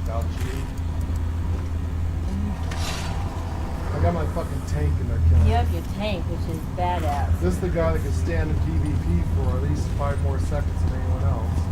without you. I got my fucking tank in there killing. You have your tank, which is badass. This is the guy that can stand in PvP for at least 5 more seconds than anyone else.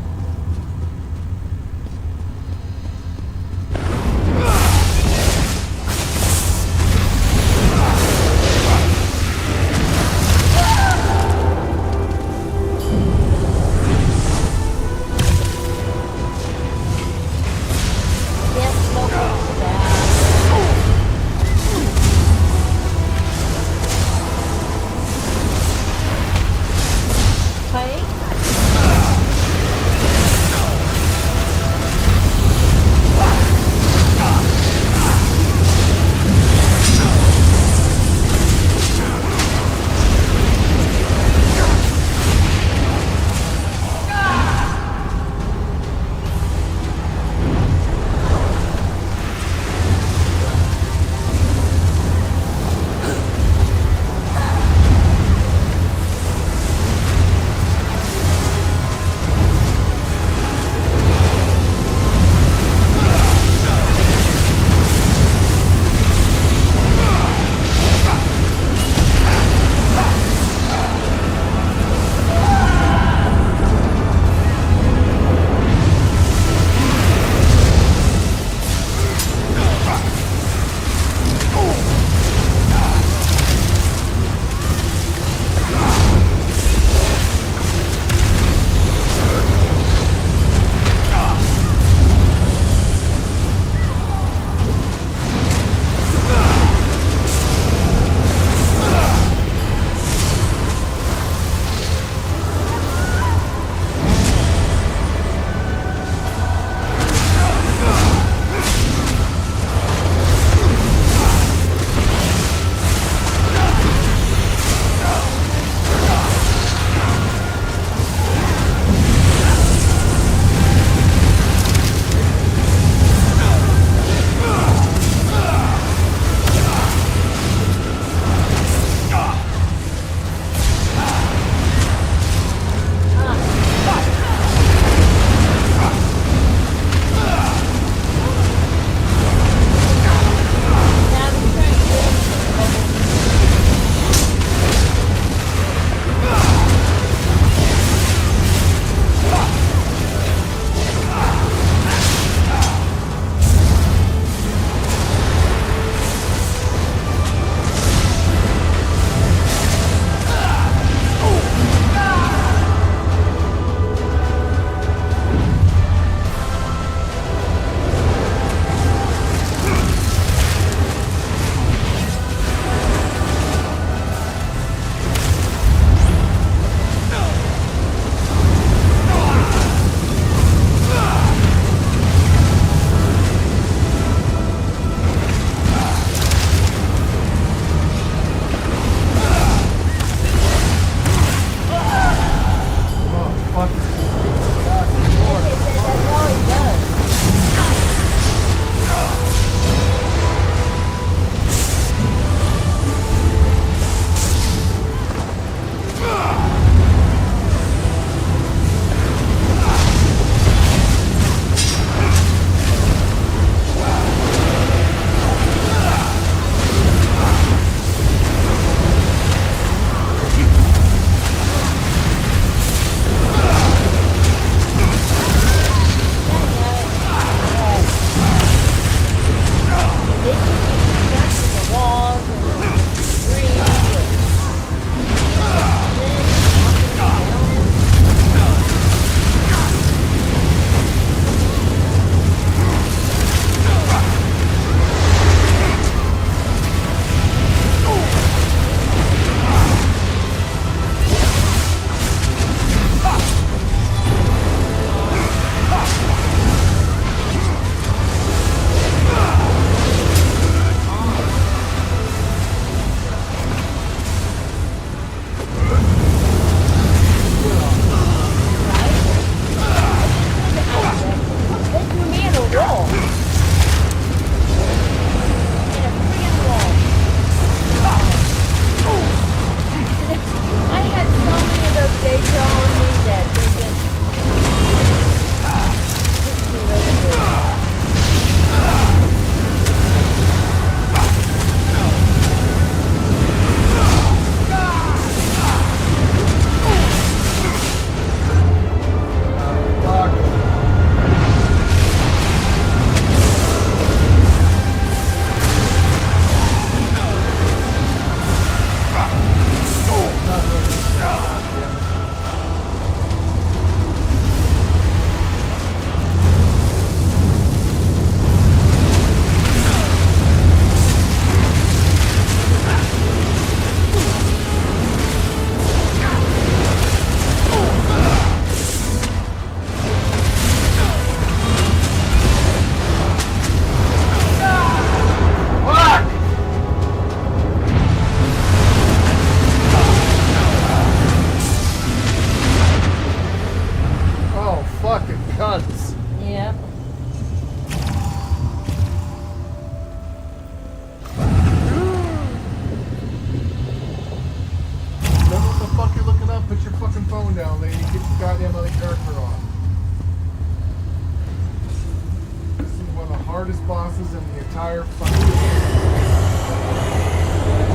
hardest bosses in the entire fucking game.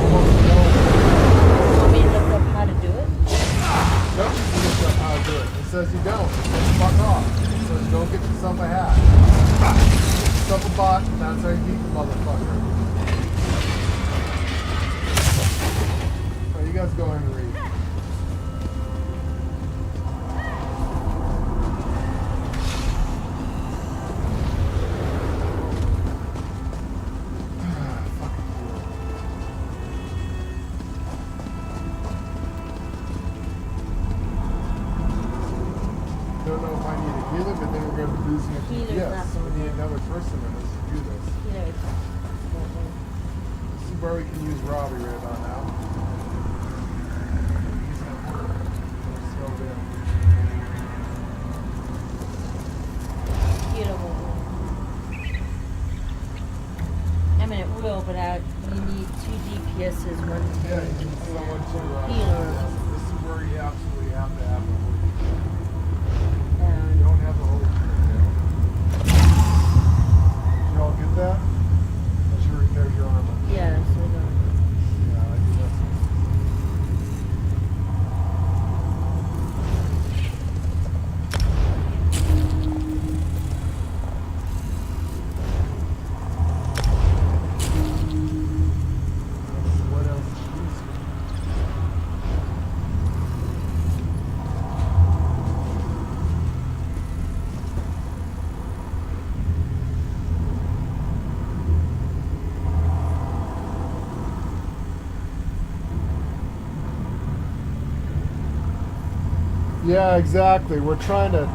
Almost no. Want me to look up how to do it? Nope, you look up how to do it. It says you don't. It says fuck off. It says go get yourself a hat. Get yourself a bot, and that's how you beat the motherfucker. Alright, you guys go ahead and read. Don't know if I need a healer, but then we're going to be losing a Healer's DPS. not the We need another person in this to do this. Let's see where we can use Robbie right about now. He's at work. Slow down. Healer won't work. I mean, it will, but you need 2 DPSs, 1 tank. Yeah, you need someone to Healer. This is where you absolutely have to have a And You don't have the whole thing. Did y'all get that? That should repair your armor. yes, I know. Yeah, I do that. What else is useful? Yeah, exactly. We're trying to...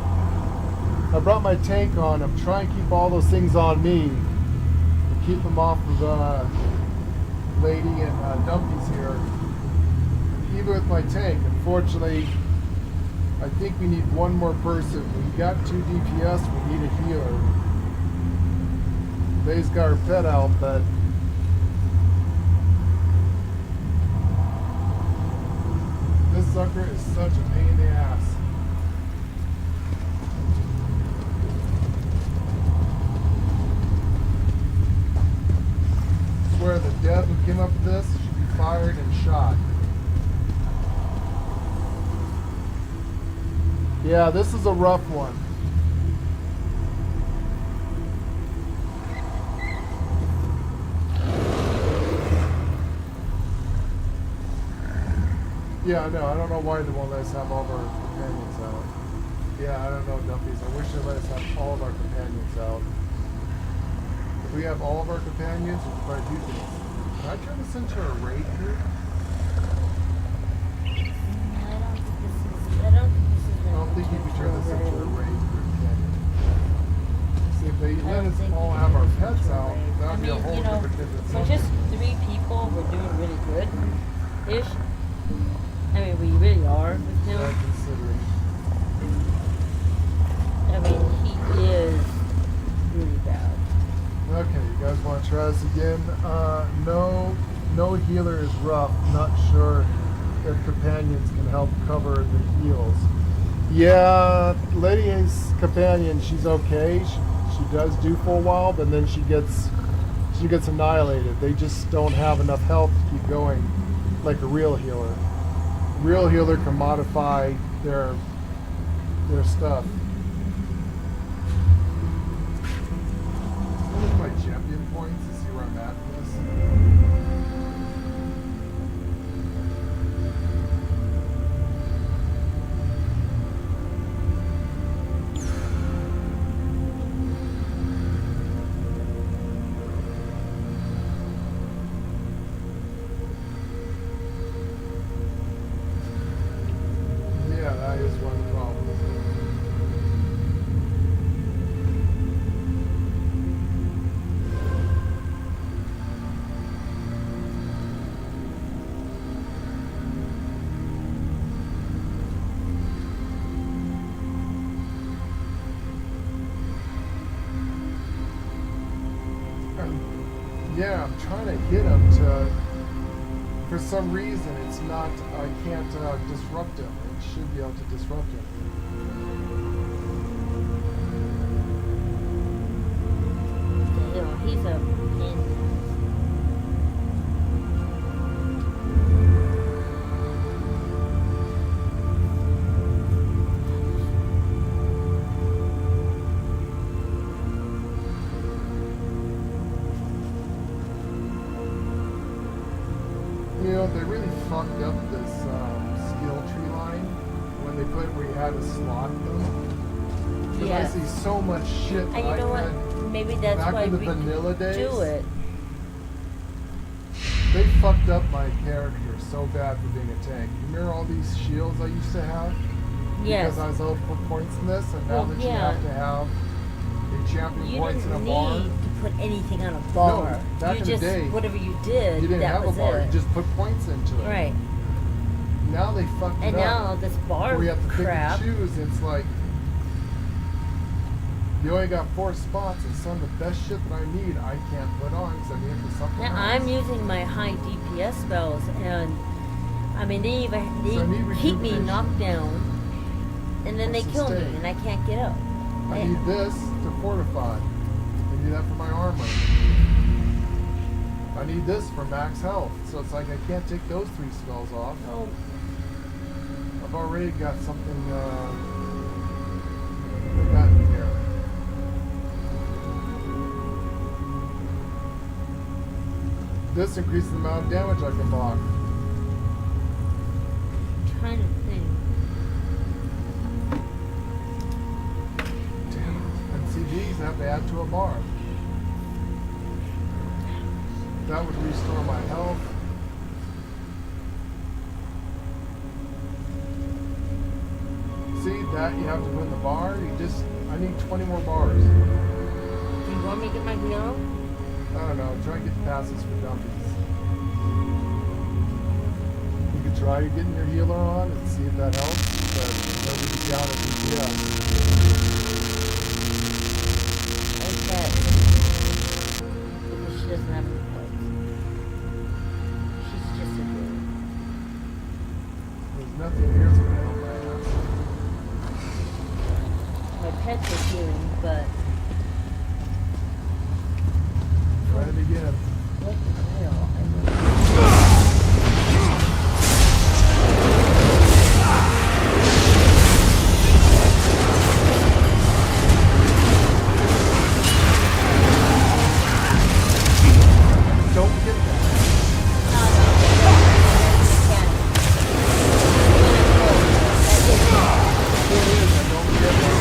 I brought my tank on. I'm trying to keep all those things on me. To keep them off of Lady and Dumpy's here. Even with my tank, unfortunately, I think we need one more person. We got 2 DPS, we need a healer. Lay's got her pet out, but... This sucker is such a pain in the ass. I swear the dev who came up with this should be fired and shot. Yeah, this is a rough one. Yeah, no, I don't know why they won't let us have all of our companions out. Yeah, I don't know, Dumpies. I wish they let us have all of our companions out. If we have all of our companions, we can probably do this. Can I turn this into a raid here? I don't think you can turn this into a raid. raid group, can you? See, if they let us all have our pets out, that would be a whole different With just 3 people, we're doing really good-ish. I mean, we really are with him. Yeah, considering. I mean, he is really bad. Okay, you guys want to try this again? No healer is rough. Not sure if companions can help cover the heals. Yeah, Lady's companion, she's okay. She does do for a while, but then she gets annihilated. They just don't have enough health to keep going like a real healer. Real healer can modify their stuff. Look at my champion points to see where I'm at with this. Yeah, that is one of the problems. Yeah, I'm trying to get him to... For some reason, it's not... I can't disrupt him. It should be able to disrupt him. know, they really fucked up this skill tree line when they put where you had to slot them. Because Yes. I see so much shit. And you know what? Maybe that's back why in the we vanilla days, do it. They fucked up my character so bad for being a tank. You remember all these shields I used to have? Yes. Because I was able to put points in this, and now Well, that you yeah. have to have a champion You points in a didn't bar. need to put anything on a bar. back you in just, the day, whatever you did, you didn't that have was a bar. it. You just put points into it. Right. Now they fucked And it up. now this bar where you have to crap. pick and choose. It's like you only got 4 spots, and some of the best shit that I need, I can't put on because I need it for something Now else. I'm using my high DPS spells, and I mean they So I need keep me rejuvenation. knocked down, and then Or they kill me, sustain. and I can't get up. I And- need this to fortify. I need that for my armor. I need this for max health. So it's like I can't take those 3 spells off. Oh, I've already got something I got in here. This increases the amount of damage I can block. I'm trying to think. Damn it. And see, these have to add to a bar. That would restore my health. See, that you have to put in the bar. I need 20 more bars. Do you want me to get my hero? I don't know, try and get passes for dummies. You could try getting your healer on and see if that helps, but nobody down at DPS. Okay. Because she doesn't have any points. She's just a girl. There's nothing here that's gonna help my ass. My pets are healing, but Try it again. what the hell? I don't Don't get that. Here it is, and don't get that.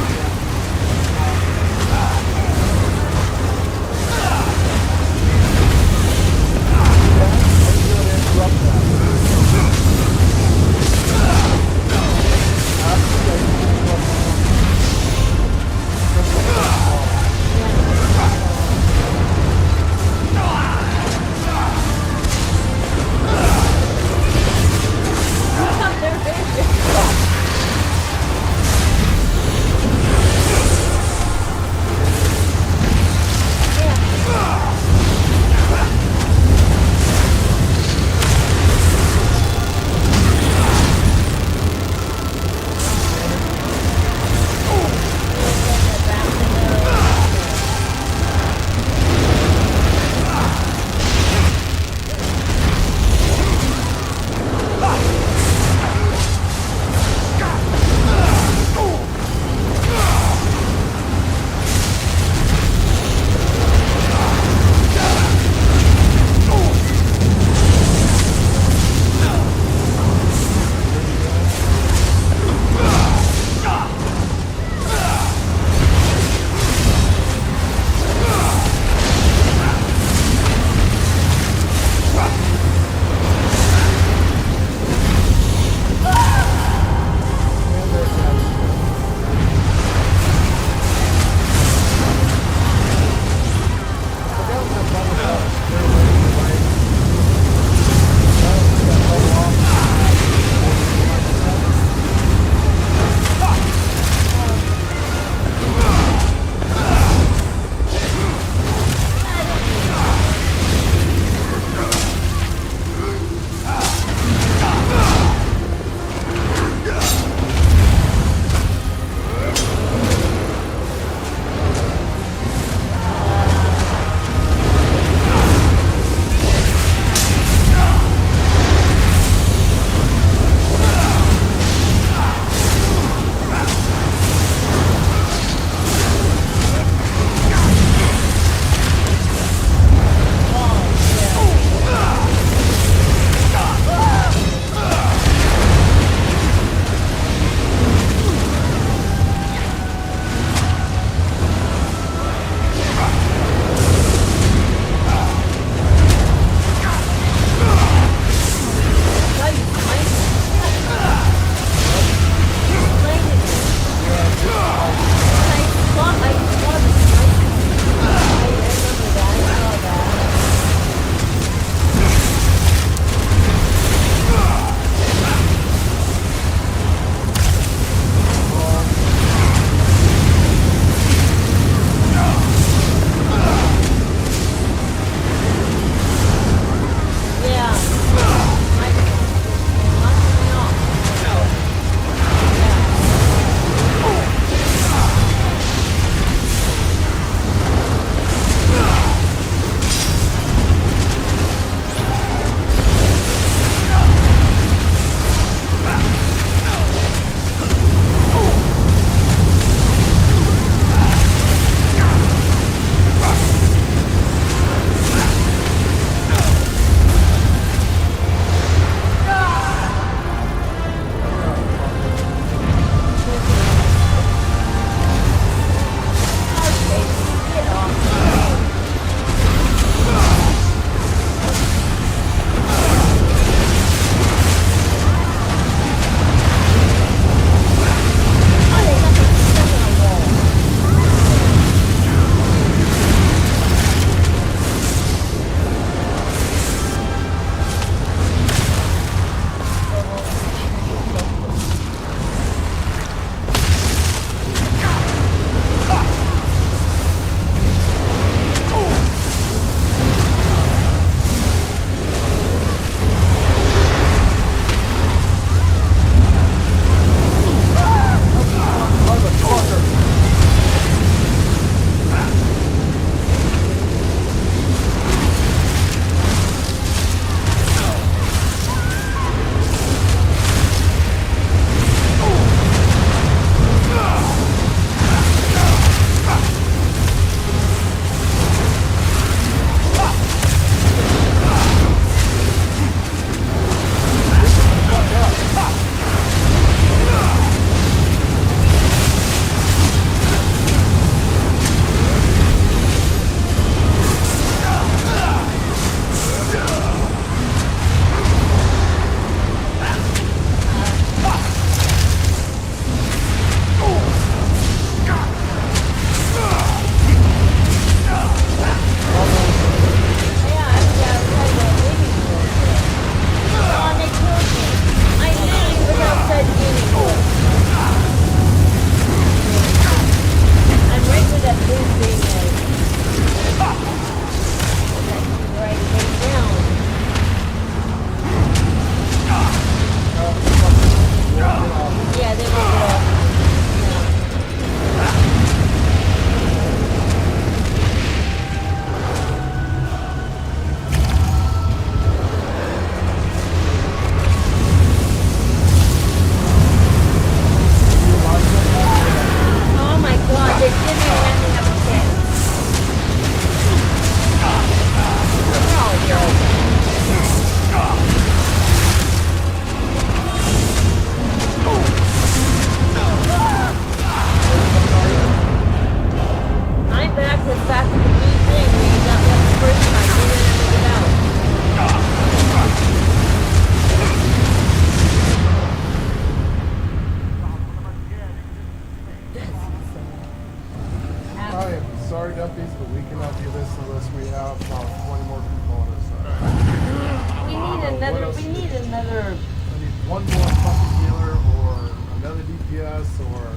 Yes, we have about 20 more people on our side. We need another. I need one more fucking healer or another DPS or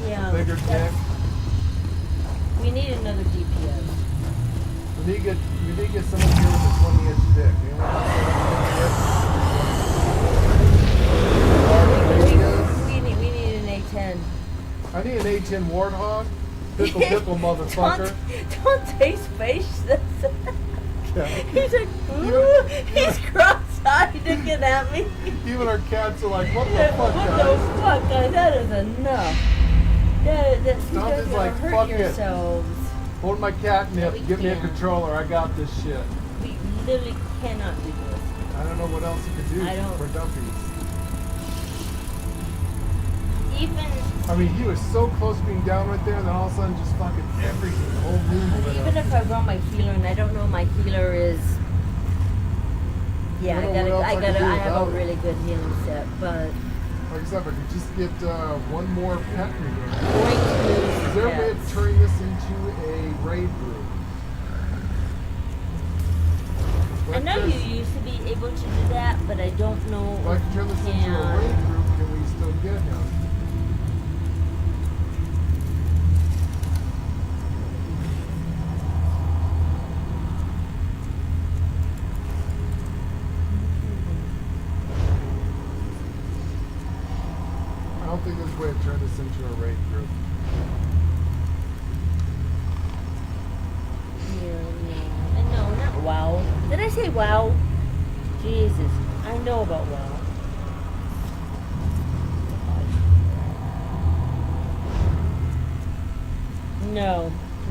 Yeah, a bigger dick. We need another DPS. We need to get someone here with a 20-inch dick. Anyone else We need an A10. I need an A10 Warthog. Pickle, motherfucker. Don't taste face. Yeah. He's like, ooh, he's cross-eyed looking at me. Even our cats are like, what the fuck, What guys? the fuck, guys? That is enough. You Stop guys is are like, hurt fuck it. yourselves. Hold my catnip. We Give me a can't. controller. I got this shit. We literally cannot do this. I don't know what else you can do I don't- for dumpies. Even I mean, he was so close to being down right there, and then all of a sudden, just fucking everything, the whole room lit even up. if I run my healer and I don't know my healer is. Yeah, I don't know what else I can do I have a without it. really good healing set, but Like I said, if I could just get one more pet reader. going to lose Is there a way of pets. turning this into a raid group? I know you used to be able to do that, but I don't know. If I can turn this if into you a can. raid group, can we still get him? I don't think there's a way to turn this into a raid group. No, not WoW. Did I say WoW? Jesus, I know about WoW.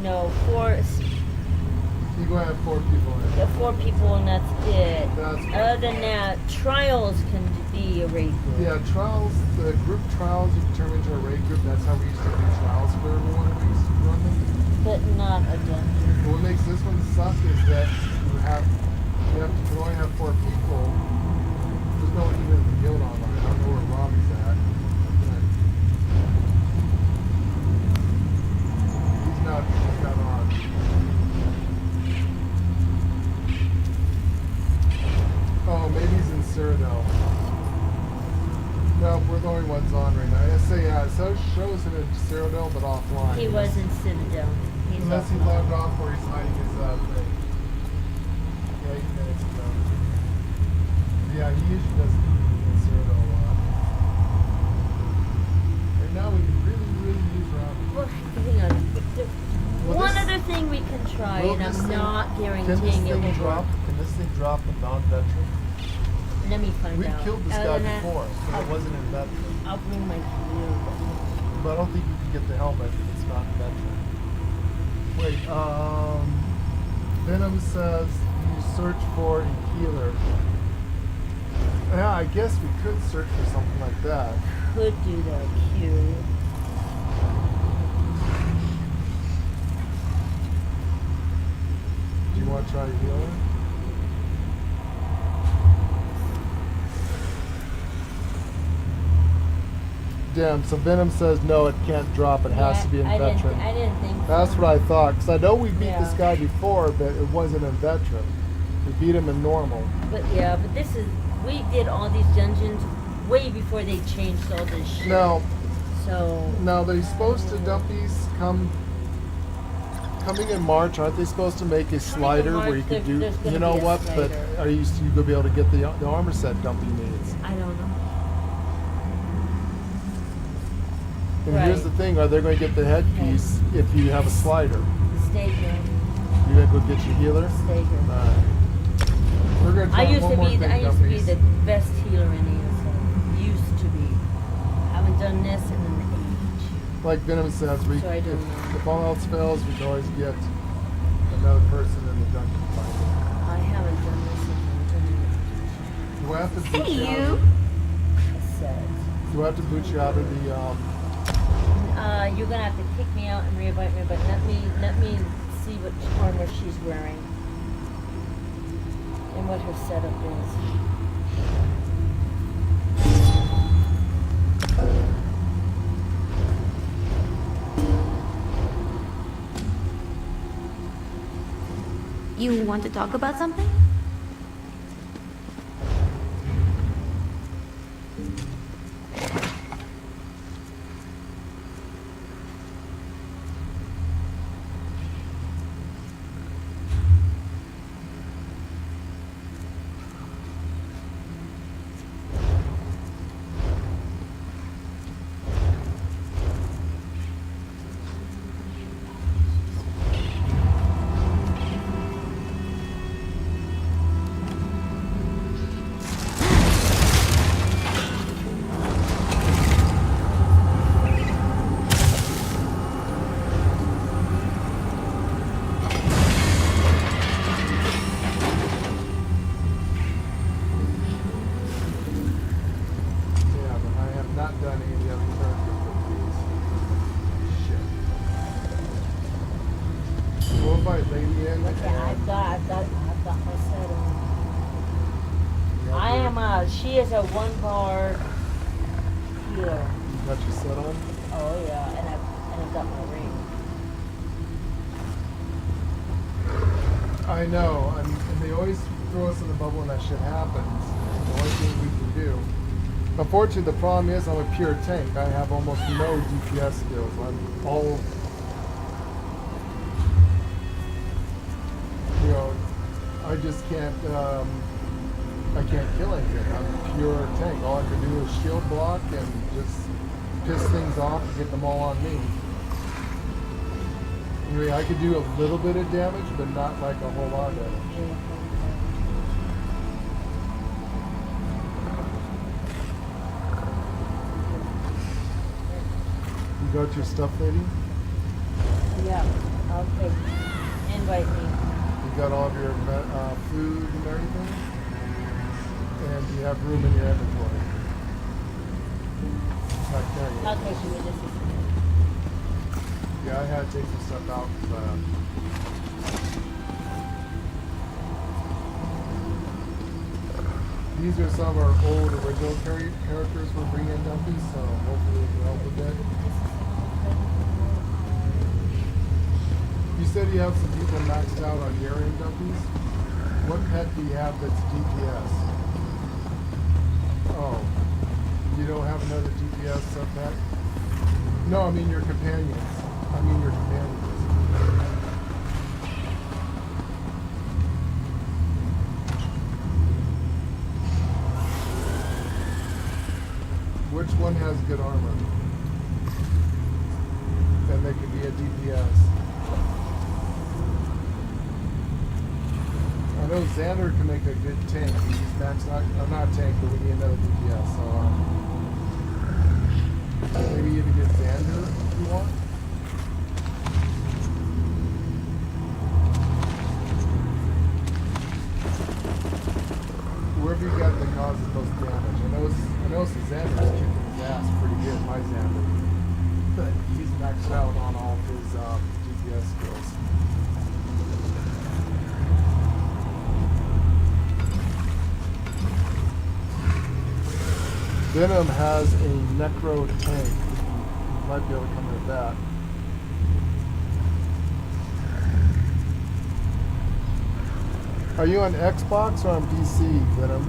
No, four You go have 4 people in it. 4 people and that's it. That's fine. Other than that, trials can be a raid group. Yeah, trials, the group trials, you can turn into a raid group. That's how we used to do trials for everyone when we used to run them. But not a dungeon. But what makes this one suck is that you can only have 4 people. There's no one even in the guild online. I don't know where Robbie's at. He's not on. Oh, maybe he's in Cyrodiil. No, we're the only ones on right now. Yeah, so it shows him in Cyrodiil, but offline. He was in Citadel. He's Unless he offline. logged off where he's hiding his thing. Yeah, 8 minutes ago. Yeah, he usually doesn't in Cyrodiil a lot. Right now we really use Robbie. Well, hang on. Well, One this- other thing we can try, Will and this I'm thing- not Can guaranteeing it will work. Can this thing drop a non-veteran? Let me find We out. killed this Other guy than that, before, but it wasn't in veteran. I'll bring my healer. But I don't think you can get the helmet if it's not veteran. Wait, Venom says you search for a healer. Yeah, I guess we could search for something like that. Could do that. Q. Do you want to try a healer? Damn, so Venom says no, it can't drop, it has to be in veteran. I didn't think so. That's what I thought, because I know we beat Yeah. this guy before, but it wasn't in veteran. We beat him in normal. But yeah, but this is, we did all these dungeons way before they changed all this shit. Now, So, they're supposed to dumpies coming in March. Aren't they supposed to make a slider March, where you could do? there's gonna You know be a what? But slider. are you gonna be able to get the armor set dumpy needs? I don't know. And here's Right. the thing: are they going to get the headpiece if you have a slider? Stay here. You gonna go get your healer? Stay here. We're gonna try I used one to more be thing, I used to be dumpies. the best healer in ESO. Used to be. Haven't done this in an age. Like Venom says, So I don't know. if all else fails, we can always get another person in the dungeon fight. I haven't done this in Do I have to boot Hey, you out? you! a set. Do I have to boot you out of the? You're gonna have to kick me out and re-invite me, but let me see what armor she's wearing and what her setup is. You want to talk about something? Yeah, but I have not done any of the other characters with these. Shit. We'll fight Lady in. Okay, I've got my set on. She is a 1-bar healer. You got your set on? Oh yeah, and I've got my ring. I know. And they always throw us in the bubble when that shit happens. It's the only thing we can do. Unfortunately, the problem is I'm a pure tank. I have almost no DPS skills. I'm all, you know, I just can't, I can't kill anything. I'm a pure tank. All I can do is shield block and just piss things off and get them all on me. Anyway, I could do a little bit of damage, but not like a whole lot of damage. You got your stuff ready? Yeah, okay. Invite me. You got all of your food and everything? And you have room in your inventory? Not carrying it. Okay, so we just. Yeah, I had to take some stuff out. These are some of our old original characters we're bringing in Dumpy, so hopefully it can help a bit. You said you have some people maxed out on Garian Dumpies. What pet do you have that's DPS? Oh, you don't have another DPS sub-pet? No, I mean your companions. Which one has good armor? And they could be a DPS. I know Xander can make a good tank. He's maxed out. I'm not a tank, but we need another DPS. So maybe you can get Xander if you want. Wherever you got that causes most damage. I know Xander's kicking his ass pretty good, my Xander. But he's maxed out on all of his DPS skills. Venom has a necro tank. You might be able to come in with that. Are you on Xbox or on PC, Venom?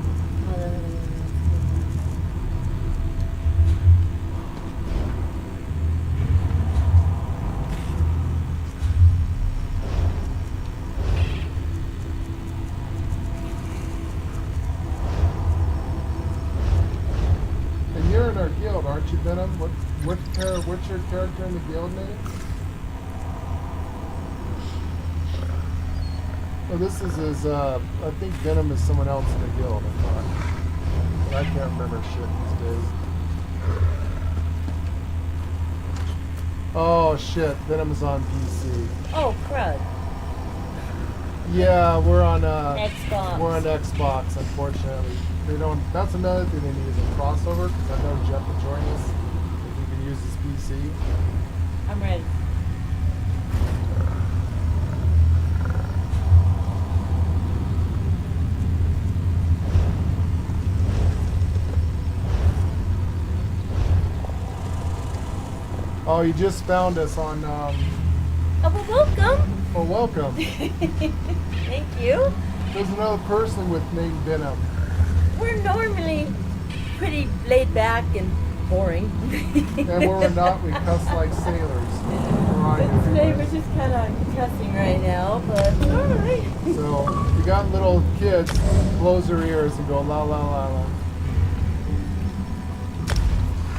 And you're in our guild, aren't you, Venom? What's your character in the guild name? Oh, this is his, I think Venom is someone else in the guild, I thought. But I can't remember shit these days. Oh shit, Venom is on PC. Oh, crud. Yeah, we're on Xbox. We're on Xbox, unfortunately. They don't. That's another thing they need is a crossover, because I know Jeff will join us if he can use his PC. I'm ready. Oh, you just found us on. Oh, well, welcome. Oh, welcome. Thank you. There's another person with name Venom. We're normally pretty laid back and boring. And when we're not, we cuss like sailors. Today we're just kind of cussing right now, but alright. So, we got little kids, close their ears and go la la la la.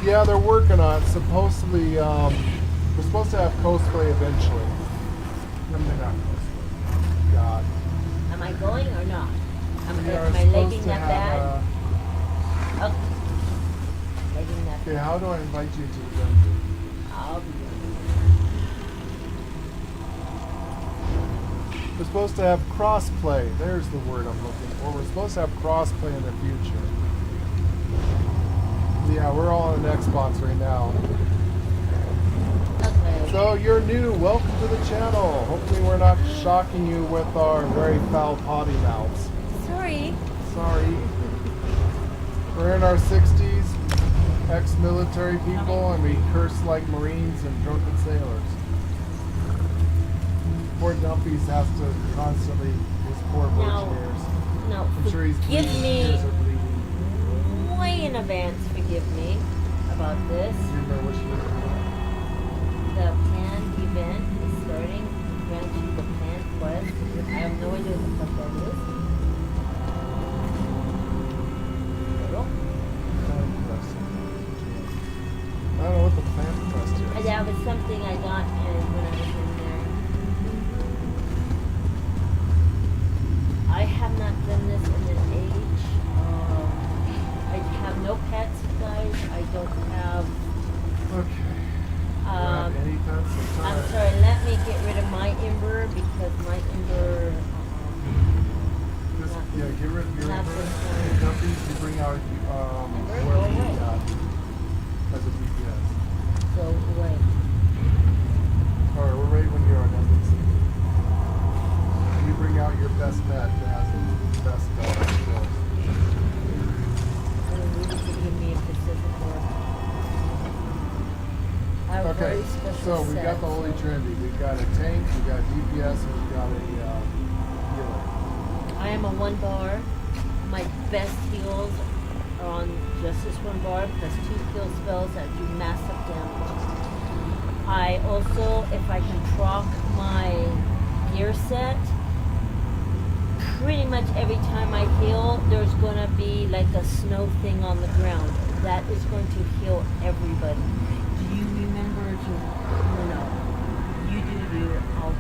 Yeah, they're working on it. Supposedly, we're supposed to have cosplay eventually. No, they're not cosplay. God. Am I going or not? We are Am I supposed legging to that have, bad? Okay. Legging that Okay, bad. how do I invite you to the dungeon? I'll be We're supposed to have crossplay. There's the word I'm looking for. We're supposed to have crossplay in the future. Yeah, we're all on an Xbox right now. okay. So you're new. Welcome to the channel. Hopefully we're not shocking you with our very foul potty mouths. Sorry. Sorry. We're in our 60s, ex-military people, and we curse like Marines and drunken sailors. Poor Dumpy's has to constantly, his poor Now- birch ears. No, I'm sure he's forgive bleeding. me His ears are bleeding. way in advance, forgive me about this. Do you remember which year? The planned event is starting. Grant you the planned quest. I have no idea what the fuck that is. Hello? I don't know what the plant quest is. That was something I got when I was in there. I have not done this in an age. I have no pets, guys. I don't have. Okay. Any pets? I'm sorry. Let me get rid of my ember because my ember. Just, not- yeah, get rid of your not ember. this Hey, one. Dumpy, you bring out Ember, where go you away. got as a DPS. Go away. Alright, we're ready when you're on NBC. You bring out your best met that has the best skills. Really forgive me if this isn't work. I have Okay, very special so we got set, the Holy so- Trinity. We've got a tank, we've got DPS, and we've got a healer. I am a 1 bar. My best heals are on just this 1 bar plus 2 kill spells that do massive damage. I also, if I can proc my gear set, pretty much every time I heal, there's gonna be like a snow thing on the ground. That is going to heal everybody. Do you remember to? No. You do you. I'll.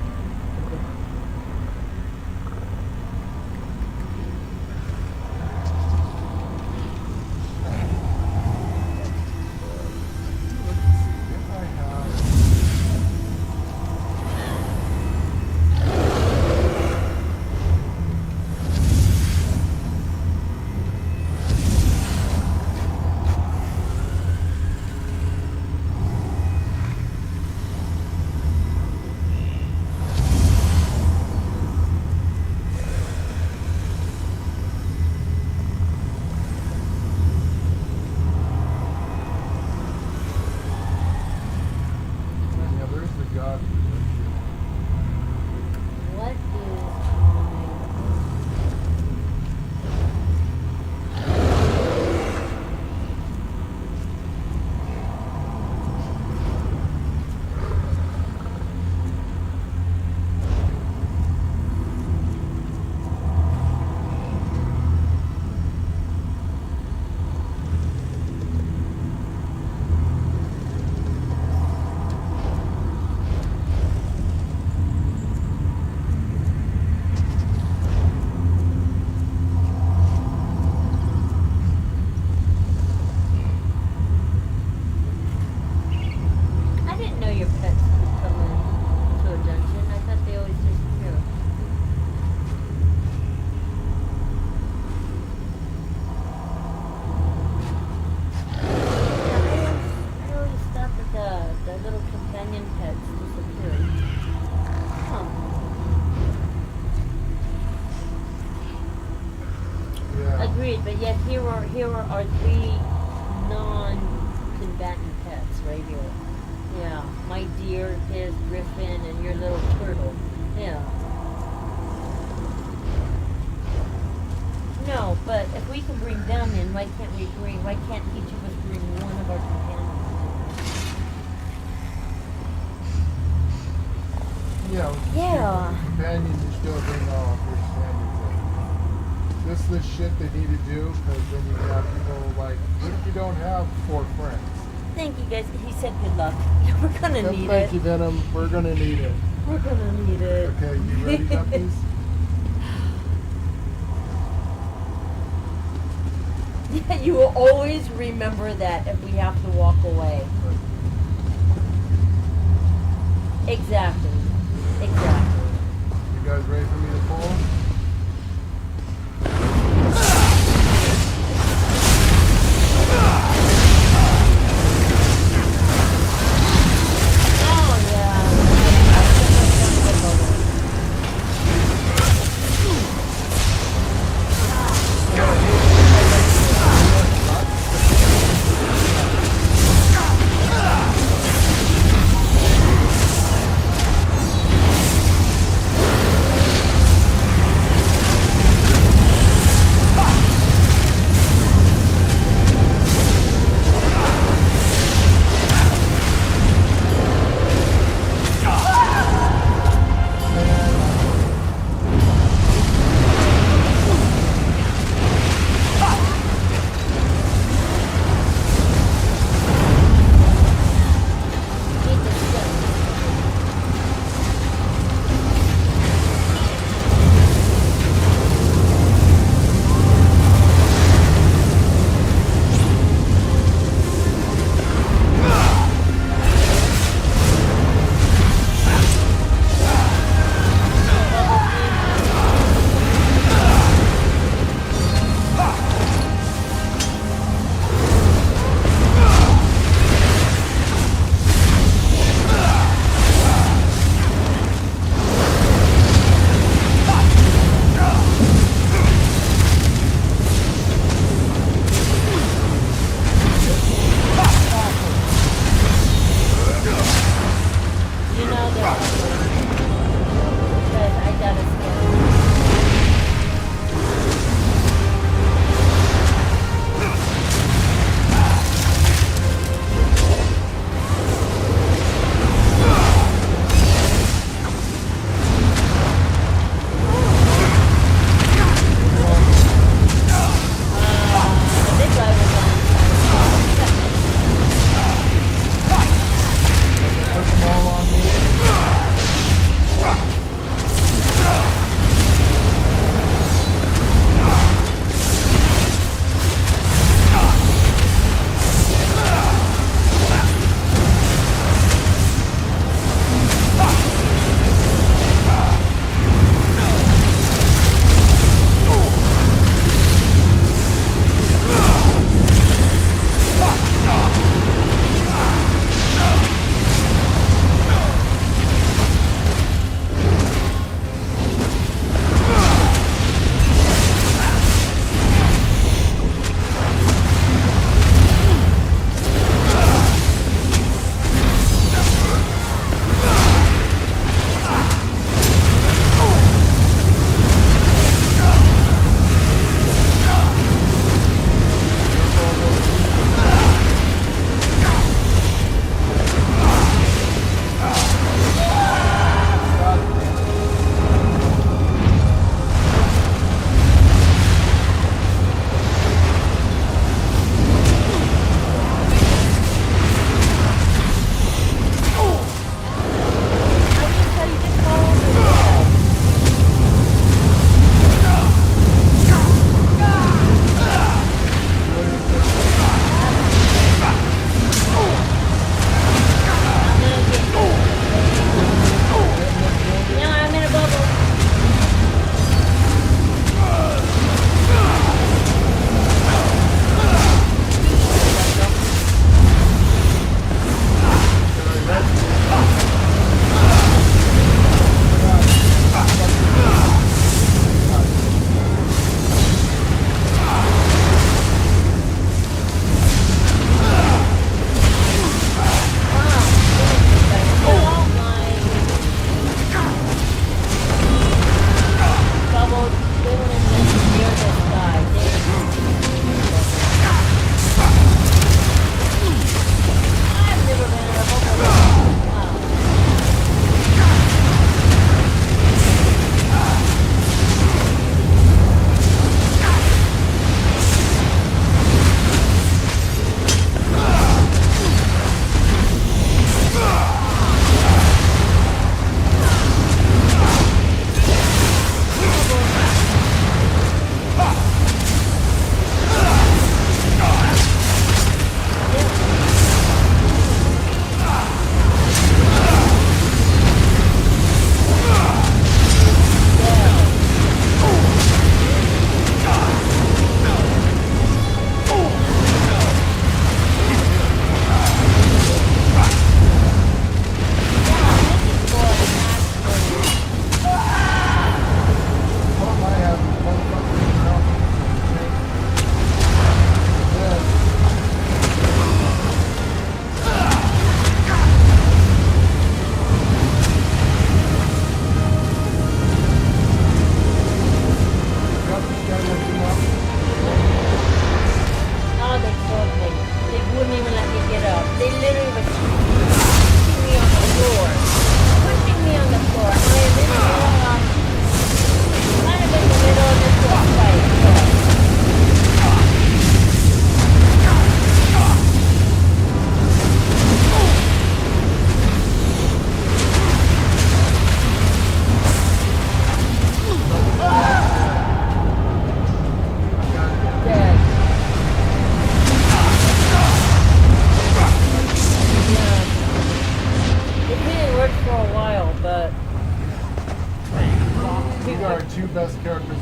Yeah, there's the god. What is I didn't know your pets could come into a dungeon. I thought they always disappear. I always thought that the little companion pets disappeared. Huh. Yeah. Agreed, but yet here are our 3 non-combatant pets right here. Yeah, my deer, his griffin, and your little turtle. Yeah. we can bring them in, why can't each of us bring one of our companions? Yeah. Yeah. Companions are still bring all of your standards in. This is the shit they need to do, because then you have people like, what if you don't have 4 friends? Thank you guys. He said good luck. We're gonna need Thank it. you, Venom. We're gonna need it. We're gonna need it. Okay, you ready, guppies? Yeah, you will always remember that if we have to walk away. Exactly. Exactly. You guys ready for me to pull? Oh yeah.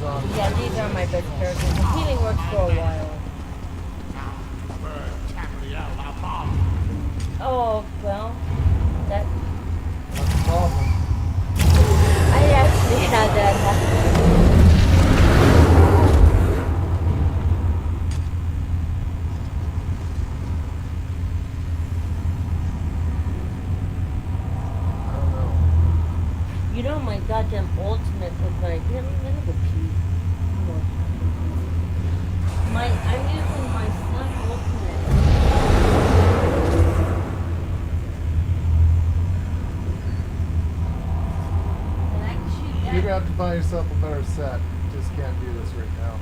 zombies. Yeah, these are my best characters. The healing works for a while. Oh, well, that's the problem. I actually had that happen. You know my goddamn ultimate was like, let me go pee. I'm using my son ultimate. And I can shoot that. You're gonna have to find yourself a better set. You just can't do this right now.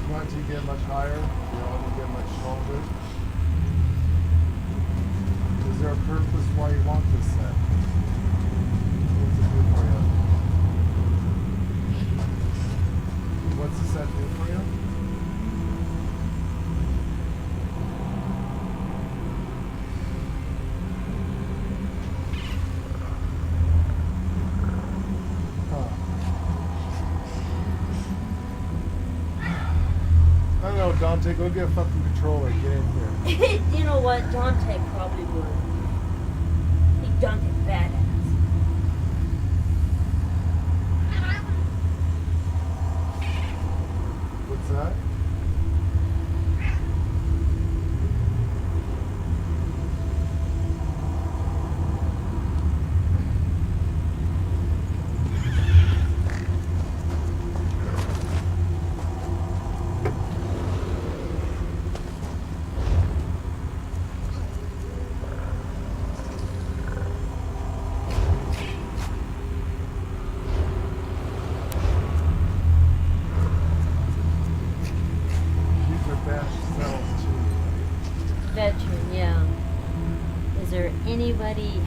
Once you get much higher, you know, you get much stronger. Is there a purpose why you want this set? What's it do for you? What's the set do for you? I don't know, Dante, go get a fucking controller, get in here. You know what? Dante probably would. He Dante badass. What's that? Veteran, yeah. Is there anybody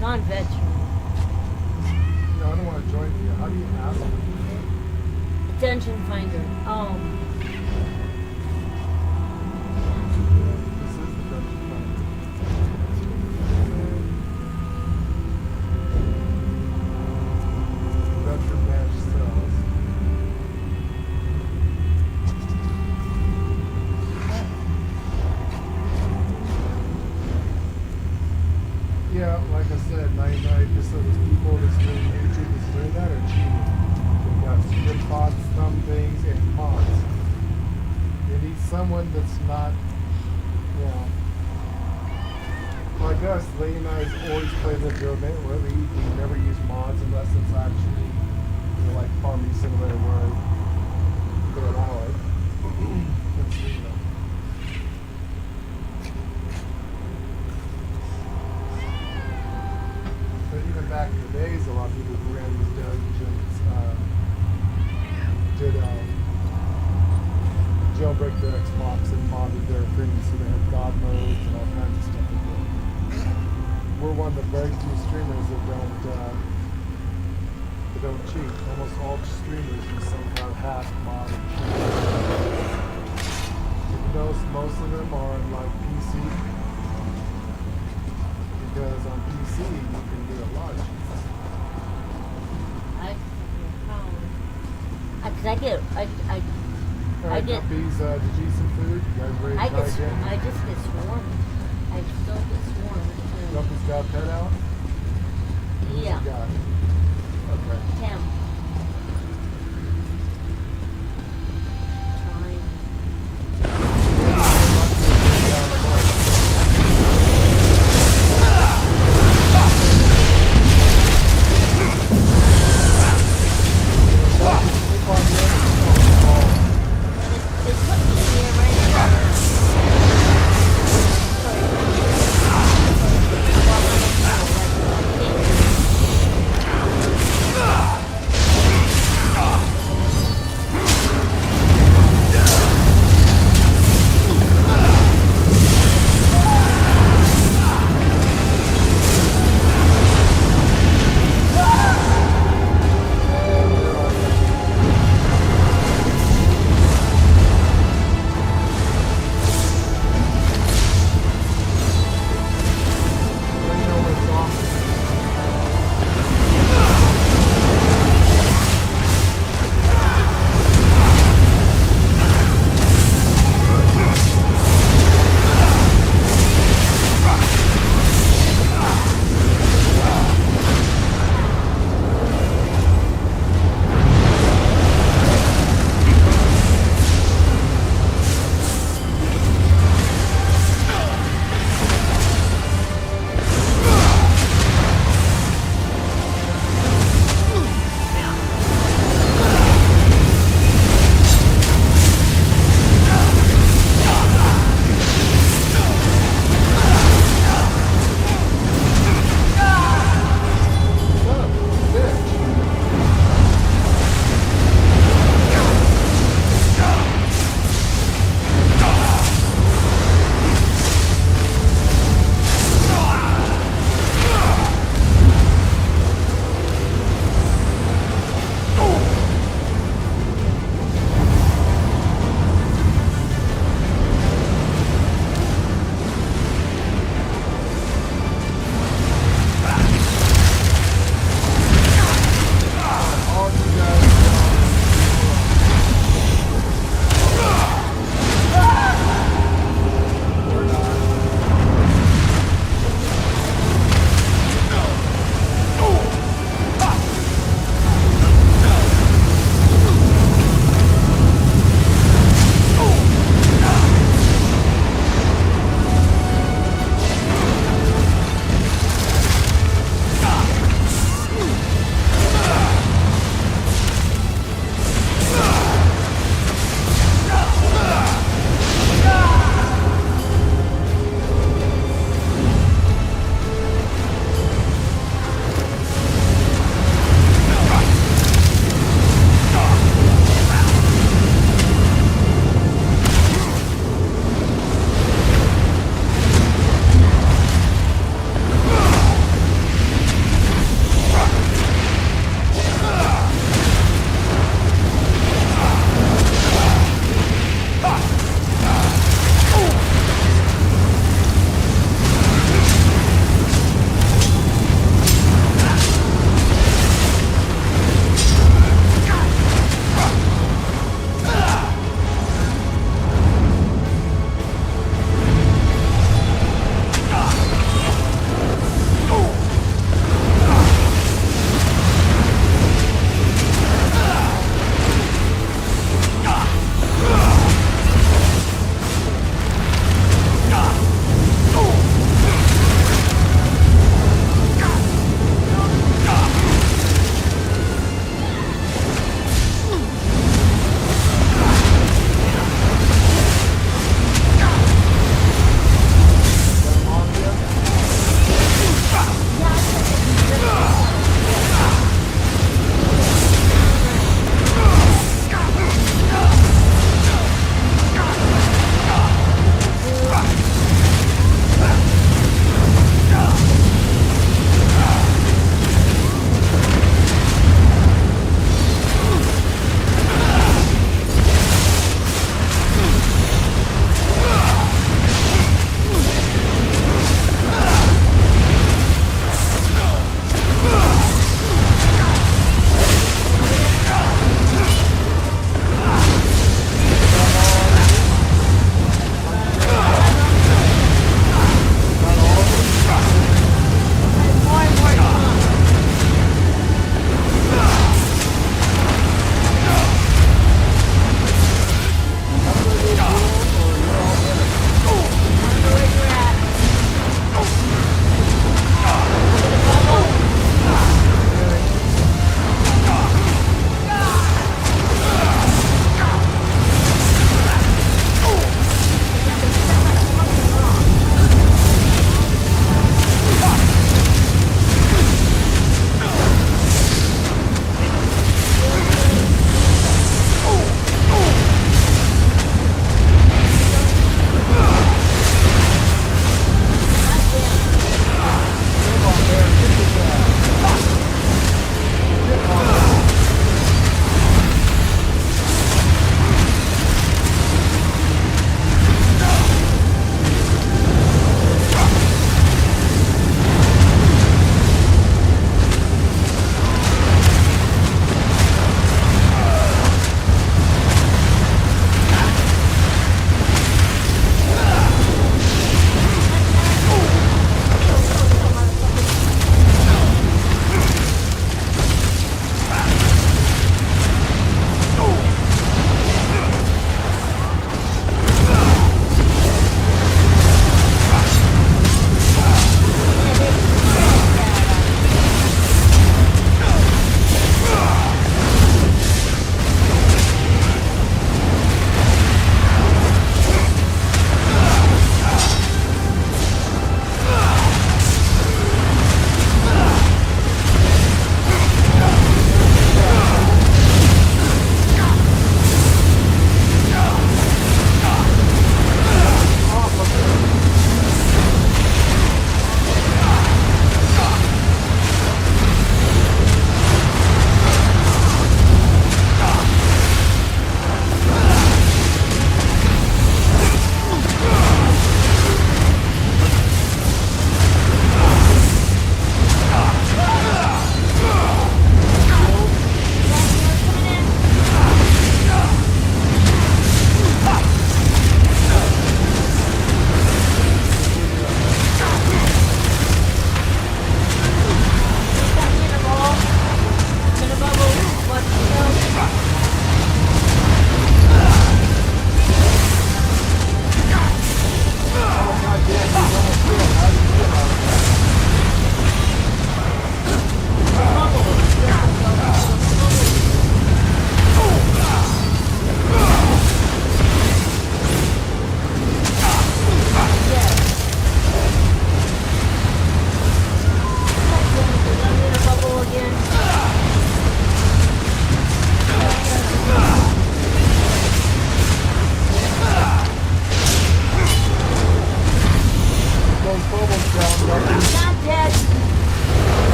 non-veteran? No, I don't want to join you. How do you ask them? Dungeon finder. This is the dungeon finder. Veteran badge cells. Yeah, like I said, 99% of the people that's doing YouTube that's doing that are cheating. They've got script bots, thumb things, and mods. You need someone that's not, you know, like us. Lee and I always play the Dwarven where we never use mods unless it's actually, you know, like Farming Simulator where they allow it. Let's see, though. But even back in the days, a lot of people who ran these dungeons did jailbreak their Xbox and modded their things so they had God modes and all kinds of stuff like that. We're one of the very few streamers that don't cheat. Almost all streamers use some kind of hack mod and cheat. Even though most of them are on like PC. Because on PC you can do a lot of cheats. I get. Puppies, did you eat some food? You guys ready to try again? I just get swarmed. I still get swarmed. Guppy's got a pet out? Who's Yeah. he got? Okay. Him.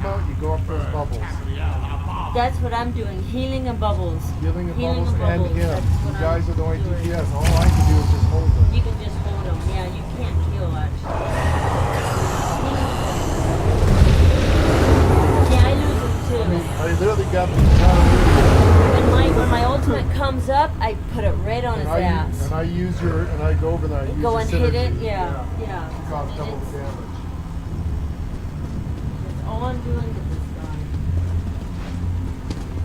mount, you go up those bubbles. That's what I'm doing. Healing and bubbles. Healing and Healing bubbles and him. That's You what guys I'm are the only doing. DPS. All I can do is just hold them. You can just hold them. Yeah, you can't kill actually. Yeah, I lose them too. I mean, I literally got them down. When my ultimate comes up, I put it right on his ass. And I use your, and I go over there. I use Go your and hit it. synergy. Yeah. To cause double the damage. That's all I'm doing with this guy.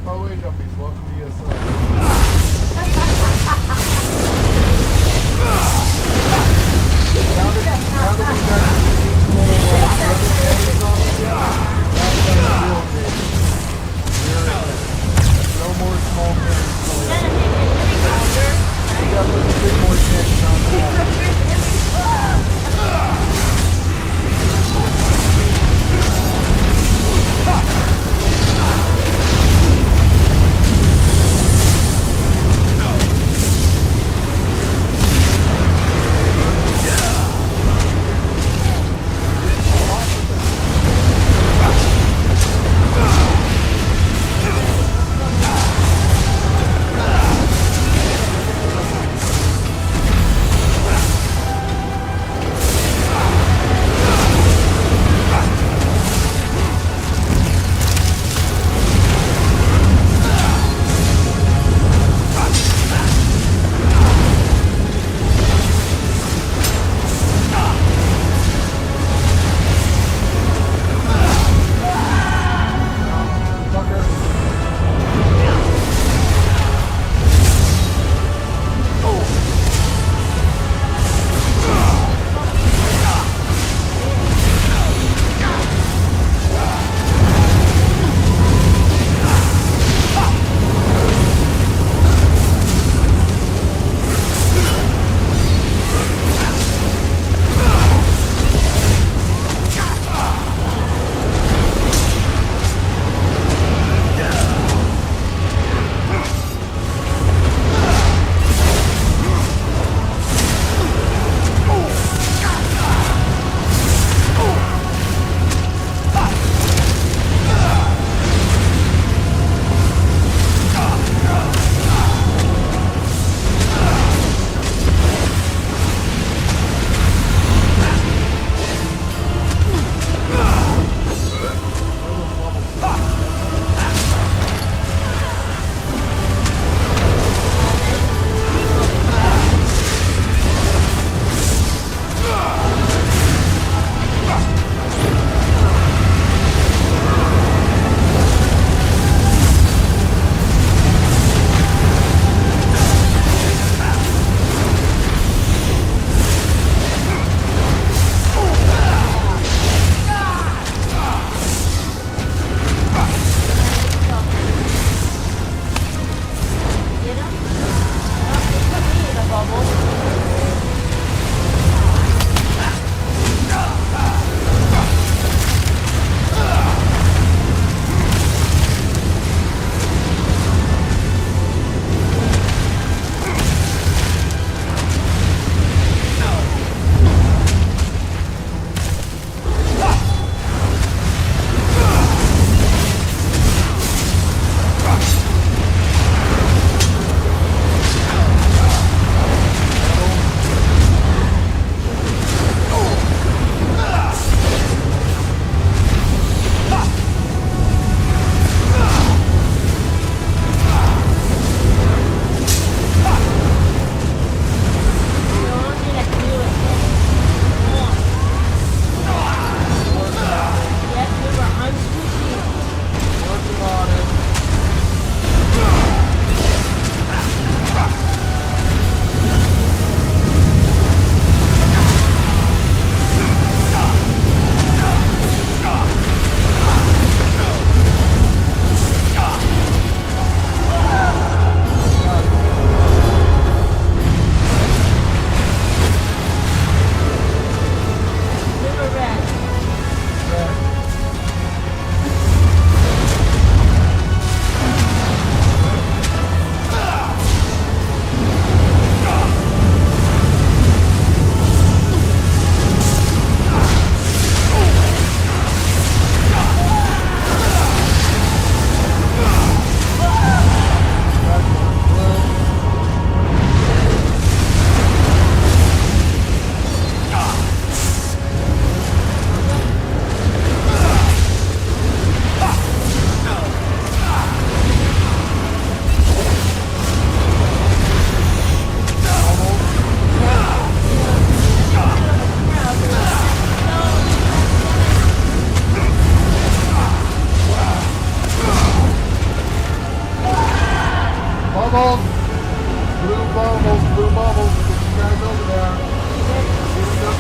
By the way, Jumpies, welcome to ESO. Now that we got these more enemies on the ground, that's the real game. No more small enemies. We got a little bit more chance on that. bubbles! Blue bubbles, blue bubbles. Get you guys over there. Here we go.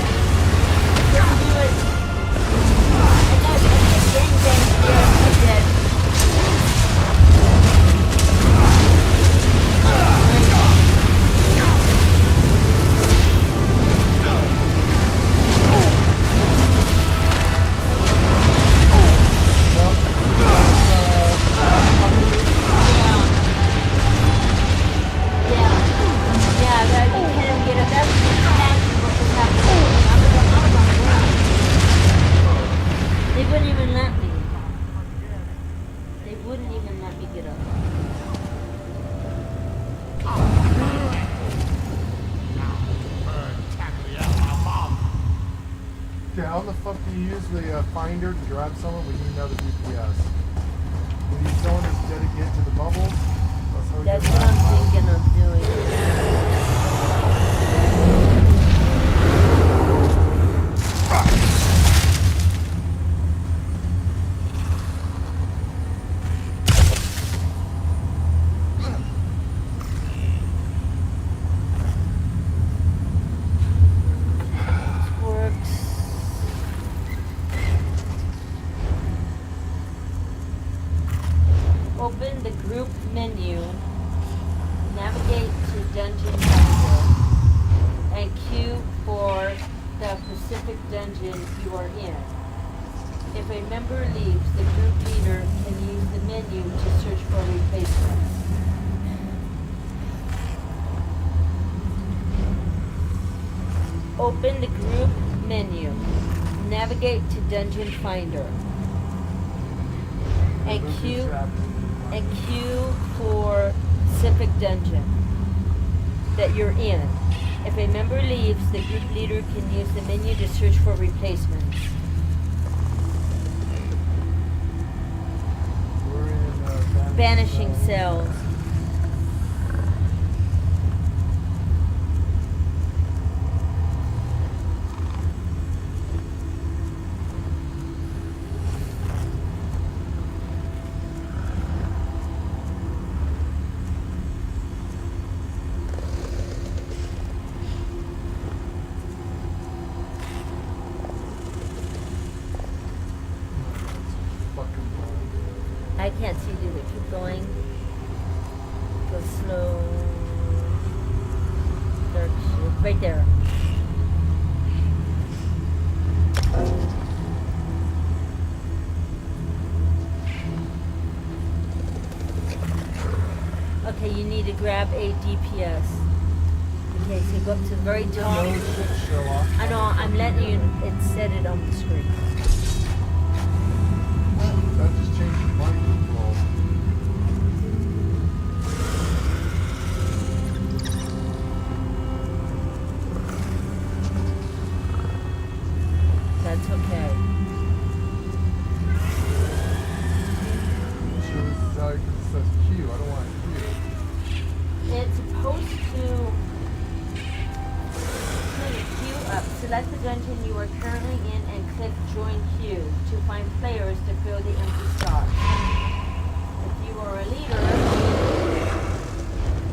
They wouldn't even let me. They wouldn't even let me get up. Okay, how the fuck do you use the finder to grab someone when you know the DPS? When you someone is dedicated to the bubbles? That's what I'm thinking of doing. Open the group menu, navigate to Dungeon Finder, and queue for the specific dungeon you are in. If a member leaves, the group leader can use the menu to search for replacements. Open the group menu, navigate to Dungeon Finder, and queue for specific dungeon that you're in. If a member leaves, the group leader can use the menu to search for replacements. We're in Banishing cells. I can't see, do they keep going? Go slow. Dark shift. Right there. Okay, you need to grab a DPS. Okay, so go up to the very top. I know, I'm letting you, it said it on the screen. That just changed the mind control. That's okay. Sure, this is how it says Q. I don't want Q. It's supposed to queue up. Select the dungeon you are currently in and click Join Queue to find players to fill the empty spot. If you are a leader,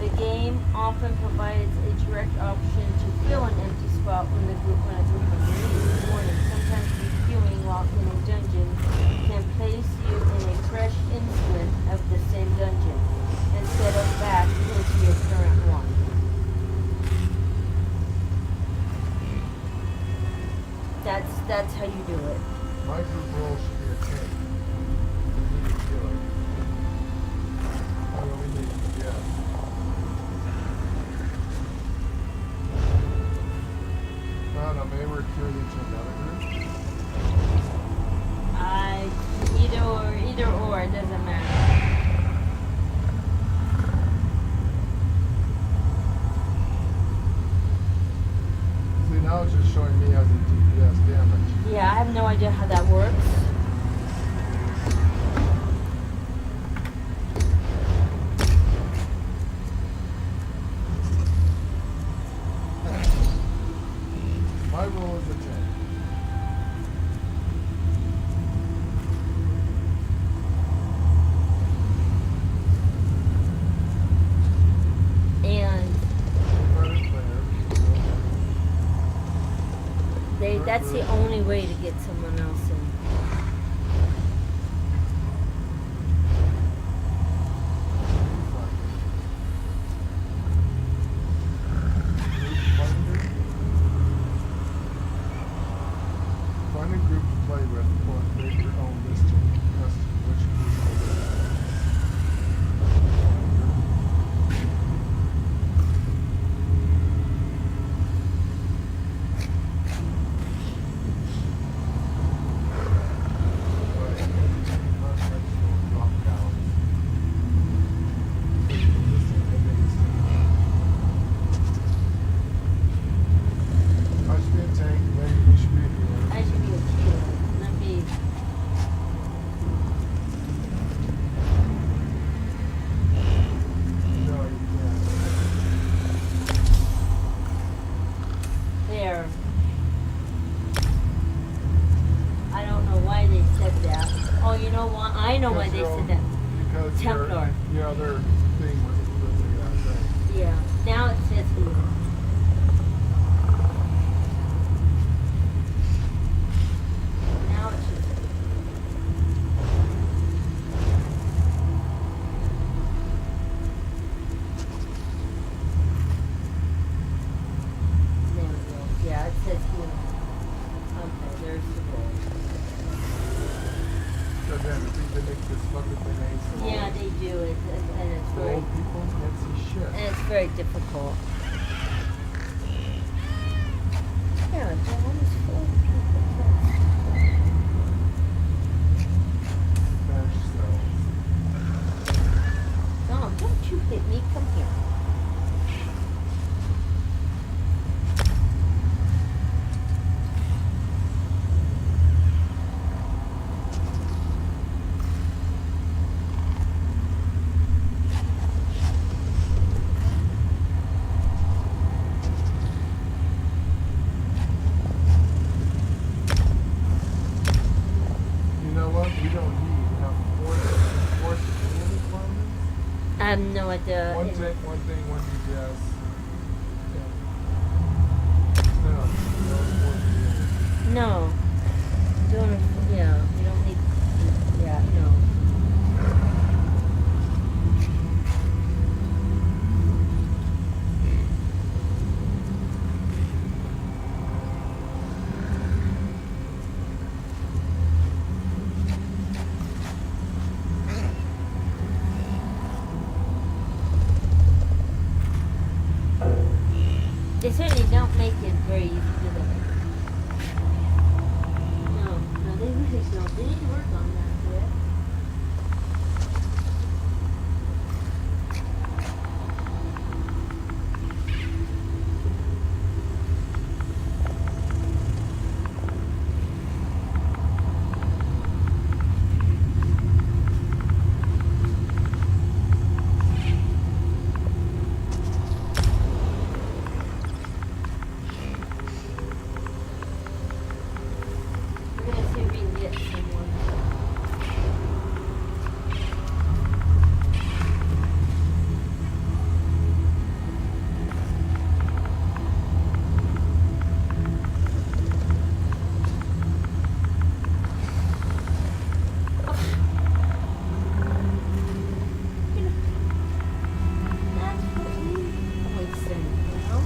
the game often provides a direct option to fill an empty spot when a group is released. Warning, sometimes queuing while in a dungeon can place you in a fresh instant of the same dungeon instead of back into your current one. That's how you do it. My group role should be a tank. We need to kill it. Oh, we need DPS. I don't know, maybe we're curing each another group? Either or, it doesn't matter. See, now it's just showing me as a DPS damage. Yeah, I have no idea how that works. My role is a tank. That's the only way to get someone else in. Find a group to play with or create your own list of custom which group will win. I should be a tank, maybe you should be a hero. I should be a healer. Let me. No, you can't. There. I don't know why they said that. Oh, you know what? I know why they said that. Because Templar. your other thing was literally that thing. Yeah. Now it says healer. Now it should. There we go. Yeah, it says healer. Okay, there's the goal. God damn, I think they make this fucking thing ace. Yeah, they do it, and it's For very, old people can't see shit. and it's very difficult. Yeah, John is full of people. Smash cells. No, don't you hit me. Come here. You know what? We don't need enough force any requirements. I have no idea. One tank, one thing, one DPS. Yeah. No, No. Doing it, yeah, you don't need, yeah, no. They certainly don't make it very easy, do they? No, they really don't. They need to work on that, yeah. We're gonna see if we can get someone. That's what we always say, you know?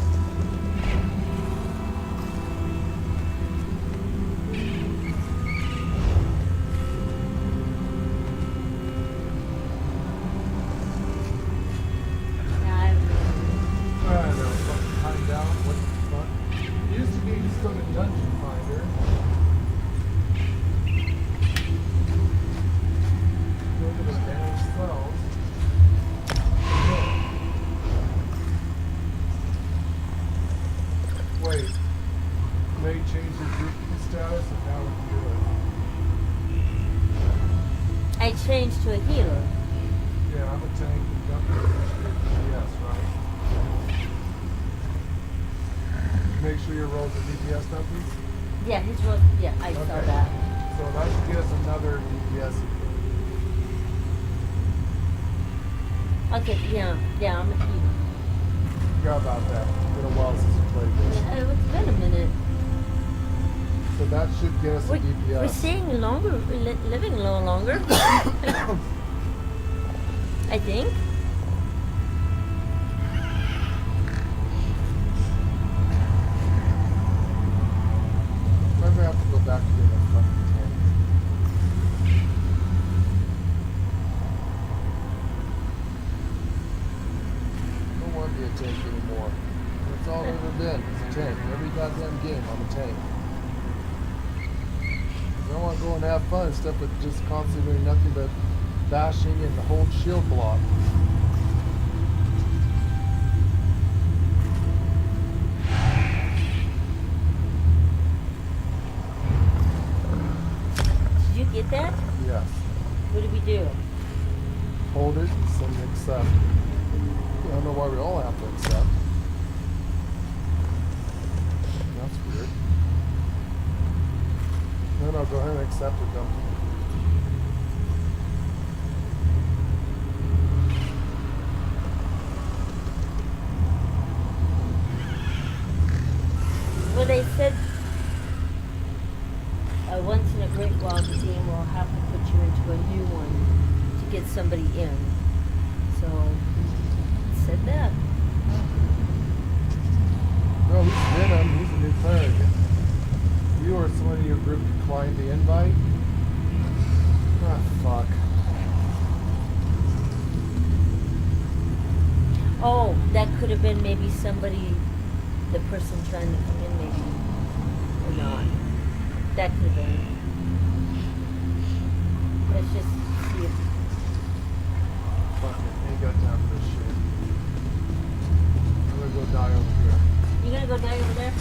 Yeah, I have no I don't know. Fucking find out what the fuck. It used to be just go to Dungeon Finder. Go to the managed cells. Wait. They changed the group status and now we can do it. I changed to a healer. Yeah, I'm a tank and jump. Yes, right. Make sure your rolls are DPS numbers. Yeah, his was, yeah, I saw Okay. that. So that should get us another DPS. Okay, yeah, I'm a healer. Forgot about that. It's been a while since we played this. Yeah, it's been a minute. So that should get us a We're DPS. staying longer, living a little longer. I think. Maybe I have to go back to getting a fucking tank. I don't want to be a tank anymore. That's all I've ever been, is a tank. Every goddamn game, I'm a tank. 'Cause I want to go and have fun instead of just constantly doing nothing but bashing and hold shield block. Did you get that? Yes. What did we do? Hold it and send accept. I don't know why we all have to accept. That's weird. No, go ahead and accept it, don't you? Well, they said once in a great while the game will have to put you into a new one to get somebody in. So, it said that. No, he's Venom. He's a new cleric. You or someone in your group declined the invite? Ah, fuck. Oh, that could have been maybe somebody, the person trying to come in, maybe, or not. That could have been. Let's just see if. Fuck it. Ain't got time for this shit. I'm gonna go die over here. You gonna go die over there?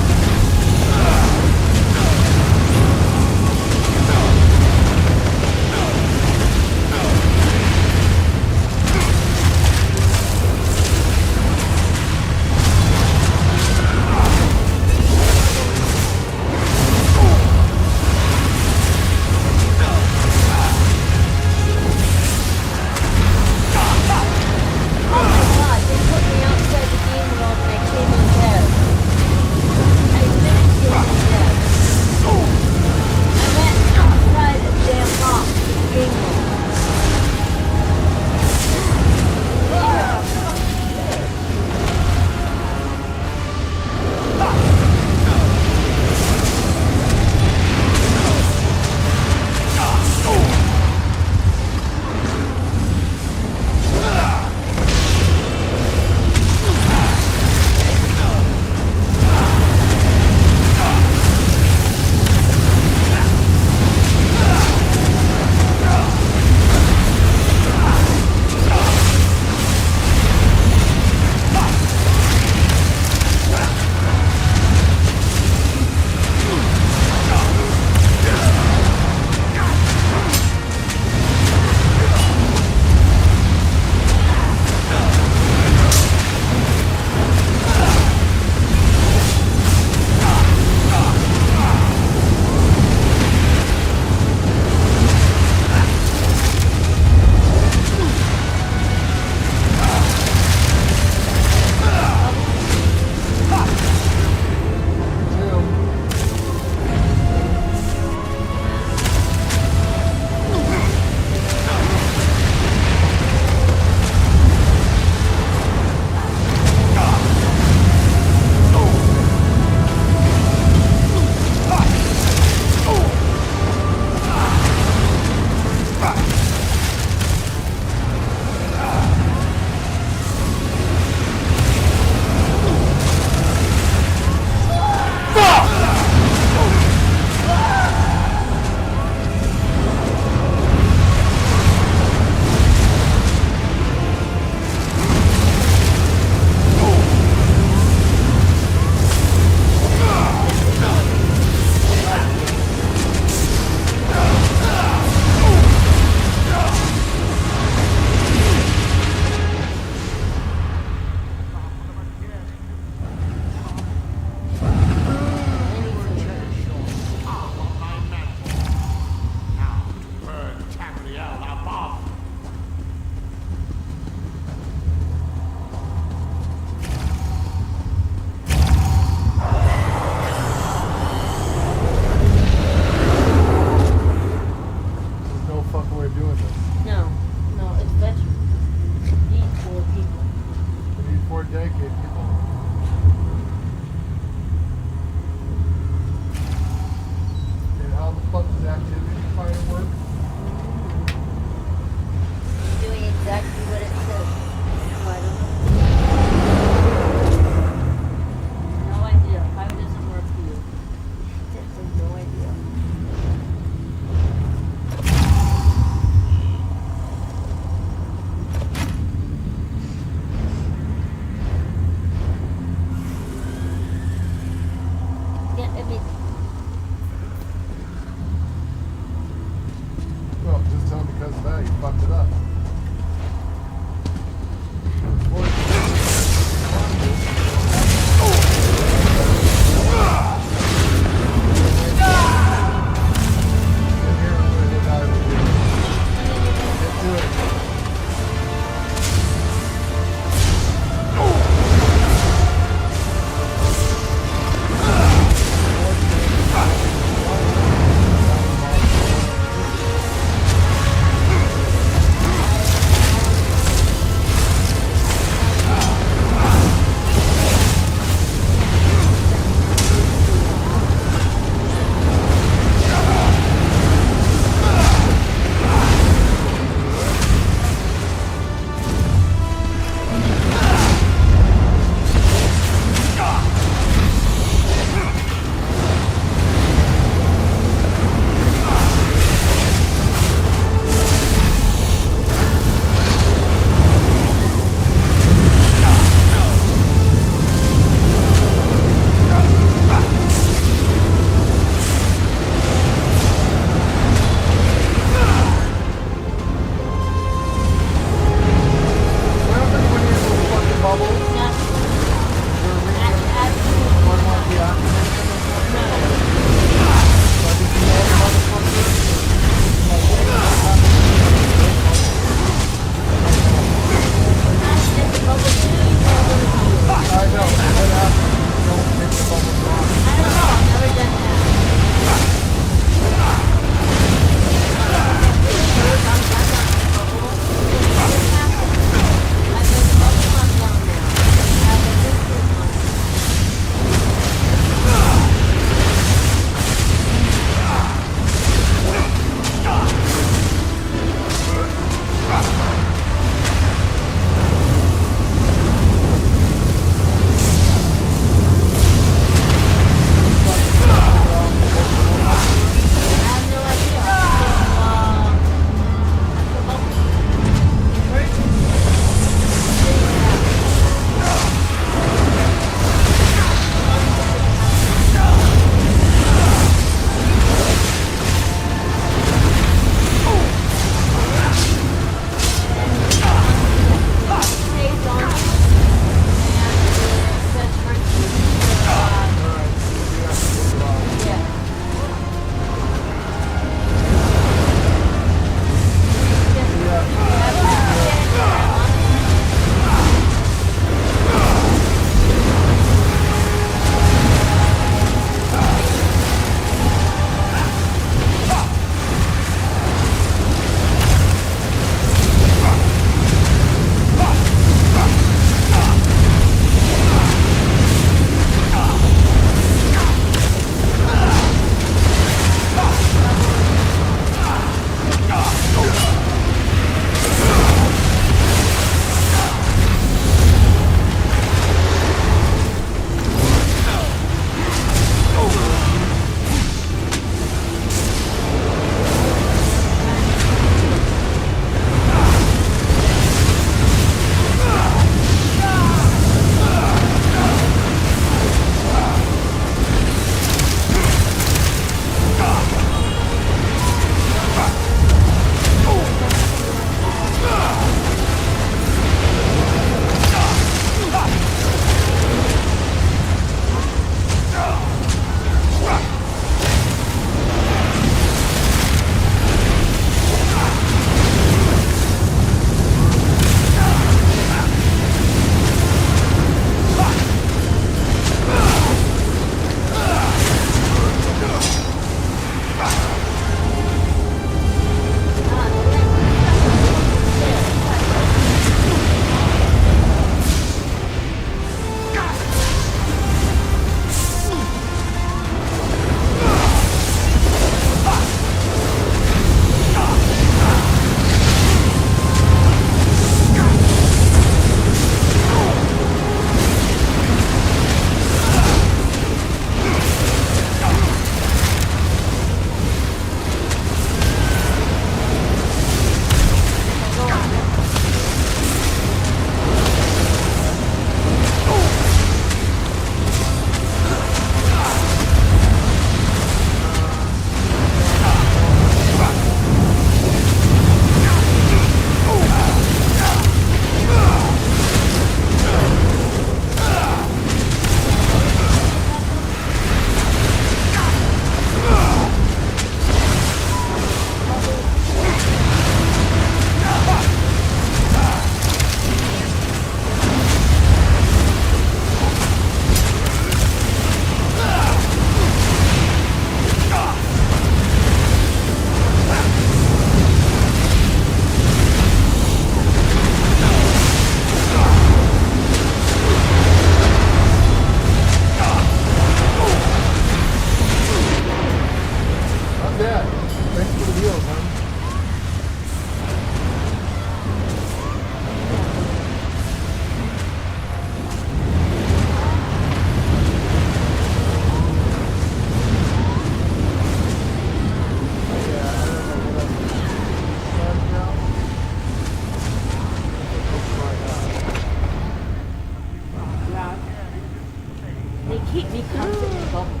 He constantly bubbles.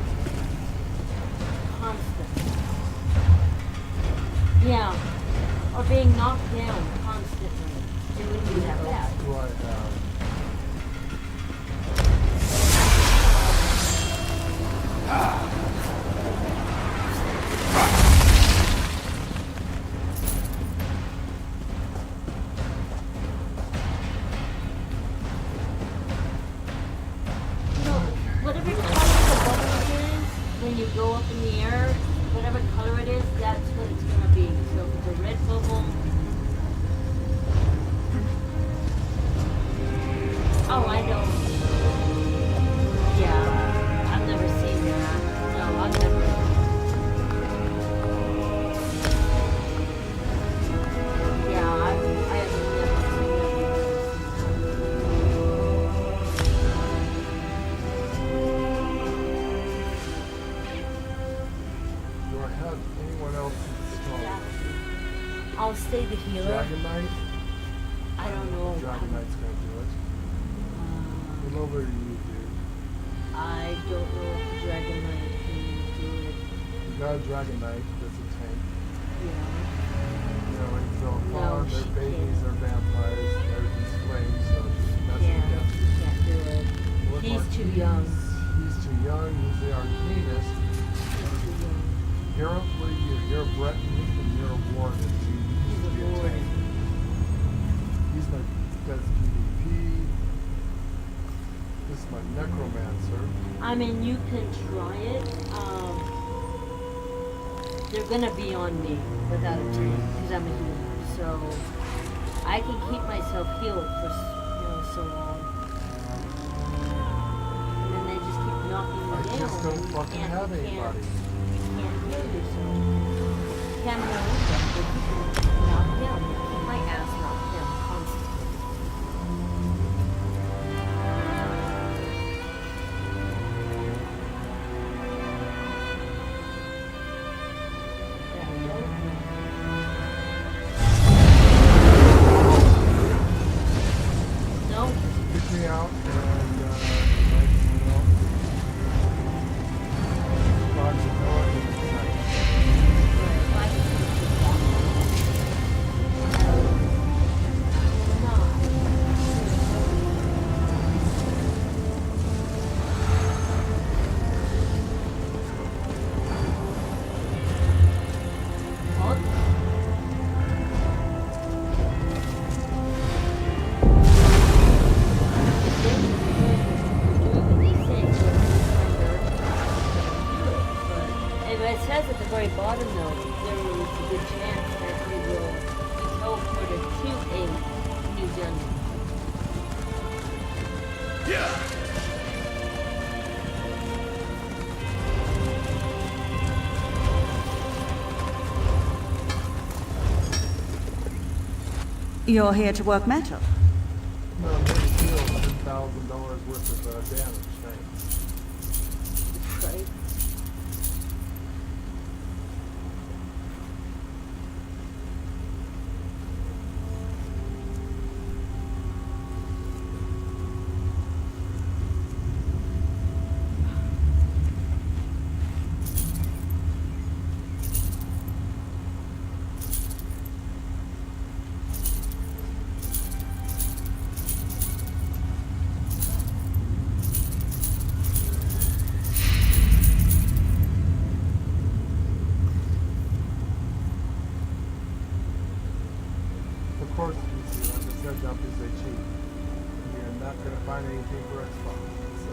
Constant. Yeah. Or being knocked down constantly. It wouldn't be that bad. Do I have? Whatever color the bubble is, when you go up in the air, whatever color it is, that's what it's going to be. So if it's a red bubble... Oh, I don't... Yeah, I've never seen that. No, I've never... Yeah, I have never seen that. Do I have anyone else installed? I'll stay the healer. Dragon Knight? I don't know. Dragon Knight's gonna do it. Come over to you, dude. I don't know if the Dragon Knight can do it. You got a Dragon Knight that's a tank. Yeah. You know, and so No, far she their babies can't. are vampires, everything's flames, so that's Yeah, the he can't do it. What He's about too he's- young. He's too young, he's the arcanist. He's too young. You're a, what are you? You're a Breton and you're a warden. So you He's used to a be a warden. tank. He's my best PvP. This is my necromancer. I mean, you can try it. They're gonna be on me without a tank because I'm a healer. So I can keep myself healed for so long. And then they just keep knocking me I down. just don't fucking and have you anybody. Can't heal yourself. Can't heal yourself, but you can knock down. Keep my ass knocked down constantly. No, Pick me out and box of milk and tonight. It says at the very bottom though, there is a good chance that we will be teleported to a new dungeon. You're here to work metal. No, I'm going to heal $10,000 worth of damage. Thanks. Right? Of course, you see, like I said, dump is they cheap. You're not going to find anything for Xbox. So.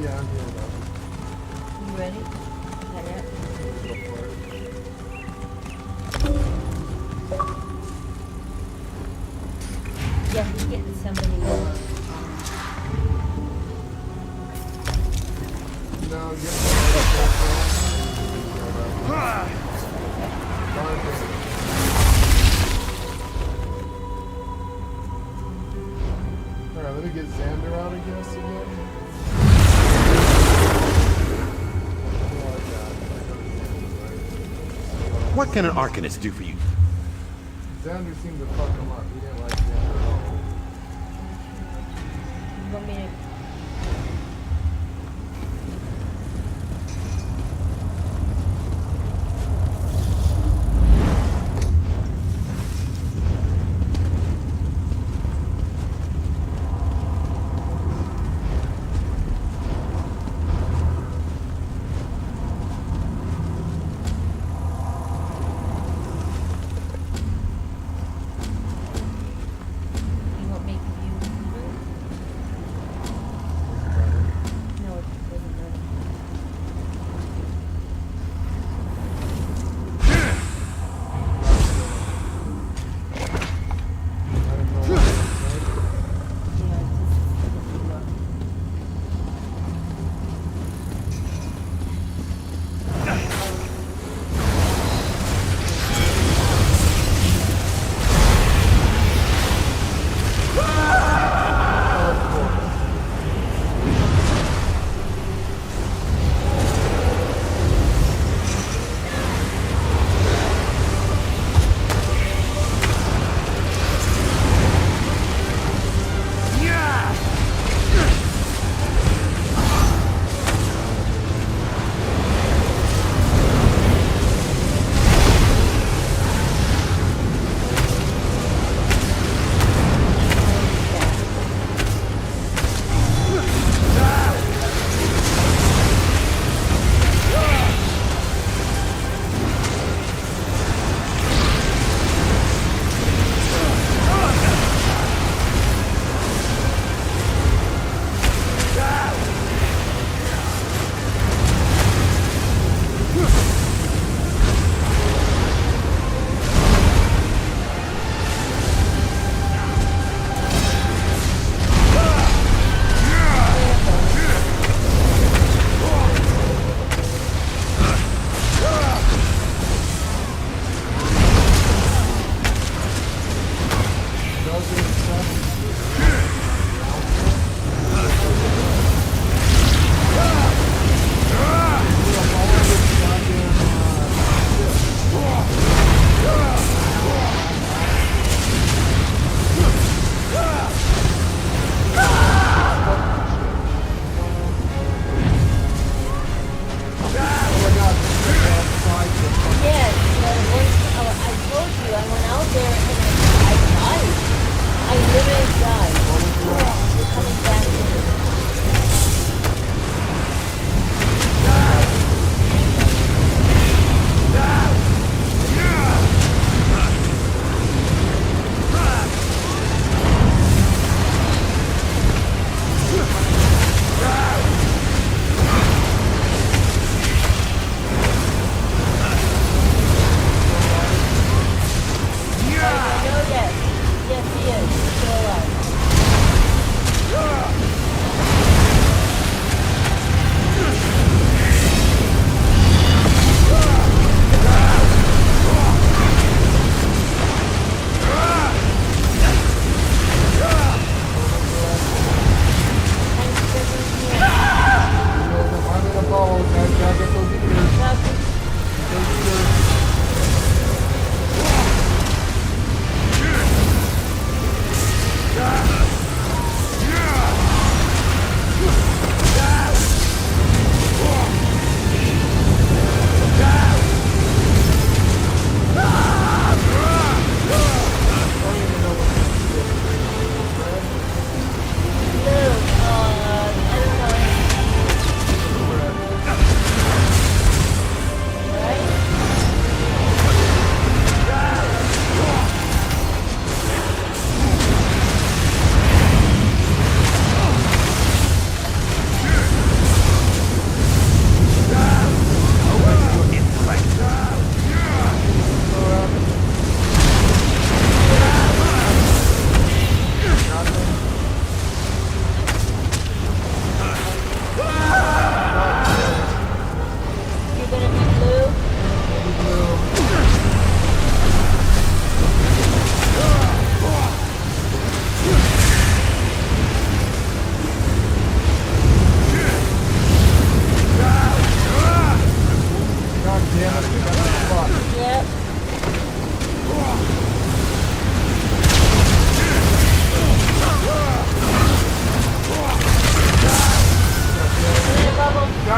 Yeah, I'm here though. You ready? Hurry up. Go for it. Yeah, he's getting somebody more. No, get Alright, let me get Xander out, I guess, again. What can an Arcanist do for you? Xander seemed to fuck him up. He didn't like Xander at all. You want me to...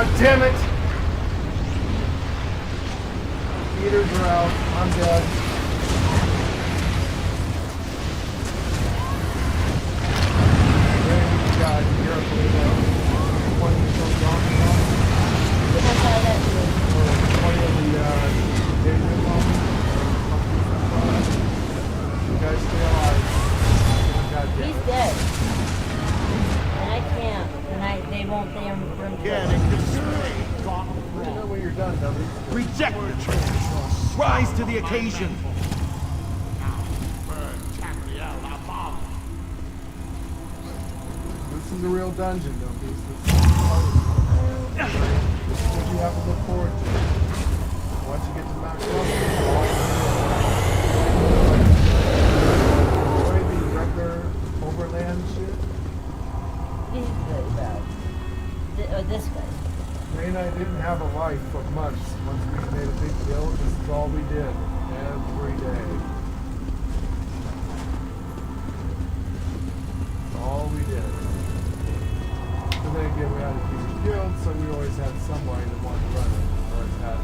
God damn it! Heaters are out. I'm dead. Randy died. You're up there. One of the zombies on. That's how that is. Or one of the David zombies. You guys stay alive. God damn He's it. dead. And I can't. And they won't let him run. Getting displayed. Let me know when you're done, Dudley. Reject the choice. Rise to the occasion. This is a real dungeon, though. This is what you have to look forward to. Once you get to Mount Trump, enjoy the regular overland shit. He's good about this guy. Ray and I didn't have a life of much once we made a big deal. This is all we did every day. All we did. And then again, we had a huge guild, so we always had somebody that wanted to run it. Or had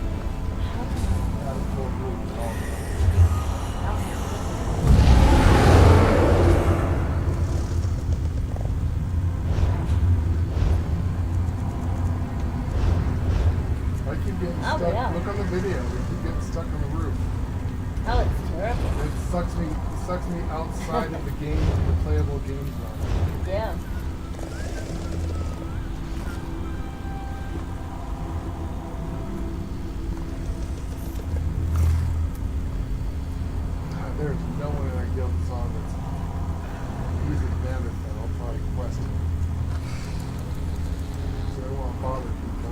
a full group and all that. I keep getting stuck. Yeah. Look on the video. We keep getting stuck on the roof. Oh, it's terrible. It sucks me outside of the game, the playable game zone. Yeah. There's no one in our guild song that's using Vanderfell. I'll probably question it. So I won't bother people.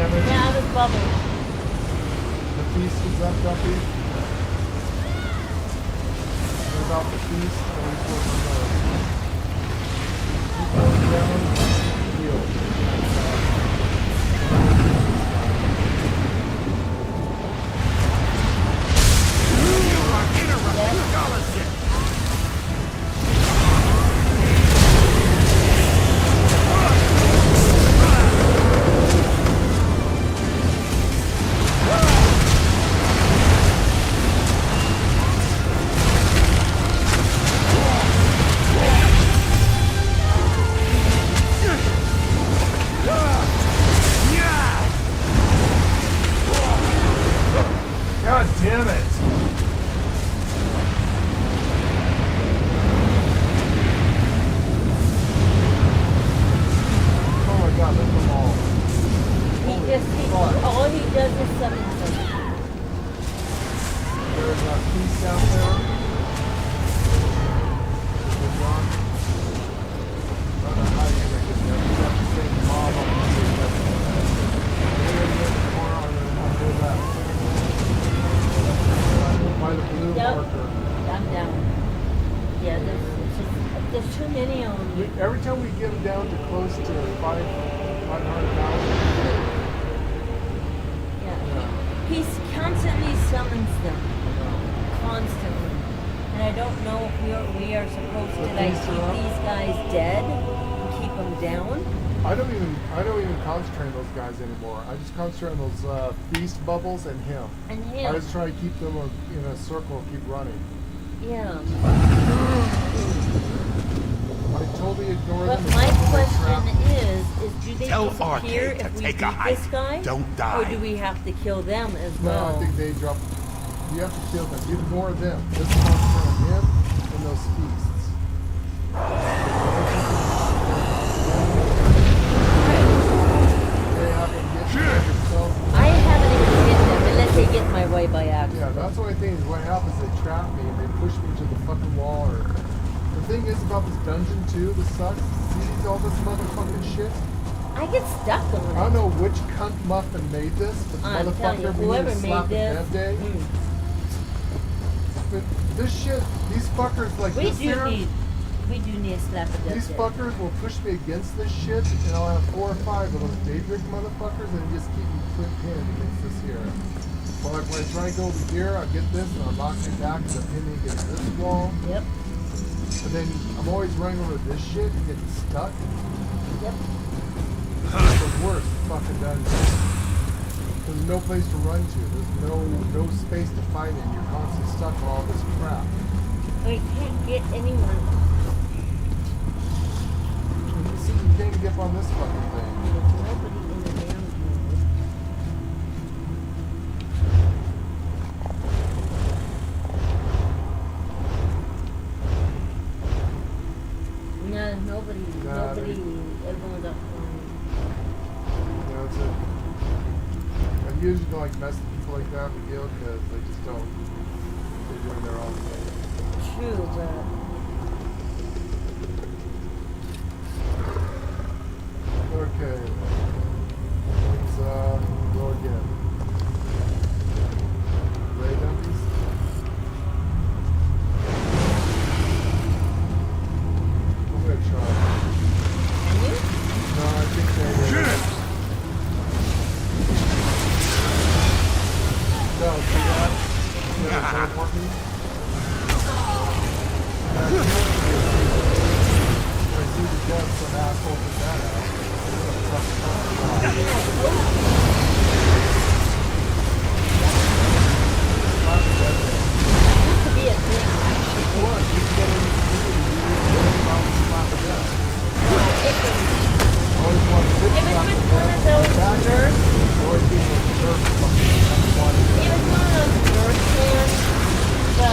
damage. Yeah, I was bubbled. The feast is up, Duffy. What about the feast? Or we put on the... Keep going down. Heal. God damn it! Oh my god, look at them all. All he does is summon them. There's a piece out there. There's one. I don't know how you're gonna get there. You have to stay in the mob on the by the blue marker. I'm down. Yeah, there's too many of them. Every time we get them down to close to 500,000. Yeah. He constantly summons them. Constantly. And I don't know if we are supposed to like keep these guys dead and keep them down. I don't even concentrate on those guys anymore. I just concentrate on those feast bubbles and him. And him. I just try to keep them in a circle and keep running. Yeah. I totally ignore but them. But my question is do they Tell disappear Arcade to if we take beat a hike. this guy? Don't die. Or do we have to kill them as No, well? I think they drop. You have to kill them. Ignore them. Just concentrate on him and those feasts. I haven't even hit them unless they get my way by accident. Yeah, that's the only thing is what happens, they trap me and they push me to the fucking wall. Or the thing is about this dungeon too, this sucks. See all this motherfucking shit? I get stuck on it. I don't know which cunt muffin made this, but the I'm telling you, motherfucker we need whoever to slap made a this, dead day. But this shit, these fuckers like this here. We do need to slap a dead These day. fuckers will push me against this shit, and I'll have 4 or 5 of those Daedric motherfuckers, and just keep me pinned against this here. But like when I try to go over here, I get this, and I'll knock me back, and I'm pinning against this wall. Yep. And then I'm always running over this shit and getting stuck. Yep. It's the worst fucking dungeon. There's no place to run to. There's no space to fight in. You're constantly stuck on all this crap. We can't get anyone. You see, you can't get up on this fucking thing. There's nobody in the damn room. No, nobody. Everyone's up front. You know, it's I usually don't like messing with people like that in the guild because they just don't. They're doing their own thing. True, but. Okay. Let's go again. Ray dummies. I'm gonna try. Can you? No, I think they're No, see that? You know, teleport me? I see the death, some asshole did that out. Used to be a thing. What? You can get in the community, you can slap a death. Always want to If it was one of those nerfs, always being a nerf fucking it was one of those nerf cans, but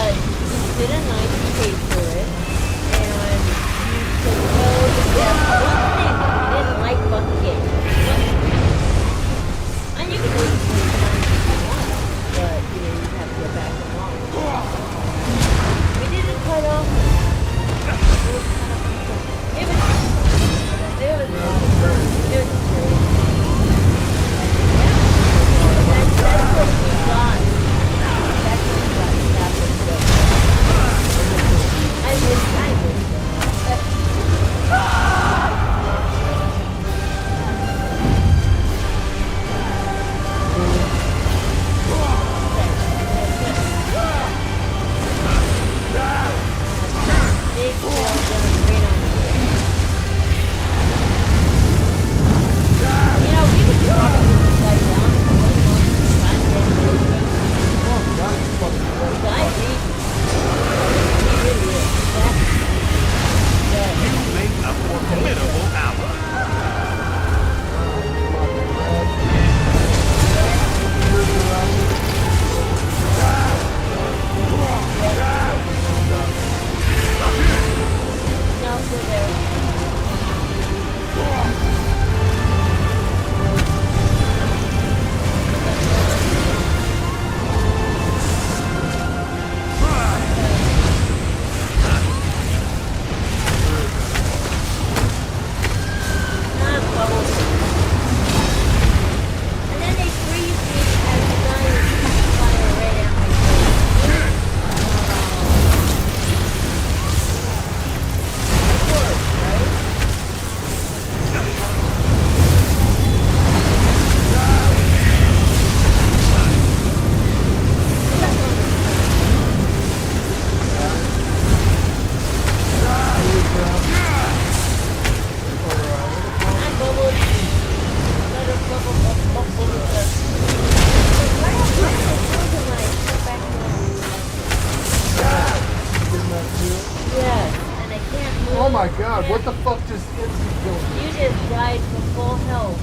the fuck just instant killed me? You just died for full health.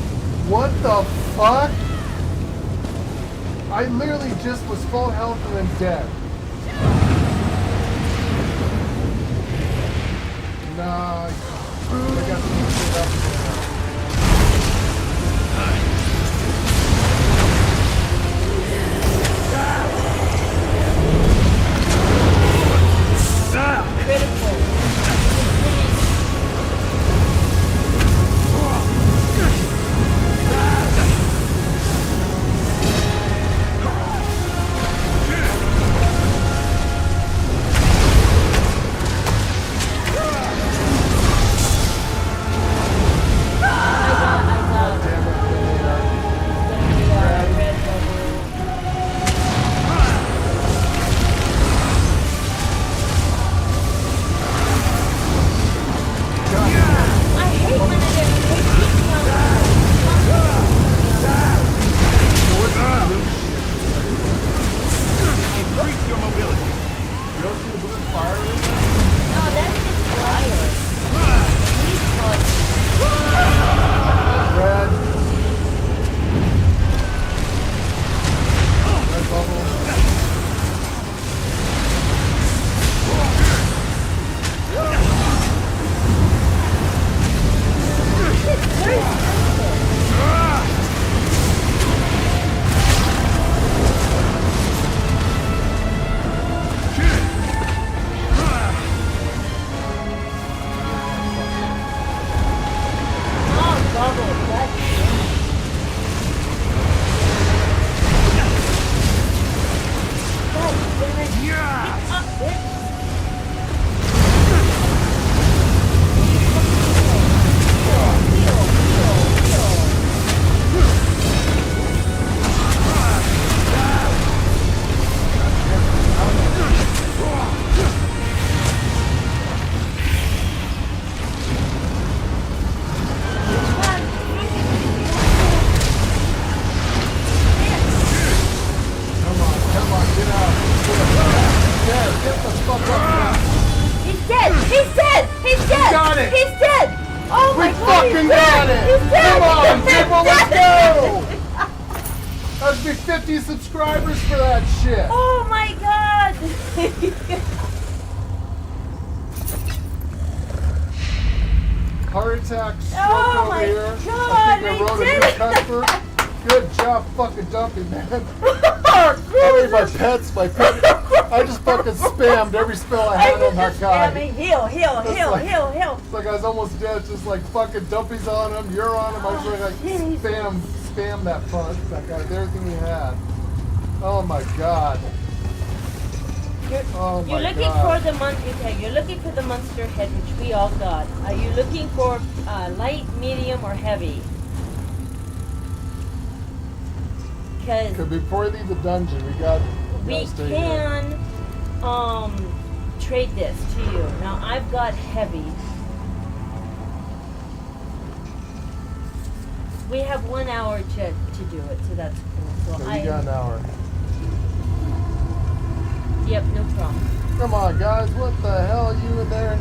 What the fuck? I literally just was full health and then dead. Nah, I got to use it up there. Critical. fucking got it! Come on, people, let's go! That'd be 50 subscribers for that shit! Oh my god! Heart attack, stroke Oh over my here. God, I think I I wrote did a it. new customer. Good job fucking dumping, man. I mean, my pets, I just fucking spammed every spell I had on that guy. Heal. It's like I was almost dead, just like fucking dumpies on him, you're on him. I was like spam that guy with everything he had. Oh my god. You're looking for the monster head. You're looking for the monster head, which we all got. Are you looking for light, medium, or heavy? Because before we leave the dungeon, we can trade this to you. Now I've got heavy. We have 1 hour to do it, so that's cool. So you got an hour. Yep, no problem. Come on, guys, what the hell are you in there?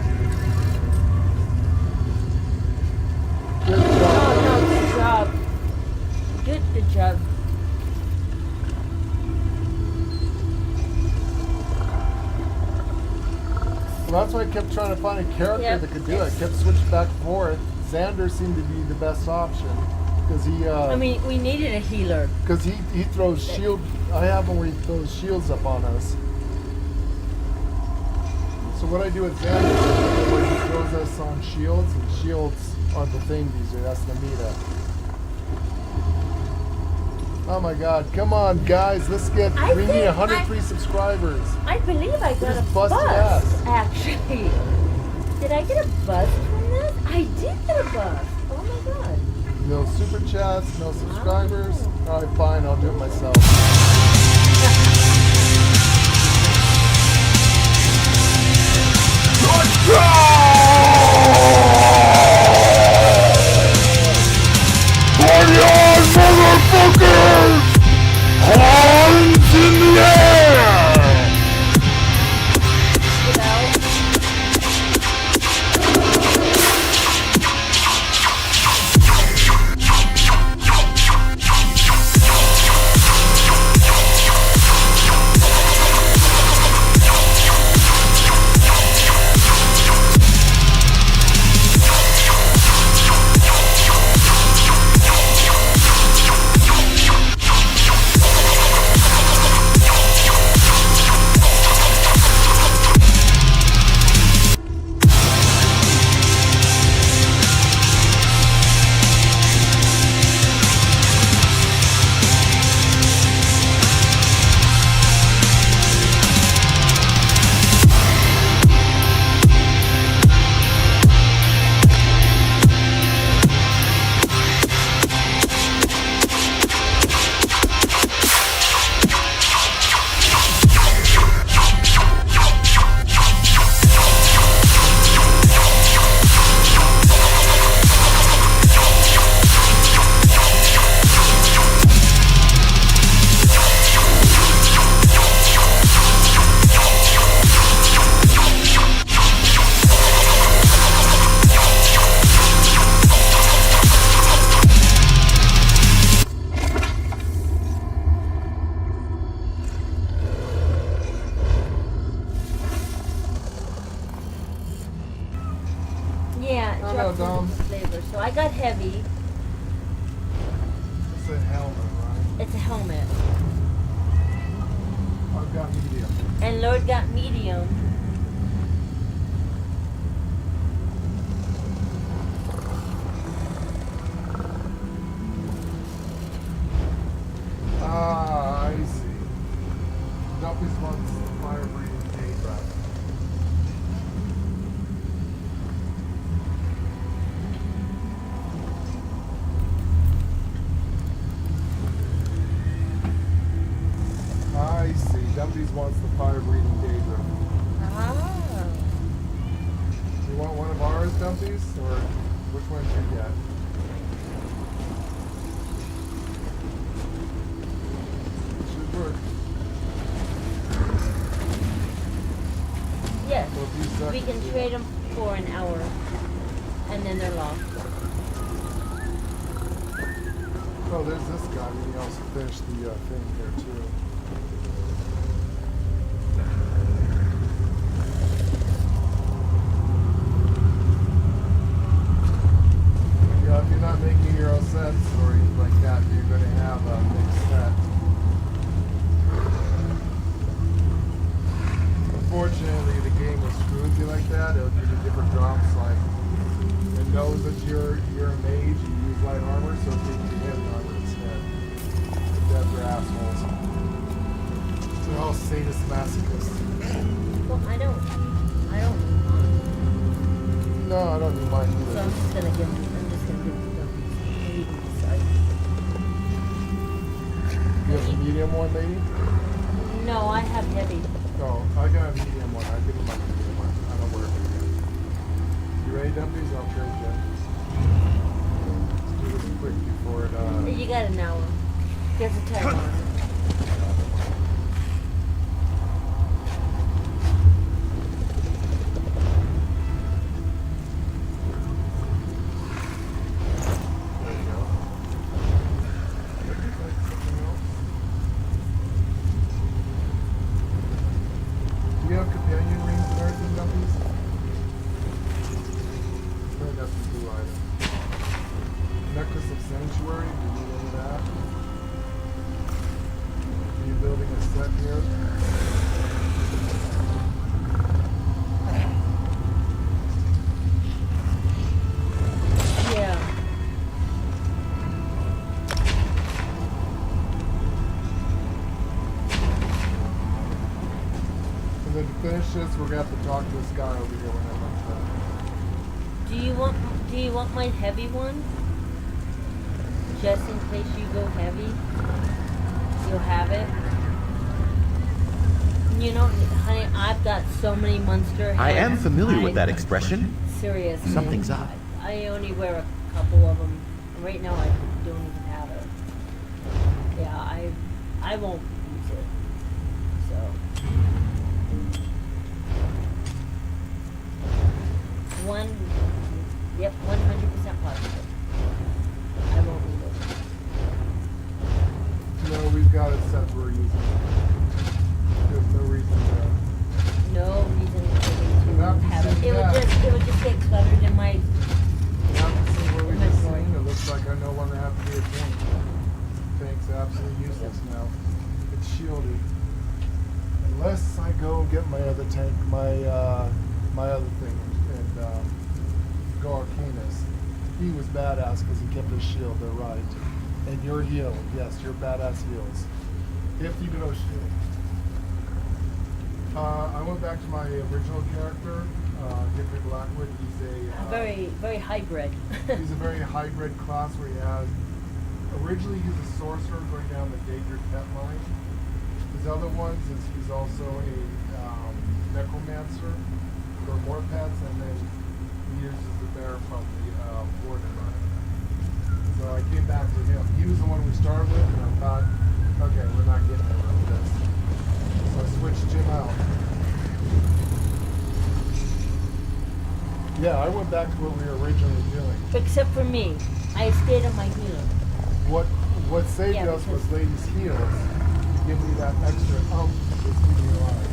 Good job. No, good job. Good job. Well, that's why I kept trying to find a character that could do it. I kept switching back and forth. Xander seemed to be the best option because he. I mean, we needed a healer. Because he throws shield. I have him where he throws shields up on us. So what I do with Xander is where he throws us on shields, and shields are the thing these days. That's the meta. Oh my god, come on guys, let's get, we need 103 subscribers. I believe I got a bust buzz, actually. Did I get a buzz from this? I did get a buzz. Oh my god. No super chats, no subscribers. Alright, fine, I'll do it myself. Let's Party on, motherfuckers! Hands in the air! heavy. It's a helmet, right? It's a helmet. I've got medium. And Lord got medium. Ah, I see. Dumpy's wants the fire breathing cave rat. I see. Dumpy's wants the fire breathing Daedra. Ah. You want one of ours, Dumpy's? Or which one did you get? Should work. Yes. For a few We seconds, can yeah. trade them for an hour. And then they're lost. Oh, there's this guy. He also finished the thing here, too. Yeah, if you're not making your own sets or anything like that, you're going to have a mixed set. Unfortunately, the game will screw with you like that. It'll give you different drops. Like, it knows that you're a mage and you use light armor, so it gives you heavy armor instead. The devs are assholes. They're all sadist masochists. Well, I don't No, I don't need mine So either. I'm just gonna give them maybe decide. You have a medium one, maybe? No, I have heavy. No, I got a medium one. I give him my medium one. I don't wear a medium. You ready, Dumpies? I'll trade you. Let's do this quick before it, You got an hour. There's a timer. There you go. Would you like something else? Do you have companion rings and everything, Dumpies? I got some blue items. Necklace of Sanctuary, do you need any of that? Are you building a set here? Yeah. And then to finish this, we're gonna have to talk to this guy over here when I'm done. Do you want my heavy one? Just in case you go heavy, you'll have it. You know, honey, I've got so many monster I am heads. familiar with that expression. Seriously. Something's up. I only wear a couple of them. Right now, I don't even have it. Yeah, I won't use it. So. Yep, 100% positive. I won't need it. No, we've got a set we're using. There's no reason to. No reason for me Not to to have it. see It would just get cluttered in my. Now to see where we just Inventory. seen, it looks like I no longer have to be a tank. Tank's absolutely useless now. It's shielded. Unless I go get my other tank, my other thing, and go Arcanus. He was badass because he kept his shield, they're right. And your heal, yes, your badass heals. If you go shield. I went back to my original character, Hickory Blackwood. He's a Very, very hybrid. he's a very hybrid class where he has. Originally, he's a sorcerer going down the Daedric pet line. His other ones is he's also a necromancer for more pets, and then he uses the bear from the Warden line. So I came back to him. He was the one we started with, and I thought, okay, we're not getting anywhere with this. So I switched Jim out. Yeah, I went back to what we were originally doing. Except for me. I stayed on my healing. What saved Yeah, us was because- Lady's heals to give me that extra oomph to keep me alive.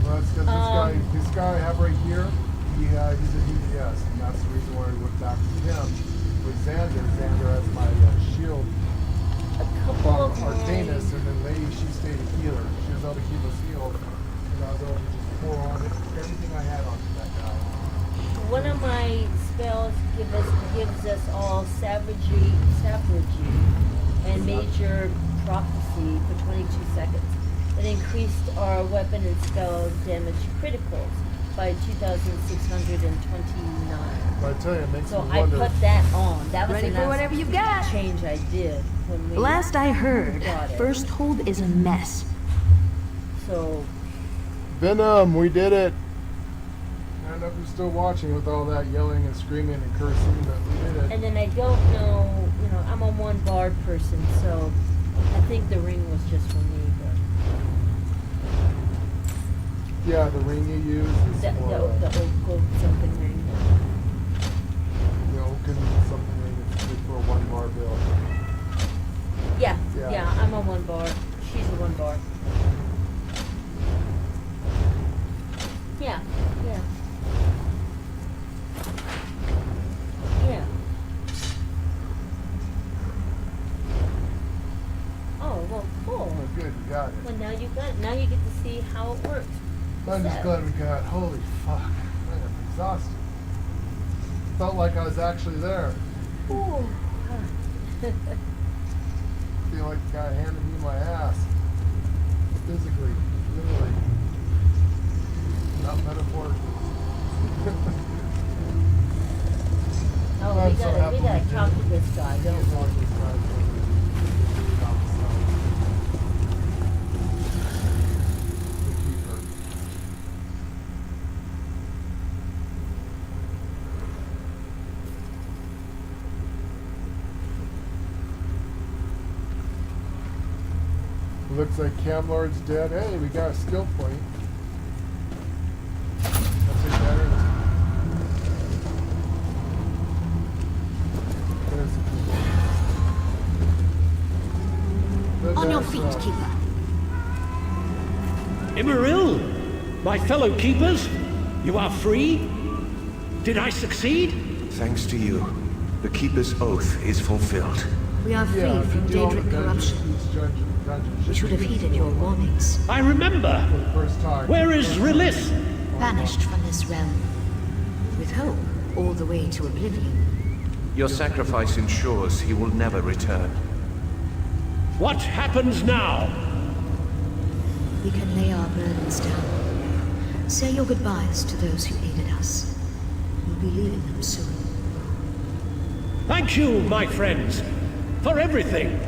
Well, that's because this guy I have right here, he's a DPS, and that's the reason why we went back to him with Xander. Xander has my shield A couple of Arcanus, and then Lady, she stayed a healer. She was able to keep us healed, and I was able to just pour on it, everything I had onto that guy. One of my spells gives us all savagery and major prophecy for 22 seconds. It increased our weapon and spell damage criticals by 2,629. But I tell you, it makes So me I wonder. put that on. That was Ready the for last whatever you've got. change I did when we Last I heard, got it. First Hold is a mess. So Venom, we did it! I don't know if you're still watching with all that yelling and screaming and cursing, but we did it. and then I don't know, I'm a one bard person, so I think the ring was just for me, but Yeah, the ring you use is the for old gold something ring. the Oaken something ring. It's good for a one bar build. Yeah, Yeah. yeah, I'm a one bar. She's a one bar. Yeah, yeah. Yeah. Oh, well, cool. Oh, good, you got it. Well, now you got it. Now you get to see how it works. I'm just glad we got. Holy fuck! Man, I'm exhausted. Felt like I was actually there. Ooh. Feel like the guy handed me my ass. Physically, literally, not metaphorically. Oh, I'm we so gotta happy we did talk it. to this guy, don't Can't we? talk to this guy about himself. The keeper. Looks like Camlord's dead. Hey, we got a skill point. I'll take that. There's the keeper. On your feet, Keeper. Immaril, my fellow keepers, you are free? Did I succeed? Thanks to you, the Keeper's oath is fulfilled. We are free Yeah, from do all the Daedric corruption. dungeons We should have heeded your warnings. I remember. For the first time. Where is Rilis? Banished from this realm. With hope, all the way to oblivion. Your sacrifice ensures he will never return. What happens now? We can lay our burdens down. Say your goodbyes to those who aided us. We'll be leaving them soon. Thank you, my friends, for everything.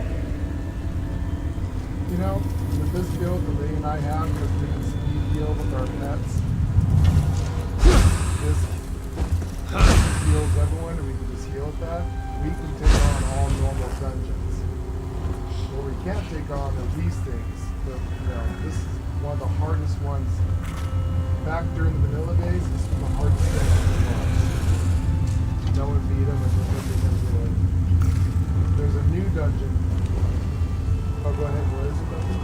You know, with this build the Lee and I have, with the speed deal with our pets, this heals everyone, and we can just heal at that. We can take on all normal dungeons. What we can't take on are these things. But, this is one of the hardest ones. Back during the vanilla days, this was the hardest dungeon to launch. No one beat him, and nothing was really. There's a new dungeon. Oh, go ahead. What is it, brother?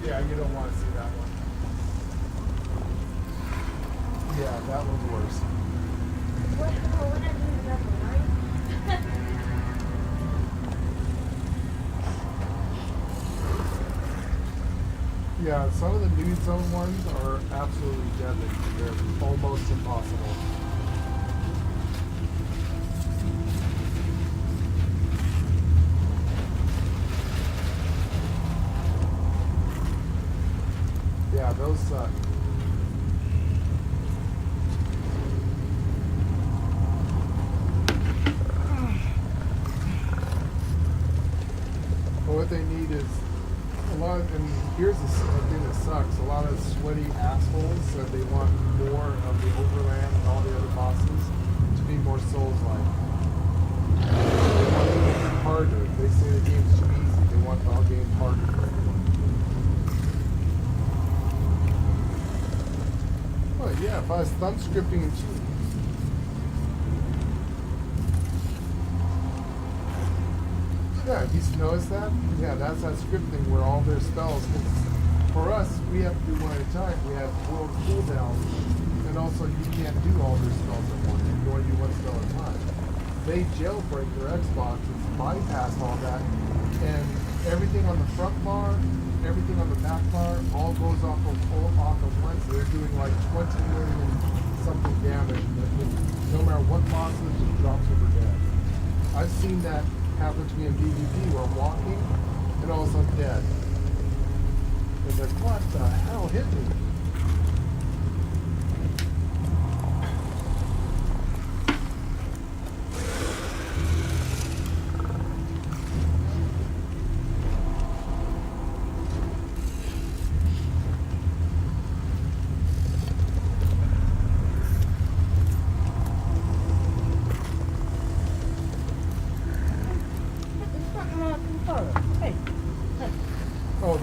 Yeah, you don't want to see that one. Yeah, that one's worse. What? Oh, we're not doing that one, right? Yeah, some of the new zone ones are absolutely deadly. They're almost impossible. Yeah, those suck. But what they need is a lot of, and here's the thing that sucks, a lot of sweaty assholes said they want more of the Overland and all the other bosses to be more Souls-like. They want it to be harder. They say the game's too easy. They want the game harder for everyone. Well, yeah, if I was thumb scripting and Yeah, have you noticed that? Yeah, that's that scripting where all their spells, 'cause for us, we have to do one at a time. We have world cooldowns, and also you can't do all their spells at once. You only do one spell at a time. They jailbreak their Xboxes, bypass all that, and everything on the front bar, everything on the back bar, all goes off of once. They're doing like 20 million something damage. No matter what bosses, just drops over dead. I've seen that happen to me in PvP where I'm walking and all of a sudden dead. It's like, what the hell hit me? Oh,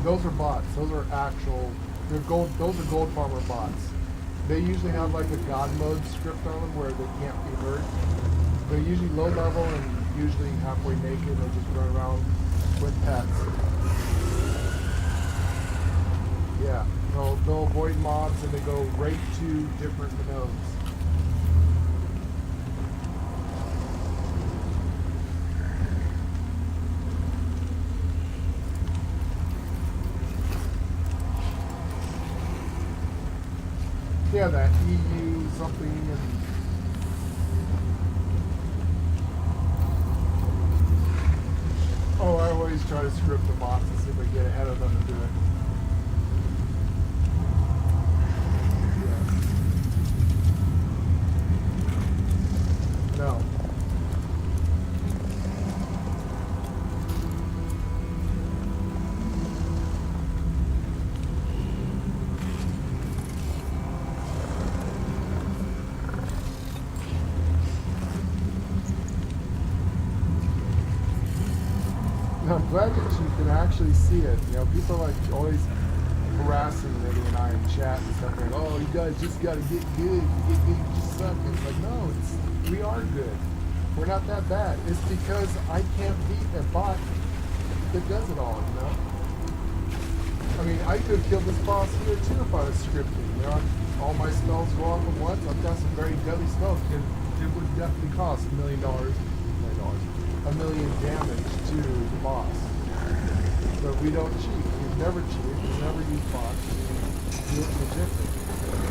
those are bots. Those are actual. They're gold. Those are gold farmer bots. They usually have like a god mode script on them where they can't be hurt. They're usually low level and usually halfway naked. They just run around with pets. Yeah, they'll avoid mobs and they go right to different nodes. Yeah, that EU something and oh, I always try to script the bots and see if I get ahead of them and do it. Yeah. No. I'm glad that you can actually see it. You know, people are like always harassing Liddy and I in chat and stuff like, oh, you guys just gotta get good. If you get good, you just suck. And it's like, no, we are good. We're not that bad. It's because I can't beat a bot that does it all, you know? I mean, I could kill this boss here too if I was scripting. You know, all my spells go off at once. I've got some very deadly spells. It would definitely cost $1 million. $1 million damage to the boss. But we don't cheat. We've never cheated. We've never used bots. We do it legitimately.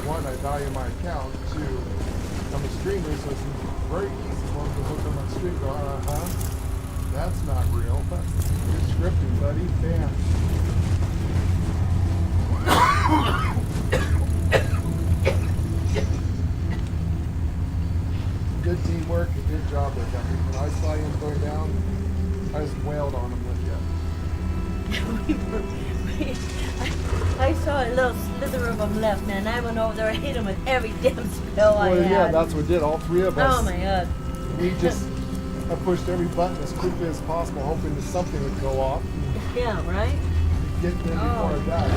One, I value my account. Two, I'm a streamer, so it's very easy for them to hook on my stream. Go, that's not real. You're scripting, buddy. Bam. Good teamwork and good job there, Duffy. When I saw him going down, I just wailed on him with you. I saw a little slither of them left, man. I went over there and hit him with every damn spell I had. Yeah, that's what we did. All three of us. Oh my god. We just I pushed every button as quickly as possible, hoping that something would go off. Yeah, right? Get them before I died.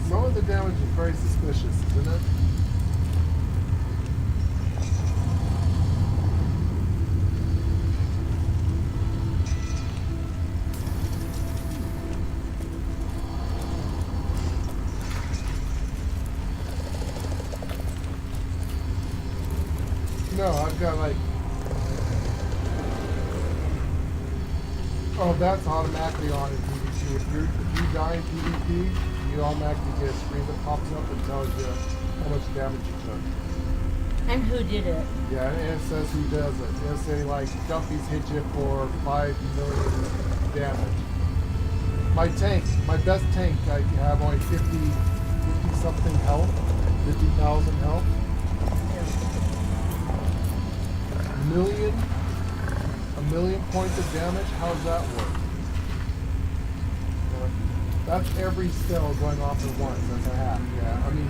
Some of the damage is very suspicious, isn't it? No, I've got like... Oh, that's automatically on in PvP. If you die in PvP, you automatically get a screen that pops up and tells you how much damage you took. And who did it? Yeah, and it says who does it. It'll say like, Duffy's hit you for 5 million damage. My tank, my best tank, I have only 50 something health, 50,000 health. A million points of damage? How does that work? That's every spell going off at once. That's a half. Yeah, I mean,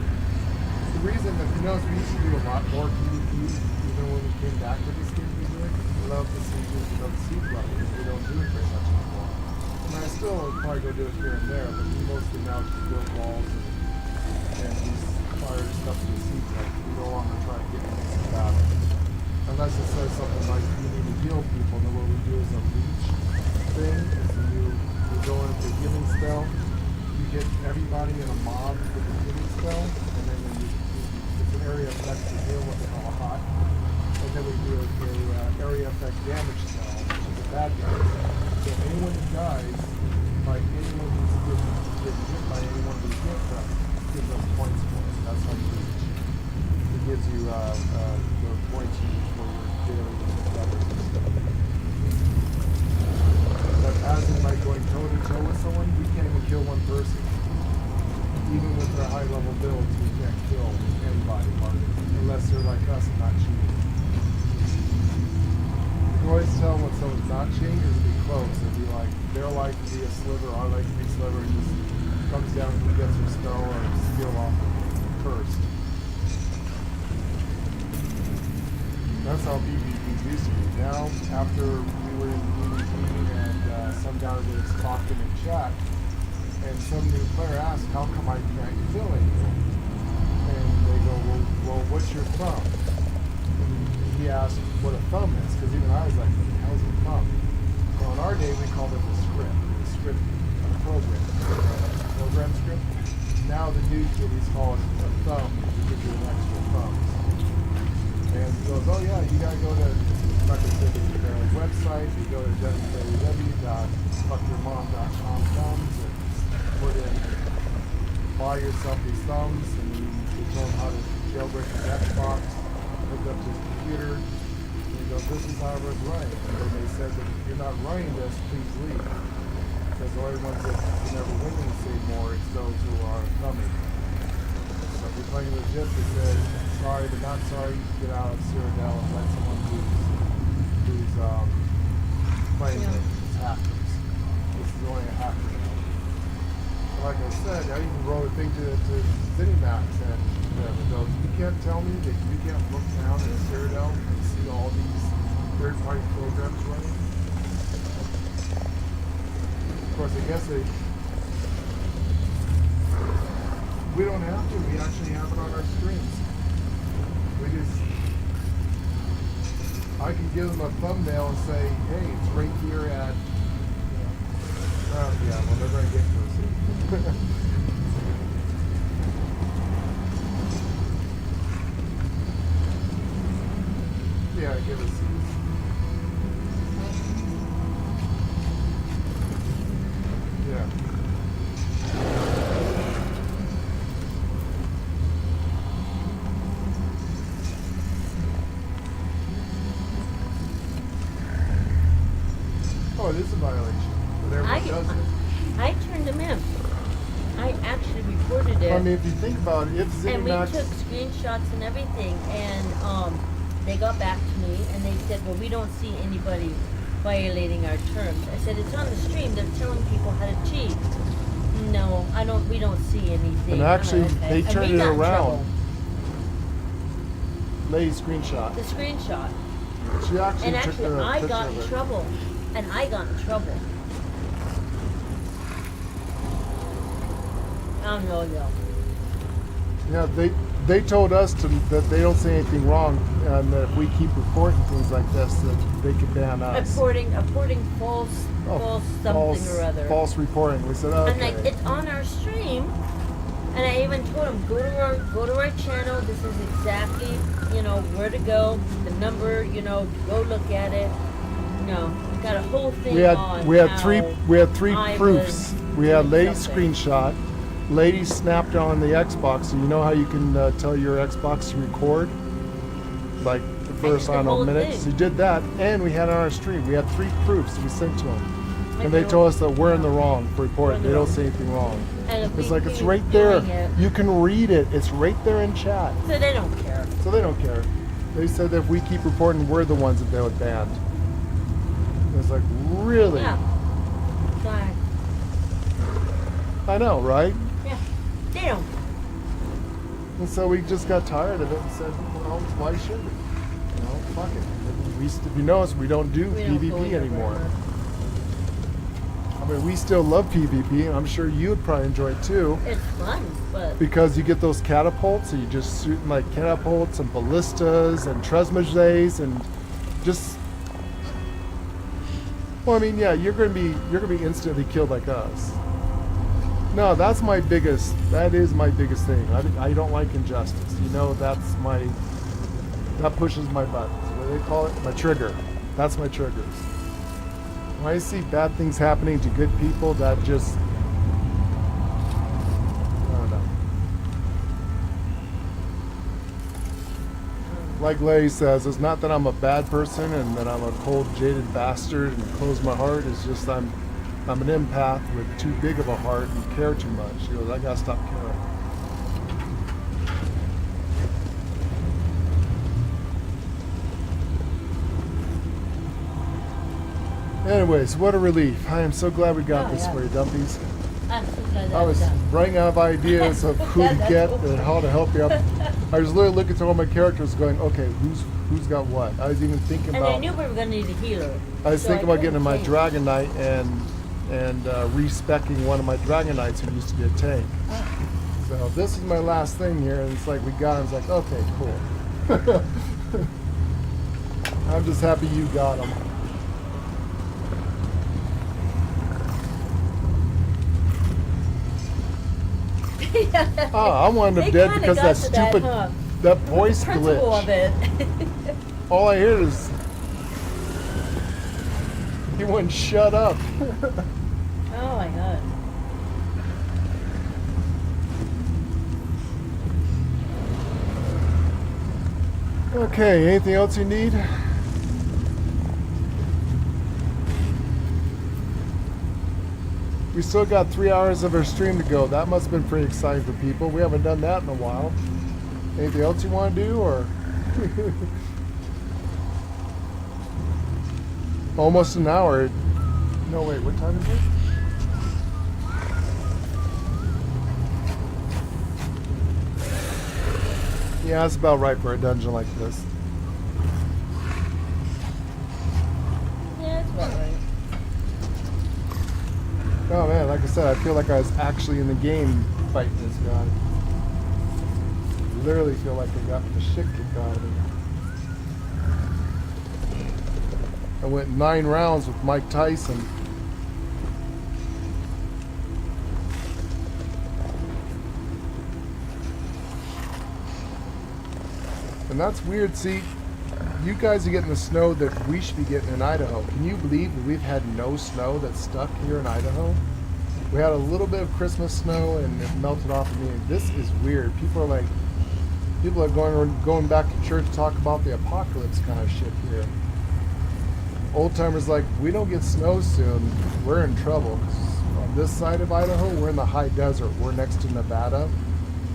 the reason that, you notice we used to do a lot more PvP, even when we came back to this game we did. We love the sieges, we love the siege levels. We don't do it very much anymore. And I still probably go do it here and there, but we mostly now just build walls and these fire stuff in the seats. Like, we no longer try to get anything about it. Unless it says something like you need to heal people, then what we do is a leech thing. Is you go into a healing spell, you get everybody in a mob with a healing spell, and then it's an area effect to heal what they call a hot. And then we do a area effect damage spell, which is a bad guy. So anyone who dies by anyone who's getting hit by anyone who's hit them gives us points for it. That's how you reach. It gives you the points you use for your daily levels and stuff. But as in like going toe to toe with someone, we can't even kill one person. Even with our high level builds, we can't kill anybody unless they're like us and not cheating. You can always tell when someone's not cheating is to be close. It'd be like their life to be a sliver, our life to be a sliver. It just comes down to who gets their spell or skill off first. That's how PvP used to be. Now, after we were in PvP and some guy was talking in chat, and some new player asked, how come I can't kill anyone? And they go, well, what's your thumb? And he asked what a thumb is, because even I was like, what the hell's a thumb? Well, in our day, we called it the script, a program script. Now the new kiddies call it a thumb, because you an extra thumb. And he goes, oh yeah, you gotta go to, like I said, their website, you go to www.fuckyourmom.com thumbs, and put in, buy yourself these thumbs, and you tell him how to jailbreak his Xbox, hook up his computer, and he goes, this is how it was running. And then they said that if you're not running this, please leave. Because the only ones that can never win this anymore is those who are coming. So if you're playing legit, they said, sorry but not sorry, you can get out of Cyrodiil and let someone who's playing it is hackers. This is only a hacker now. Like I said, I even wrote a thing to ZeniMax and whatever. Goes, you can't tell me that you can't look down at Cyrodiil and see all these third-party programs running. Of course, I guess we don't have to. We actually have it on our screens. I can give them a thumbnail and say, hey, it's right here at, yeah, well, they're going to get to it soon. Yeah, give it a seat. Yeah. Oh, it is a violation, but everyone does it. I turned them in. I actually reported it. I mean, if you think about it, if and we ZeniMax... took screenshots and everything, and they got back to me, and they said, well, we don't see anybody violating our terms. I said, it's on the stream. They're telling people how to cheat. No, we don't see anything. And actually, okay. they turned it around. Trouble. Lady screenshot. The screenshot. She actually and took actually, a I picture got of in it. trouble. And I got in trouble. Oh, no. Yeah, they told us that they don't see anything wrong, and that if we keep reporting things like this, that they could ban us. Reporting false something or other. False reporting. We said, okay. I'm like, it's on our stream, and I even told them, go to our channel. This is exactly, where to go, the number, to go look at it. No, we got a whole thing on. We had three proofs. We had Lady's something. screenshot. Lady snapped on the Xbox, so you know how you can tell your Xbox to record, like the first I don't know minutes. He did that, and we had it on our stream. We had 3 proofs we sent to them, and they told us that we're in the wrong for reporting. They don't say anything wrong. It's like it's right there. You can read it. It's right there in chat. So they don't care. They said that if we keep reporting, we're the ones that they would ban. It's like, really? Yeah. Sorry. I know, right? Yeah. They don't. And so we just got tired of it and said, well, why should we? Fuck it. If you notice, we don't do PvP anymore. I mean, we still love PvP, and I'm sure you'd probably enjoy it too. It's fun, but Because you get those catapults, and you just shoot like catapults and ballistas and tresmages and just. Well, I mean, yeah, you're gonna be instantly killed like us. No, that is my biggest thing. I don't like injustice. You know, that pushes my buttons. What do they call it? My trigger. That's my triggers. When I see bad things happening to good people, that just, I don't know. Like Larry says, it's not that I'm a bad person and that I'm a cold, jaded bastard and close my heart. It's just I'm an empath with too big of a heart and care too much. He goes, I gotta stop caring. Anyways, what a relief. I am so glad we got this for you, Dumpies. I'm so glad that I was running out of ideas of who to get and how to help you up. I was literally looking through all my characters going, okay, who's got what? I was even thinking and about... I knew we were going to need a healer. I was thinking about getting my Dragon Knight and respecking one of my Dragon Knights who used to be a tank. So this is my last thing here, and it's like we got him. It's like, okay, cool. I'm just happy you got him. I wanted him dead because that stupid, that voice glitch. All I hear is he wouldn't shut up. Oh my god. Okay, anything else you need? We still got 3 hours of our stream to go. That must have been pretty exciting for people. We haven't done that in a while. Anything else you want to do, or? Almost an hour. No, wait, what time is it? Yeah, that's about right for a dungeon like this. Yeah, it's about right. Oh man, like I said, I feel like I was actually in the game fighting this guy. Literally feel like I got the shit kicked out of me. I went 9 rounds with Mike Tyson. And that's weird. See, you guys are getting the snow that we should be getting in Idaho. Can you believe that we've had no snow that's stuck here in Idaho? We had a little bit of Christmas snow and it melted off of me. This is weird. People are going back to church to talk about the apocalypse kind of shit here. Old timers like, we don't get snow soon, we're in trouble. 'Cause on this side of Idaho, we're in the high desert. We're next to Nevada,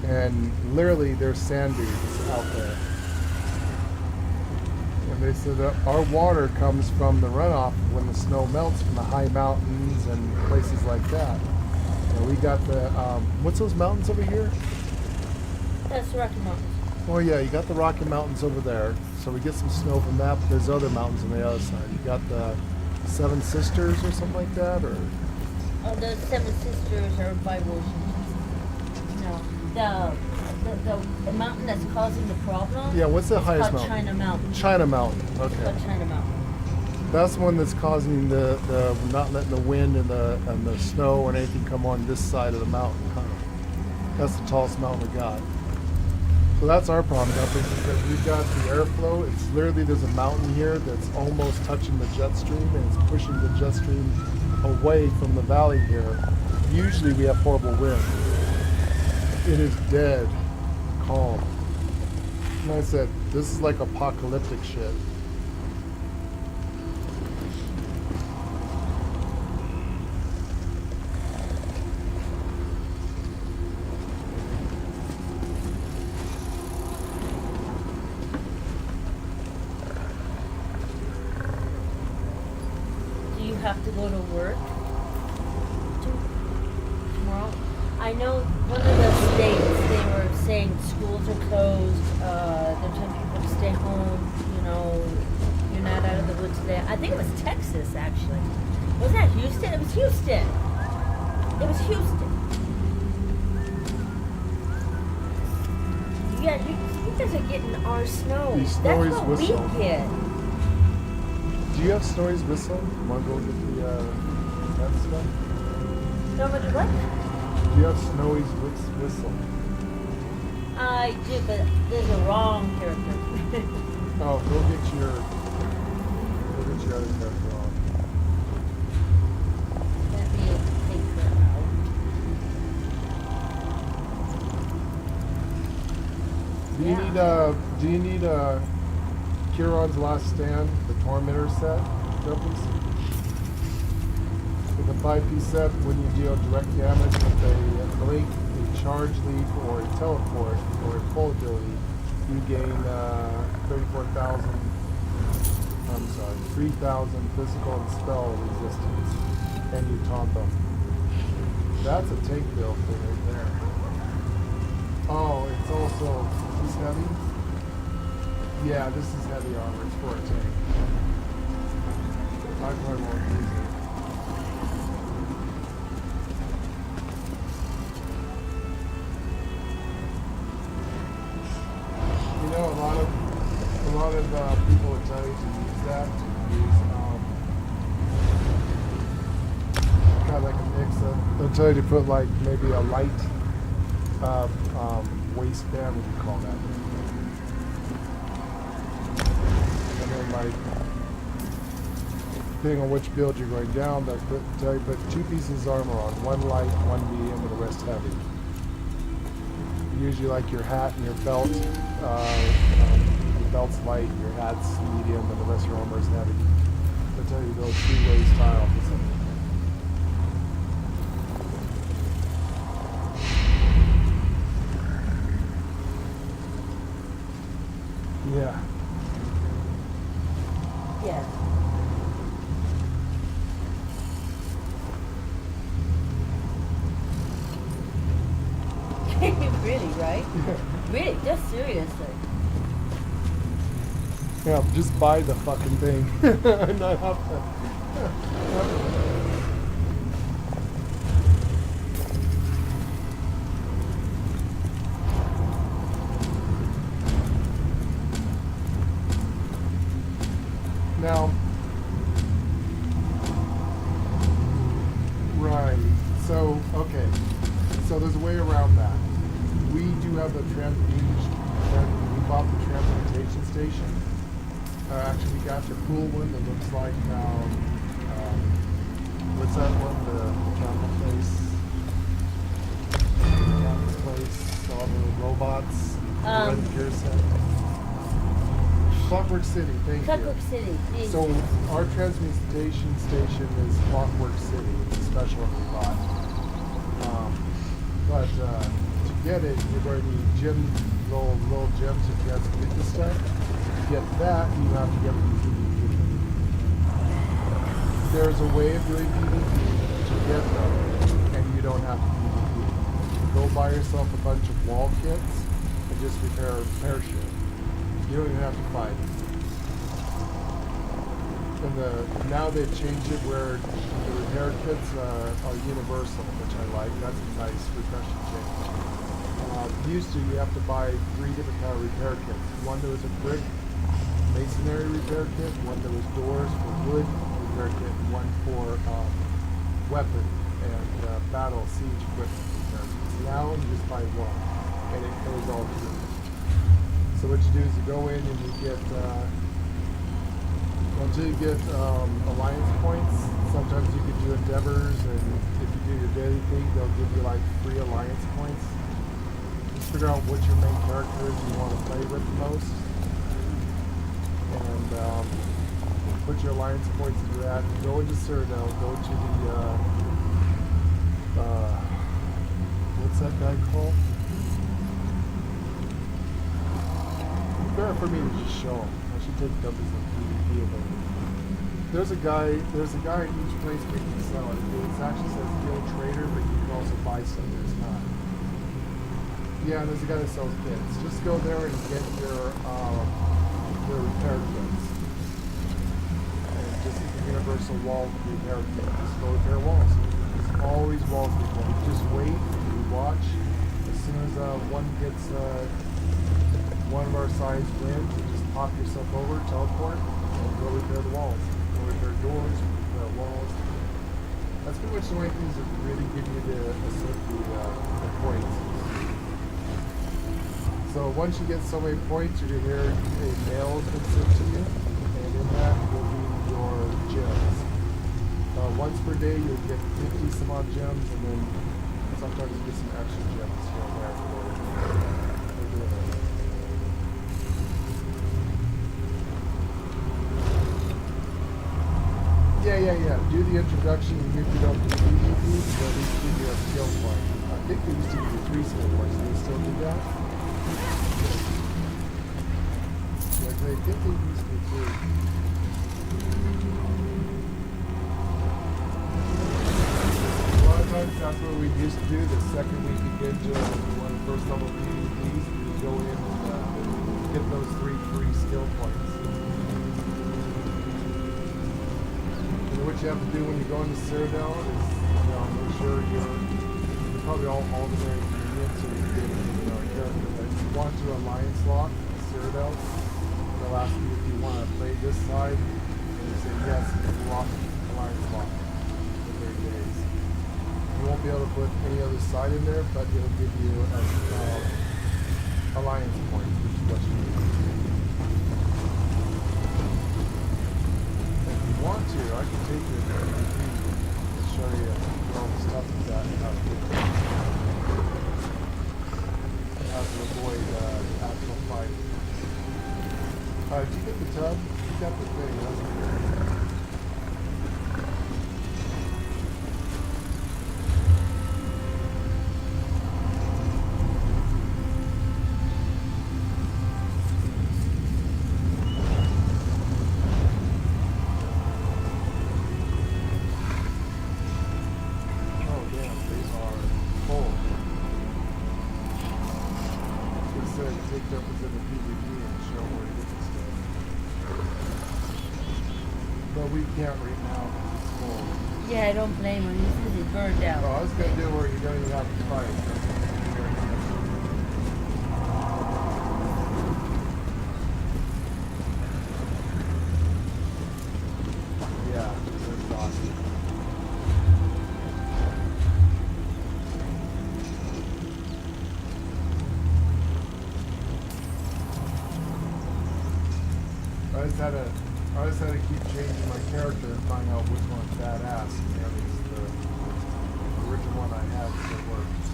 and literally there's sand dunes out there. And they said that our water comes from the runoff when the snow melts from the high mountains and places like that. And we got the, what's those mountains over here? That's the Rocky Mountains. Oh yeah, you got the Rocky Mountains over there. So we get some snow from that, but there's other mountains on the other side. You got the Seven Sisters or something like that, or? Oh, the Seven Sisters are by No, the mountain that's causing the problem. Yeah, what's the highest called mountain? China Mountain. China Mountain. Okay. It's called China Mountain. That's the one that's causing the not letting the wind and the snow or anything come on this side of the mountain. That's the tallest mountain we got. So that's our problem, Dumpy, because we've got the airflow. It's literally, there's a mountain here that's almost touching the jet stream, and it's pushing the jet stream away from the valley here. Usually we have horrible wind. It is dead calm. And I said, this is like apocalyptic shit. Have to go to work tomorrow. I know one of the states, they were saying schools are closed, they're telling people to stay home, you know, you're not out of the woods today. I think it was Texas, actually. Was that Houston? It was Houston. It was Houston. Yeah, you guys are getting our snow. These That's snowies what whistle. we get. Do you have Snowy's whistle? Want to go get the that stuff? Nobody what? Do you have Snowy's whistle? I do, but there's a wrong character. Oh, go get your other character on. Let me take her out. Do you need Kieran's Last Stand, the Tormentor set, Jumpies? With a 5-piece set, when you deal direct damage with a blink, a charge leap, or a teleport, or a full ability, you gain 3,000 physical and spell resistance, and you taunt them. That's a tank build thing right there. Oh, it's also, is this heavy? Yeah, this is heavy armor, it's for a tank. I probably won't use it. You know, a lot of people will tell you to use that, to use kind of like a mix of, they'll tell you to put like maybe a light waistband, what do you call that? And then like, depending on which build you're going down, they'll tell you to put 2 pieces of armor on, one light, one medium, and the rest heavy. Usually like your hat and your belt, your belt's light, your hat's medium, and the rest of your armor is heavy. They'll tell you to go 2-way style for something. Yeah. Yeah. Really, right? Yeah. Really, just seriously. Yeah, just buy the fucking thing. Not have to. Now, right, so, okay, so there's a way around that. We do have we bought the transportation station. Actually, we got the cool one that looks like, what's that one, the campus place, all the robots, the gear set. Clockwork City, thank you. Clockwork City. So our transmutation station is Clockwork City. It's a special one we bought. But to get it, you're going to need little gems to transmute the stuff. To get that, you have to get from PvP. There's a way of doing PvP to get them, and you don't have to PvP. Go buy yourself a bunch of wall kits and just repair shit. You don't even have to fight. And now they've changed it where the repair kits are universal, which I like. That's a nice, refreshing change. Used to, you have to buy 3 different kind of repair kits. One that was a brick masonry repair kit, one that was doors for wood repair kit, and one for weapon and battle siege equipment repair kits. Now you just buy one, and it goes all through. So what you do is you go in and you get, until you get alliance points, sometimes you can do endeavors, and if you do your daily thing, they'll give you like free alliance points. Just figure out what your main character is you want to play with the most, and put your alliance points into that. Go into Cyrodiil, go to the, what's that guy called? Better for me to just show him. I should take dummies on PvP of them. There's a guy in each place where you can sell it. It actually says Guild Trader, but you can also buy some that's not. Yeah, and there's a guy that sells kits. Just go there and get your repair kits. And this is the universal wall repair kit. Just go repair walls. There's always walls people. You just wait, you watch. As soon as one gets one of our size wins, you just pop yourself over, teleport, and go repair the walls. Go repair doors, repair walls. That's pretty much the only things that really give you the points. So once you get so many points, you're gonna hear a mail has been sent to you, and in that will be your gems. Once per day, you'll get 50 some odd gems, and then sometimes you get some extra gems here and there for doing it. Yeah. Do the introduction, and if you don't do PvP, they'll at least give you a skill point. I think they used to give you 3 skill points. Do they still do that? Yeah, I think they used to do. A lot of times that's what we used to do. The second week you get to one of the first level PvPs, you go in and get those 3 free skill points. What you have to do when you go into Citadel is, make sure you're probably all alternate ingredients so you can get a character. But if you want to alliance lock Citadel, they'll ask you if you want to play this side, and you say yes, and you lock alliance lock for 30 days. You won't be able to put any other side in there, but it'll give you alliance points, which is what you need. Want to, I can take you there and show you where all the stuff is at and how to avoid actual fight. Did you get the tub? You got the thing, huh? Yeah, I don't blame him. He's burned out. Oh, I was going to do where you don't even have to fight. Yeah, it's exhausting. I just had to keep changing my character and find out which one's badass. And the original one I had still works.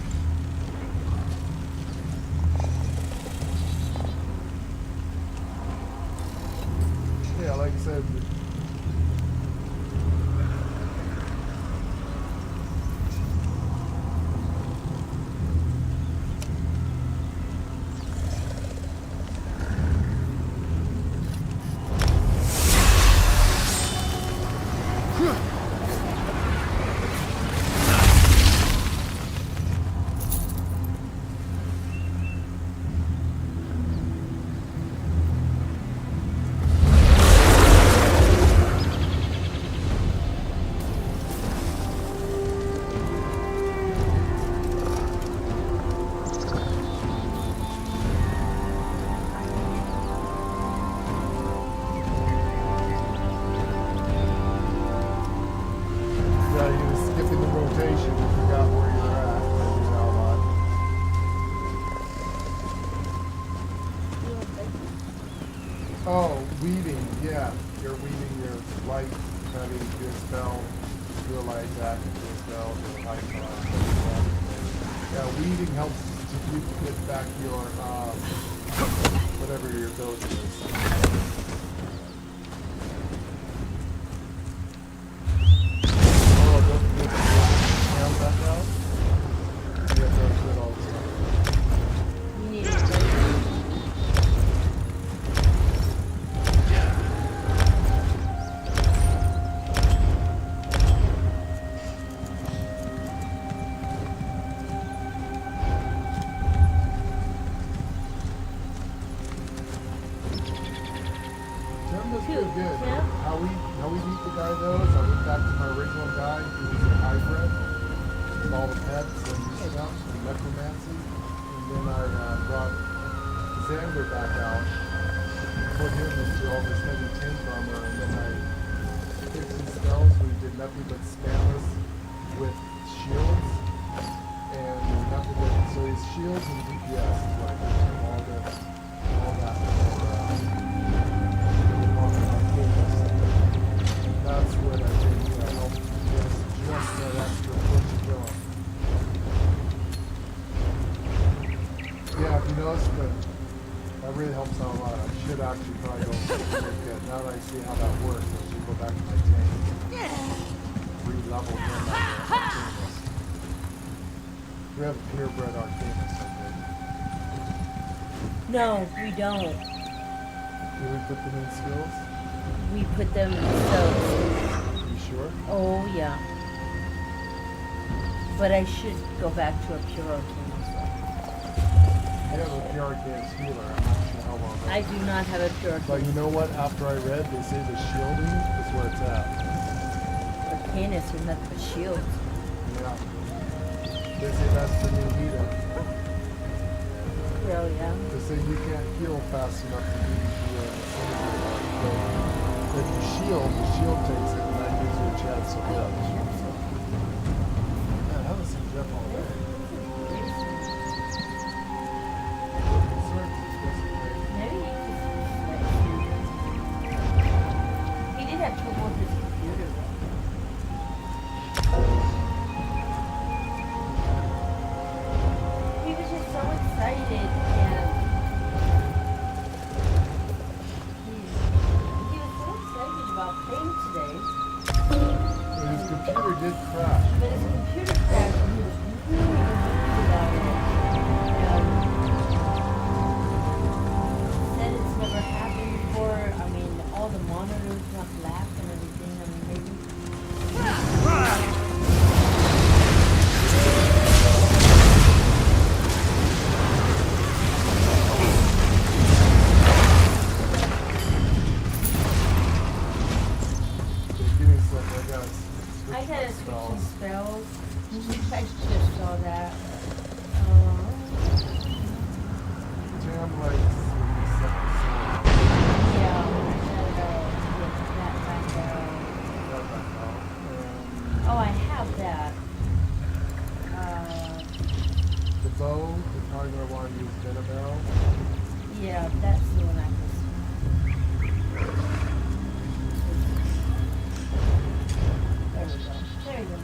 Yeah, like I said. Oh, weaving, yeah. You're weaving your light, heavy, do a spell, do a light attack, do a spell, do a light yeah, weaving helps to get back your, whatever your ability is. Oh, don't forget to hand back out. You have to get all the stuff. You need it. Good. How how we beat the guy though is I went back to my original guy who was a hybrid with all the pets and stuff, and necromancy, and then I brought Xander back out, put him into all this heavy tank armor, and then I fixed his spells where he did nothing but spam us with shields, and nothing but, so his shields and DPS is what I did to him, all that that's what I think helped just that extra push to kill him. Yeah, if you notice that really helps out a lot. I should actually probably go look at, now that I see how that works, I should go back to my tank. Re-level him Arcanist. We have a purebred Arcanist, I think. No, we don't. Do we put them in skills? We put them in so. You sure? Oh yeah. But I should go back to a pure Arcanist. You have a pure Arcanist healer. I'm not sure how well I do not have a pure Arcanist. But you know what? After I read, they say the shielding is where it's at. Arcanist is nothing but shields. Yeah. They say that's the new healer. Well, yeah. They say you can't heal fast enough to beat the if you shield, the shield takes it, and that gives you a chance to live. Man, I haven't seen Jeff all day. Maybe he did have trouble with his computer. He was just so excited and he was so excited about playing today. But his computer did crash. But his computer crashed and he was really confused about it. Said it's never happened before. I mean, all the monitors not black and everything. I mean, maybe. I gotta switch some spells. I just saw that. Jam lights. Yeah, I gotta get that back out. Oh, I have that. The bow, you're probably going to want to use Denabel. Yeah, that's the one I can. There we go. There you go.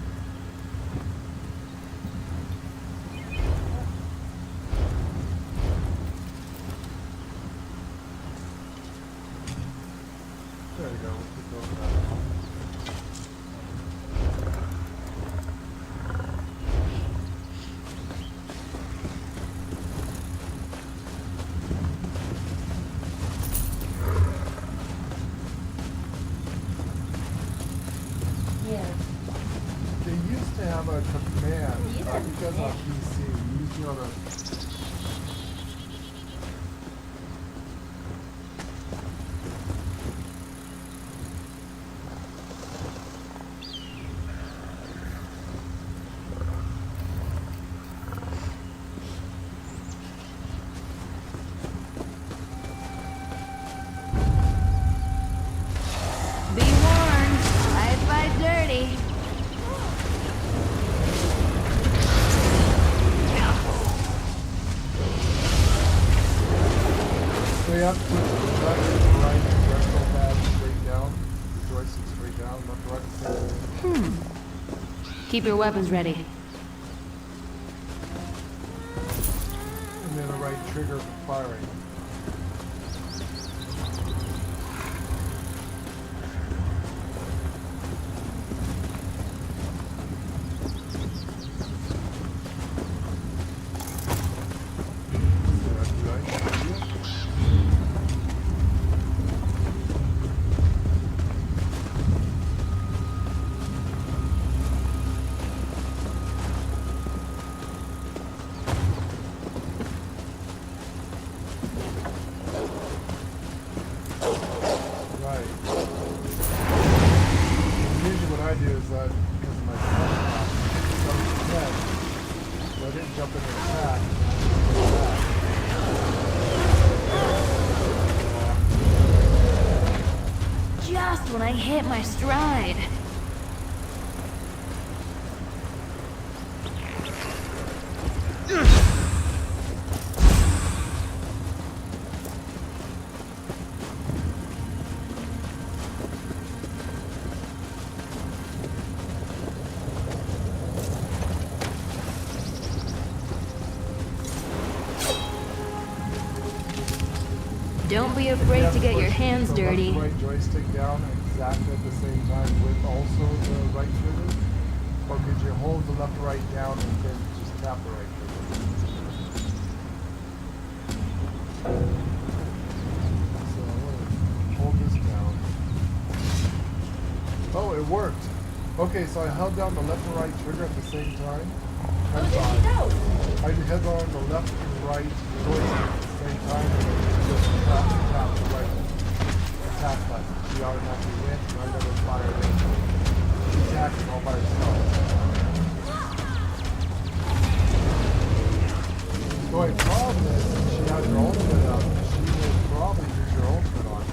There you go. Keep going back. They used to have a command, because on PC, you used to be able to Be warned, I fight dirty. So you have to put the left, right, and vertical pad straight down. The joystick straight down, left, right, center. Keep your weapons ready. And then the right trigger for firing. when I hit my stride. Don't be afraid to get your hands the dirty. Left right joystick down exactly at the same time with also the right trigger? Or could you hold the left right down and then just tap the right trigger? So I'm gonna hold this down. Oh, it worked. Okay, so I held down the left and right trigger at the same time. Oh, there you go. I held on the left and right joystick at the same time, and then just tap the right attack button. She automatically went, and I never fired in. She attacked all by herself. The only problem is, she has her ultimate up, she will probably use your ultimate on it.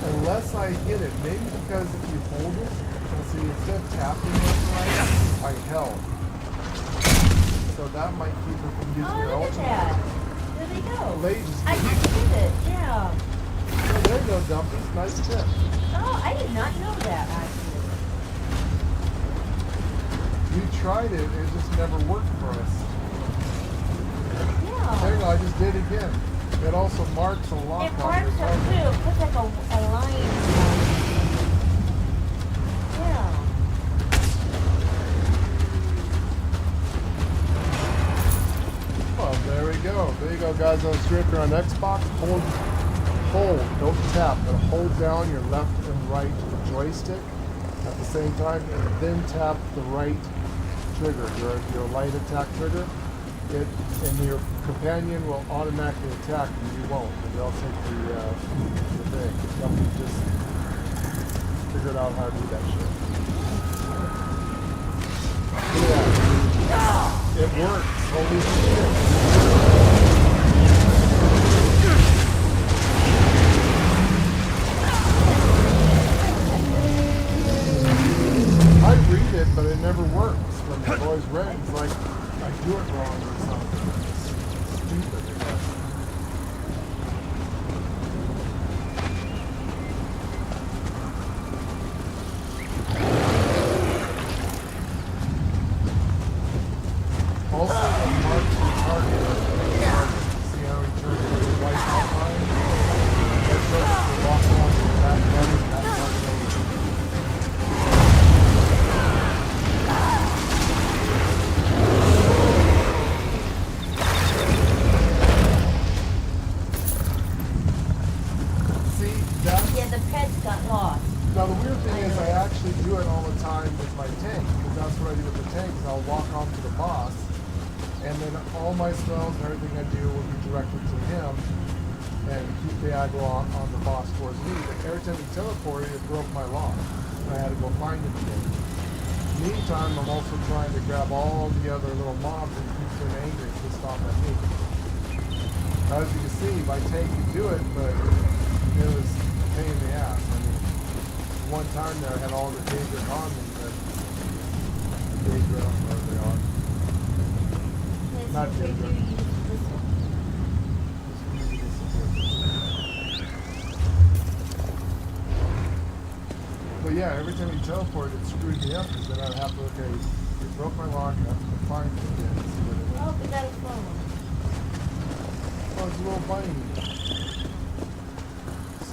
Unless I hit it, maybe because if you hold it, see, instead of tapping left and right, I held. So that might keep her from using her Oh, look at ultimate. that. There they go. Ladies, I just did it, yeah. so there you go, Dumpies. Nice tip. Oh, I did not know that, actually. You tried it, it just never worked for us. Yeah. There you go, I just did it again. It also marks a lock It on marks your them too. target. It puts like a line. Yeah. Well, there we go. There you go, guys. On Stricker on Xbox, hold, don't tap, but hold down your left and right joystick at the same time, and then tap the right trigger, your light attack trigger. And your companion will automatically attack, and you won't. And they'll take the thing. Somebody just figured out how to do that shit. Look at that. It works. Holy shit. I read it, but it never works. When I've always read it, it's like I do it wrong or something. It's stupid, I guess. Also, the marks the target. See how he turns his white outline? That shows us to walk along to that button, that target over to Yeah, the pets got lost. Now the weird thing is I actually do it all the time with my tank, because that's what I do with the tank, is I'll walk onto the boss, and then all my spells and everything I do will be directed to him, and keep the aggro on the boss towards me. But every time he teleported, it broke my lock, and I had to go find him again. Meantime, I'm also trying to grab all the other little mobs and keep them angry and pissed off at me. As you can see, my tank can do it, but it was a pain in the ass. I mean, one time there I had all the Daedric on me, but Daedra, whatever they are. Not Daedra. But yeah, every time he teleported, it screwed me up, because then I'd have to, okay, he broke my lock, I have to find him again and see what it is. Oh, but that is wrong. Oh, it's a little bunny.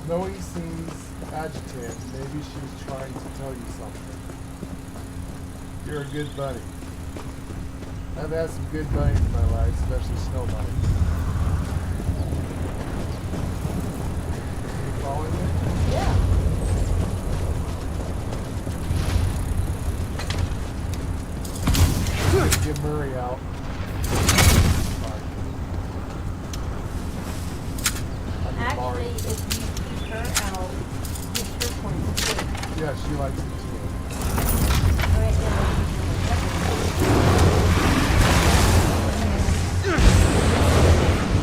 Snowy seems agitated. Maybe she's trying to tell you something. You're a good buddy. I've had some good bunnies in my life, especially snow bunnies. You following me? Yeah. Get Murray out. Actually, if you keep her out, get her points too. Yeah, she likes it too. Alright, now.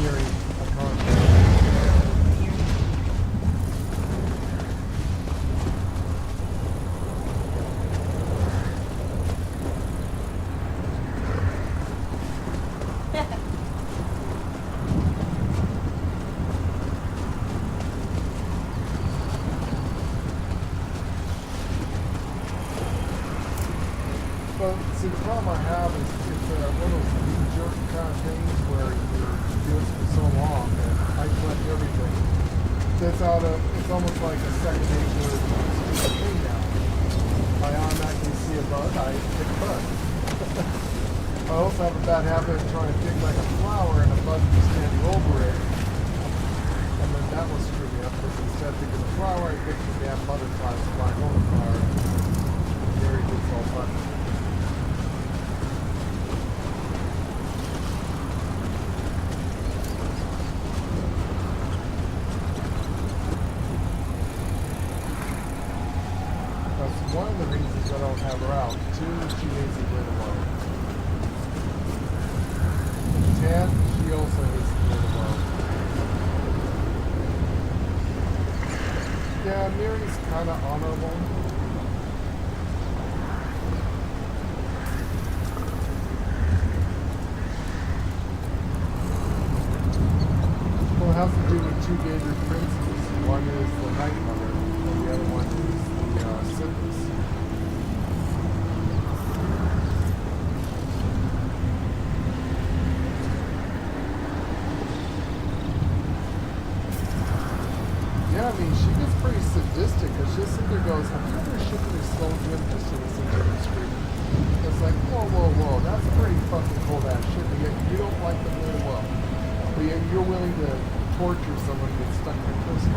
Miri, I can't. see, the problem I have is it's one of those knee-jerk kind of things where you're doing it for so long that I collect everything. It's almost like a second nature thing now. I automatically see a bug, I pick a bug. I also have a bad habit of trying to pick like a flower and a bug be standing over it. And then that will screw me up because instead of picking the flower, I pick the damn butterflies flying over the flower. Very good all fun. That's one of the reasons I don't have her out. Two, she needs to play alone. Tan, she also needs to play alone. Yeah, Miri's kind of honorable. Well, it has to do with two Gabriel princes. One is the Night Mother, and the other one is the Syphilis. Yeah, I mean, she gets pretty sadistic because she sits there and goes, have you ever shipped your soul to just to listen to the scream? It's like, whoa, that's pretty fucking cold ass shit, but yet you don't like them really well. But yet you're willing to torture someone who gets stuck in a crystal.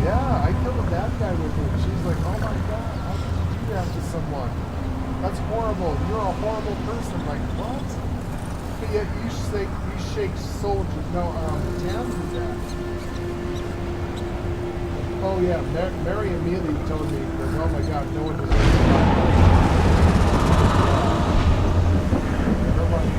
Yeah, I killed a bad guy with it. She's like, oh my god, how could you do that to someone? That's horrible. You're a horrible person. Like, what? But yet you shake soldiers. No, Tam did that. Oh yeah, Mary immediately told me, oh my god, no one deserves to die. Never mind.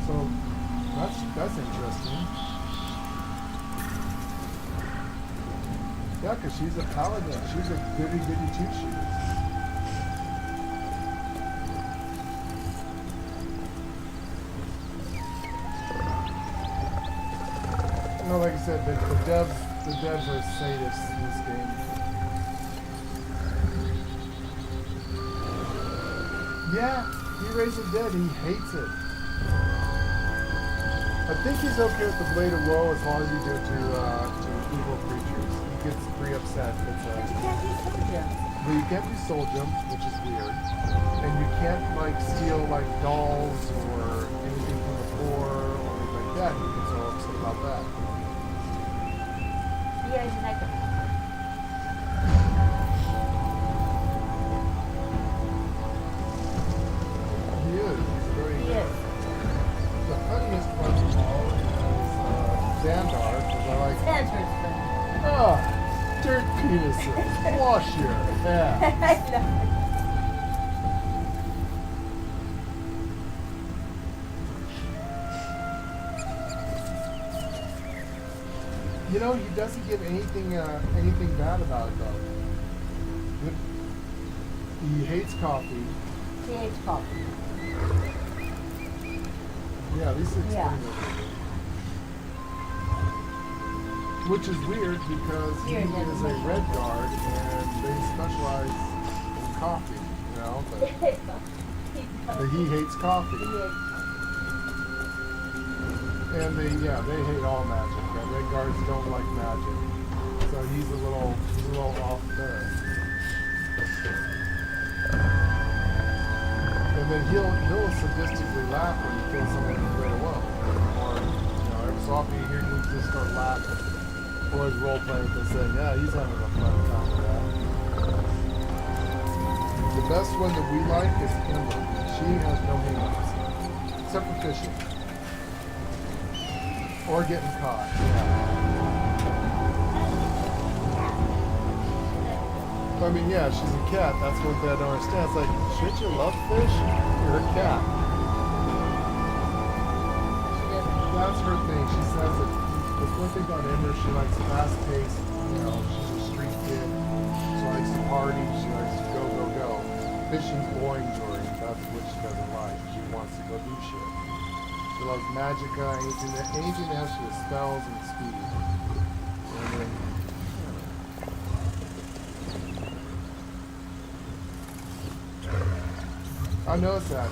So that's interesting. Yeah, because she's a paladin. She's a goody two-shoes. No, like I said, the devs are sadists in this game. Yeah, he raised the dead. He hates it. I think he's okay with the Blade of Woe as long as you do it to evil creatures. He gets pretty upset. But you can't do soul gems. But you can't do soul gems, which is weird. And you can't like steal like dolls or anything from the poor or anything like that. He gets all upset about that. Yeah, he's like it. He is. He's very He good. is. The funniest part of all is Xandar, because I like Xandar's funny. dirt penises. Wash your ass. You know, he doesn't give anything bad about it though. He hates coffee. He hates coffee. Yeah, at least it's Yeah. Which is weird because he is a red guard and they specialize in coffee, you know, but he hates coffee. And they hate all magic. Red guards don't like magic. So he's a little off there. And then he'll sadistically laugh when he kills someone who's very well. Or, every so often you hear him just start laughing. Or his role playing and saying, yeah, he's having a fun time with that. The best one that we like is Ember. She has no hang-ups. Except for fishing. Or getting caught. I mean, yeah, she's a cat. That's one thing I don't understand. It's like, shouldn't you love fish? You're a cat. That's her thing. She says that the one thing about Ember, she likes fast-paced. She's a street kid. She likes to party. She likes to go. fishing's boring to her, and that's what she doesn't like. She wants to go do shit. She loves magicka, anything that has to do with spells and speed. And then, I noticed that.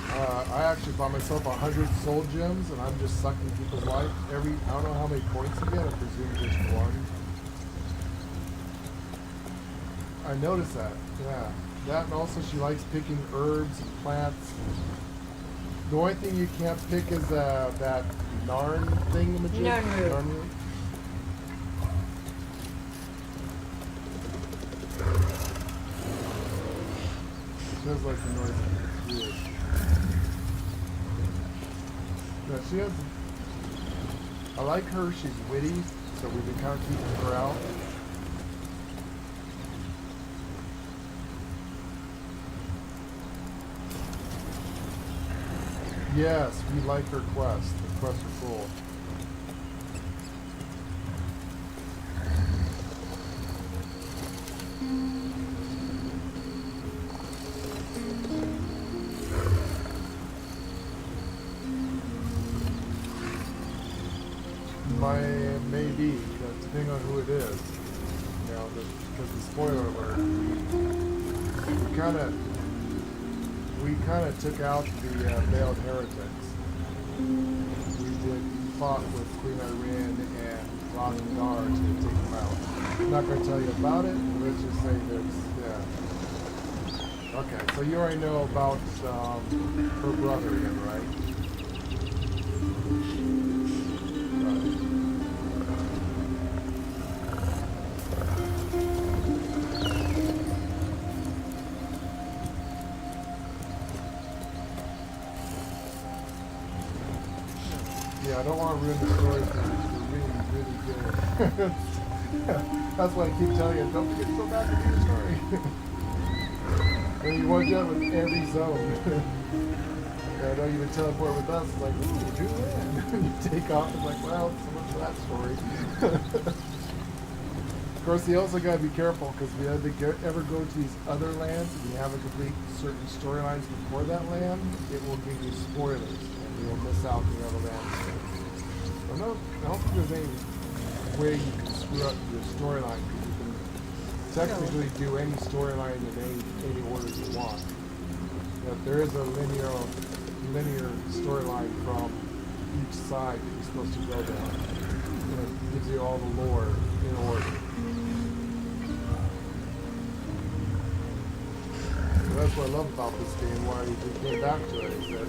I actually bought myself 100 soul gems, and I'm just sucking people's life. I don't know how many points you get. I presume just one. I noticed that. Yeah, that, and also she likes picking herbs and plants. The only thing you can't pick is that Narn thingamajig. Narn. Sounds like the noise. Weird. No, she has. I like her. She's witty, so we've been kind of keeping her out. Yes, we like her quest. The quests are cool. Maybe, depending on who it is. You know, because the spoiler alert, we kind of took out the veiled heretics. We fought with Queen Irene and Rosendar to take them out. I'm not going to tell you about it. Let's just say there's, yeah. Okay, so you already know about her brother again, right? Yeah, I don't want to ruin the story because they're really, really good. That's why I keep telling you, don't forget to go back and do the story. And you want that with every zone. Yeah, I know you would teleport with us, it's like, ooh, do that. You take off, it's like, well, so much for that story. Of course, you also got to be careful because if you ever go to these other lands and you haven't complete certain storylines before that land, it will give you spoilers and you'll miss out the other lands. I don't think there's any way you can screw up your storyline because you can technically do any storyline in any order you want. But there is a linear storyline from each side that you're supposed to go down. And it gives you all the lore in order. So that's what I love about this game, why we came back to it, is that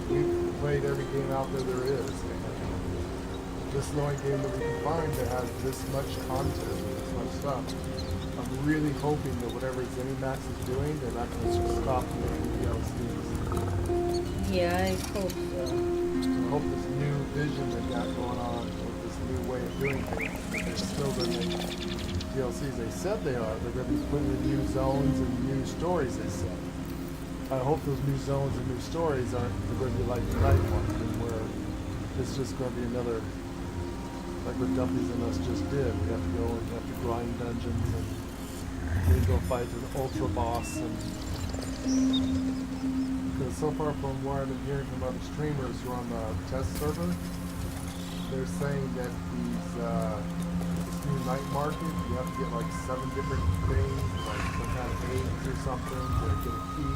we played every game out there is. And this is the only game that we can find that has this much content and this much stuff. I'm really hoping that whatever ZeniMax is doing, they're not going to stop making DLCs. Yeah, I hope so. I hope this new vision they got going on with this new way of doing things, they're still going to make DLCs. They said they are. They're going to be putting in new zones and new stories, they said. I hope those new zones and new stories aren't going to be like the night one, where it's just going to be another, like what Duffy's and us just did. We have to go and have to grind dungeons and then go fight an ultra boss. And because so far from what I've been hearing from other streamers who are on the test server, they're saying that this new night market, you have to get like 7 different things, like some kind of eggs or something to get a key.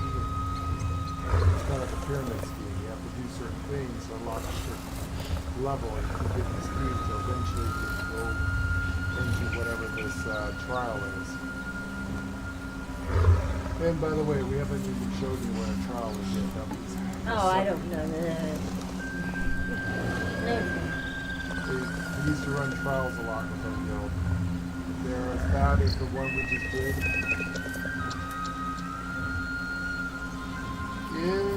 It's kind of like a pyramid scheme. You have to do certain things to unlock a certain level and to get these keys to eventually go into whatever this trial is. And by the way, we haven't even showed you what a trial is yet. Oh, I don't know. No. We used to run trials a lot with our guild. They're as bad as the one we just did. Yeah,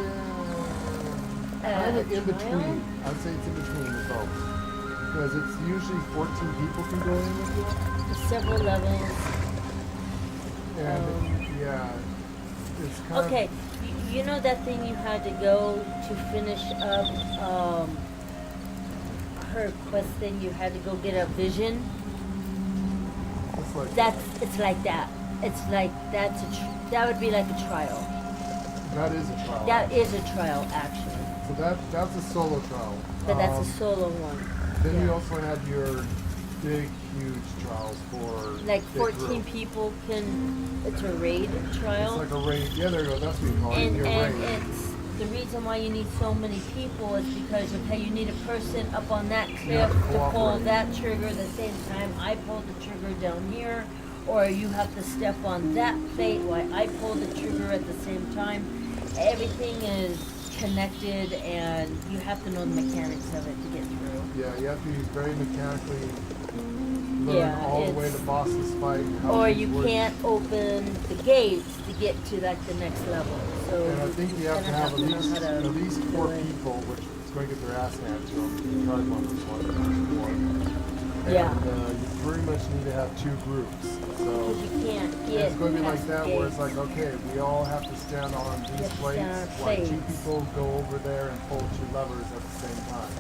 kind of in between. I'd say it's in between the both. Because it's usually 14 people can go in with it. Several levels. And yeah, it's kind okay, you know that thing you had to go to finish up her quest thing? You had to go get a vision. It's like it's like that. It's like that would be like a trial. That is a trial. That is a trial, actually. So that's a solo trial. But that's a solo one. Then Yeah. you also have your big, huge trials for Like big 14 group. people can. It's a raid trial. It's like a raid. Yeah, there you go. That's what you call it. And Your raid. it's the reason why you need so many people is because you need a person up on that cliff have to to pull cooperate. that trigger at the same time I pull the trigger down here, or you have to step on that plate while I pull the trigger at the same time. Everything is connected, and you have to know the mechanics of it to get through. Yeah, you have to be very mechanically learn Yeah, all the way it's- to bosses fight. how Or things you work. can't open the gates to get to like the next level. So And I think you have to kinda have know at how to least do 4 it. people, which is going to get their ass handed to them. You tried one of this one. Yeah. And you pretty much need to have 2 groups. So You can't and get it's going to be like past that, where it's gates. like, okay, we all have to stand on You these have to plates, stand on while 2 plates. people go over there and pull 2 levers at the same time.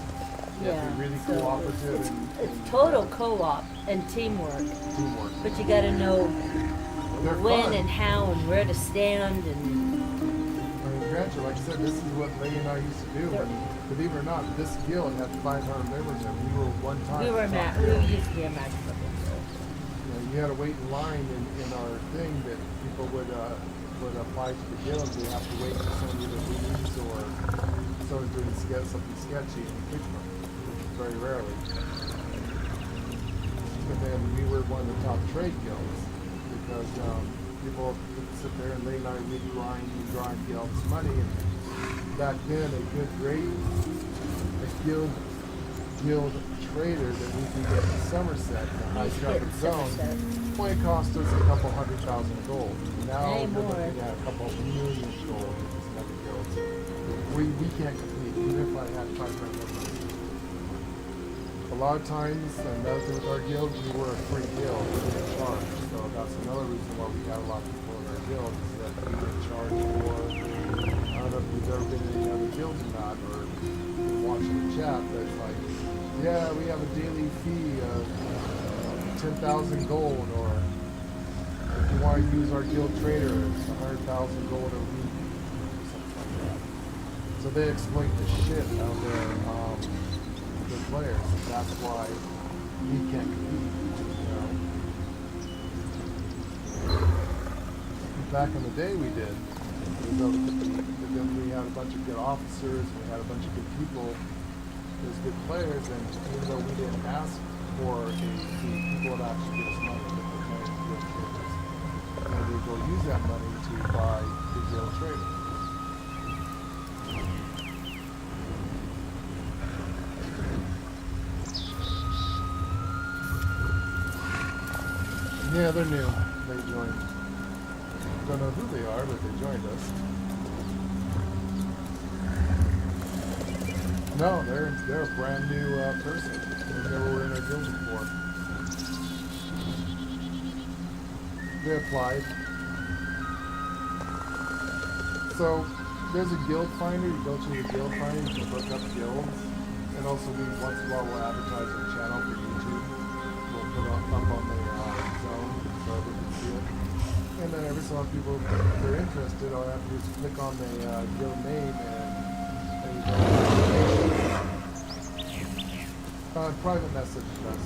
You have to be really so cooperative it's, and it's total co-op and teamwork, teamwork. but you got to know They're when fun. and how and where to stand and I mean, granted, like I said, this is what Lady and I used to do. And believe it or not, this guild had 500 members, and we were one time. we were top we guild. used to be a match couple. You know, you had to wait in line in our thing that people would apply to the guild. We have to wait for somebody to release or someone doing something sketchy and pick them, which is very rarely. And then we were one of the top trade guilds because people would sit there and late night we'd grind guilds money. And back then, a good rate, a guild trader that we could get in Somerset, the high traffic zone, only cost us a couple $100,000 gold. Now Hey, we're more. looking at a couple million gold with this mega guilds. We can't compete, even if I had 500 members. A lot of times, and that was with our guild, we were a free guild, we didn't charge. So that's another reason why we got a lot of people in our guild, is that we didn't charge for, I don't know if you've ever been in any other guilds or not, or been watching the chat, but it's like, yeah, we have a daily fee of 10,000 gold, or if you want to use our guild trader, it's 100,000 gold a week, or something like that. So they exploit the shit out of their players, and that's why we can't compete, you know. Back in the day we did. Then we had a bunch of good officers, we had a bunch of good people, there's good players, and even though we didn't ask for a fee, people would actually give us money to put money to guild traders. And we'd go use that money to buy the guild trader. Yeah, they're new. They joined. Don't know who they are, but they joined us. No, they're a brand new person. They never were in our guild before. They applied. So there's a guild finder. You go to the guild finder, you can look up guilds, and also we once in a while will advertise our channel for YouTube. We'll put it up on the zone so everyone can see it. And then every so often people, if they're interested, all I have to do is click on the guild name and there you go. Private message us.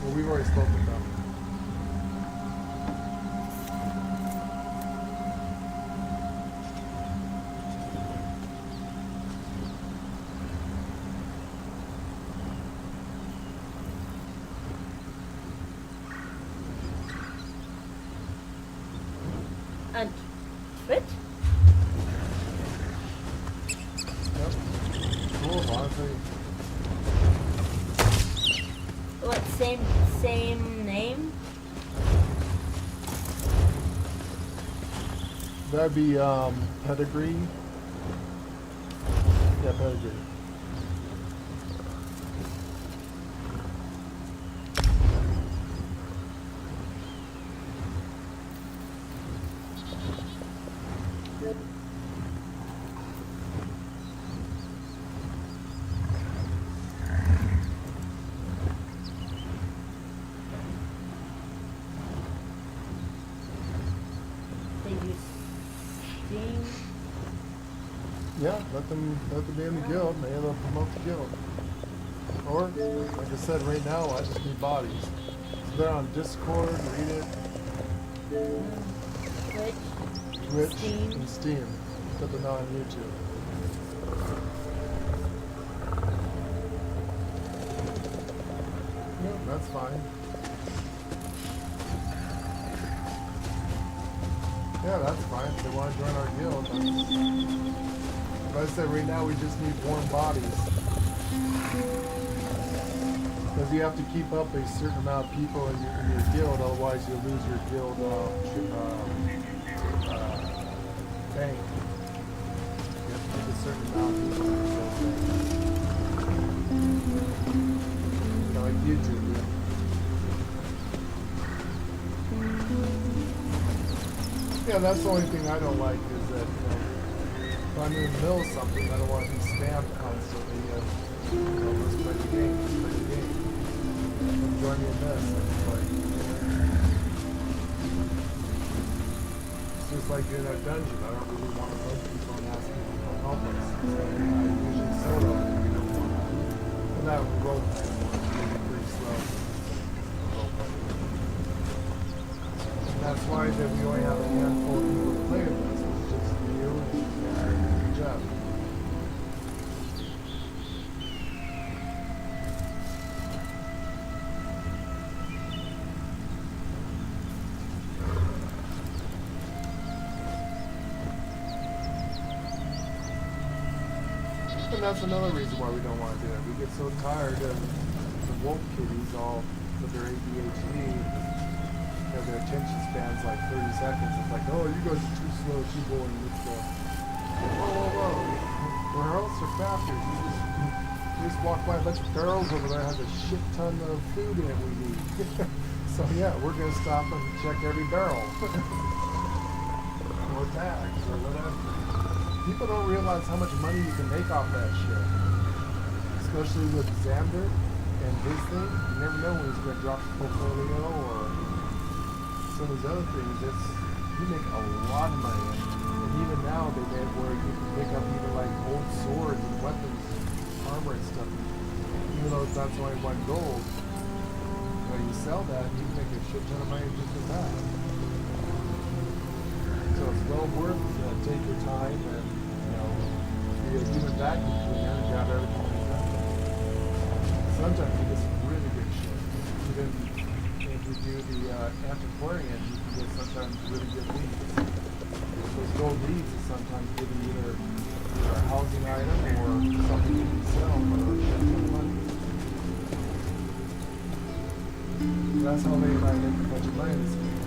Well, we've already spoken with them. And fit? Yep. Cool, honestly. What, same name? That'd be pedigree. Yeah, pedigree. They use Yeah, let them be in the guild. Maybe they'll promote the guild. Or, like I said, right now I just need bodies. So they're on Discord, read it. Twitch, Steam. and Steam. But they're not on YouTube. Yeah, that's fine. Yeah, that's fine. If they want to join our guild, but I said right now we just need warm bodies. Because you have to keep up a certain amount of people in your guild, otherwise you'll lose your guild bank. You have to keep a certain amount of people in your guild bank. Kind of like YouTube, yeah. Yeah, that's the only thing I don't like is that, if I'm in the middle of something, I don't want to be spammed constantly. Let's play the game, Come join me in this. It's just like in a dungeon. I don't really want to bug people and ask people for help us. So I usually solo, we don't want to. Well, that role play is pretty slow. That's why that we only have a handful of people to play with us. It's just you and Jeff. And that's another reason why we don't want to do it. We get so tired of the wolf kitties all with their ADHD. Their attention span's like 30 seconds. It's like, oh, you guys are too slow, too boring. Let's go. Whoa. Where else are faster? You just walk by a bunch of barrels over there, has a shit ton of food in it we need. So yeah, we're gonna stop and check every barrel. Or bags or whatever. People don't realize how much money you can make off that shit. Especially with Xander and his thing. You never know when he's gonna drop the portfolio or some of these other things. You make a lot of money. And even now they made it where you can pick up even like old swords and weapons, armor and stuff. Even though it's not only one gold, you sell that and you can make a shit ton of money just with that. So it's well worth take your time and be a human vacuum cleaner and grab everything you've done. Sometimes you get some really good shit. Even if you do the antiquarian, you can get sometimes really good leads. Those gold leads is sometimes giving either a housing item or something you can sell for a shit ton of money. That's how they make a bunch of money in this game.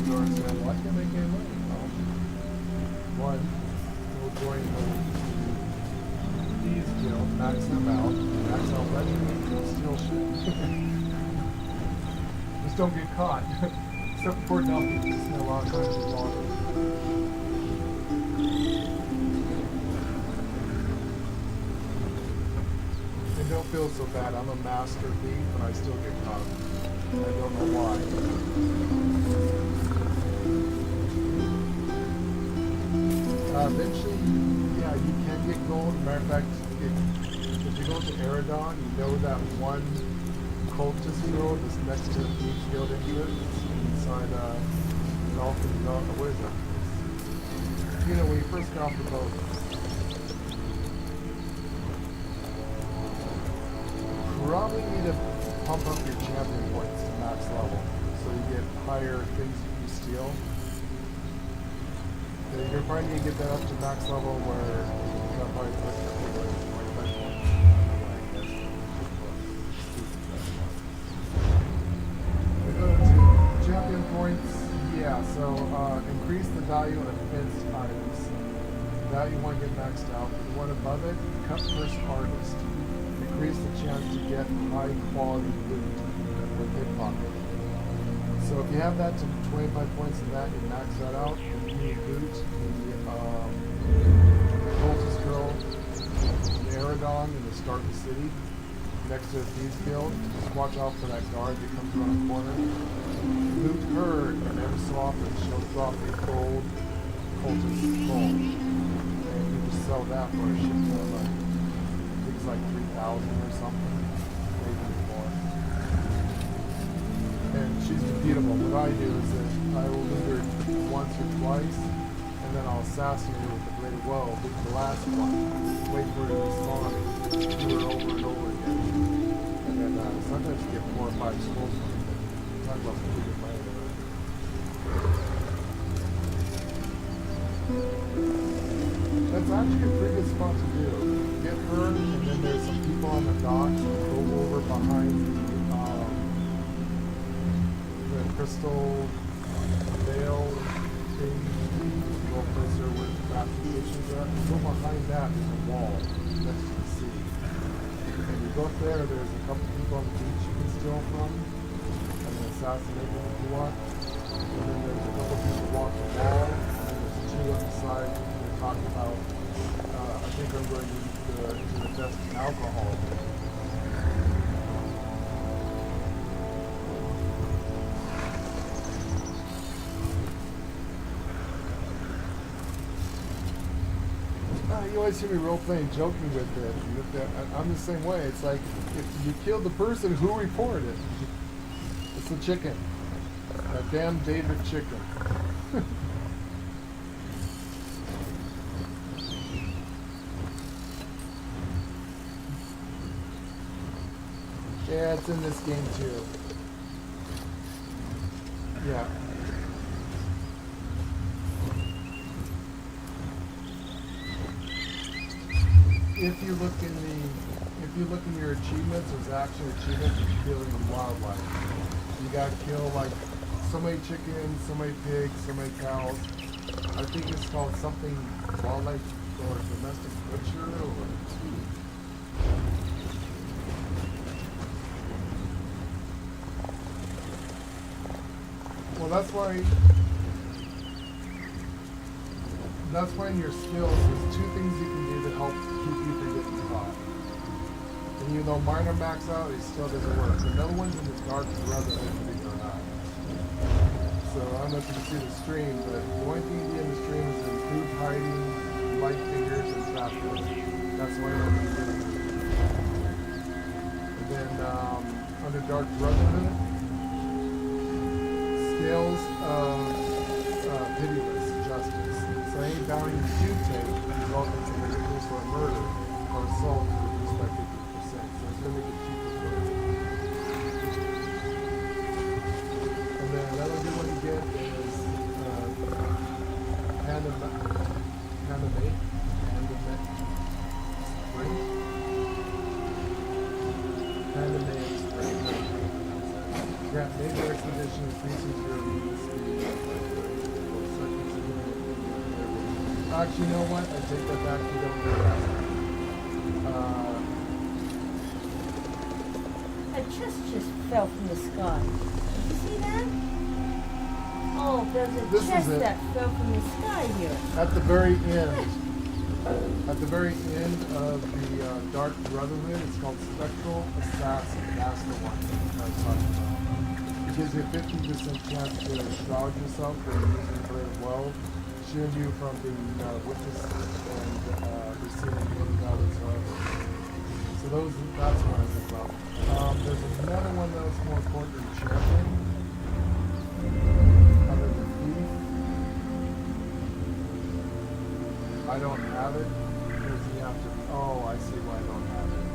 People are saying, well, I can't make any money. One, we'll join these guilds, max them out, max out legends, and steal shit. Just don't get caught. Except for nothing, you spend a lot of time with water. And don't feel so bad. I'm a master thief, but I still get caught. I don't know why. Eventually, yeah, you can get gold. Matter of fact, if you go to Eridon, you know that one cultist guild that's next to the Thieves Guild entrance. It's inside what is that? When you first get off the boat. Probably need to pump up your champion points to max level, so you get higher things you can steal. You're probably going to get that up to max level where you'll probably put 25 points. We go to champion points. Yeah, so increase the value of fenced items. That you want to get maxed out. The one above it, cut first artist. Increase the chance to get high quality loot with hip pocket. So if you have that to 25 points in that, you max that out. You need loot, the cultist girl, the Eridon, and the start of the city, next to the Thieves Guild. Just watch out for that guard that comes around the corner. Loot her, and every so often she'll drop a gold cultist skull. And you just sell sell that for a shit ton of money. I think it's like 3,000 or something, maybe more. And she's unbeatable. What I do is that I will lead her once or twice, and then I'll assassinate her with the blade of woe, beat the last one, wait for her to respond, do her over and over again. And then sometimes you get 4 or 5 scrolls from it. Talk about pretty good money there. That's actually a pretty good spot to do. Get her, and then there's some people on the docks who go over behind the crystal veil thing. Go closer where the crafting stations are. You go behind that, there's a wall next to the sea. And you go up there, there's a couple people on the beach you can steal from, and then assassinate them if you want. And then there's a couple people walk the wall, and there's 2 on the side. Talking about, I think I'm going to test alcohol. You always see me role-playing, joking with it. I'm the same way. It's like, if you killed the person, who reported it? It's the chicken. That damn David chicken. Yeah, it's in this game too. Yeah. If you look in your achievements, there's actually achievements for killing wildlife. You gotta kill like so many chickens, so many pigs, so many cows. I think it's called something wildlife or domestic butcher or well, that's why in your skills, there's 2 things you can do to help keep you from getting caught. And even though mine are maxed out, it still doesn't work. Another one's in the dark brother, believe it or not. So I don't know if you can see the stream, but the only thing you get in the stream is improved hiding, light fingers, and trap doors. That's why I don't do it. And then under Dark Brotherhood, scales of pitiless justice. So any bounty you do take result in some ridiculous for a murder or assault with respect to 50%. So it's going to make it cheaper for you. And then another good one to get is Handmade Spring. Grant major expedition increases your immune speed. Actually, you know what? I take that back. You don't do that. A chest just fell from the sky. Did you see that? Oh, there's a chest that fell from the sky here. At the very end. At the very end of the Dark Brotherhood, it's called Spectral Assassin. That's the one I was talking about. It gives you a 50% chance to shroud yourself when you're using the Blade of Woe, shield you from being witnessed and receiving any knowledge of. So that's what I think about. There's another one that's more important than champion. Other than thief. I don't have it because you have to. Oh, I see why I don't have it.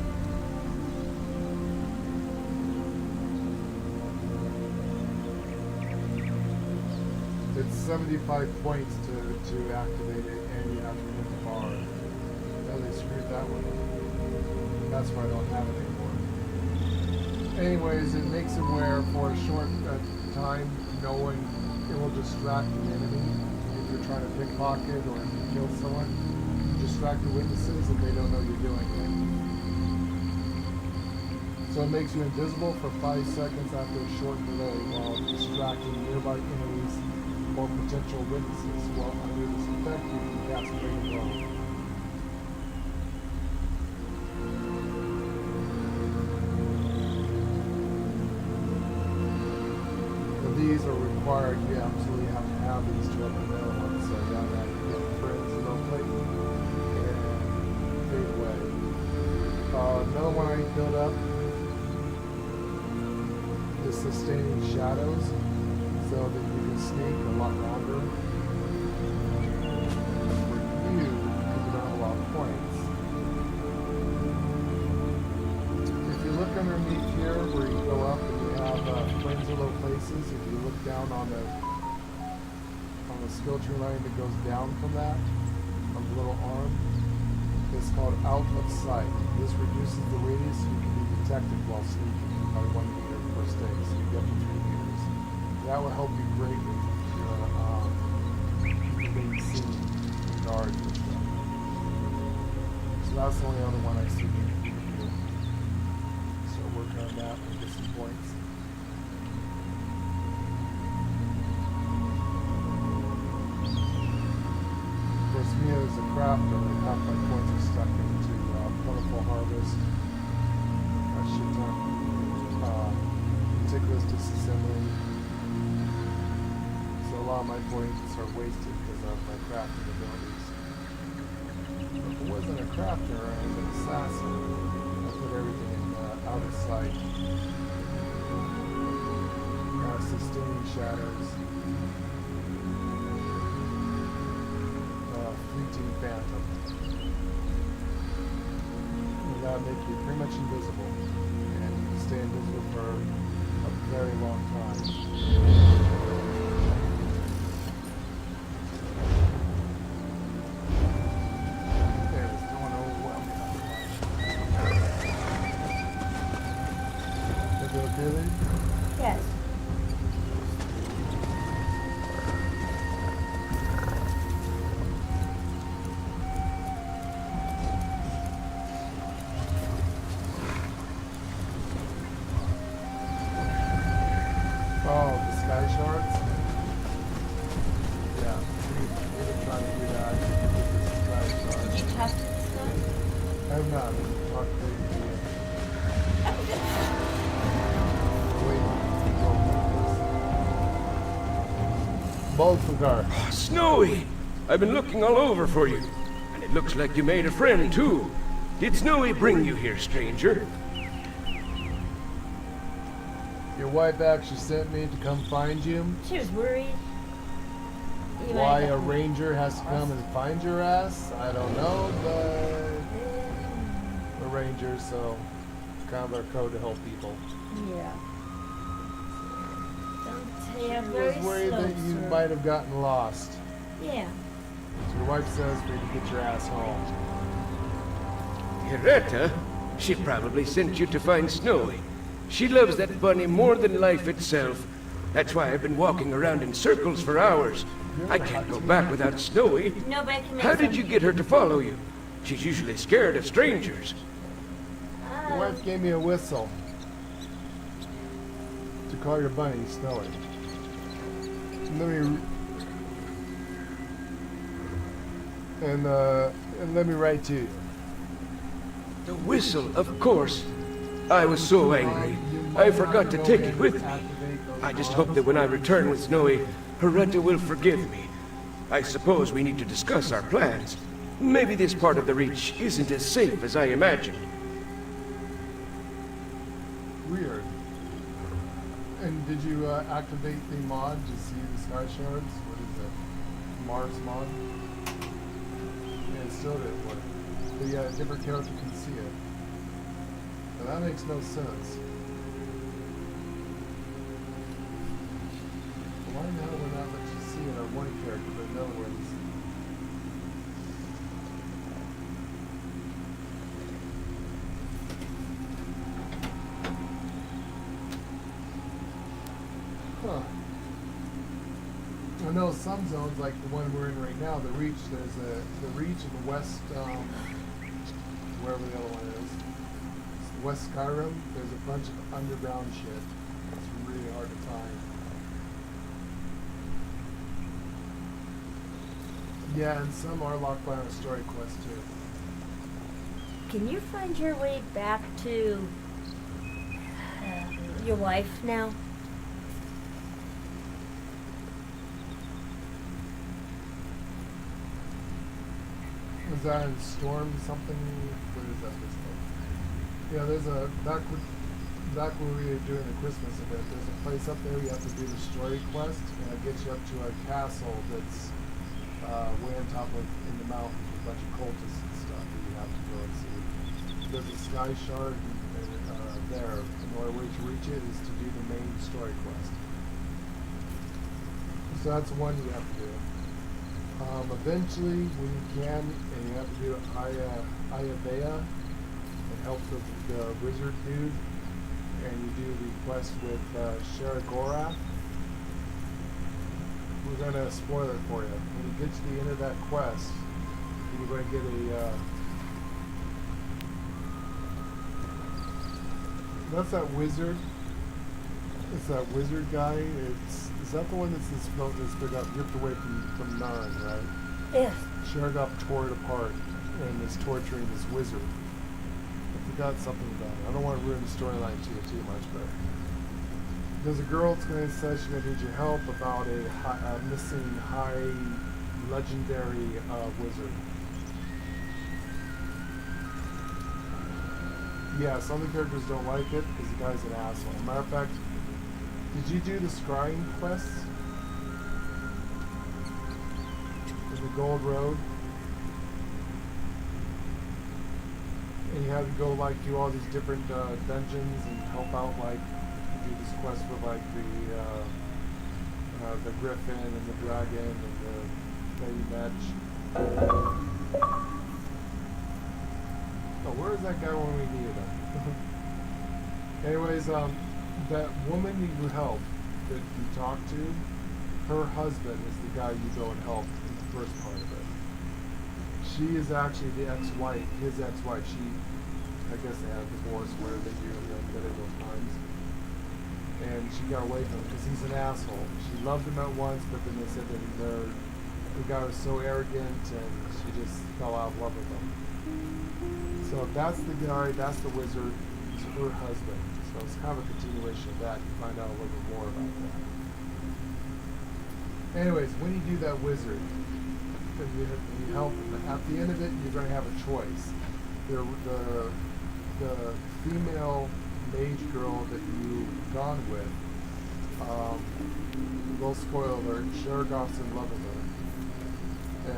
It's 75 points to activate it, and you have to hit the bar. Oh, they screwed that one up. That's why I don't have it anymore. Anyways, it makes it where for a short time, knowing it will distract the enemy. If you're trying to pickpocket or kill someone, distract the witnesses and they don't know you're doing it. So it makes you invisible for 5 seconds after a short delay while distracting nearby enemies or potential witnesses. While under this effect, you can cast Blade of Woe. And these are required. You absolutely have to have these to open the other ones. So yeah, you get friends who don't play. And Another one I built up is sustaining shadows so that you can sneak a lot longer. For you, because you don't have a lot of points. If you look underneath here where you go up and you have friends or low places, if you look down on the skill tree line that goes down from that, on the little arm, it's called out of sight. This reduces the radius you can be detected while sneaking by 1 meter per stake, so you get to 3 meters. That will help you greatly if you're being seen guards and stuff. So that's the only other one I see you can do. So working on that and get some points. Me as a crafter, half my points are stuck into plentiful harvest, a shit ton, meticulous disassembly. So a lot of my points are wasted because of my crafting abilities. If I wasn't a crafter, I was an assassin. I put everything in out of sight. Sustaining shadows. Fleeting phantom. And that'll make you pretty much invisible. And you can stay invisible for a very long time. There's no one overwhelming. Is it okay there? Yes. Snowy! I've been looking all over for you, and it looks like you made a friend, too. Did Snowy bring you here, stranger? Your wife actually sent me to come find you. She was worried. Why a ranger has to come and find your ass, I don't know, but we're rangers, so it's kind of our code to help people. Yeah. She was worried that you might have gotten lost. Yeah. So your wife says for you to get your ass home. Hiretta? She probably sent you to find Snowy. She loves that bunny more than life itself. That's why I've been walking around in circles for hours. I can't go back without Snowy. Nobody can. How did you get her to follow you? She's usually scared of strangers. Your wife gave me a whistle to call your bunny Snowy. And let me write to you. The whistle, of course. I was so angry. I forgot to take it with me. I just hope that when I return with Snowy, Hiretta will forgive me. I suppose we need to discuss our plans. Maybe this part of the Reach isn't as safe as I imagined. Weird. And did you activate the mod to see the sky shards? What is it? Mars mod? Yeah, it still didn't work. But yeah, a different character can see it. Now that makes no sense. Why now would not let you see it on one character but no one's? Huh. I know some zones, like the one we're in right now, the Reach, there's the Reach in the west, wherever the other one is. West Scarab, there's a bunch of underground shit. It's really hard to find. Yeah, and some are locked by a story quest too. Can you find your way back to your wife now? Was that in Storm something? What is that this Yeah, there's a back when we were doing the Christmas event. There's a place up there you have to do the story quest, and it gets you up to a castle that's way on top of in the mountains with a bunch of cultists and stuff that you have to go and see. There's a sky shard there. And the only way to reach it is to do the main story quest. So that's one you have to do. Eventually, when you can, and you have to do Ayavea and help the wizard dude, and you do the quest with Sharagorath. We're going to spoil it for you. When you get to the end of that quest, you're going to get a... that's that wizard. It's that wizard guy. Is that the one that's been got ripped away from Narn, right? Yes. Shargop tore it apart and is torturing this wizard. I forgot something about it. I don't want to ruin the storyline to you too much, but there's a girl that's going to say she's going to need your help about a missing high legendary wizard. Yeah, some of the characters don't like it because the guy's an asshole. Matter of fact, did you do the scrying quests in the Gold Road? And you had to go like do all these different dungeons and help out, like you do this quest with like the griffin and the dragon and the lady match. Oh, where is that guy when we needed him? Anyways, that woman you help that you talk to, her husband is the guy you go and help in the first part of it. She is actually the ex-wife, his ex-wife. I guess they had a divorce where they do those times. And she got away from him because he's an asshole. She loved him at once, but then they said that the guy was so arrogant and she just fell out of love with him. So that's the guy, that's the wizard, it's her husband. So it's kind of a continuation of that. You find out a little bit more about that. Anyways, when you do that wizard, you help him. At the end of it, you're going to have a choice. The female mage girl that you've gone with, little spoiler alert, Shargoth's in love with her.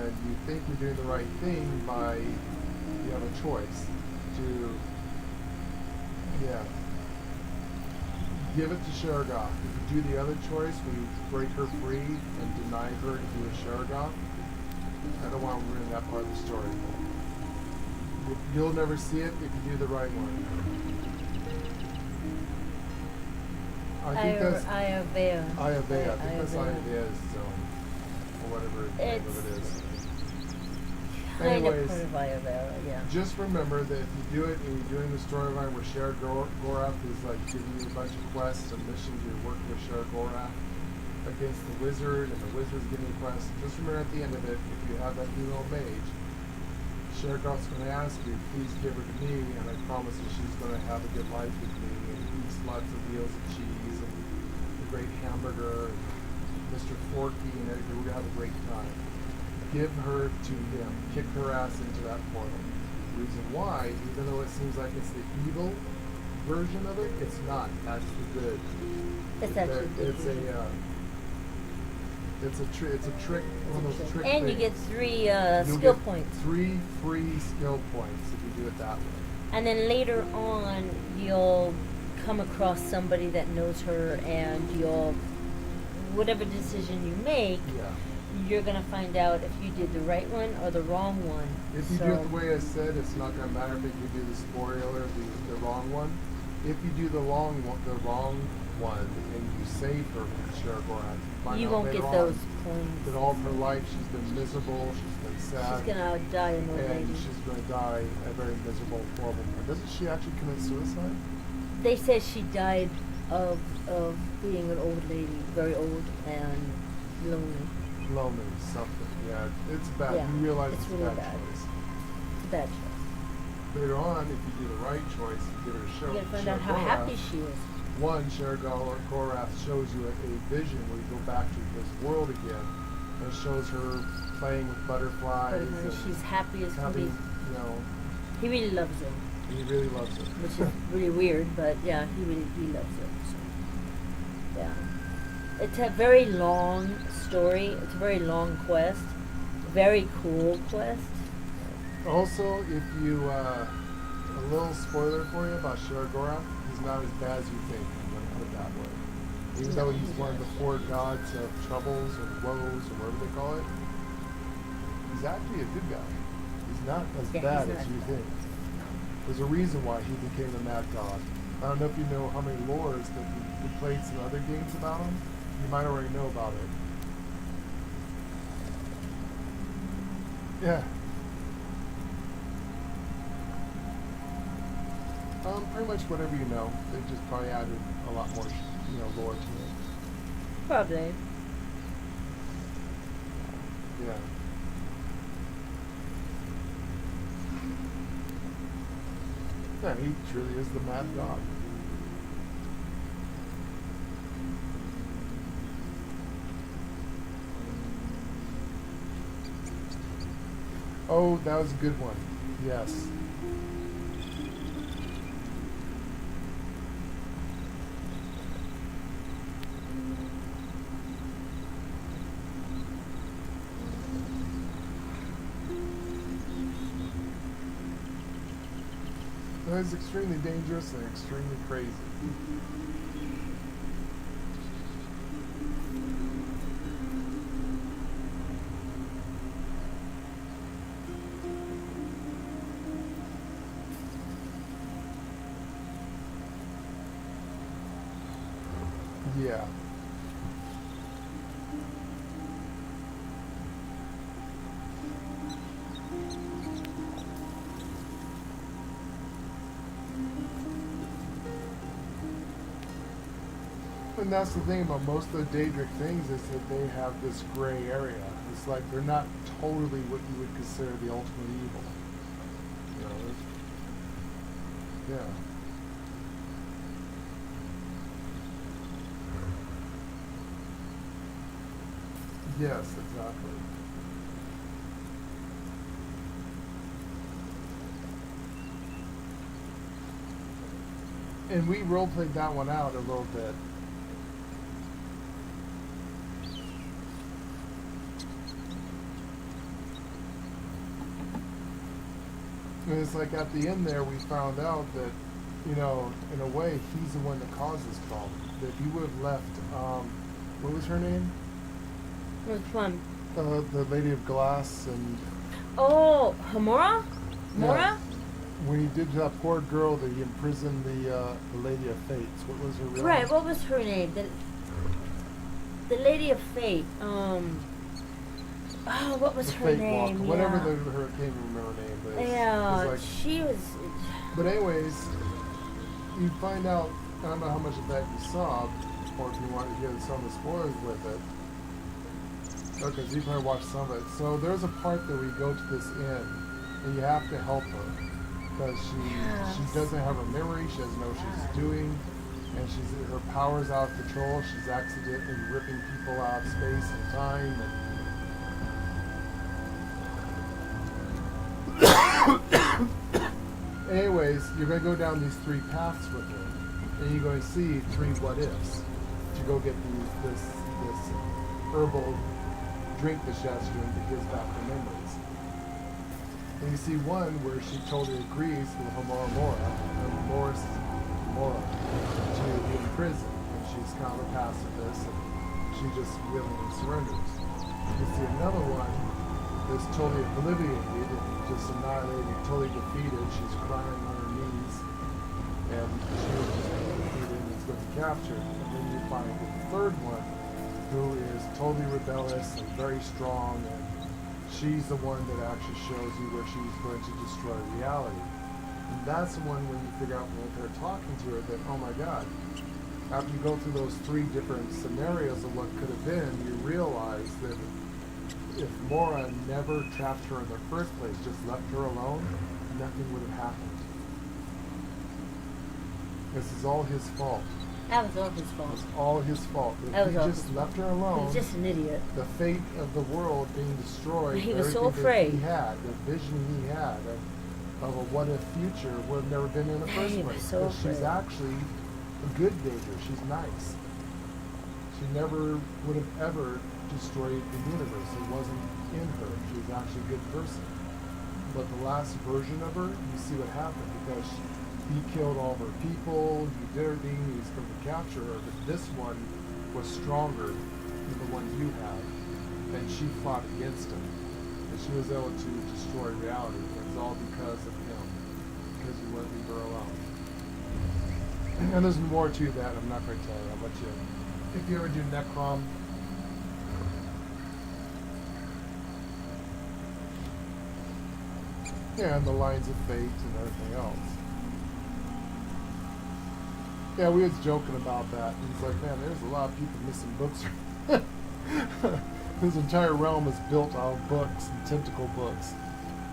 And you think you're doing the right thing by, you have a choice to, give it to Shargoth. If you do the other choice, where you break her free and deny her to do a Shargoth, I don't want to ruin that part of the story. You'll never see it if you do the right one. I think that's Ayavea. I think that's Ayavea's zone, or whatever the name of it is. Anyways, part of Ayavea, yeah. Just remember that if you do it and you're doing the storyline where Sharagorath is like giving you a bunch of quests and missions, you're working with Sharagorath against the wizard, and the wizard's giving you quests. Just remember at the end of it, if you have that female mage, Sharagoth's going to ask you, please give her to me, and I promise you she's going to have a good life with me and eat lots of meals and cheese and a great hamburger and Mr. Forky and everything. We're going to have a great time. Give her to him. Kick her ass into that portal. The reason why, even though it seems like it's the evil version of it, it's not. That's the good. It's actually good. It's a trick. One of those trick and things. you get 3 You'll skill get points. 3 free skill points if you do it that way. And then later on, you'll come across somebody that knows her, and you'll, whatever decision you make, you're going to find out if you did the right one or the wrong one. If you do it the way I said, it's not going to matter if you do the spoiler, the wrong one. If you do the wrong one, and you save her from Sharagorath, you won't get those points. That all of her life she's been miserable, she's been sad. She's going to die an old lady. And she's going to die a very miserable, horrible death. Doesn't she actually commit suicide? They said she died of being an old lady, very old and lonely. Lonely, something. Yeah, it's bad. Yeah, You realize it's it's really a bad bad. choice. It's a bad choice. Later on, if you do the right choice, you give her a show. You gotta find out how happy she is. One, Sharagorath shows you a vision where you go back to this world again, and it shows her playing with butterflies. She's happy as can be. You know, he really loves her. He really loves it. Which is really weird, but yeah, he loves it. So, yeah. It's a very long story. It's a very long quest. Very cool quest. Also, if you, a little spoiler for you about Shiragorath, he's not as bad as you think. I'm going to put it that way. Even though he's one of the 4 gods of troubles or woes or whatever they call it, he's actually a good guy. He's not as bad as you think. There's a reason why he became the Mad God. I don't know if you know how many lores that we played some other games about him. You might already know about it. Yeah. Pretty much whatever you know. They just probably added a lot more, lore to it. Probably. Yeah. Yeah, he truly is the Mad God. Oh, that was a good one. Yes. That is extremely dangerous and extremely crazy. Yeah. And that's the thing about most of the Daedric things is that they have this gray area. It's like they're not totally what you would consider the ultimate evil. Yeah. Yes, exactly. And we role-played that one out a little bit. And it's like at the end there we found out that, in a way, he's the one that caused this problem. That if he would have left, what was her name? Which one? The Lady of Glass and... Oh, Hamura? Mora? Yeah. When he did that poor girl that he imprisoned the Lady of Fates. What was her real name? Right, what was her name? The Lady of Fate. What was her Fate name? Walker. Whatever her, I can't even remember her name. But Yeah, she was... But anyways, you find out, I don't know how much of that you saw, or if you want to hear some of the spoilers with it. Okay, so you probably watched some of it. So there's a part that we go to this inn, and you have to help her. Because she doesn't have her memory, she doesn't know what she's doing, and her power's out of control, she's accidentally ripping people out of space and time, Anyways, you're going to go down these 3 paths with her, and you're going to see 3 what-ifs to go get this herbal drink that she has to drink that gives back her memories. And you see one where she totally agrees with Mora to be in prison, and she's kind of a pacifist, and she just willingly surrenders. You see another one that's totally obliviated and just annihilated, totally defeated. She's crying on her knees, and she was just defeated and is going to be captured. And then you find the third one, who is totally rebellious and very strong, and she's the one that actually shows you where she's going to destroy reality. And that's the one when you figure out when they're talking to her that, oh my god, after you go through those 3 different scenarios of what could have been, you realize that if Mora never trapped her in the first place, just left her alone, nothing would have happened. This is all his fault. That was all his fault. It was all his fault. If he just left her alone, he was just an idiot. The fate of the world being destroyed, he was so afraid. He had, the vision he had, of a what if future would have never been in the first place. So Because she's actually a good danger. She's nice. She never would have ever destroyed the universe. It wasn't in her. She was actually a good person. But the last version of her, you see what happened, because he killed all of her people, he did everything, he was going to capture her, but this one was stronger than the one you have, and she fought against him. And she was able to destroy reality. It was all because of him, because he wouldn't leave her alone. And there's more to that I'm not going to tell you. I'll let you, if you ever do Necrom, yeah, and the lines of fate and everything else. Yeah, we was joking about that. And it's like, man, there's a lot of people missing books. His entire realm is built on books and tentacle books.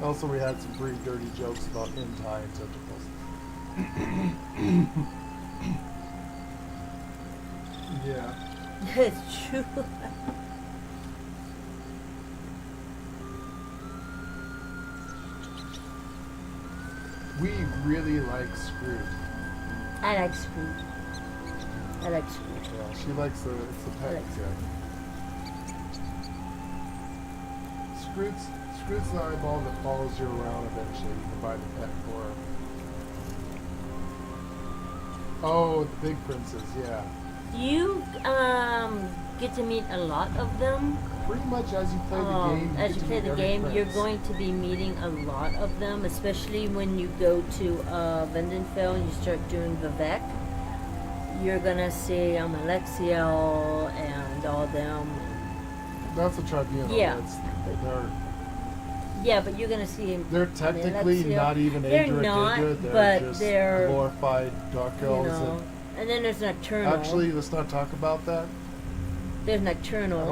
Also, we had some pretty dirty jokes about hentai and tentacles. Yeah. It's true. We really like Scrooge. I like Scrooge. I like Scrooge. Yeah, she likes the, it's the pet. Scrooge's the eyeball that follows you around eventually. You can buy the pet for her. Oh, the big princes, yeah. You get to meet a lot of them. Pretty much as you play the game. As you play the game, you're going to be meeting a lot of them, especially when you go to Vandenfell and you start doing Vivek. You're gonna see Alexiel and all them. That's a tribunal. Yeah. They're, but you're gonna see. They're technically not even they're Indra not, Kindred, but just they're glorified dark elves. You know, and then there's Nocturnal. Actually, let's not talk about that. There's Nocturnal. I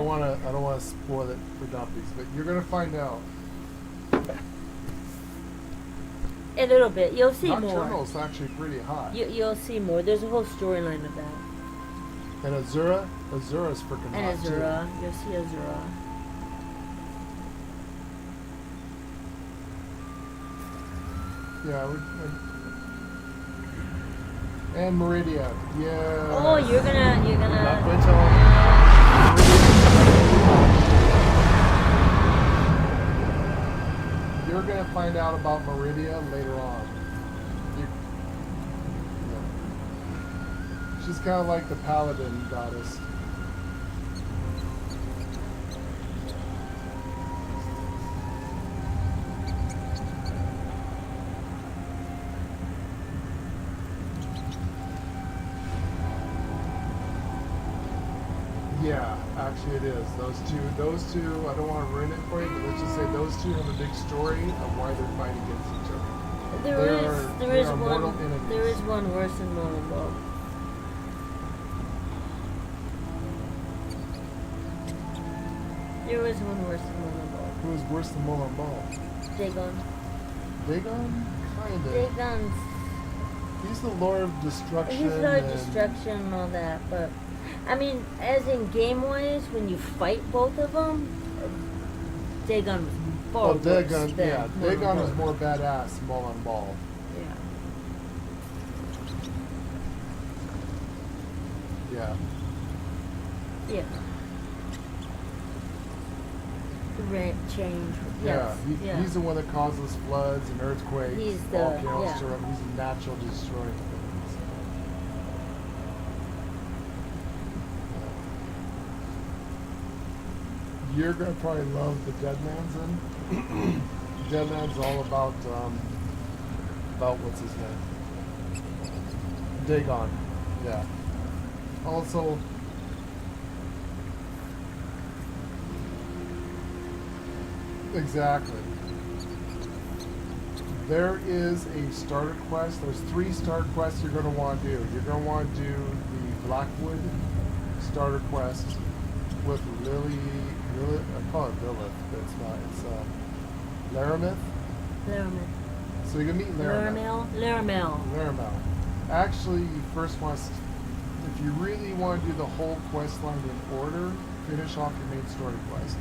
don't want to spoil it for dumpies, but you're gonna find out. A little bit. You'll see more. Nocturnal's actually pretty hot. You'll see more. There's a whole storyline of that. And Azura's freaking hot And Azura. You'll see Azura. Yeah. And Meridia. Yeah. Oh, you're gonna. Not going to tell him. You're going to find out about Meridia later on. Yeah. She's kind of like the paladin goddess. Yeah, actually it is. Those two, I don't want to ruin it for you, but let's just say those two have a big story of why they're fighting against each other. There is one worse than Mormon Ball. There is one worse than Mormon Ball. Who is worse than Mormon Ball? Dagon. Dagon? Kinda. Dagon's... He's the Lord of Destruction. He's Lord of Destruction and all that, but... I mean, as in game-wise, when you fight both of them, Dagon was far worse Dagon, than yeah, Mormon Dagon Ball. is more badass than Mormon Ball. Yeah. Yeah. Yeah. The rate change. Yeah, Yes. he's the one that causes floods and earthquakes. He's the volcanoes. He's a natural destroyer. You're gonna probably love the Deadlands then. Deadlands all about what's his name? Dagon. Yeah. Also, exactly. There is a starter quest. There's 3 starter quests you're gonna want to do. You're gonna want to do the Blackwood starter quest with Lily, I call it Lilith, but it's not. It's Laramith. Laramith. So you're gonna meet Laramith. Laramel. Actually, you first want, if you really want to do the whole quest line in order, finish off your main story quest.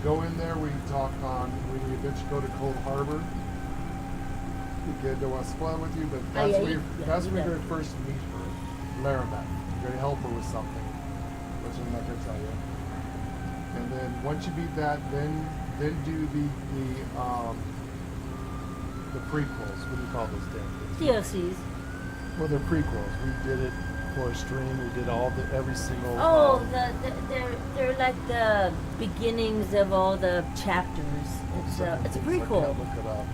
Go in there. We talk on when you eventually go to Cold Harbor. Again, don't want to spoil it with you, but Oh, that's yeah, where you- you're, yeah, that's you where you're got going to first meet her, Larameth. You're going to help her with something, which I'm not going to tell you. And then once you beat that, then do the prequels. What do you call those damn things? DLCs. Well, they're prequels. We did it for a stream. We did every single. Oh, they're like the beginnings of all the chapters. It's a I prequel. can't look it up.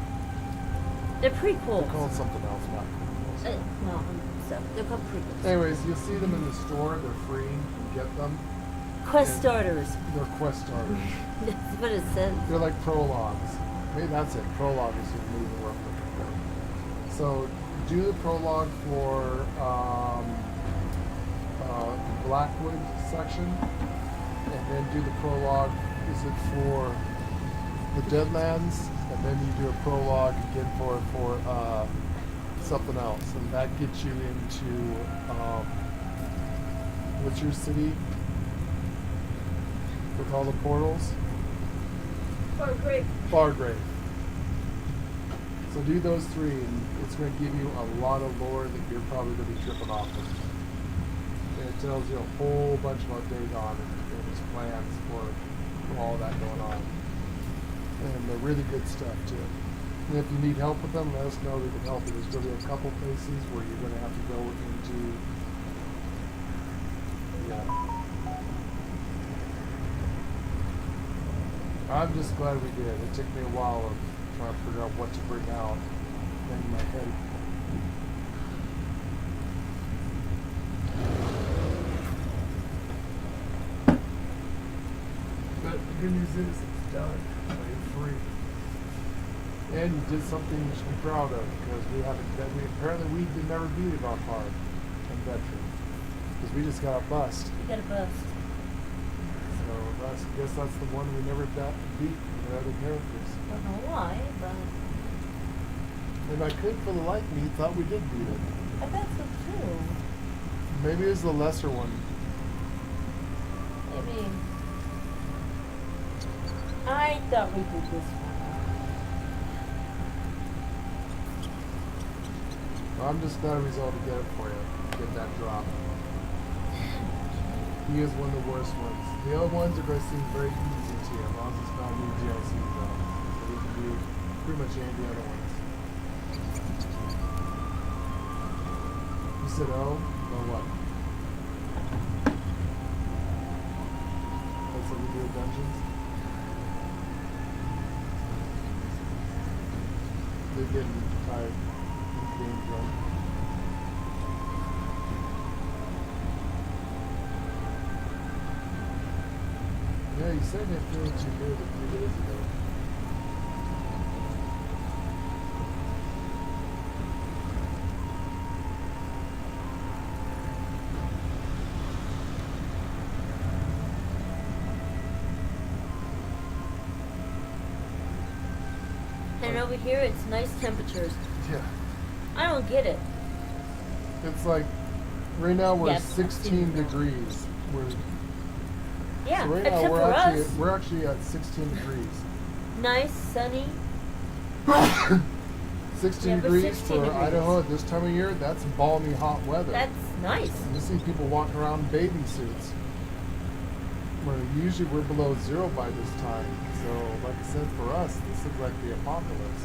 They're prequels. They're called something else, not prequels. No, so they're called prequels. Anyways, you'll see them in the store. They're free. You can get them. Quest And starters. They're quest starters. That's what it says. They're like prologues. Maybe that's it. Prologue is the movie we're looking for. So do the prologue for the Blackwood section, and then do the prologue. Is it for the Deadlands? And then you do a prologue again for something else, and that gets you into what's your city with all the portals? Fargrave. So do those three, and it's going to give you a lot of lore that you're probably going to be tripping off of. And it tells you a whole bunch about Dagon and his plans for all that going on. And they're really good stuff too. And if you need help with them, let us know. We can help you. There's going to be a couple places where you're going to have to go into. Yeah. I'm just glad we did. It took me a while of trying to figure out what to bring out in my head. But the good news is it's done. It's free. And you did something you should be proud of, because we haven't done. Apparently we did never beat it on hard and veteran, because we just got a bust. You got a bust. So I guess that's the one we never beat the other characters. I don't know why, but And I could, for the life of me, thought we did beat it. I bet so too. Maybe it was the lesser one. Maybe. I thought we did this one. I'm just glad we was able to get it for you. Get that drop. He is one of the worst ones. The other ones are going to seem very easy to you, as long as it's not new DLC though. So we can do pretty much any of the other ones. You said O? Or what? That's what we do with dungeons? They're getting tired. Game drunk. Yeah, you said it feeling too good a few days ago. And over here, it's nice temperatures. Yeah. I don't get it. It's like, right now we're Yes, I've 16 seen that. degrees. Yeah, So right except now for us. we're actually at 16 degrees. Nice, sunny. 16 Yeah, but degrees 16 for degrees. Idaho at this time of year, that's balmy hot weather. That's nice. You see people walking around in bathing suits. Where usually we're below zero by this time. So, like I said, for us, this is like the apocalypse.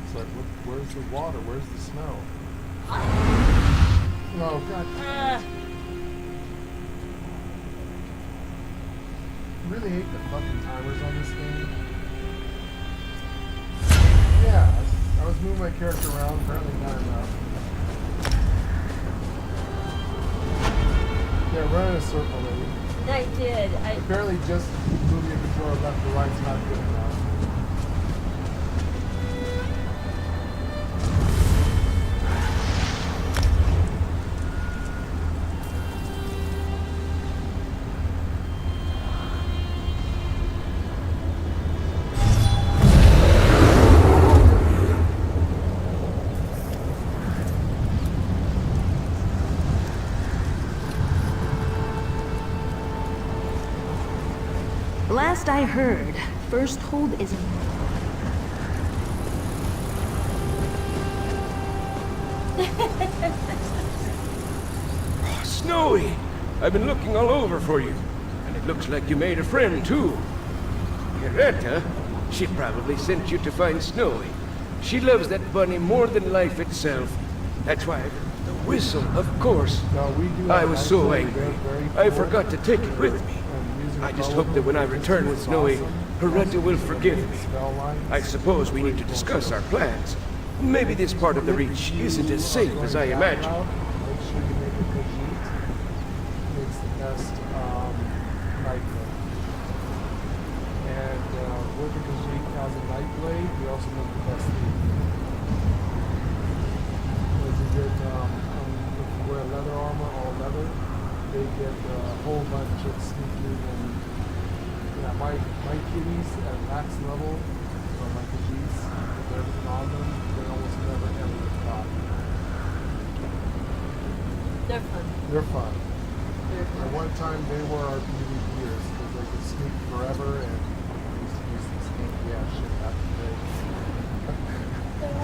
It's like, where's the water? Where's the snow? Oh, God. Really hate the fucking timers on this game. Yeah, I was moving my character around, apparently not enough. Yeah, run in a circle, lady. I did. Apparently just moving your controller left to right is not good enough. Last I heard, first hold is Oh, Snowy! I've been looking all over for you. And it looks like you made a friend, too. Greta, she probably sent you to find Snowy. She loves that bunny more than life itself. That's why the whistle, of course. No, we do I have was nice so things. angry. They're very I cool. forgot to take it with me. And using I just colorful hope that when I return with is Snowy, awesome. Peretta will forgive me. Spell lines. I suppose we need to discuss our plans. Maybe this part of the Reach isn't as safe as I imagined. Make sure you make a Khajiit. Makes the best night blade. And with the Khajiit as a night blade, we also make the best thief. As you get, if you wear leather armor, all leather, they get a whole bunch of sneaking and yeah, my kitties at max level, or my Khajiits, with everything on them, they almost never ever get caught. They're fun. They're fun. They're fun. At one time, they were our PvPers because they could sneak forever, and we used to use the sneaky ass shit back in the day.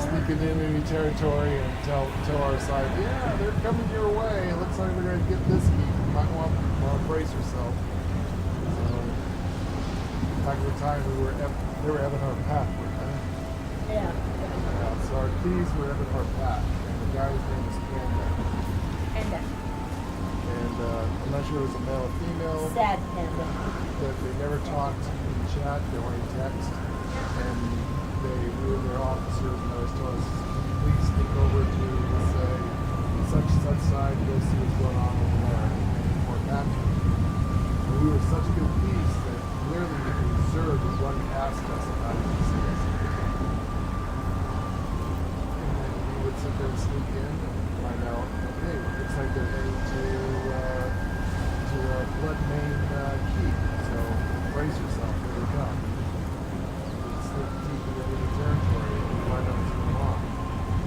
Sneaking in enemy territory and tell our side, yeah, they're coming your way. It looks like they're going to get this heat. You might want to brace yourself. So, back in the time, they were ebbing our path, weren't they? Yeah. So our keys were ebbing our path, and the guy's name was Panda. Panda. And I'm not sure it was a male or female. Sad panda. But they never talked in chat, they only text. And we were their officers, and they always told us, please sneak over to, let's say, such side, go see what's going on over there, and report back to us. And we were such good thieves that clearly the reserve would run past us and not even see us. And then we would sit there and sneak in and find out, okay, looks like they're heading to Blood Main Keep, so brace yourself, here they come. We'd sneak deep into enemy territory and find out what's going on.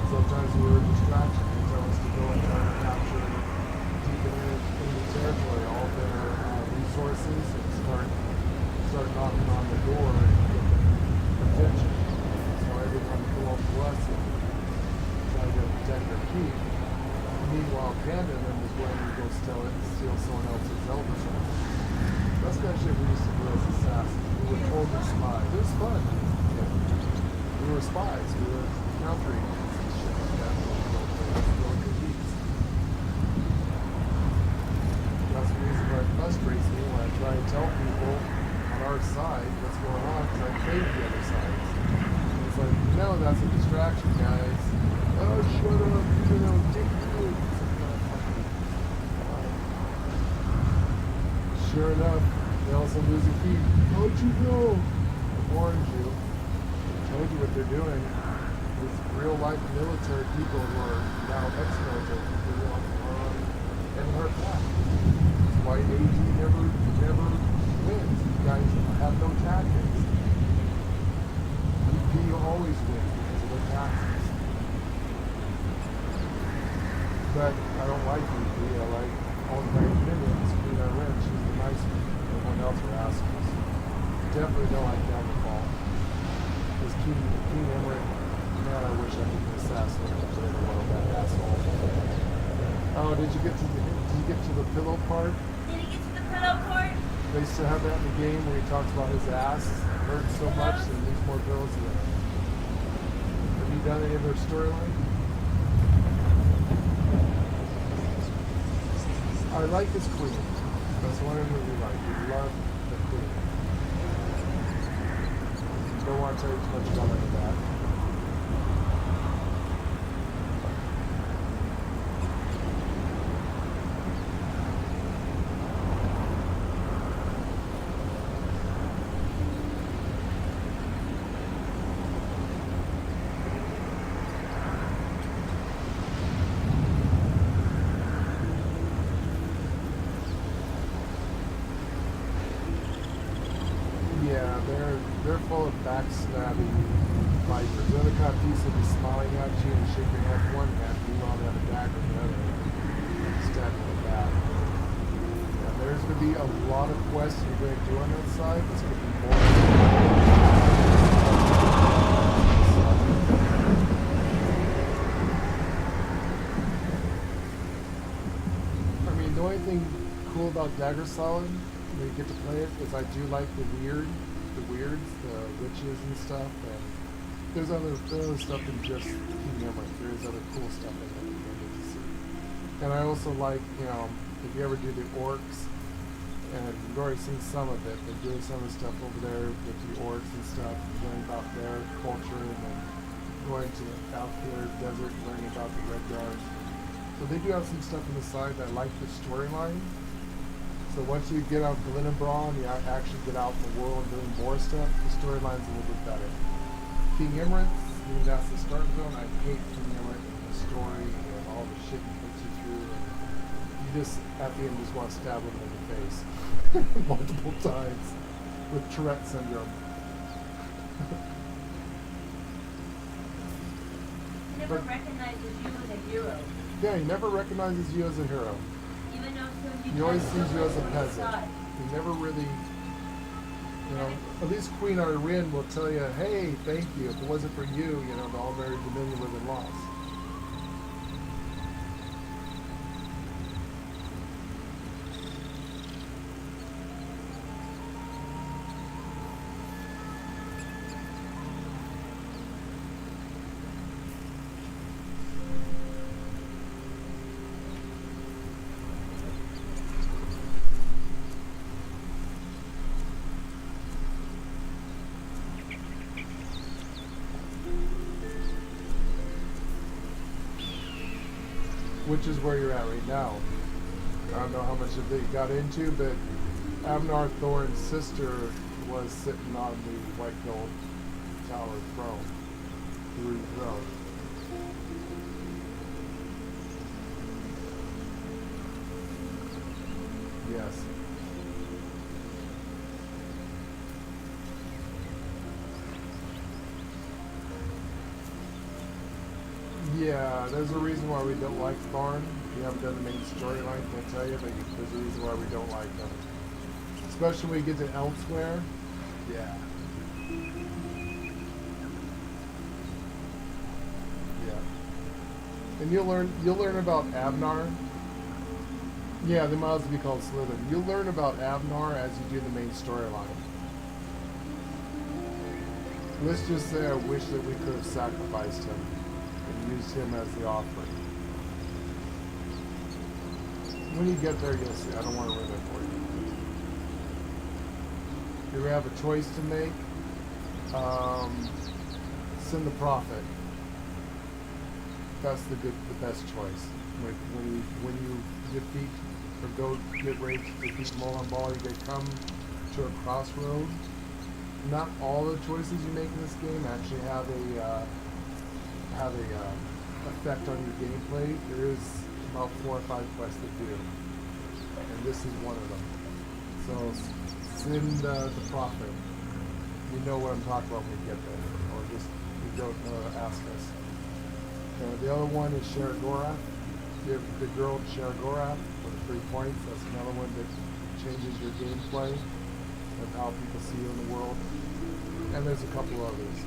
Sometimes we were a distraction. They tell us to go and try to capture deep into enemy territory all their resources and start knocking on the door and get their attention. So every time they go up to us and try to protect their keep. Meanwhile, Panda then was going to go steal someone else's elder sword. That's the kind of shit we used to do as assassins. We were totally spies. It was fun. Yeah. We were spies. We were countering and shit like that. That's the reason why it frustrates me when I try to tell people on our side what's going on because I played the other sides. And it's like, no, that's a distraction, guys. Oh, shut up. You know, dick you. Sure enough, they also lose a key. How'd you know? I warned you. I told you what they're doing. These real life military people who are now ex-military people on our path. That's why AG never wins. You guys have no tactics. EP always wins because of the tactics. But I don't like EP. I like all the right minions. Queen Iren, she's the nice one. Everyone else are assholes. Definitely don't like Downfall. Because King Emmerich, man, I wish I could be assassinated for the world, that asshole. Oh, did you get to the pillow part? Did he get to the pillow part? They used to have that in the game where he talks about his ass hurts so much that he needs more pillows to it. Have you done any of their storyline? I like his queen. That's one I really like. We love the queen. Don't want to tell you too much about that. Yeah, they're full of backstabbing vipers. They're the kind of piece that be smiling at you and shake your head one hand, you know they have a dagger in the other and stab you in the back. Yeah, there's going to be a lot of quests you're going to do on that side. It's going to be more. The only thing cool about Dagger Solid when you get to play it is I do like the weirds, the witches and stuff, and there's other stuff than just King Emmerich. There is other cool stuff in it you get to see. And I also like, you know, if you ever do the orcs, and you've already seen some of it, but doing some of the stuff over there with the orcs and stuff, learning about their culture, and then going to out there desert, learning about the Red Guards. So they do have some stuff on the side that I like the storyline. So once you get out Glenabron, you actually get out in the world and doing more stuff, the storyline's a little bit better. King Emmerich, I mean, that's the start zone. I hate King Emmerich and the story and all the shit he puts you through. And you just, at the end, just want to stab him in the face multiple times with Tourette syndrome. He never recognizes you as a hero. Yeah, he never recognizes you as a hero. Even though He always sees you as a peasant. He never really, you know, at least Queen Irene will tell you, hey, thank you. If it wasn't for you, you know, the All-Mary Dominion would have been lost. Which is where you're at right now. I don't know how much of it you got into, but Abnar Thorn's sister was sitting on the White Gold Tower throne. Blue throne. Yes. Yeah, there's a reason why we don't like Thorn. We haven't done the main storyline, can't tell you, but there's a reason why we don't like them. Especially when we get to Elsewhere. Yeah. Yeah. And you'll learn about Abnar. Yeah, they might also be called Slytherin. You'll learn about Abnar as you do the main storyline. Let's just say I wish that we could have sacrificed him and used him as the offering. When you get there, you'll see. I don't want to ruin it for you. Here we have a choice to make. Send the prophet. That's the best choice. When you defeat or go get ready to defeat Molan Ball, you come to a crossroad. Not all the choices you make in this game actually have a effect on your gameplay. There is about 4 or 5 quests that do, and this is one of them. So send the prophet. You know what I'm talking about when we get there, or just you don't ask us. The other one is Sharagorath. Give the girl Sharagorath for the 3 points. That's another one that changes your gameplay of how people see you in the world. And there's a couple others.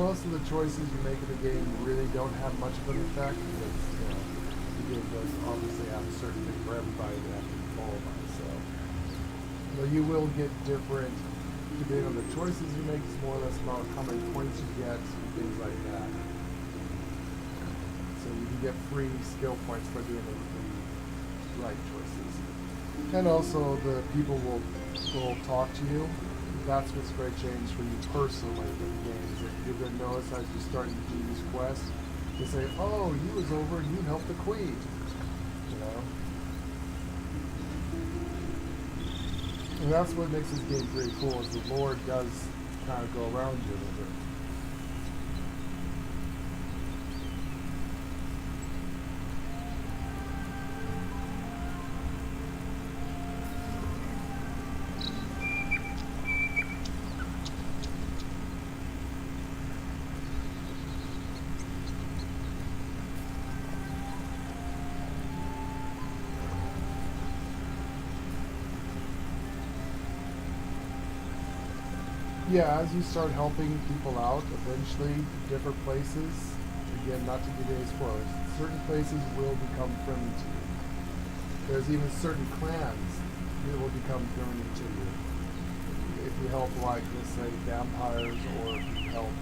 Most of the choices you make in the game really don't have much of an effect because the game does obviously have a certain thing for everybody that has to be followed by. So, but you will get different, depending on the choices you make, it's more or less about how many points you get and things like that. So you can get free skill points for doing the right choices. And also the people will talk to you. That's what's a great change for you personally with the game. Is that you're going to notice as you start to do these quests, they say, oh, you was over and you helped the queen. You know? And that's what makes this game pretty cool, is the lore does kind of go around you a little bit. Yeah, as you start helping people out, eventually different places, again, not to give any spoilers, certain places will become friendly to you. There's even certain clans that will become journey to you. If you help, like, let's say, vampires, or if you help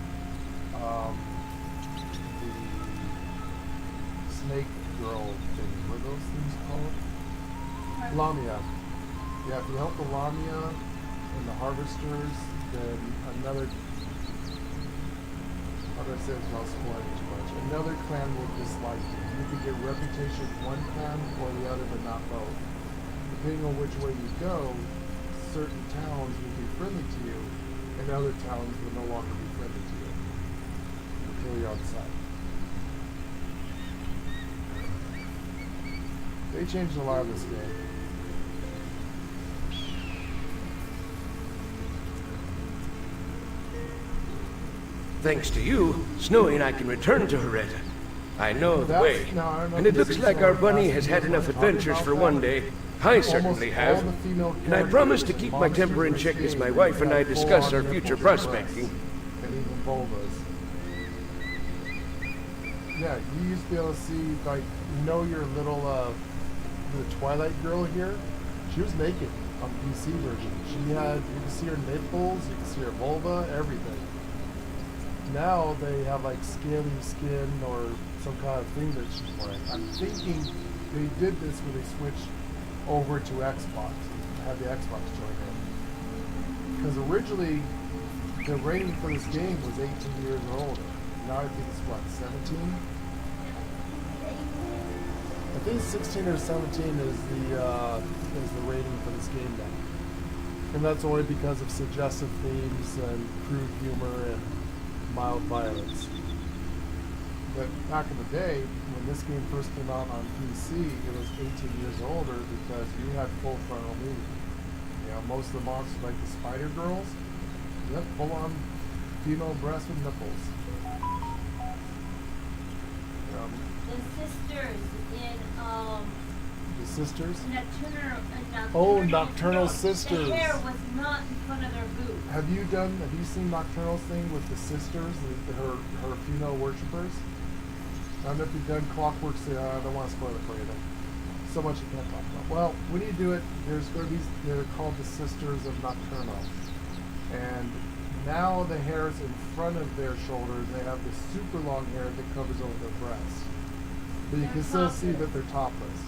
the snake girl thing. What are those things called? Lamia. Yeah, if you help the Lamia and the harvesters, then another, how do I say this without spoiling too much? Another clan will dislike you. You could get reputation with one clan or the other, but not both. Depending on which way you go, certain towns will be friendly to you, and other towns will no longer be friendly to you until you're outside. They changed a lot of this game. Thanks to you, Snowy and I can return to Hereta. I know the way, and it looks like our bunny has had enough adventures for one day. I certainly have, and I promise to keep my temper in check as my wife and I discuss our future prospecting. And even vulvas. Yeah, you used to be able to see, like, you know, your little, the Twilight girl here? She was naked on the PC version. She had, you can see her nipples, you can see her vulva, everything. Now they have, like, scaly skin or some kind of thing that she's wearing. I'm thinking they did this when they switched over to Xbox, had the Xbox join in. Because originally, the rating for this game was 18 years or older. Now I think it's what, 17? I think 16 or 17 is the rating for this game now. And that's only because of suggestive themes and crude humor and mild violence. But back in the day, when this game first came out on PC, it was 18 years older because you had full frontal nudity. You know, most of the monsters, like the spider girls, yep, full on female breasts with nipples. The sisters in the sisters? Nocturnal Sisters. The hair was not in front of their boobs. Have you seen Nocturnal's thing with the sisters, her female worshippers? I don't know if you've done Clockwork, I don't want to spoil it for you, so much you can't talk about. Well, when you do it, there's going to be, they're called the Sisters of Nocturnal. And now the hair's in front of their shoulders, they have this super long hair that covers over their breasts. But you can still see that they're topless.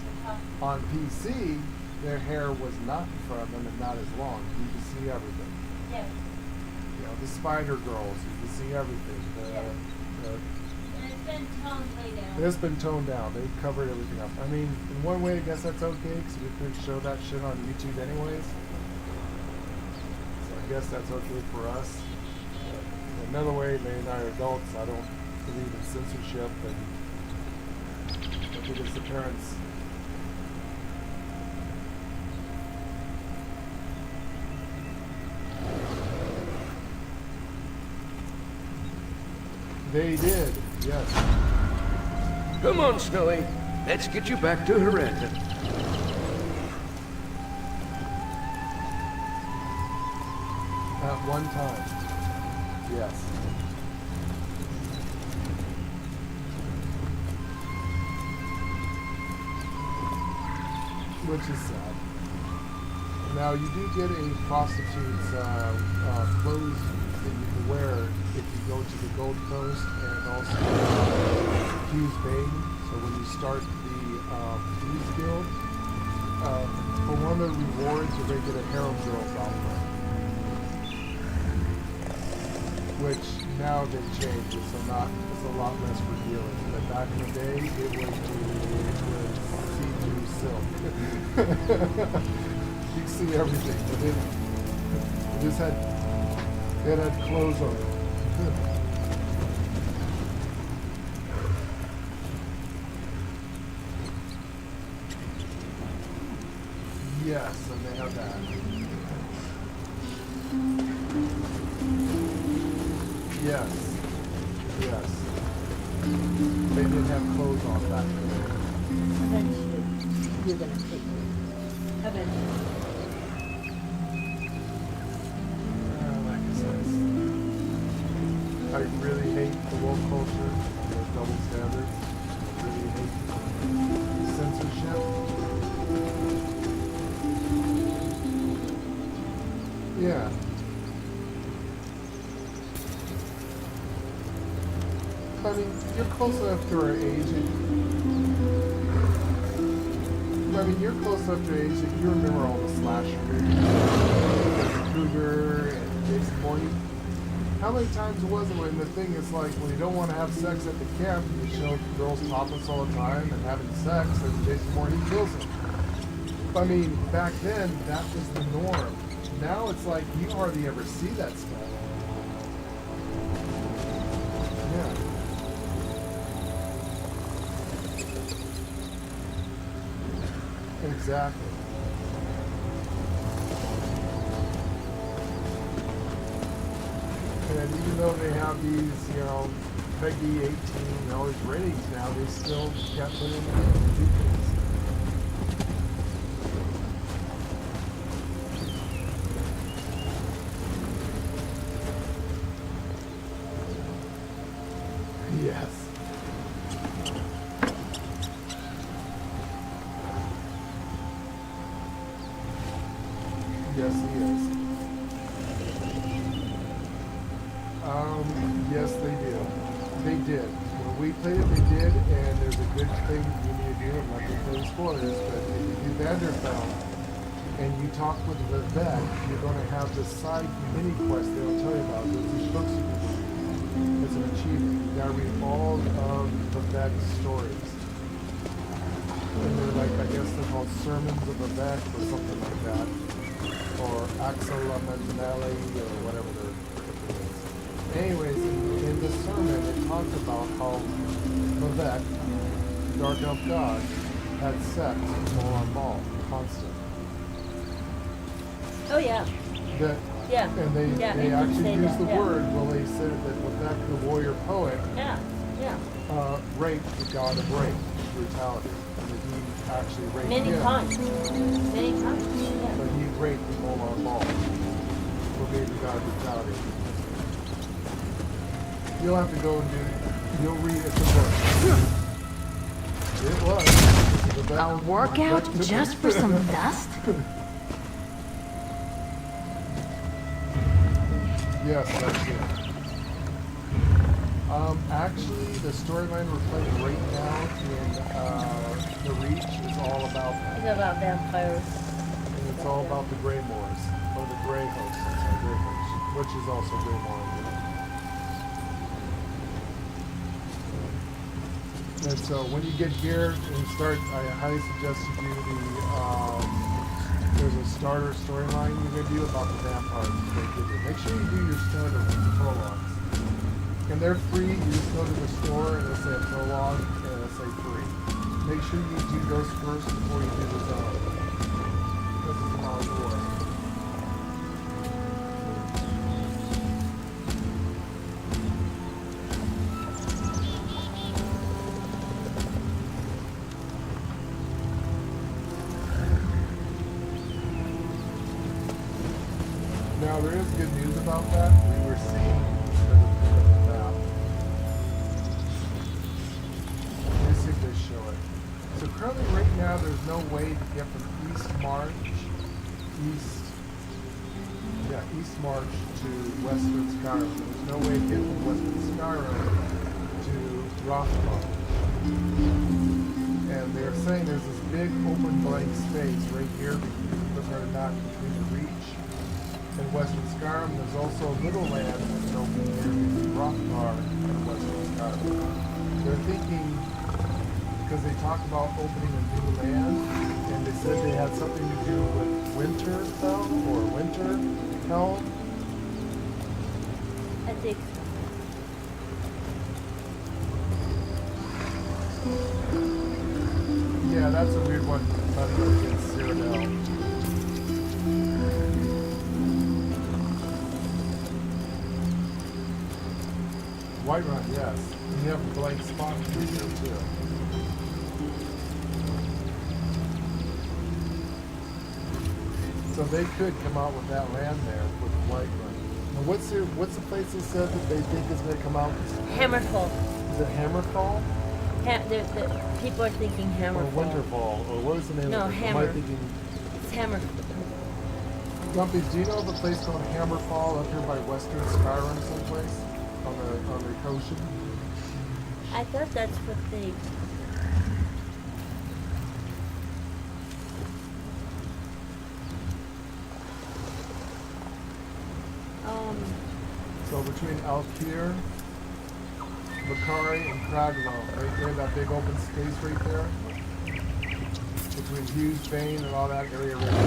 On PC, their hair was not in front of them and not as long. You can see everything. Yes. You know, the spider girls, you can see everything. And it's been toned way down. It's been toned down. They've covered everything up. I mean, in one way, I guess that's okay, because we couldn't show that shit on YouTube anyways. So I guess that's okay for us. Another way, they and I are adults. I don't believe in censorship, and I think it's the parents. They did, yes. Come on, Snowy. Let's get you back to Hereta. At one time, yes. Which is sad. Now, you do get a prostitute's clothes that you can wear if you go to the Gold Coast and also Hughes Bay. So when you start the Thieves Guild, for one of the rewards, you're going to get a Harem Girls outfit. Which now they've changed. It's a lot less revealing. But back in the day, it was see-through silk. You can see everything, but it just had clothes on it. Yes, and they have that. Yes. Yes. They didn't have clothes on back then. Eventually, you're gonna take me. Eventually. Like I said, I really hate the woke culture, the double standards. I really hate censorship. mean, you're close enough to our age. You're close enough to our age that you remember all the slasher movies, Cougar and Jason Voorhees. How many times was it when the thing is like, when you don't want to have sex at the camp, you show girls topless all the time and having sex, and Jason Voorhees kills them. I mean, back then, that was the norm. Now it's like, you hardly ever see that stuff. Yeah. Exactly. And even though they have these, you know, Peggy 18, all these ratings now, they still get put in there and do things. Yes. Yes, he is. Yes, they do. They did. When we played it, they did, and there's a good thing you need to do. I'm not going to tell you spoilers, but if you do Vanderfell and you talk with the vet, you're going to have this side mini quest they don't tell you about. There's these books you can read. It's an achievement. You got to read all of the vet's stories. And they're like, I guess they're called Sermons of a Vet or something like that. Or Axel Mantinelli or whatever they're. Anyways, in the sermon, it talks about how Levesque, Dark Elf God, had sex with Molan Ball, constant. Oh yeah. That, yeah. And they actually used the word, well, they said that Levesque, the warrior poet, raped the god of rape, brutality. And that he actually raped many him. times. Many times, yeah. But he raped the Molan Ball, who gave the god brutality. You'll have to go and you'll read it. It was. A workout just for some dust? Yes, that's it. Actually, the storyline we're playing right now in The Reach is all about that. It's about vampires. And it's all about the Grey Moors, or the Grey Hosts, Grey Hosts, which is also Grey Moor. And so when you get here and start, I highly suggest you do there's a starter storyline you're going to do about the vampires. Make sure you do your starter prologues. And they're free. You just go to the store and it'll say a prologue and it'll say free. Make sure you do those first before you do the zone. Because it's a lot of war. Now there is good news about that. We were seeing the map. Let me see if they show it. So currently right now there's no way to get from East March to Western Skyrim. There's no way to get from Western Skyrim to Rothbard. And they're saying there's this big open blank space right here because they're not between the Reach and Western Skyrim. There's also a little land that's open here between Rothbard and Western Skyrim. They're thinking, because they talked about opening a new land, and they said they had something to do with Winterfell or Winterfell. I think yeah, that's a weird one. Not against Cyrodiil. Whiterun, yes. And you have a blank spot through here too. So they could come out with that land there with Whiterun. Now what's the place they said that they think is going to come out? Hammerfall. Is it Hammerfall? The people are thinking Hammerfall. Or Winterfall, or what is the name of it? Hammer. Am I thinking... It's Hammer. Gumpies, do you know of a place called Hammerfall up here by Western Skyrim someplace? On the ocean? I thought that's what they... So between Alkir, Bakari, and Kraglo, right there, that big open space right there, between Hughes, Bane, and all that area right there.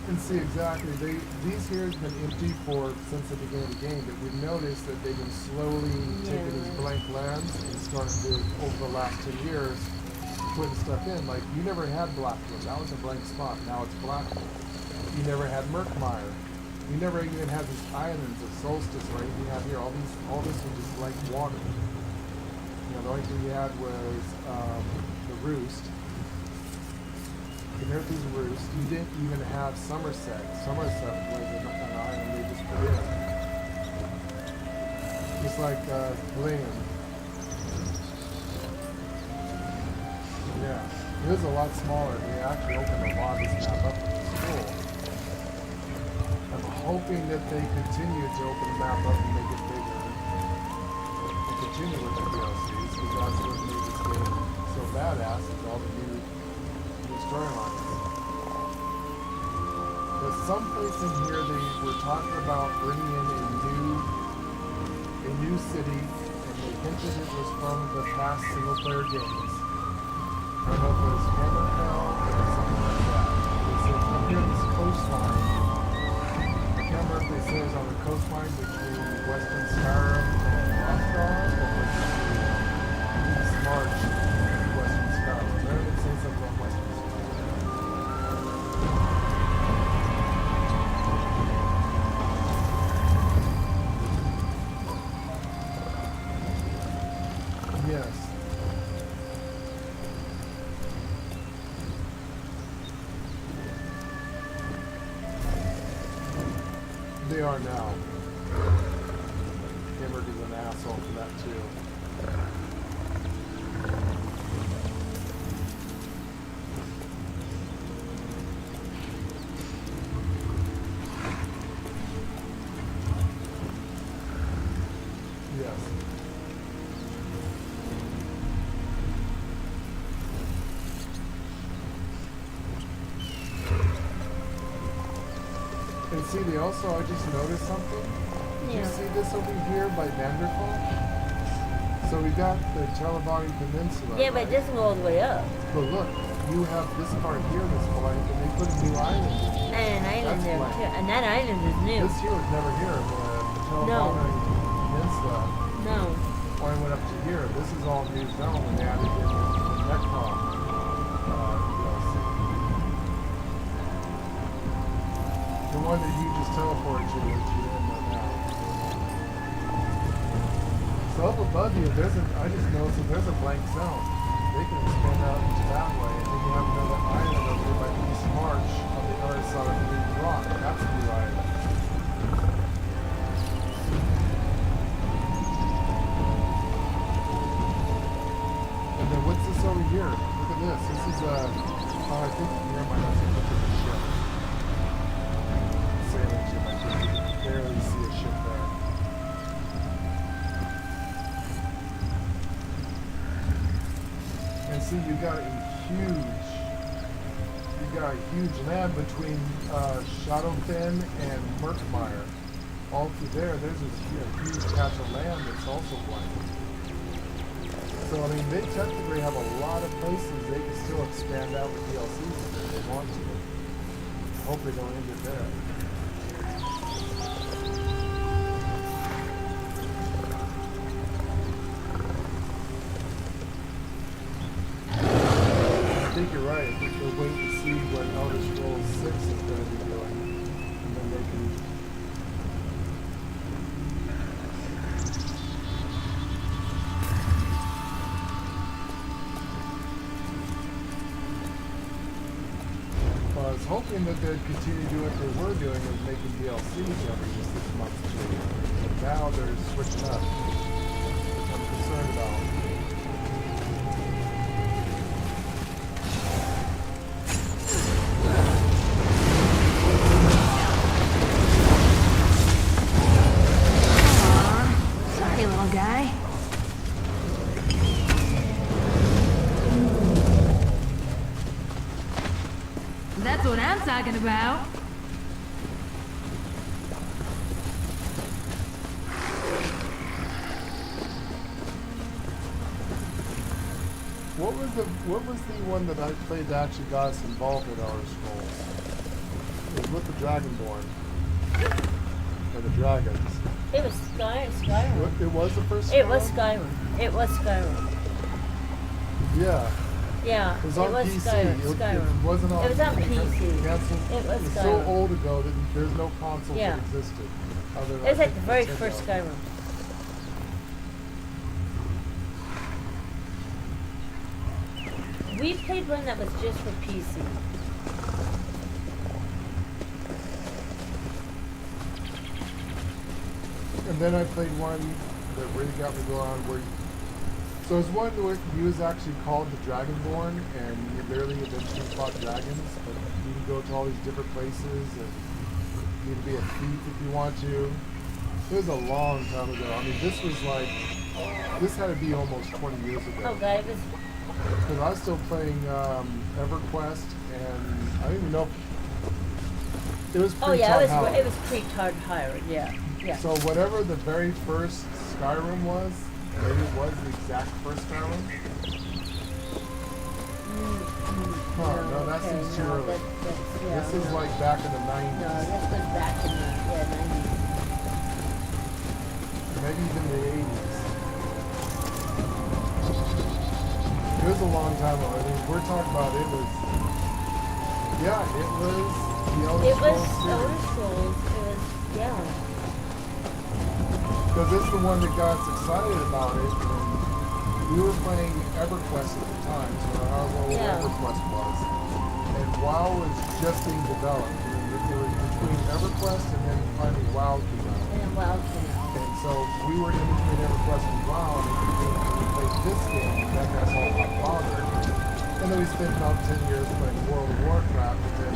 And see exactly, these here have been empty since the beginning of the game, but we've noticed that they've been slowly taking these blank lands and starting to, over the last 10 years, putting stuff in. Like, you never had Blackwood, that was a blank spot, now it's Blackwood. You never had Murkmire. You never even had these islands of Solstice or anything you have here. All this was just blank water. You know, the only thing you had was the Roost. There's Roost. You didn't even have Somerset. Somerset was an island they just put in. Just like Glen. Yeah. It was a lot smaller. They actually opened a lot of this map up at school. I'm hoping that they continue to open the map up and make it bigger. And continue with the DLCs, because that's what made this game so badass, is all the new storylines. But someplace in here they were talking about bringing in a new city, and they hinted it was from the past single-player games. I don't know if it was Hammerfell or something like that. They said come here this coastline. I can't remember if they said it was on the coastline between Western Scarab and Rothgar, or was it East March and Western Scarab. I remember they said something about Western Scarab. Yes. They are now. Hammered is an asshole for that too. Yes. And see, they also, I just noticed something. Did you see this over here by Vanderfall? So we got the Televani Peninsula. Yeah, but it doesn't go all the way up. But look, you have this part here that's blank, and they put a new island in here. And an island there too. And that island is new. This here was never here. The Televani Peninsula. No. Only went up to here. This is all new zone, and they added in the Necrom. The one that you just teleported to, which you didn't know now. So up above you, I just noticed that there's a blank zone. They can expand out into that way, and then you have another island over there by East March on the other side of the Green Rock. That's a new island. And then what's this over here? Look at this. This is I think near my house. Look at the ship. Sailing ship. I can barely see a ship there. And see, you got a huge land between Shadowfen and Murkmire. All through there, there's this huge patch of land that's also blank. So, I mean, they technically have a lot of places they can still expand out with DLCs if they want to. I hope they don't end it there. I think you're right. I think they'll wait to see what Elder Scrolls 6 is going to be doing. And then they can... I was hoping that they'd continue to do what they were doing of making DLCs every 6 months or 2 years. But now they're switching up, which I'm concerned about. I'm talking about. What was the one that I played that actually got us involved in Elder Scrolls? It was with the Dragonborn. Or the dragons. It was Skyrim. It was the first Skyrim? It was Skyrim. It was Skyrim. Yeah. Yeah, It was on PC. Skyrim. It wasn't on It was on PC. Canceled. It was It's so Skyrim. old ago that there's no consoles Yeah. that existed. Other than It was like I the think very Nintendo. first Skyrim. We played one that was just for PC. And then I played one that really got me going on where so it's one where he was actually called the Dragonborn and you literally eventually fought dragons, but you can go to all these different places and you can be a thief if you want to. It was a long time ago. I mean this had to be almost 20 years ago. Oh god, it was Because I was still playing EverQuest, and I don't even know if it was it was pre-Tard Hired, yeah. So whatever the very first Skyrim was, maybe it was the exact first Skyrim. No, that seems too early. This is like back in the 90s. No, this was back in the 90s. Maybe even the 80s. It was a long time ago. I mean, we're talking about it was the Elder Scrolls series. Elder Scrolls. It was, yeah. Because this is the one that got us excited about it. And we were playing EverQuest at the time, so however old EverQuest was. And WoW was just being developed. It was between EverQuest and then finally WoW came out. And then WoW came out. And so we were in between EverQuest and WoW, and we played this game, and that got us all hot bothered. And then we spent about 10 years playing World of Warcraft, and then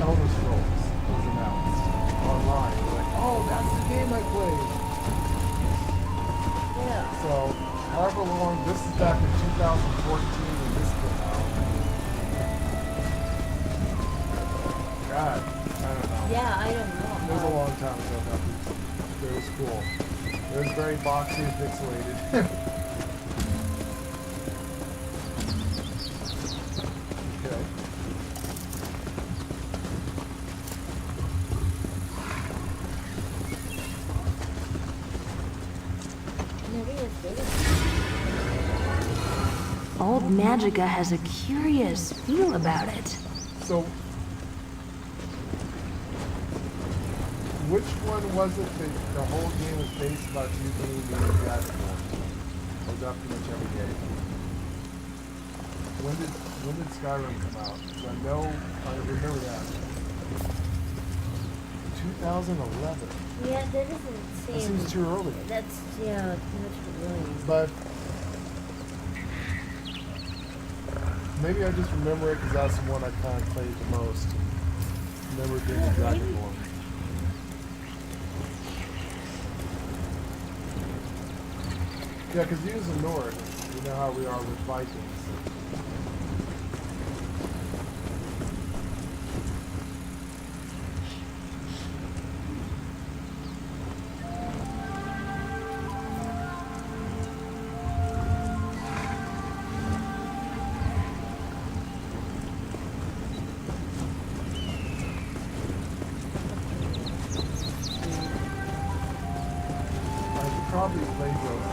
Elder Scrolls was announced online. We're like, oh, that's the game I played. Yeah. So, however long, this is back in 2014 when this came out. God, I don't know. Yeah, I don't know. It was a long time ago, but it was cool. It was very boxy and pixelated. Okay. Old Magica has a curious feel about it. So, which one was it that the whole game was based about you being the Dragonborn? Or was that pretty much every game? When did Skyrim come out? 'Cause I remember that. 2011. Yeah, that doesn't seem... That seems too early. That's, yeah, too much early. But maybe I just remember it because that's the one I kind of played the most. Remember being the Dragonborn. Yeah, because he was a Nord. You know how we are with Vikings. Probably played those.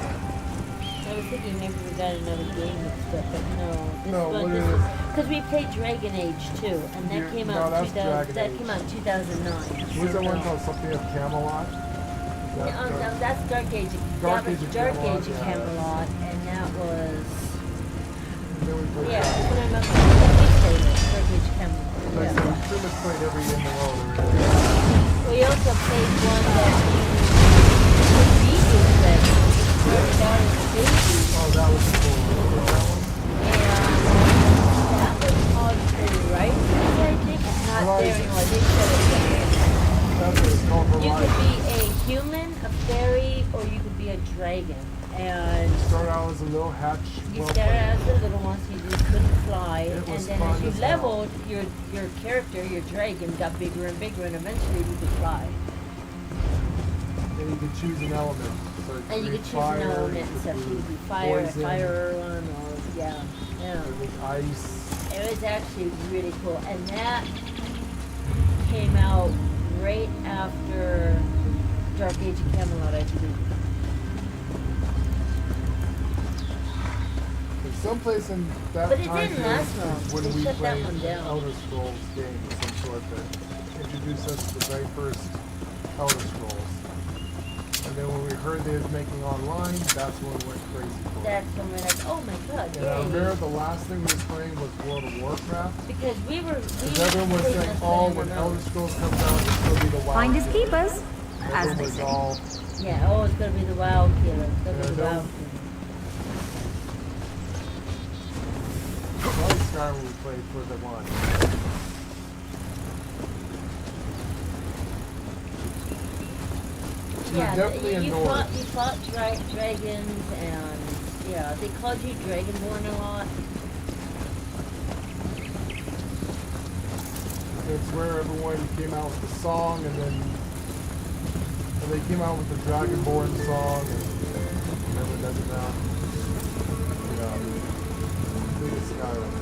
I was thinking maybe we got another game and stuff, but no. No, what this is it? Because we played Dragon Age too, and that came out in 2000. That came out in 2009. What was that one called? Something of Camelot? No, that's Dark Age. That was Dark Age of Camelot, and that was. Yeah, that's what I remember. We played it, Dark Age of Camelot. Like, so we pretty much played every game in the world. We also played one that you beat with that started out as a baby. Oh, that was cool. What was that one? And that was called Horizons, I think. Not Daring, I think That's what it's called, you Horizons. could be a human, a fairy, or you could be a dragon. and Start out as a little hatch. you started out as the little ones, you just couldn't fly, It and was then fun as you as hell. leveled, your character, your dragon, got bigger and bigger, and eventually you could fly. And you could choose an element. So it And you could could be choose fire, an it element, could so if you be could be fire, a poison, fire one, or yeah. it was ice. It was actually really cool, and that came out right after Dark Age of Camelot, I believe. There's someplace in that But it time didn't period last long. is when They we shut that played one an down. Elder Scrolls game of some sort that introduced us to the very first Elder Scrolls. And then when we heard they was making online, that's when we went crazy for it. That's when we're like, oh my god, And I yay. remember the last thing we was playing was World of Warcraft. Because we Because everyone was saying, oh, when Elder Scrolls comes out, it's going to be the WoW Find his killer. keepers, as Everyone they was say. all, Yeah, oh, it's gonna be the WoW killer. It's gonna be the Yeah, WoW no. killer. probably Scarab we played for the one. Yeah, definitely you annoyed. fought dragons, and yeah, they called you Dragonborn a lot. It's where everyone came out with the song, and then they came out with the Dragonborn song, and everyone does it now. Biggest Skyrim.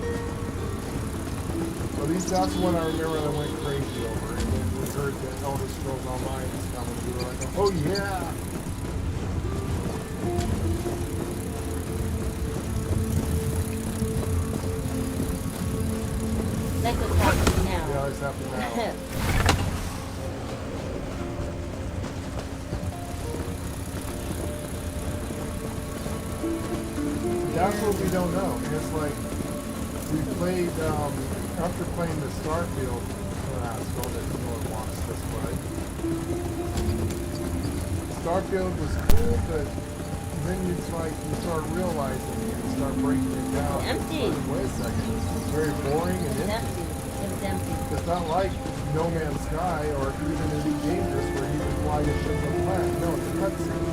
At least that's what I remember that I went crazy over. And then we heard that Elder Scrolls Online was coming, we were like, oh yeah! That's what's happening now. Yeah, it's happening now. That's what we don't know. It's like we played after playing the Starfield. I know that no one wants this play. Starfield was cool, but then it's like you start realizing it and start breaking it down. Empty. It's like, wait a second, it's very boring and It's empty. empty. It's empty. It's not like No Man's Sky or even Elite Dangerous where you can fly your ship to a planet. No, it's a cutscene.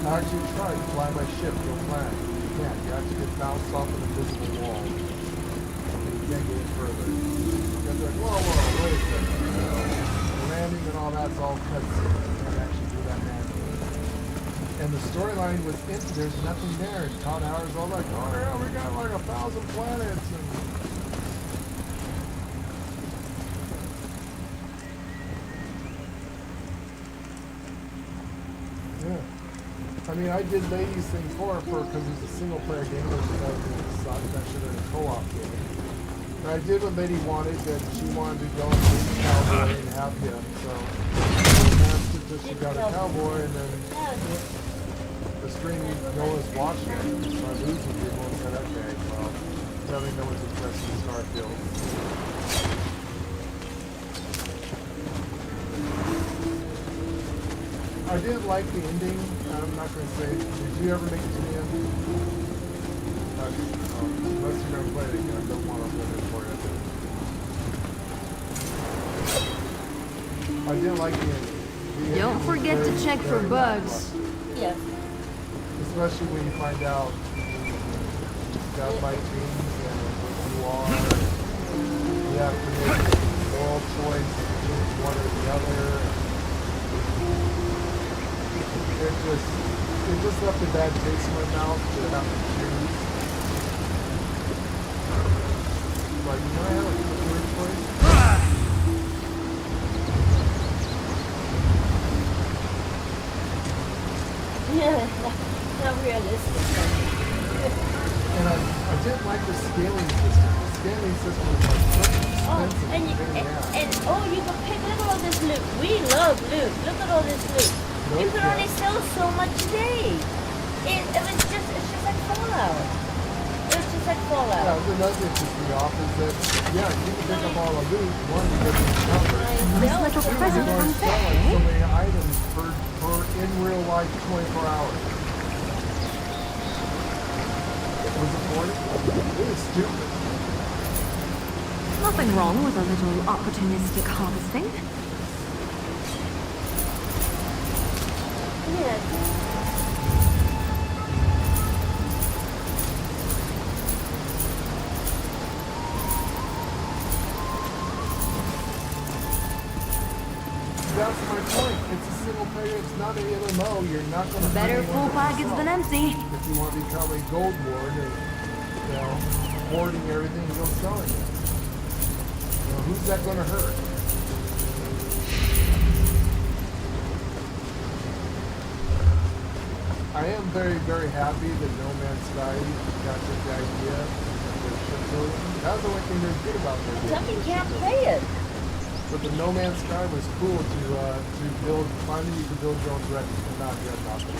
I actually tried to fly my ship to a planet. You can't. You actually get bounced off an invisible wall. You can't get any further. You're like, whoa, wait a second. Landing and all that's all cutscene. You can't actually do that manually. And the storyline was empty. There's nothing there. And Todd Howard's all like, oh yeah, we got like 1,000 planets. And yeah. I mean, I did Ladies Thing 4 because it's a single player game, which that should have been a co-op game. And I did what Lady wanted, that she wanted to go and be a cowboy and have him, so that's it, she got a cowboy, and then the stream, no one's watching it, so I losing people and said, okay, well, probably no one's interested in Starfield. I did like the ending. I'm not going to say. Did you ever make it to the end? Unless you're going to play it again, I don't want to ruin it for you. I did like the ending. The Don't ending was forget to very, check for very bugs. lackluster. Yes. Especially when you find out you've got Vikings and what you are. You have to make a moral choice between one or the other. It just left a bad taste in my mouth to have to choose. Like, you know, I have a weird choice. Yeah, not realistic. And I didn't like the scaling system. The scaling system was like such an expensive And you can pick, look at all this loot. We love loot. Look at all this loot. You can only sell so much a day. It's just like Fallout. It's just like Fallout. Yeah, there's another thing to be off is that, yeah, you can pick up all the loot, one, because it's covered. Nice little present You're from going to sell Faye, like so eh? many items per in real life 24 hours. Was it 40? It was stupid. Nothing wrong with a little opportunistic harvesting. Yeah. point. It's a single player. It's not an MMO. You're not going to Better full pockets than empty. If you want to become a gold ward and, hoarding everything and go selling it. Who's that going to hurt? I am very, very happy that No Man's Sky got the idea of the ship building. That was the only thing that was good about it. Something can't play it. But the No Man's Sky was cool to build. Finally, you could build your own dreadnought. Not dreadnought, the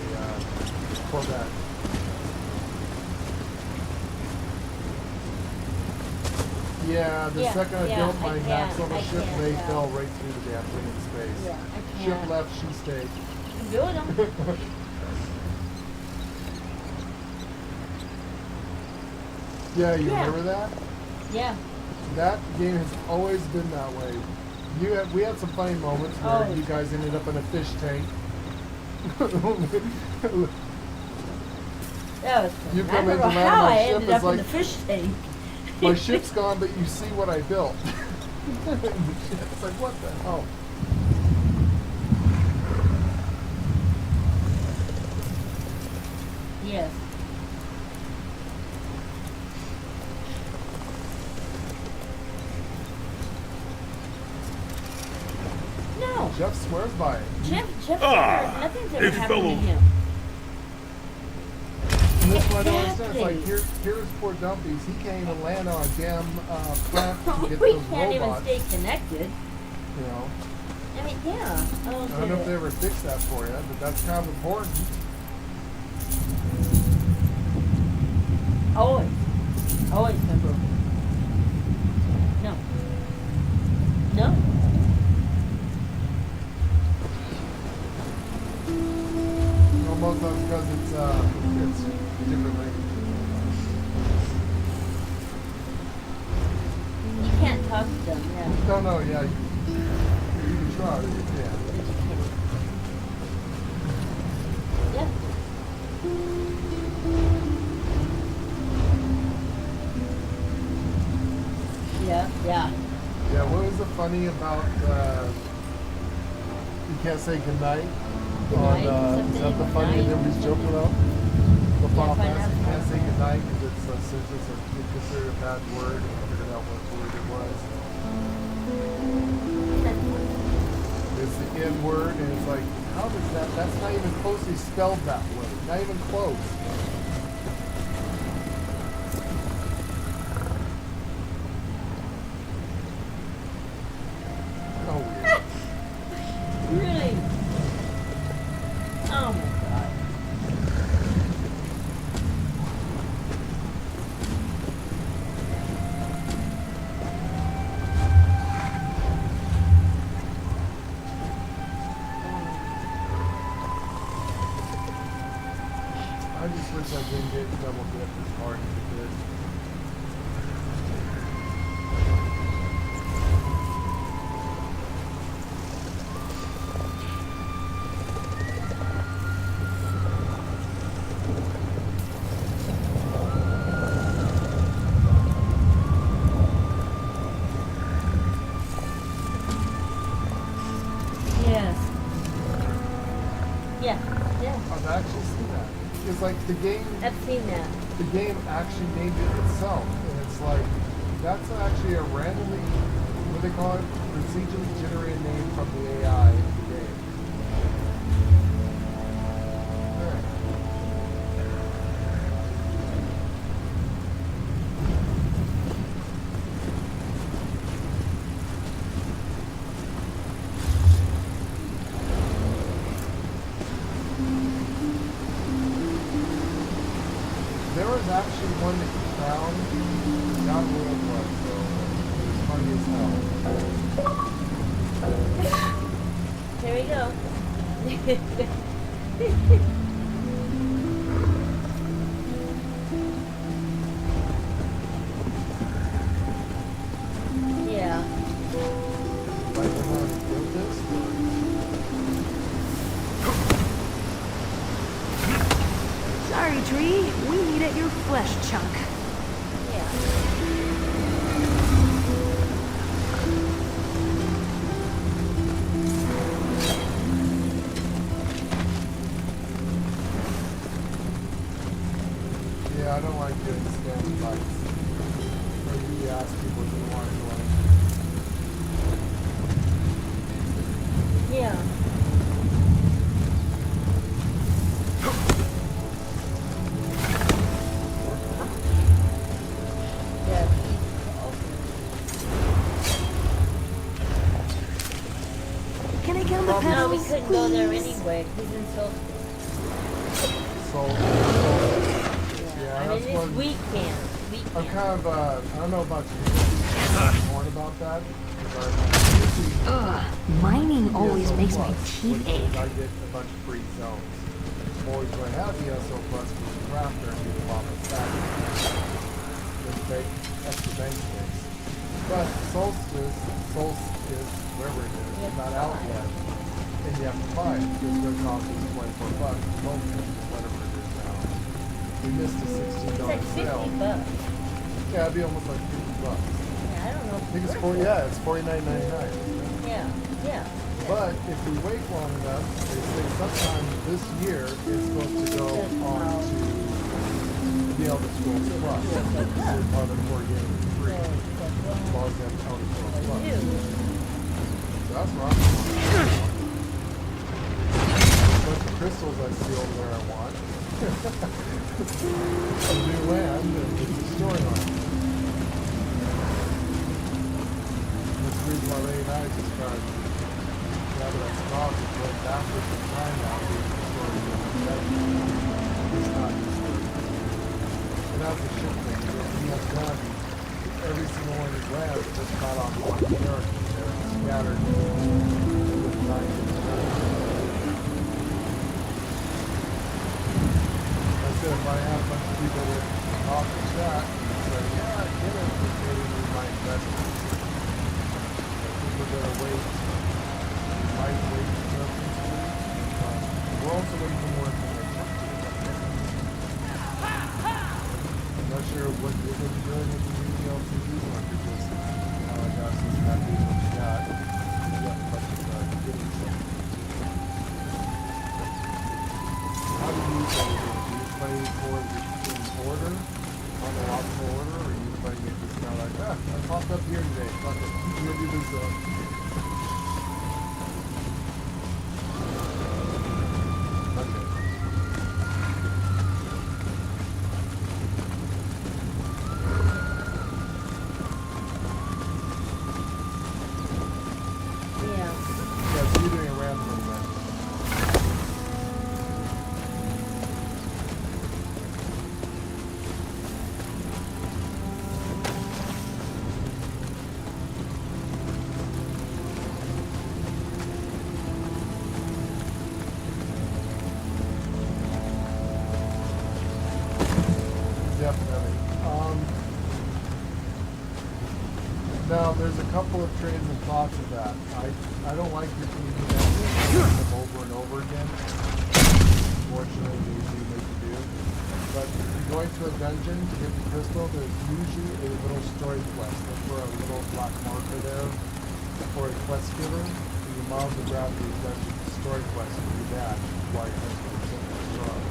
Corvette. Yeah, the second I built my Max on the ship, they fell right through the damn thing in space. Yeah, I can't. Ship left, she stayed. Build them. Yeah, you remember that? Yeah. That game has always been that way. We had some funny moments where you guys ended up in a fish tank. That was You fun. come I in don't to know land how my I ship, ended it's up like, in the fish tank. my ship's gone, but you see what I built. It's like, what the hell? Yes. No. Jeff swears by it. Jeff, nothing's ever hey, happened fellow. to him. And that's what I don't understand. It's like, here's poor Dumpies. He can't even land on a damn plant to get We those can't robots. even stay connected. You know. I mean, yeah. I don't know if they ever fixed that for you, but that's kind of important. Always. Always been broken. No. No. Almost because it's different language. You can't talk to them, yeah. No, yeah. You can try, yeah. Yeah. Yeah. Yeah, what was the funny about you can't say goodnight? Is that the funny that everybody's joking about? The Final Fantasy, you can't say goodnight because it's considered a bad word. I figured out what word it was. It's the N word, and it's like, how does that's not even closely spelled that way. Not even close. Really? Oh my god. I just wish I didn't get double dip as hard as it did. Yes. Yeah. I've actually seen that. It's like the game. I've seen that. The game actually named it itself, and it's like that's actually a randomly, what they call it, procedurally generated name from the AI in the game. Alright. There was actually one that you found, not what it was, so it was funny as hell. There we go. Yeah. Like the one that built this? Sorry, Tree. We need at your flesh chunk. Yeah, I don't like doing scam fights. Or you ask people if they want to join. Yeah. Yeah. Can I get on the No, we pedals, couldn't go there please? anyway. He's in Solstice. Yeah, I mean, that's it's one. weekend. I'm kind of, I don't know about you, torn about that. Ugh, mining always makes my teeth ache. I get a bunch of free zones. I'm always going to have ESO Plus for the crafter and get a lot of stack. Just take extra bank space. But Solstice, wherever it is not out yet. And you have to buy it. It's going to cost us $24, whatever it is now. We missed a $16 It's like sale. $50. Yeah, it'd be almost like $50. Yeah, I don't know. I think it's it's $49.99. Yeah, yeah. But if we wait long enough, they say sometime this year it's supposed to go on to the Elder Scrolls Plus. So it's part of the 4 games free. As long as you have Elder Scrolls Plus. So that's what I'm doing. A bunch of crystals I see over there I want. Some new land and destroying on it. That's the reason why Ray and I just got now that it's not just going backwards in time now, being destroyed in the it's not destroyed. And that's the shit thing. He has done every single one of his lands just not on one character. They're scattered with 9 different lands. I said if I have a bunch of people that talk in chat and say, yeah, I get it, but maybe we might invest in it. People that are wait, might wait for something to do. We're also waiting for more information. I'm not sure what you're going to be doing with the new LCD one, because I got some happy with what you got. You got a bunch of goodies. How do you play it? Do you play for the order, chronological order, or are you playing it just kind of like, I popped up here today, fuck it, I'm gonna do this Yeah, so you're doing a random event. Definitely. Now, there's a couple of trains and thoughts of that. I don't like your team them over and over again. Unfortunately, they do make you do. But if you're going to a dungeon to get the crystal, there's usually a little story quest. Look for a little black marker there for a quest giver. And you might as well grab the dungeon story quest and do that while you're going to strong.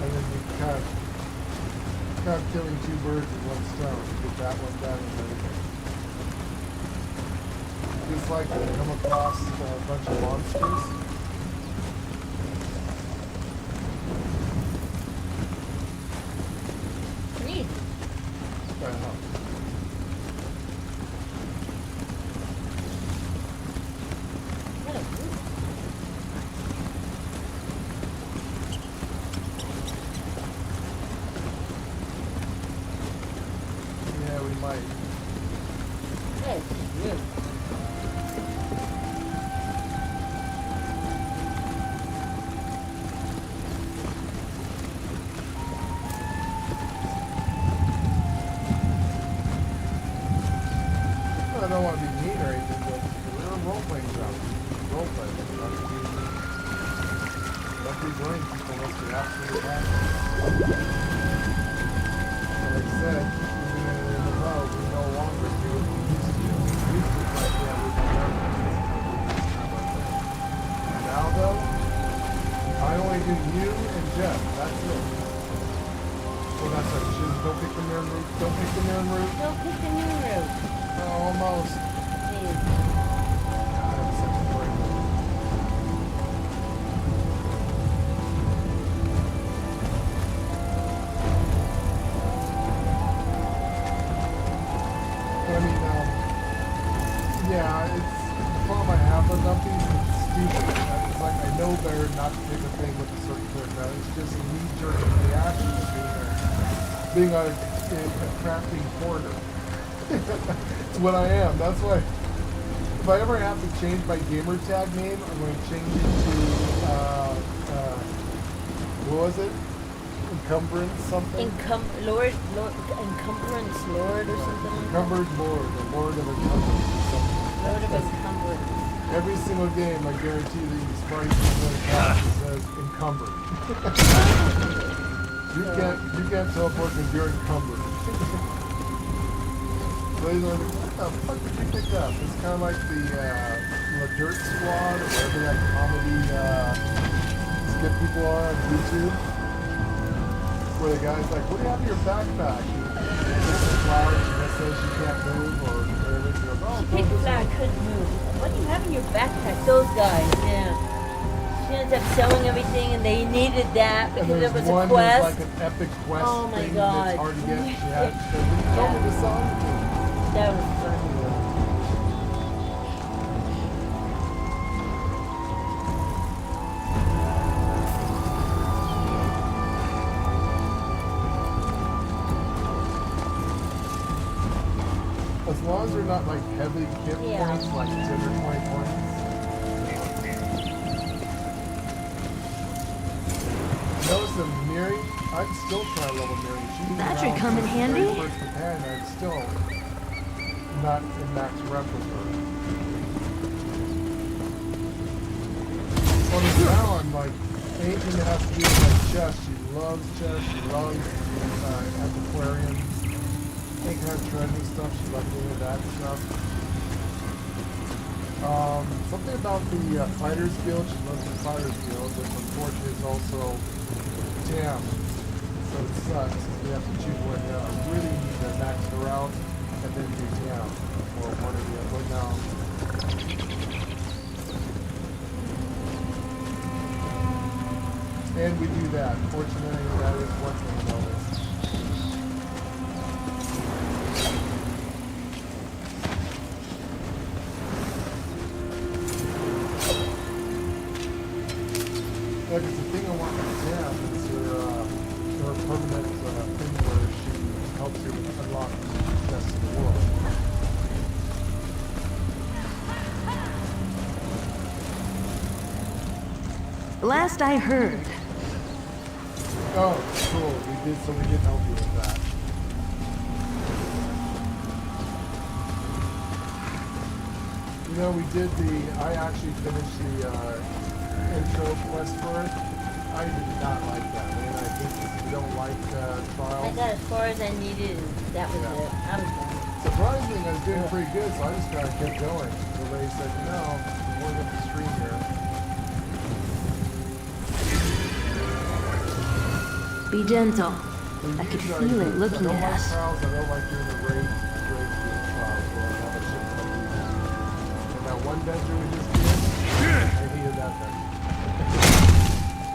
And then you kind of killing 2 birds with 1 stone. You get that one done and everything. Just like to come across a bunch of monsters. Neat. Try to help. Yeah, we might. Yes, yeah. I don't want to be mean or anything, but we're a role-playing job. Role-play. Don't be doing people unless you absolutely have to. And like I said, even in the row, we no longer do what we used to do. We used to play, yeah, we do everything. Now, though, I only do you and Jeff. That's it. Oh, that's right. Don't pick the moon route. Don't pick the moon route. Don't pick the moon route. Oh, almost. Please. God, I'm such a brain. I mean, yeah, it's the problem I have with Dumpy. It's stupid. It's like I know better not to pick a thing with a certain character. It's just a knee-jerk reaction to being a crafting hoarder. It's what I am. That's why. If I ever have to change my gamer tag name, I'm going to change it to what was it? Encumbrance something? Encumbrance Lord or something. Encumbered Lord, the Lord of Encumbrance or something. Lord of Encumbrance. Every single game, I guarantee that you smart says encumbered. you can't teleport because you're encumbered. So he's like, what the fuck did you pick up? It's kind of like the Dirt Squad or whatever that comedy skit people are on YouTube. Where the guy's like, what do you have in your backpack? He picks some flowers and it says you can't move or whatever. He goes, oh, Pick flower, couldn't move. What do you have in your backpack? Those guys, yeah. She ends up selling everything and they needed that because it was a quest. There's like an epic quest oh my thing God. that's hard to get. She had to tell me to sell everything. That was funny. As long as they're not like heavy hit points, like 10 or 20 points. Notice the Miri, I'm still trying to level Miri. That should come in handy. First companion, I'm still not in max rep with her. So now I'm like, anything that has to do with like chess, she loves chess, she loves antiquarians. Any kind of trendy stuff, she loves doing that stuff. Something about the Fighters Guild, she loves the Fighters Guild, which unfortunately is also TAM. So it sucks, we have to choose one now. We really need to max her out and then do TAM, or one of the other now. And we do that. Fortunately, that is one thing about it. Like, it's the thing I want with Sam is her permanent thing where she helps you unlock the best in the world. Last I heard. Oh, cool. So we did help you with that. You know, I actually finished the intro quest for it. I did not like that, man. I think if you don't like trials. I got as far as I needed, and that was it. I was done. Surprisingly, I was doing pretty good, so I just kind of kept going. So they said, no, we're going to stream here. Be gentle. I could feel it looking at us. I don't like doing the raid trials where I have a ship like these. And that one dungeon we just did, I hated that dungeon.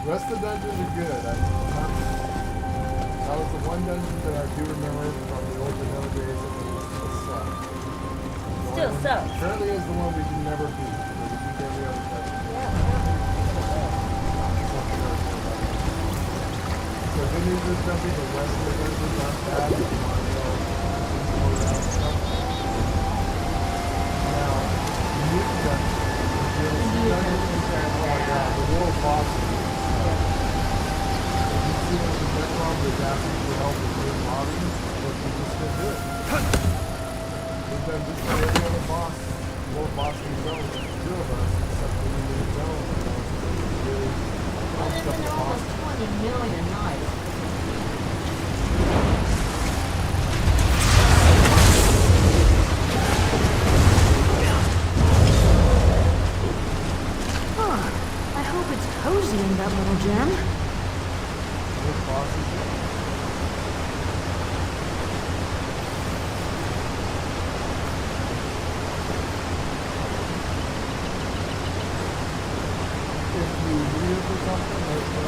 The rest of the dungeons are good. That was the one dungeon that I do remember from the old vanilla days that still sucked. Still sucks. Apparently is the one we can never beat. We beat every other dungeon. So good news is something, the rest of the dungeons aren't bad. If you want to go explore that stuff. Now, new dungeons, oh my god, the world bosses. If you see what the Necron was asking for help with doing lobbies, but you just didn't do it. We've done just like every other boss, world boss in the zone, two of us, except for the new zone. Really helps up the boss. 20 million knives. I hope it's cozy in that little gem. something, there's no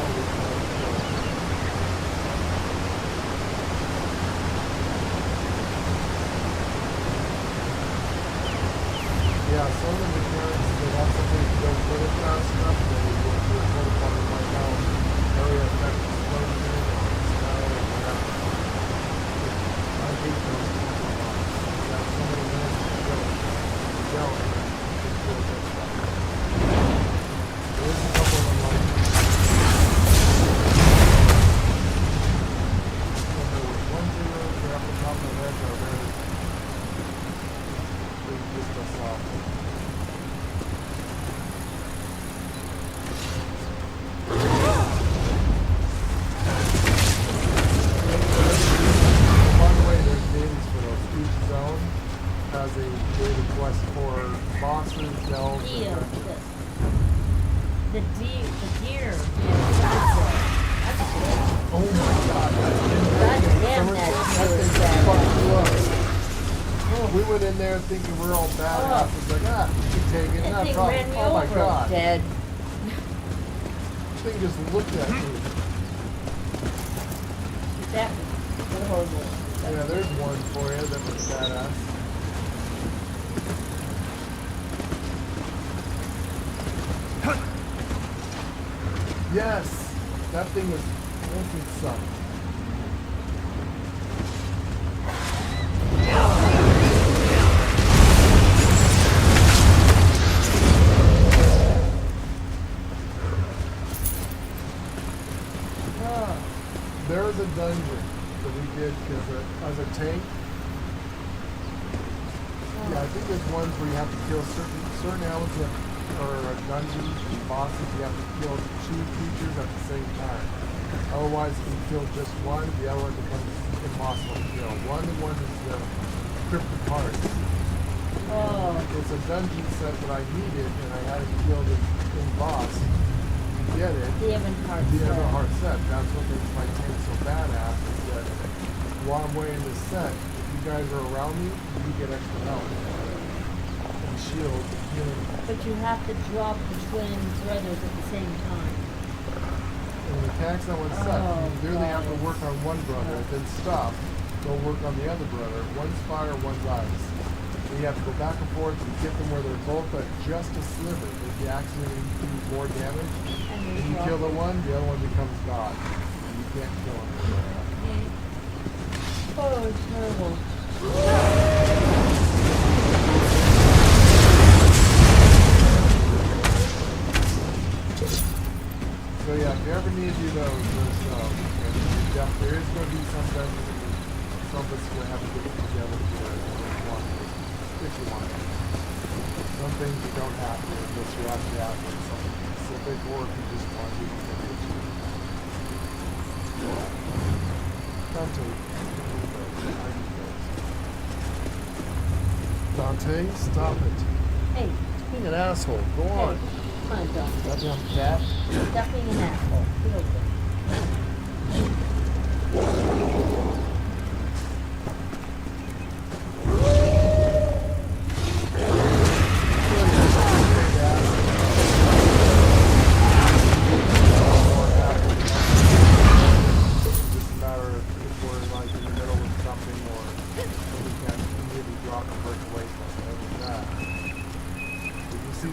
yeah, some of the mechanics, they have something to go with it fast enough, they will do a protocol to find out area effect explosion or snow or whatever. I hate those kinds of ones. You have so many minutes to go. Go and then kill that stuff. There is a couple of them like there was 1 0 they're up the top of the head, or there's just a soft. By the way, there's dailies for those. Each zone has a daily quest for bosses, delves, and Deal. dungeons. The deer. Oh my god, that's Goddamn, that deer is badass. We went in there thinking we're all badasses, like, you can take it, That not a thing problem. ran me Oh my over, god. dead. This thing just looked at me. That was horrible. Yeah, there's one for you that was badass. Yes! That thing was, that thing sucked. There was a dungeon that we did as a tank. Yeah, I think there's ones where you have to kill certain elements or dungeons and bosses. You have to kill 2 creatures at the same time. Otherwise, if you kill just one, the other one becomes impossible to kill. One of the ones is the Cryptic Hearts. It's a dungeon set that I needed, and I had to kill the boss. Get it. The Everheart set. That's what makes my tank so badass, is that while I'm wearing this set, if you guys are around me, you get extra health. And shields and healing. But you have to drop the twin brothers at the same time. And the mechanics on one set, you literally have to work on one brother, then stop, go work on the other brother. One's fire, one's ice. And you have to go back and forth and get them where they're both at just a sliver. If you accidentally do more damage, and you kill the one, the other one becomes God. And you can't kill him. Oh, it's terrible. So yeah, if you ever need to do those, there is going to be some dungeons and some of us are going to have to get together to do it if you want to. Some things you don't have to, unless you actually have to. Something specific, or if you just want to, you can do it. Dante, stop it. Hey. Being an asshole. Go on. Come on, Dante. Goddamn cat. Stop being an asshole. Get over there.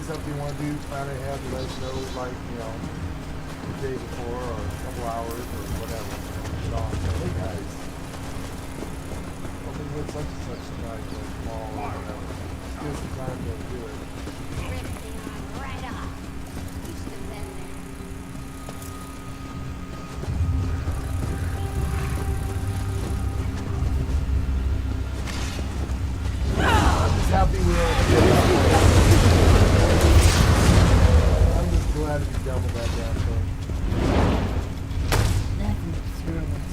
Something you want to do, plan ahead, let us know, like, the day before or a couple hours or whatever. Get on. Hey guys, open with such and such tonight, or tomorrow or whatever. Give us some time to do it. I'm just happy we're all glad to be done with that damn thing.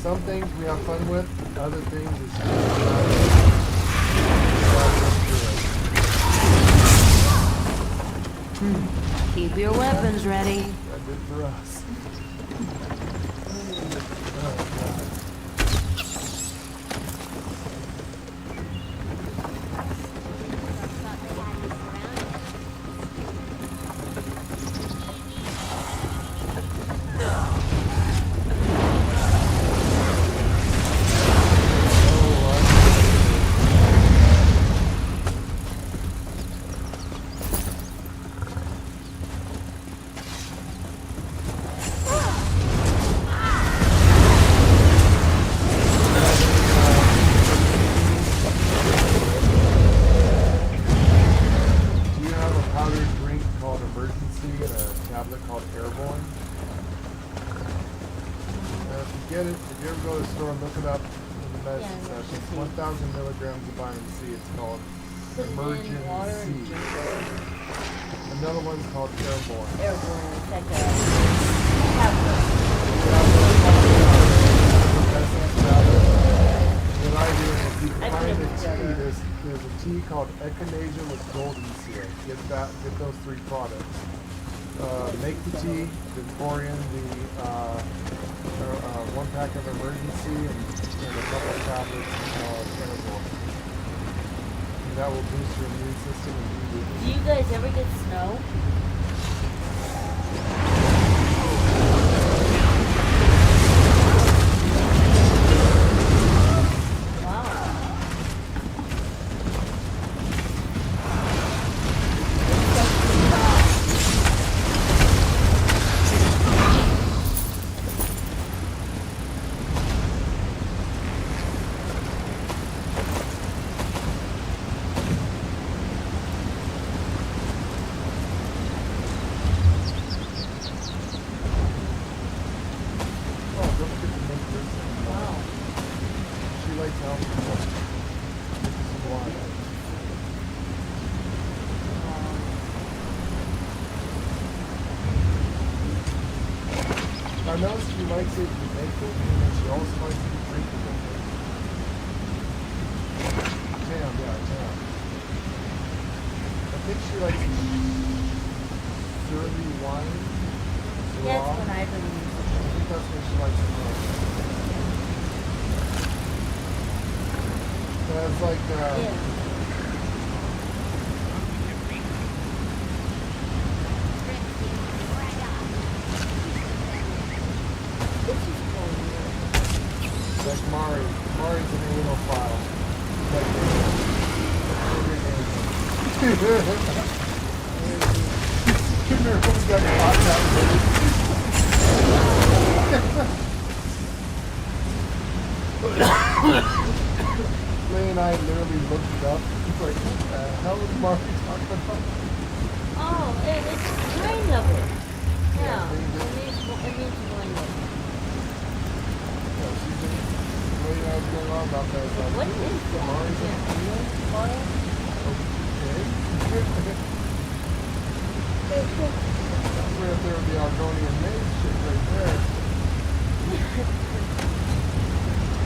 Some things we have fun with, other things is Keep your weapons ready. That's good for us. Airborne. If you get it, if you ever go to the store and look it up in the medicine section, it's 1,000 milligrams of vitamin C. It's called emergency. Another one's called airborne. Airborne, it's like a tablet. What I do is if you find a tea, there's a tea called Echinacea with golden seal. Get those 3 products. Make the tea, then pour in the 1 pack of emergency and a couple of tablets of Airborne. And that will boost your immune system immediately. Do you guys ever get snow? I noticed she likes it to make it, and she also likes it to drink it. Tam, yeah, Tam. I think she likes Syrah wine. That's what I believe. I think that's what she likes the most. So it's like, yeah. Like Mari. Mari's in a little file. Like, come here, who's got your hot down, Lay and I literally looked it up. It's like, what the hell is Mari talking about? Oh, it's kind of it. Yeah, it means one of it. Going on about that. What is that? Mari's in the field? Okay. That's right up there with the Argonian maze shit right there.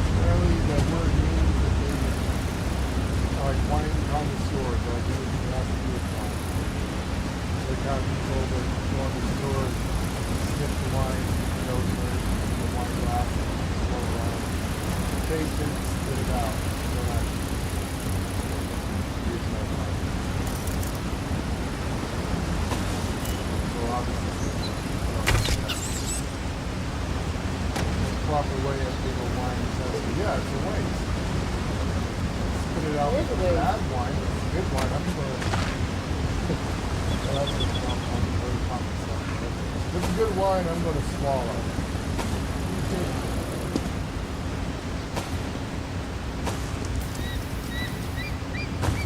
Apparently that word means that they are like wine connoisseurs, like anything that has to do with wine. Like how people that go on the store and sniff the wine, the wine glass, and slow around. Taste it, spit it out. So that there's no wine. So obviously, the proper way of being a wine tester. Yeah, it's a waste. Spit it out with a bad wine. It's a good wine. I'm going to. Well, that's just very common stuff. If it's a good wine, I'm going to swallow.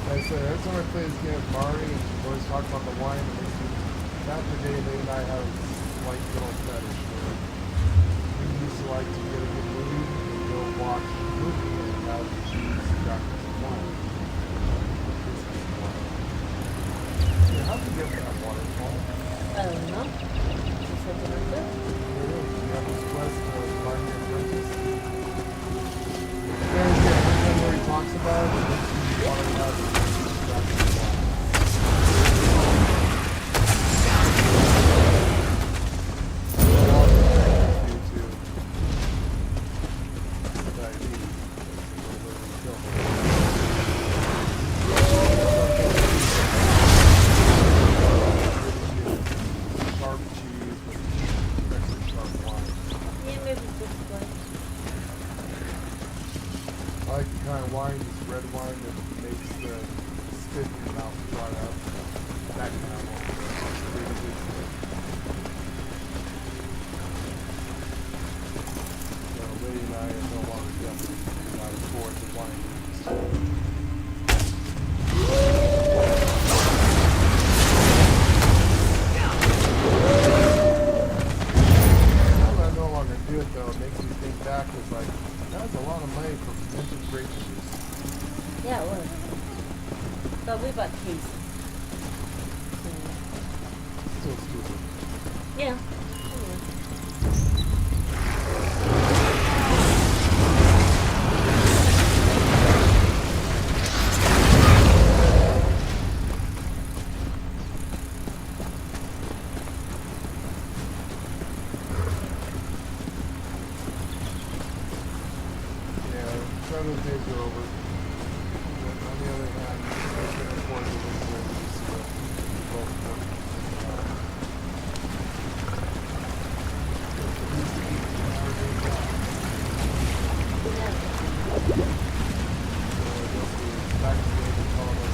Like I said, every time I play this game with Mari, and she's always talking about the wine, and back in the day, they and I had a slight little fetish where we used to like to get a good movie and go watch a movie and have these jackets of wine. Yeah, how'd you get that waterfall? I don't know. Just like it like that. You have this quest to find your apprentice. There's the one where he talks about it, and you want to have it. about Casey. Still stupid. Yeah. Those days are over. But on the other hand, I can afford to live here and see what both work. Back to the call us.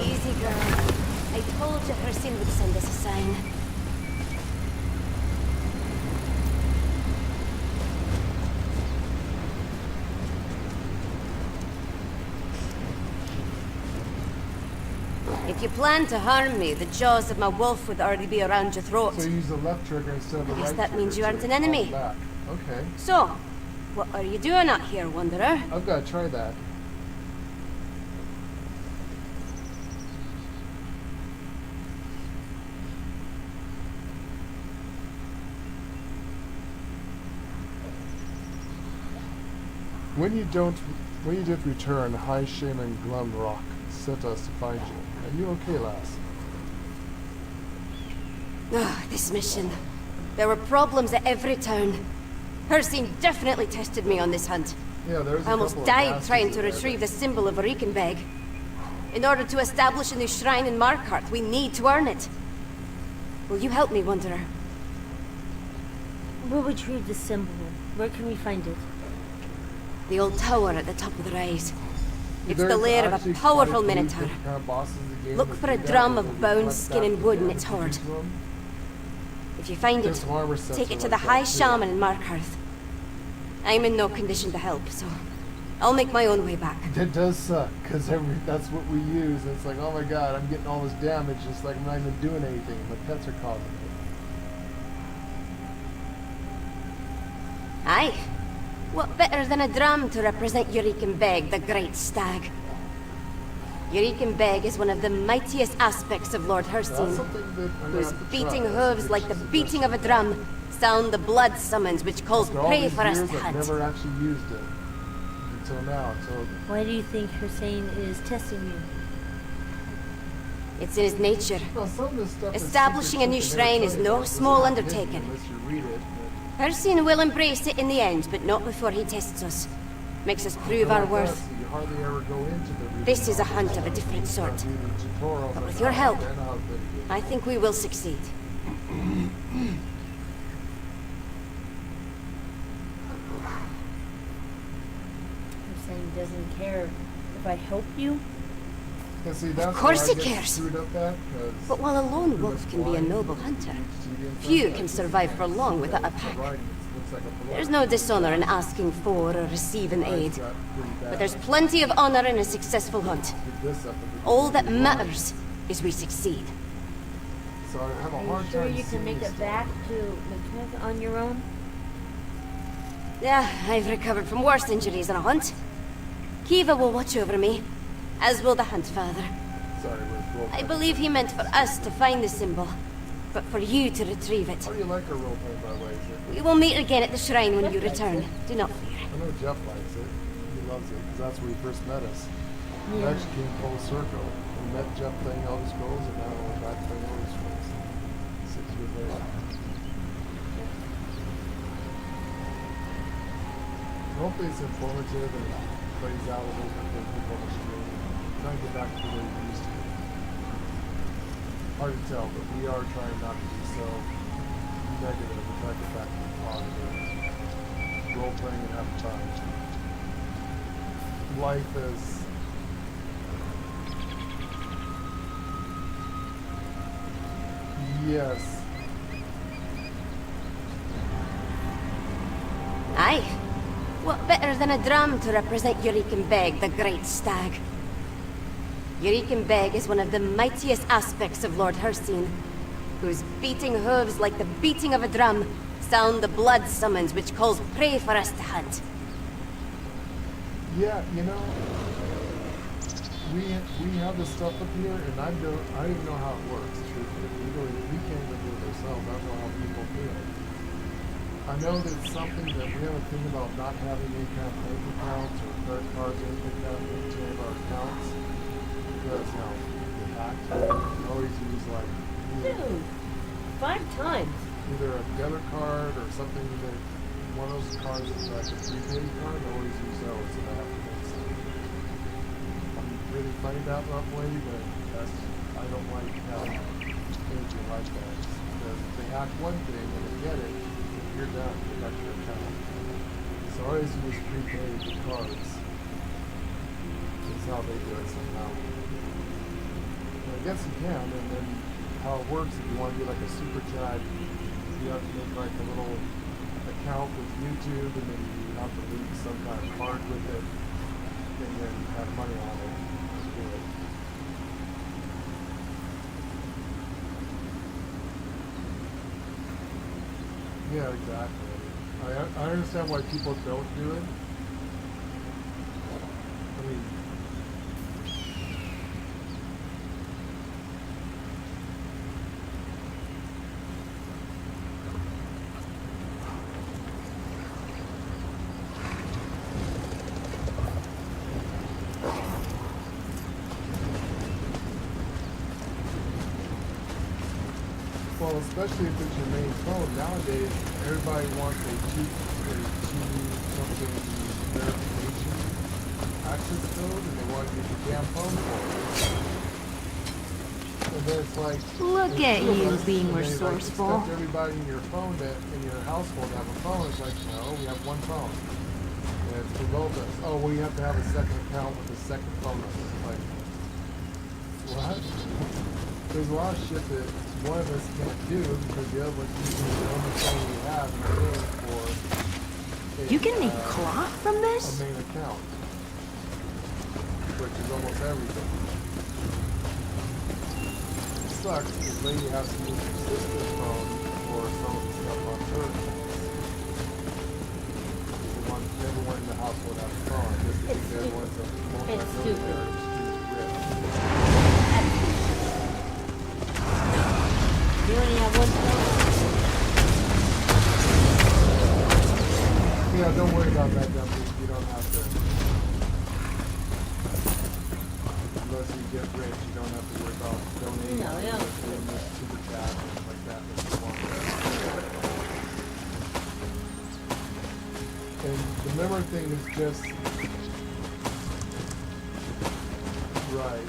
Easy, girl. I told you Hersin would send us a sign. If you plan to harm me, the jaws of my wolf would already be around your throat. So use the left trigger instead of the right trigger. I guess that means you aren't an enemy. Okay. So, what are you doing out here, Wanderer? I've got to try that. When you did return, High Shaman Glumrock sent us to find you. Are you okay, lass? Ah, this mission. There were problems at every turn. Hersin definitely tested me on this hunt. Yeah, there's I almost died trying to retrieve the symbol of Reichenbeg. In order to establish a new shrine in Markarth, we need to earn it. Will you help me, Wanderer? We'll retrieve the symbol. Where can we find it? The old tower at the top of the rise. It's the lair of a powerful minotaur. Look for a drum of bone, skin, and wood in its hoard. If you find it, take it to the High Shaman in Markarth. I'm in no condition to help, so I'll make my own way back. It does suck, because that's what we use. It's like, oh my god, I'm getting all this damage, it's like I'm not even doing anything. My pets are causing it. Aye. What better than a drum to represent Reichenbeg, the great stag? Reichenbeg is one of the mightiest aspects of Lord Hersin, whose beating hooves, like the beating of a drum, sound the blood summons which calls prey for us to hunt. I've never actually used it until now. So why do you think Hersin is testing you? It's in his nature. Well, some of this stuff Establishing a new shrine is no small undertaking. Hersin will embrace it in the end, but not before he tests us. Makes us prove our worth. This is a hunt of a different sort. But with your help, I think we will succeed. Hersin doesn't care if I help you? Of course he cares. But while a lone wolf can be a noble hunter, few can survive for long without a pack. There's no dishonor in asking for or receiving aid, but there's plenty of honor in a successful hunt. All that matters is we succeed. Are you sure you can make it back to Macbeth on your own? Yeah, I've recovered from worse injuries on a hunt. Kiva will watch over me, as will the Hunt Father. I believe he meant for us to find the symbol, but for you to retrieve it. How do you like our roleplay, by the way? We will meet again at the shrine when you return. Do not fear. I know Jeff likes it. He loves it, because that's where he first met us. We Yeah. actually came full circle. We met Jeff playing Elder Scrolls, and now we're back playing Elder Scrolls. 6 years later. Hopefully it's informative and plays out a little bit for people on the stream. Trying to get back to the way we used to be. Hard to tell, but we are trying not to be so negative. We're trying to get back to the positive. Role playing and having fun. Life is yes. Aye. What better than a drum to represent Beg, the great stag? Beg is one of the mightiest aspects of Lord Herstein, whose beating hooves like the beating of a drum sound the blood summons which calls prey for us to hunt. Yeah, you know, we have this stuff up here, and I don't even know how it works. Truthfully, we can't even do it ourselves. I don't know how people do it. I know that it's something that we have a thing about not having any kind of bank accounts or credit cards or anything like that into any of our accounts because we hacked. We always use like Dude, 5 times. Either a debit card or something that one of those cards is like a prepaid card. I always use those if I have to make something. I'm really funny that way, but I don't like how anything like that because if they hack one thing and they get it, you're done. You're back to your account. So I always use prepaid cards. That's how they do it somehow. And I guess you can, and then how it works if you want to do like a super chat, you have to make like a little account with YouTube, and then you have to link some kind of card with it, and then have money on it to do it. Yeah, exactly. I understand why people don't do it. I mean, well, especially if it's your main phone. Nowadays, everybody wants a cheap something verification access code, and they want to get your damn phone for it. And then it's like, look at you being and they, resourceful. Like, expect everybody in your phone in your household to have a phone. It's like, no, we have one phone, and it's for both of us. Oh, well, you have to have a second account with a second phone number. Like, what? There's a lot of shit that one of us can't do because the other one's using the only phone we have and paying for You can make cloth from a this? main account, which is almost everything. It sucks because then you have to use your sister's phone for some of the stuff on her phones. Everyone in the household has a phone. Just because everyone's a multi-millionaire and rich. You only have one phone? Yeah, don't worry about that, Dumpy. You don't have to. Unless you get rich, you don't have to worry about donating doing this super chat and things like that if you want that. And the member thing is just right.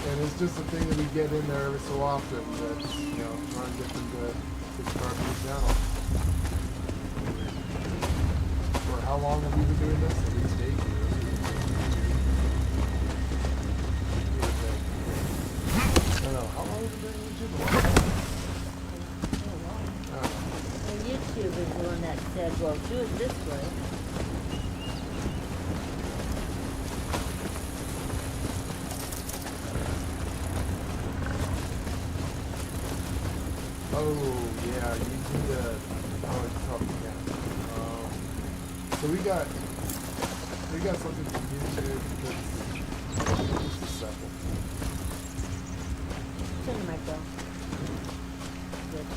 And it's just a thing that we get in there every so often that's, trying to get them to start the channel. For how long have we been doing this? At least 8 years. I don't know. How long have we been doing YouTube? Well, YouTube is the one that said, well, do it this way. Oh, yeah, you need to, it's tough, yeah. So we got something from YouTube that's just a second. Turn the mic down. Good.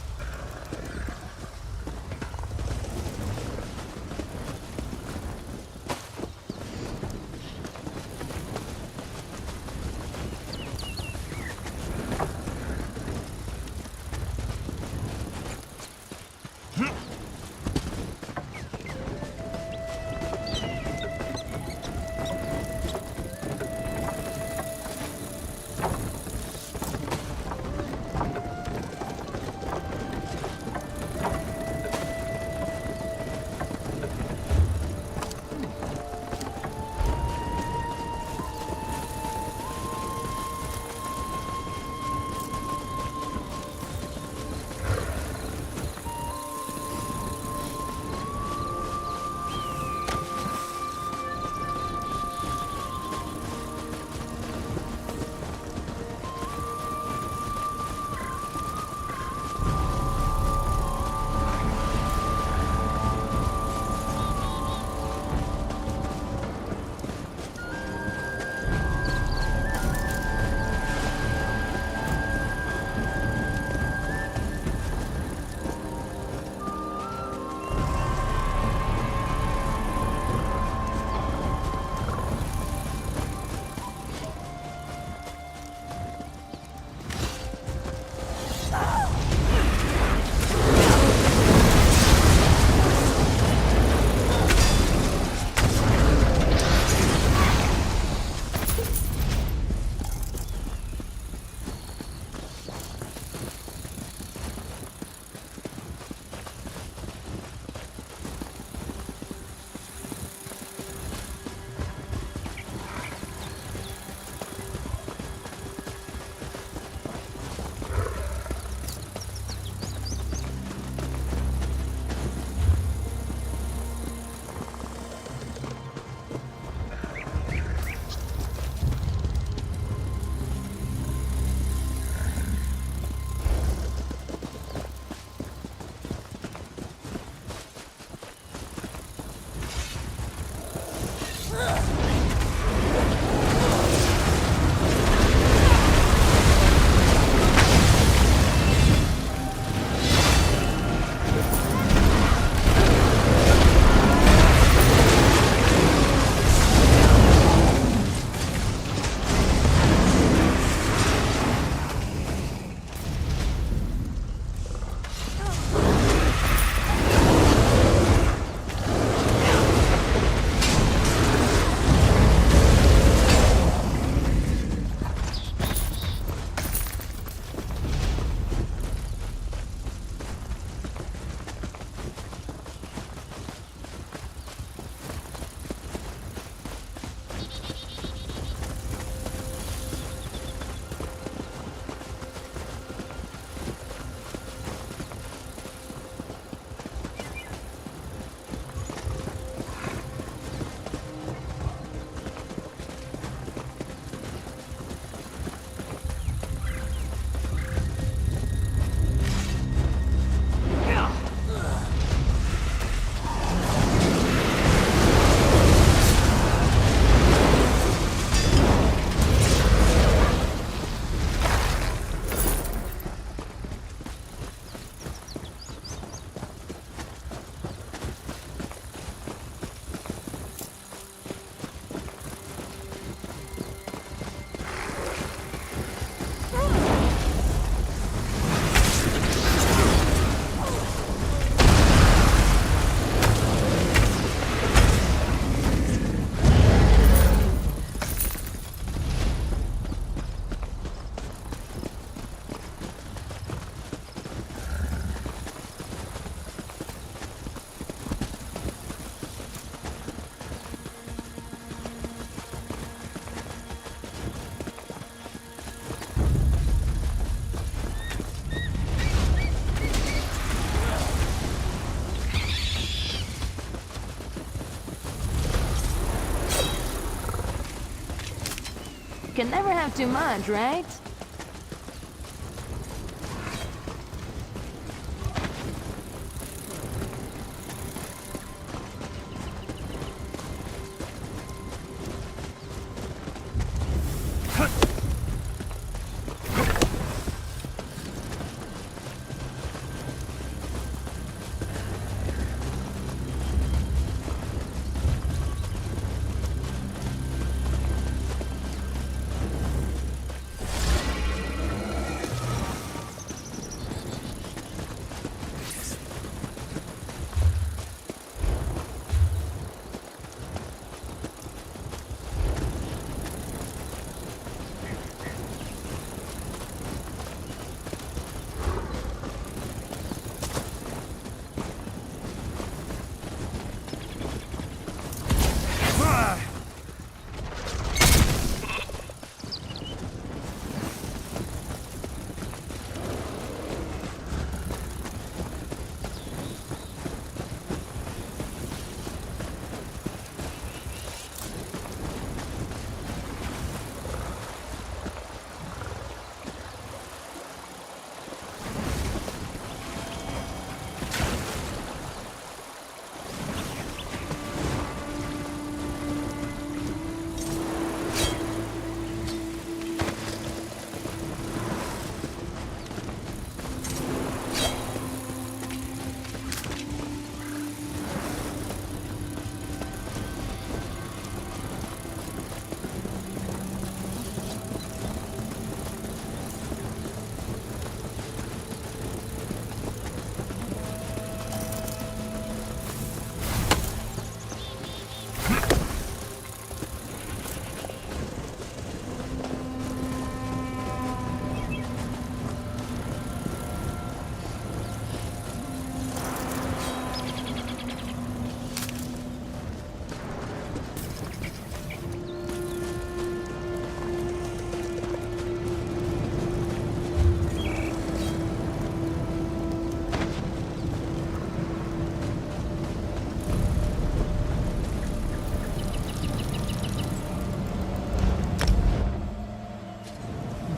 can never have too much, right?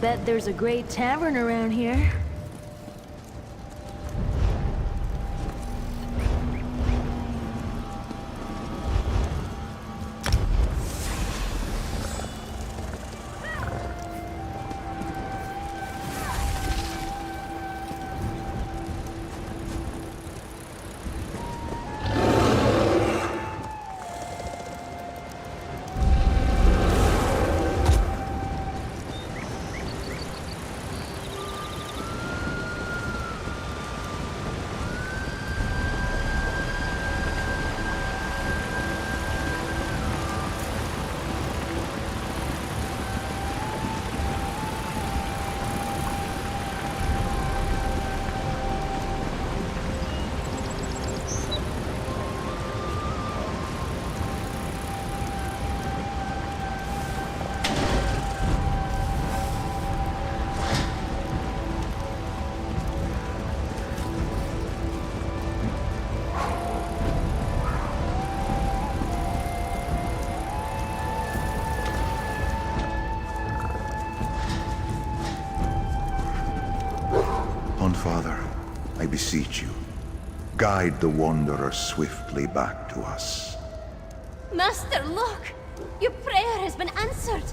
Bet there's a great tavern around here. Father, I beseech you, guide the Wanderer swiftly back to us. Master, look! Your prayer has been answered!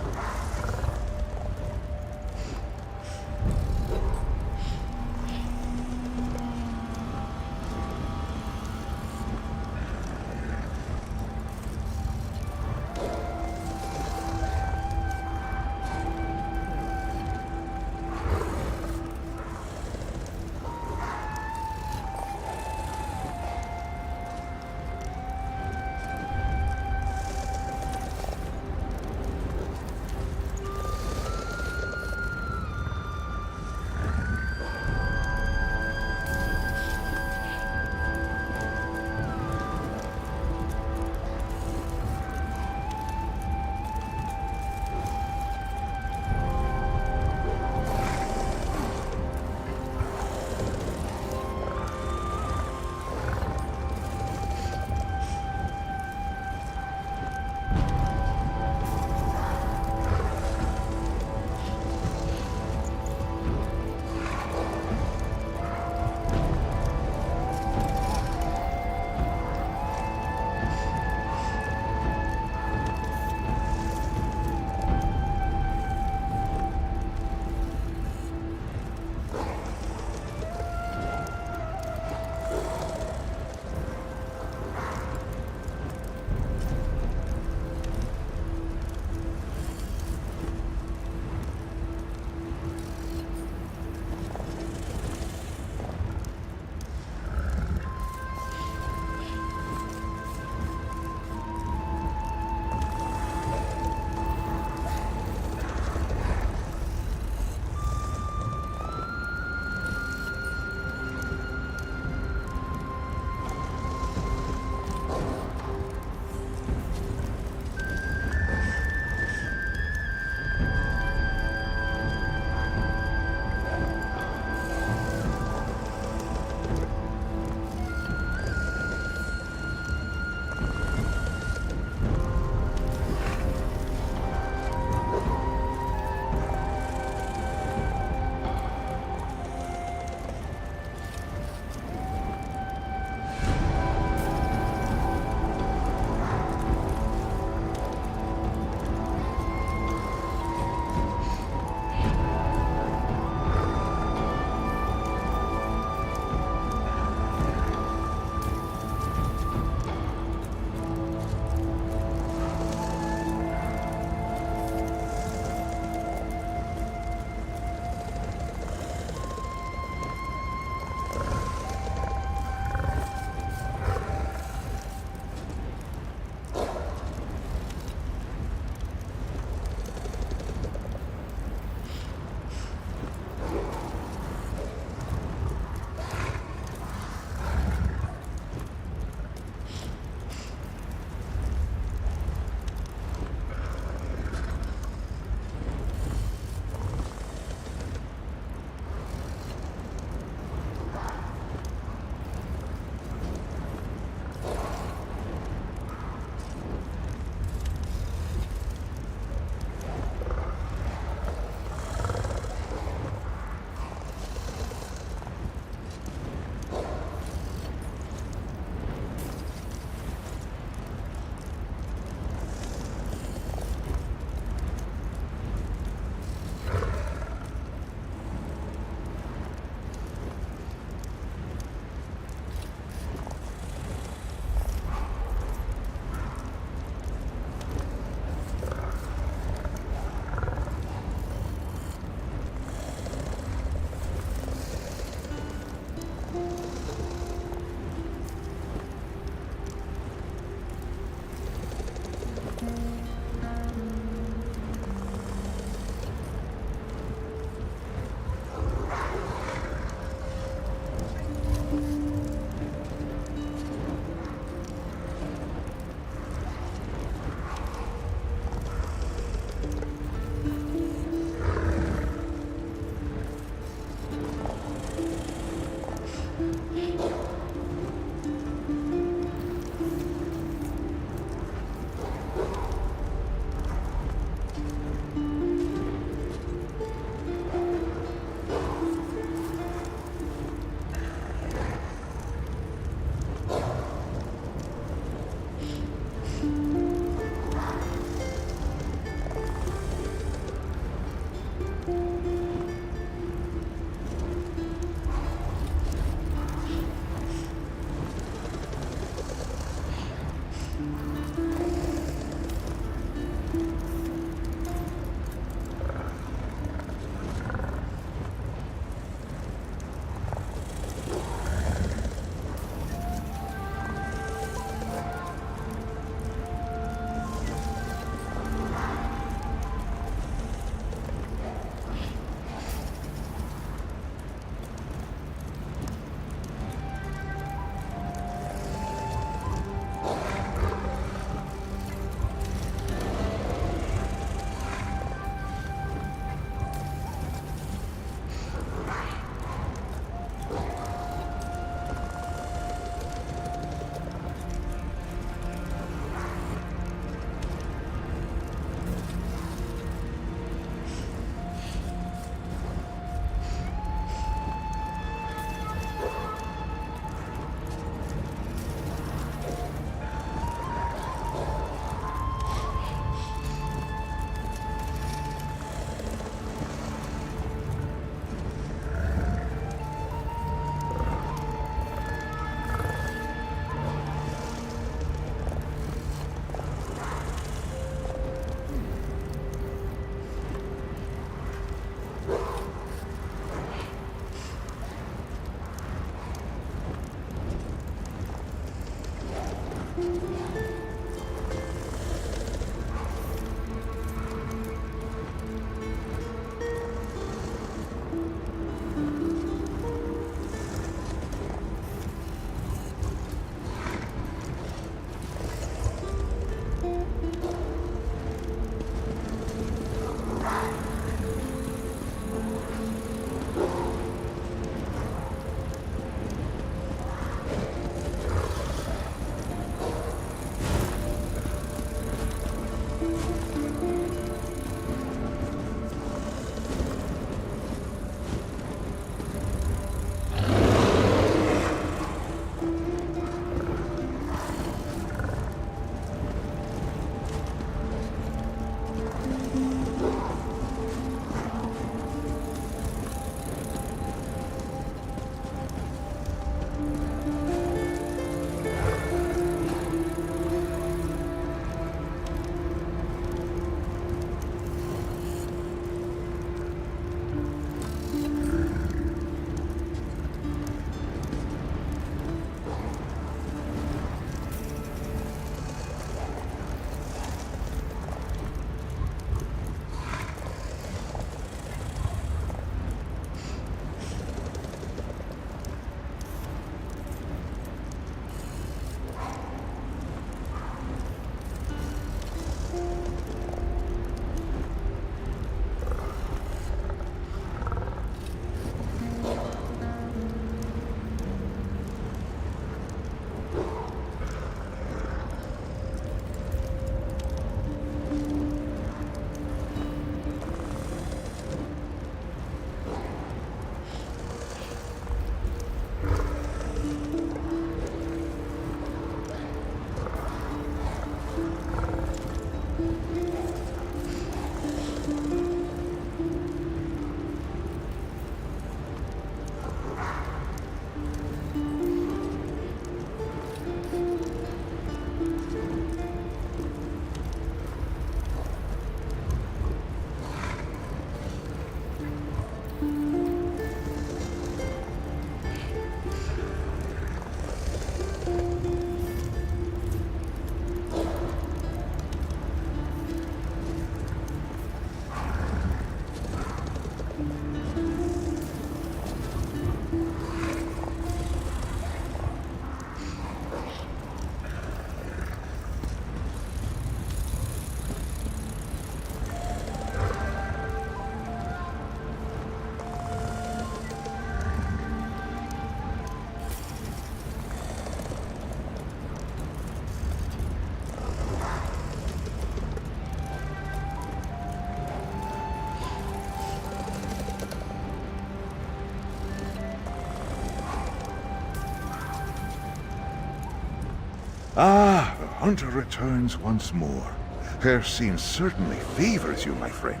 Ah, the hunter returns once more. Hercene certainly favors you, my friend.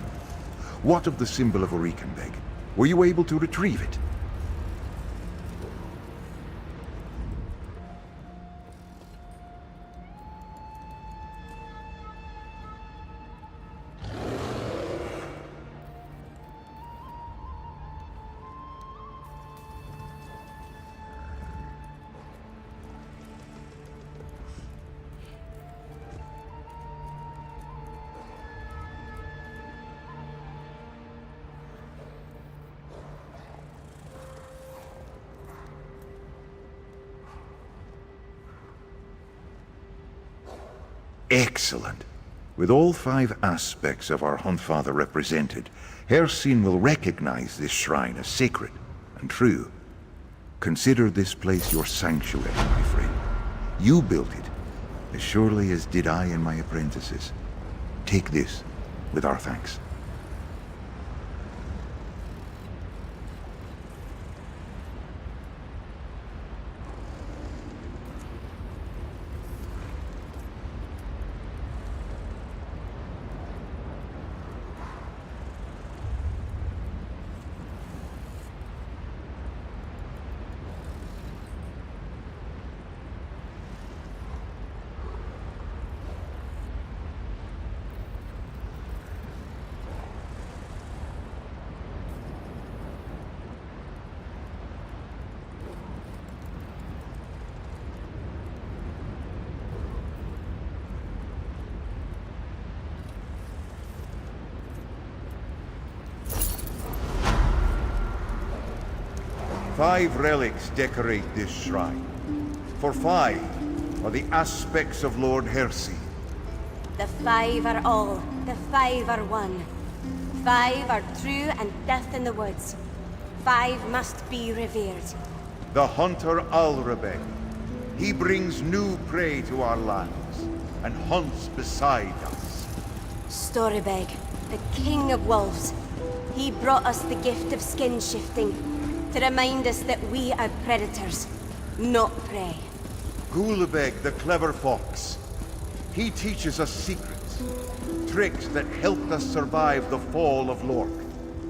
What of the symbol of Urikenbeg? Were you able to retrieve it? Excellent. With all 5 aspects of our Huntfather represented, Hercene will recognize this shrine as sacred and true. Consider this place your sanctuary, my friend. You built it, as surely as did I and my apprentices. Take this, with our thanks. Five relics decorate this shrine. For 5 are the aspects of Lord Hercene. The 5 are all, the 5 are one. 5 are true and death in the woods. 5 must be revered. The hunter Alrebeg. He brings new prey to our lands and hunts beside us. Storybeg, the king of wolves. He brought us the gift of skin shifting to remind us that we are predators, not prey. Gulabeg, the clever fox. He teaches us secrets, tricks that helped us survive the fall of Lork.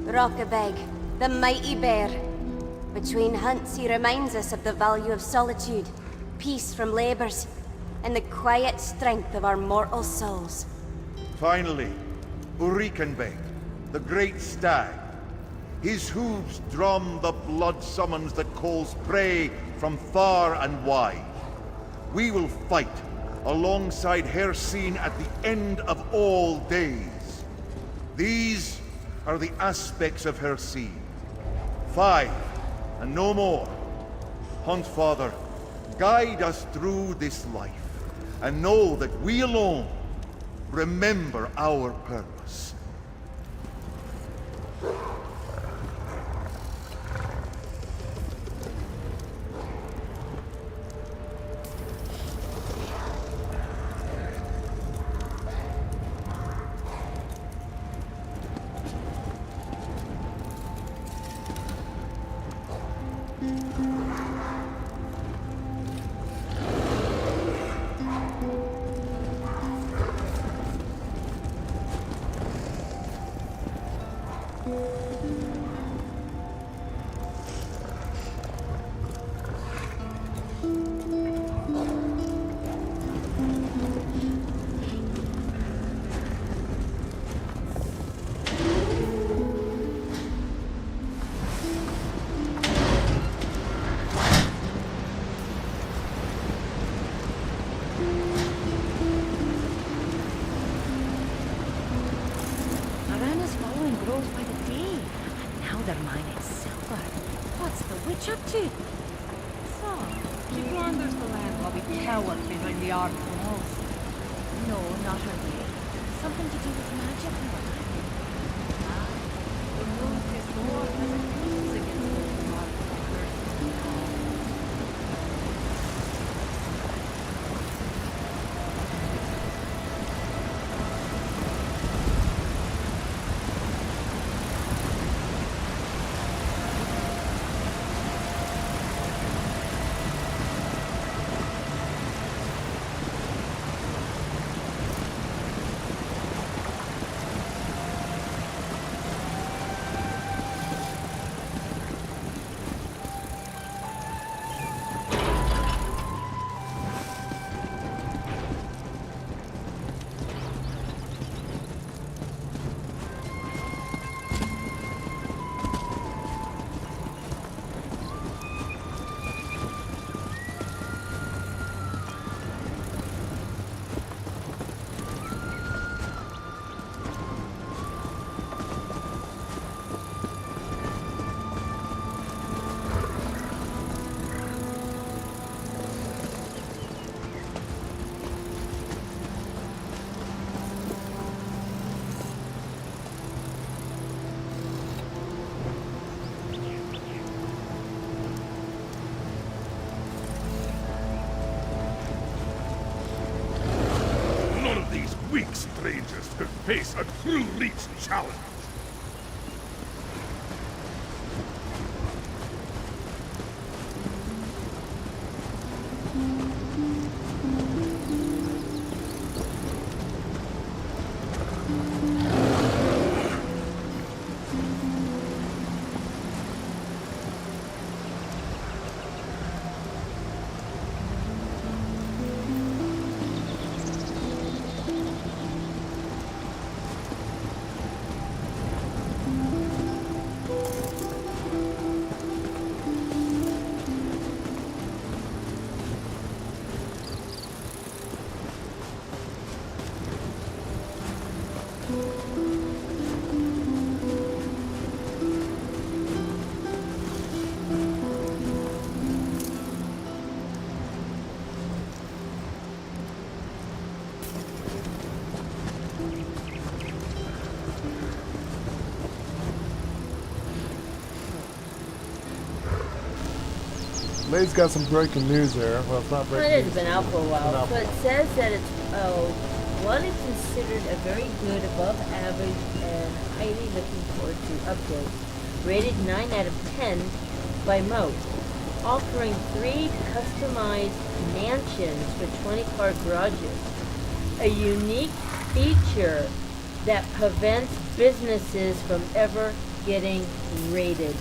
Rockabeg, the mighty bear. Between hunts, he reminds us of the value of solitude, peace from labors, and the quiet strength of our mortal souls. Finally, Urikenbeg, the great stag. His hooves drum the blood summons that calls prey from far and wide. We will fight alongside Hercene at the end of all days. These are the aspects of Hercene. 5, and no more. Huntfather, guide us through this life, and know that we alone remember our purpose. weak strangers could face a true leech challenge. Lay's got some breaking news there. Well, it's not breaking news. It's been out for a while. So it says that it's widely considered a very good, above average, and highly looking forward to update. Rated 9 out of 10 by most. Offering 3 customized mansions for 20-car garages. A unique feature that prevents businesses from ever getting raided.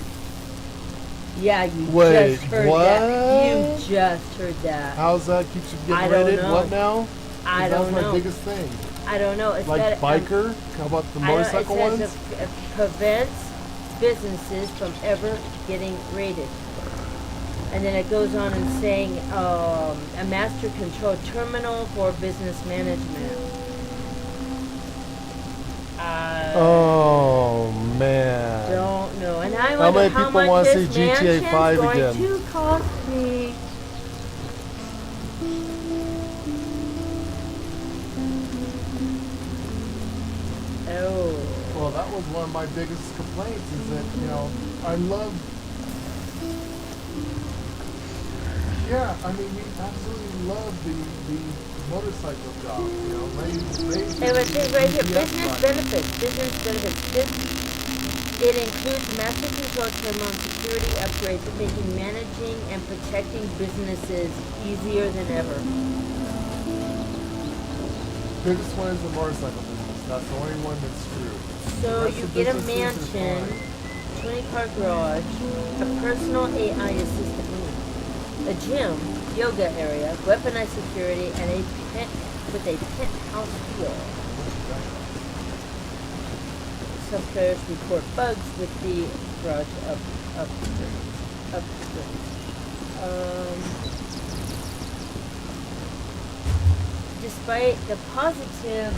Yeah, you just heard that. You just heard that. How's that keeps you getting raided? What now? I don't know. That's my biggest thing. I don't know. It's like that, biker? How about the motorcycle ones? It prevents businesses from ever getting raided. And then it goes on and saying a master control terminal for business management. Oh man! Don't know. And I wonder how many people want to see GTA 5 again? To cost me. Oh. Well, that was one of my biggest complaints. Is that I love. Yeah, I mean, we absolutely love the motorcycle job. Right here, business benefits. It includes master control terminal and security upgrades, making managing and protecting businesses easier than ever. Biggest one is the motorcycle business. That's the only one that's true. So you get a mansion, 20-car garage, a personal AI assistant, a gym, yoga area, weaponized security, and a pet with a penthouse feel. Some players report bugs with the garage upgrades. Despite the positive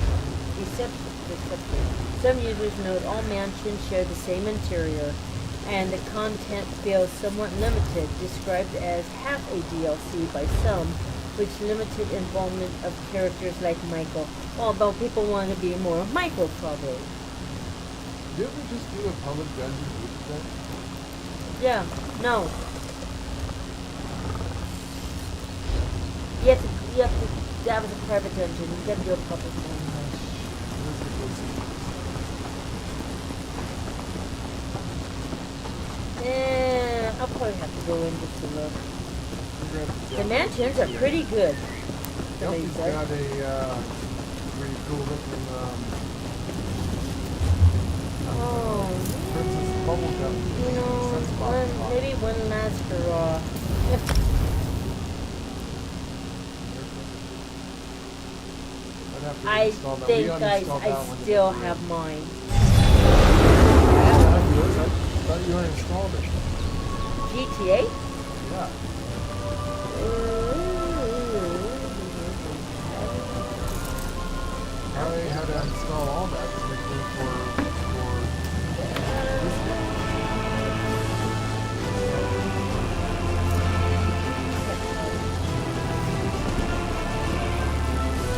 reception, some users note all mansions share the same interior, and the content feels somewhat limited, described as half a DLC by some, which limited involvement of characters like Michael. Although people want to be more Michael, probably. Didn't we just do a public dungeon thing? Yeah, no. That was a private dungeon. You gotta do a public dungeon. I'll probably have to go in just to look. The mansions are pretty good. He's got a pretty cool looking Princess Bubblegum. Maybe one last hurrah. I think I still have mine. I thought you already installed it. GTA? Yeah. I had to install all that to make room for this one.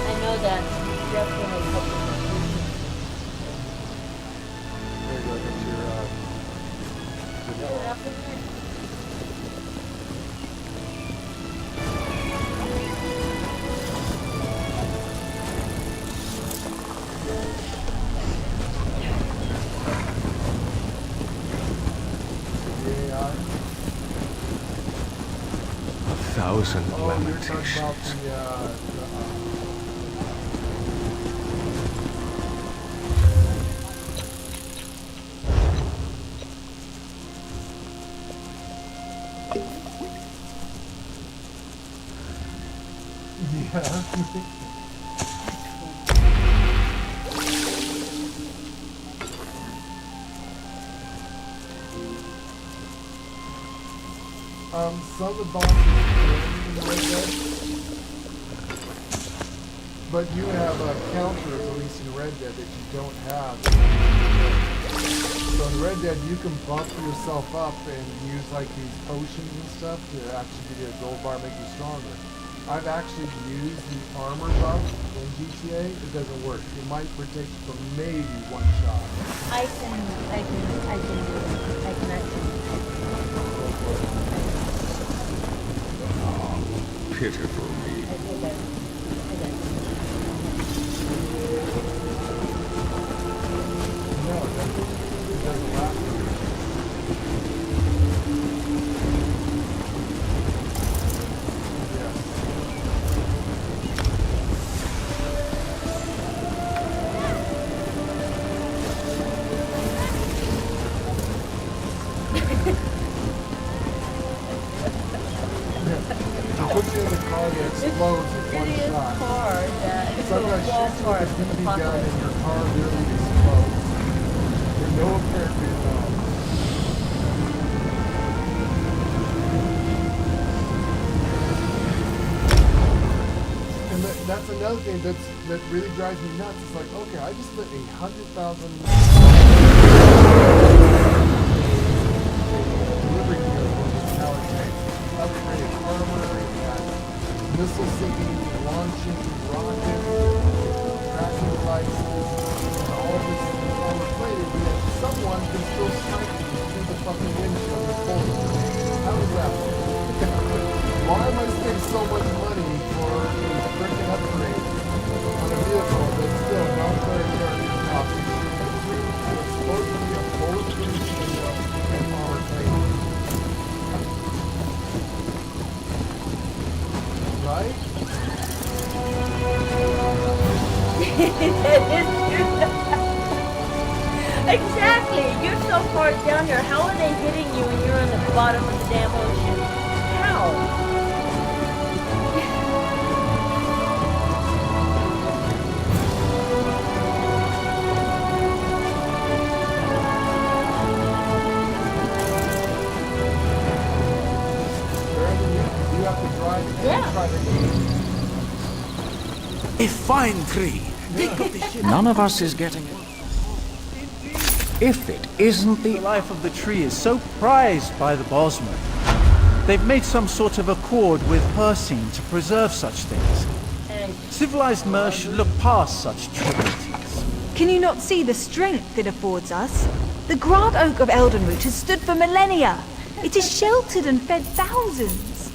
I know that definitely helps. There you go, get your Oh, you're talking lamentations. about some of the bosses in the Red Dead, but you have counters, at least in Red Dead, that you don't have. So in Red Dead, you can bump yourself up and use like these potions and stuff to actually give you a gold bar, make you stronger. I've actually used the armor buff in GTA. It doesn't work. It might protect for maybe one shot. I can actually. Pitiful me. No, it doesn't last. Put you in the car that explodes in one shot. Sometimes shoots with a BB gun and your car really explodes. For no apparent reason at all. And that's another thing that really drives me nuts. It's like, okay, I just spent $100,000 delivery vehicle with power tanks, upgraded armor, missile sinking, launching rockets, tracking devices, and all this armor plated, yet someone can still snipe you through the fucking windshield and pull it. How does that work? Why am I spending so much money for a freaking upgrade on a vehicle that's still not very good copy? It's supposed to be a bulletproof shield and armor plated. Right? Exactly. You're so far down here. How are they hitting you when you're on the bottom of the damn ocean? How? You have to drive and try to A fine tree. None of us is getting it. If it isn't the life of the tree is so prized by the Bosmer. They've made some sort of accord with Persine to preserve such things. Civilized Mer should look past such trivialities. Can you not see the strength it affords us? The Grant Oak of Eldenroot has stood for millennia. It has sheltered and fed thousands.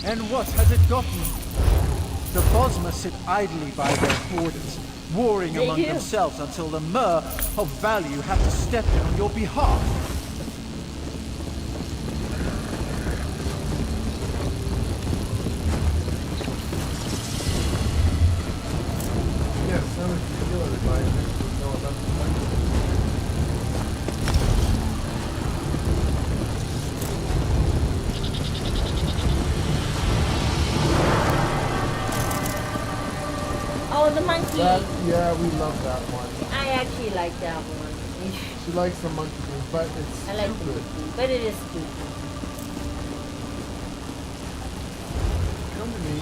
And what has it gotten? The Bosmer sit idly by their borders, warring among themselves until the Mer of value have to step in on your behalf. Yes, that was kill everybody. No, that's Oh, the monkey. Yeah, we love that one. I actually like that one. She likes the monkey thing, but it's I like the stupid. monkey, but it is stupid. Come to me.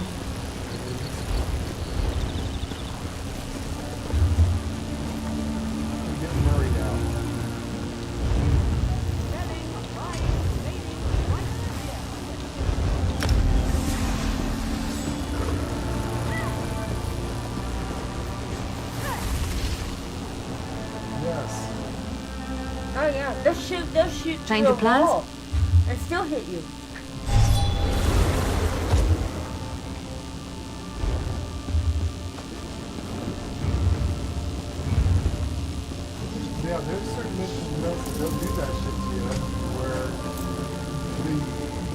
We're getting married now. Yes. Oh yeah, they'll shoot Change through of a plans? wall and still hit you. Yeah, there's certain missions they'll do that shit to you, where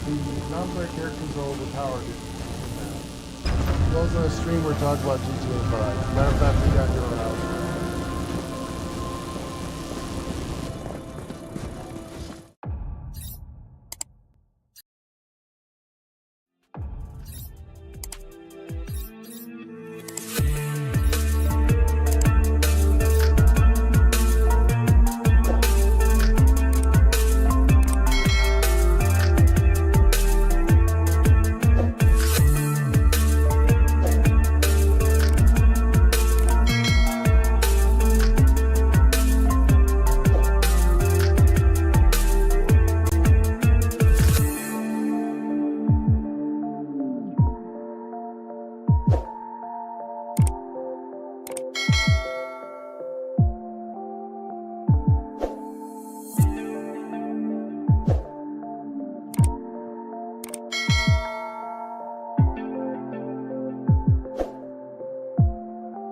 the the non-player character control the power to do that. Also, a stream we're talking about GTA 5. Matter of fact, we got your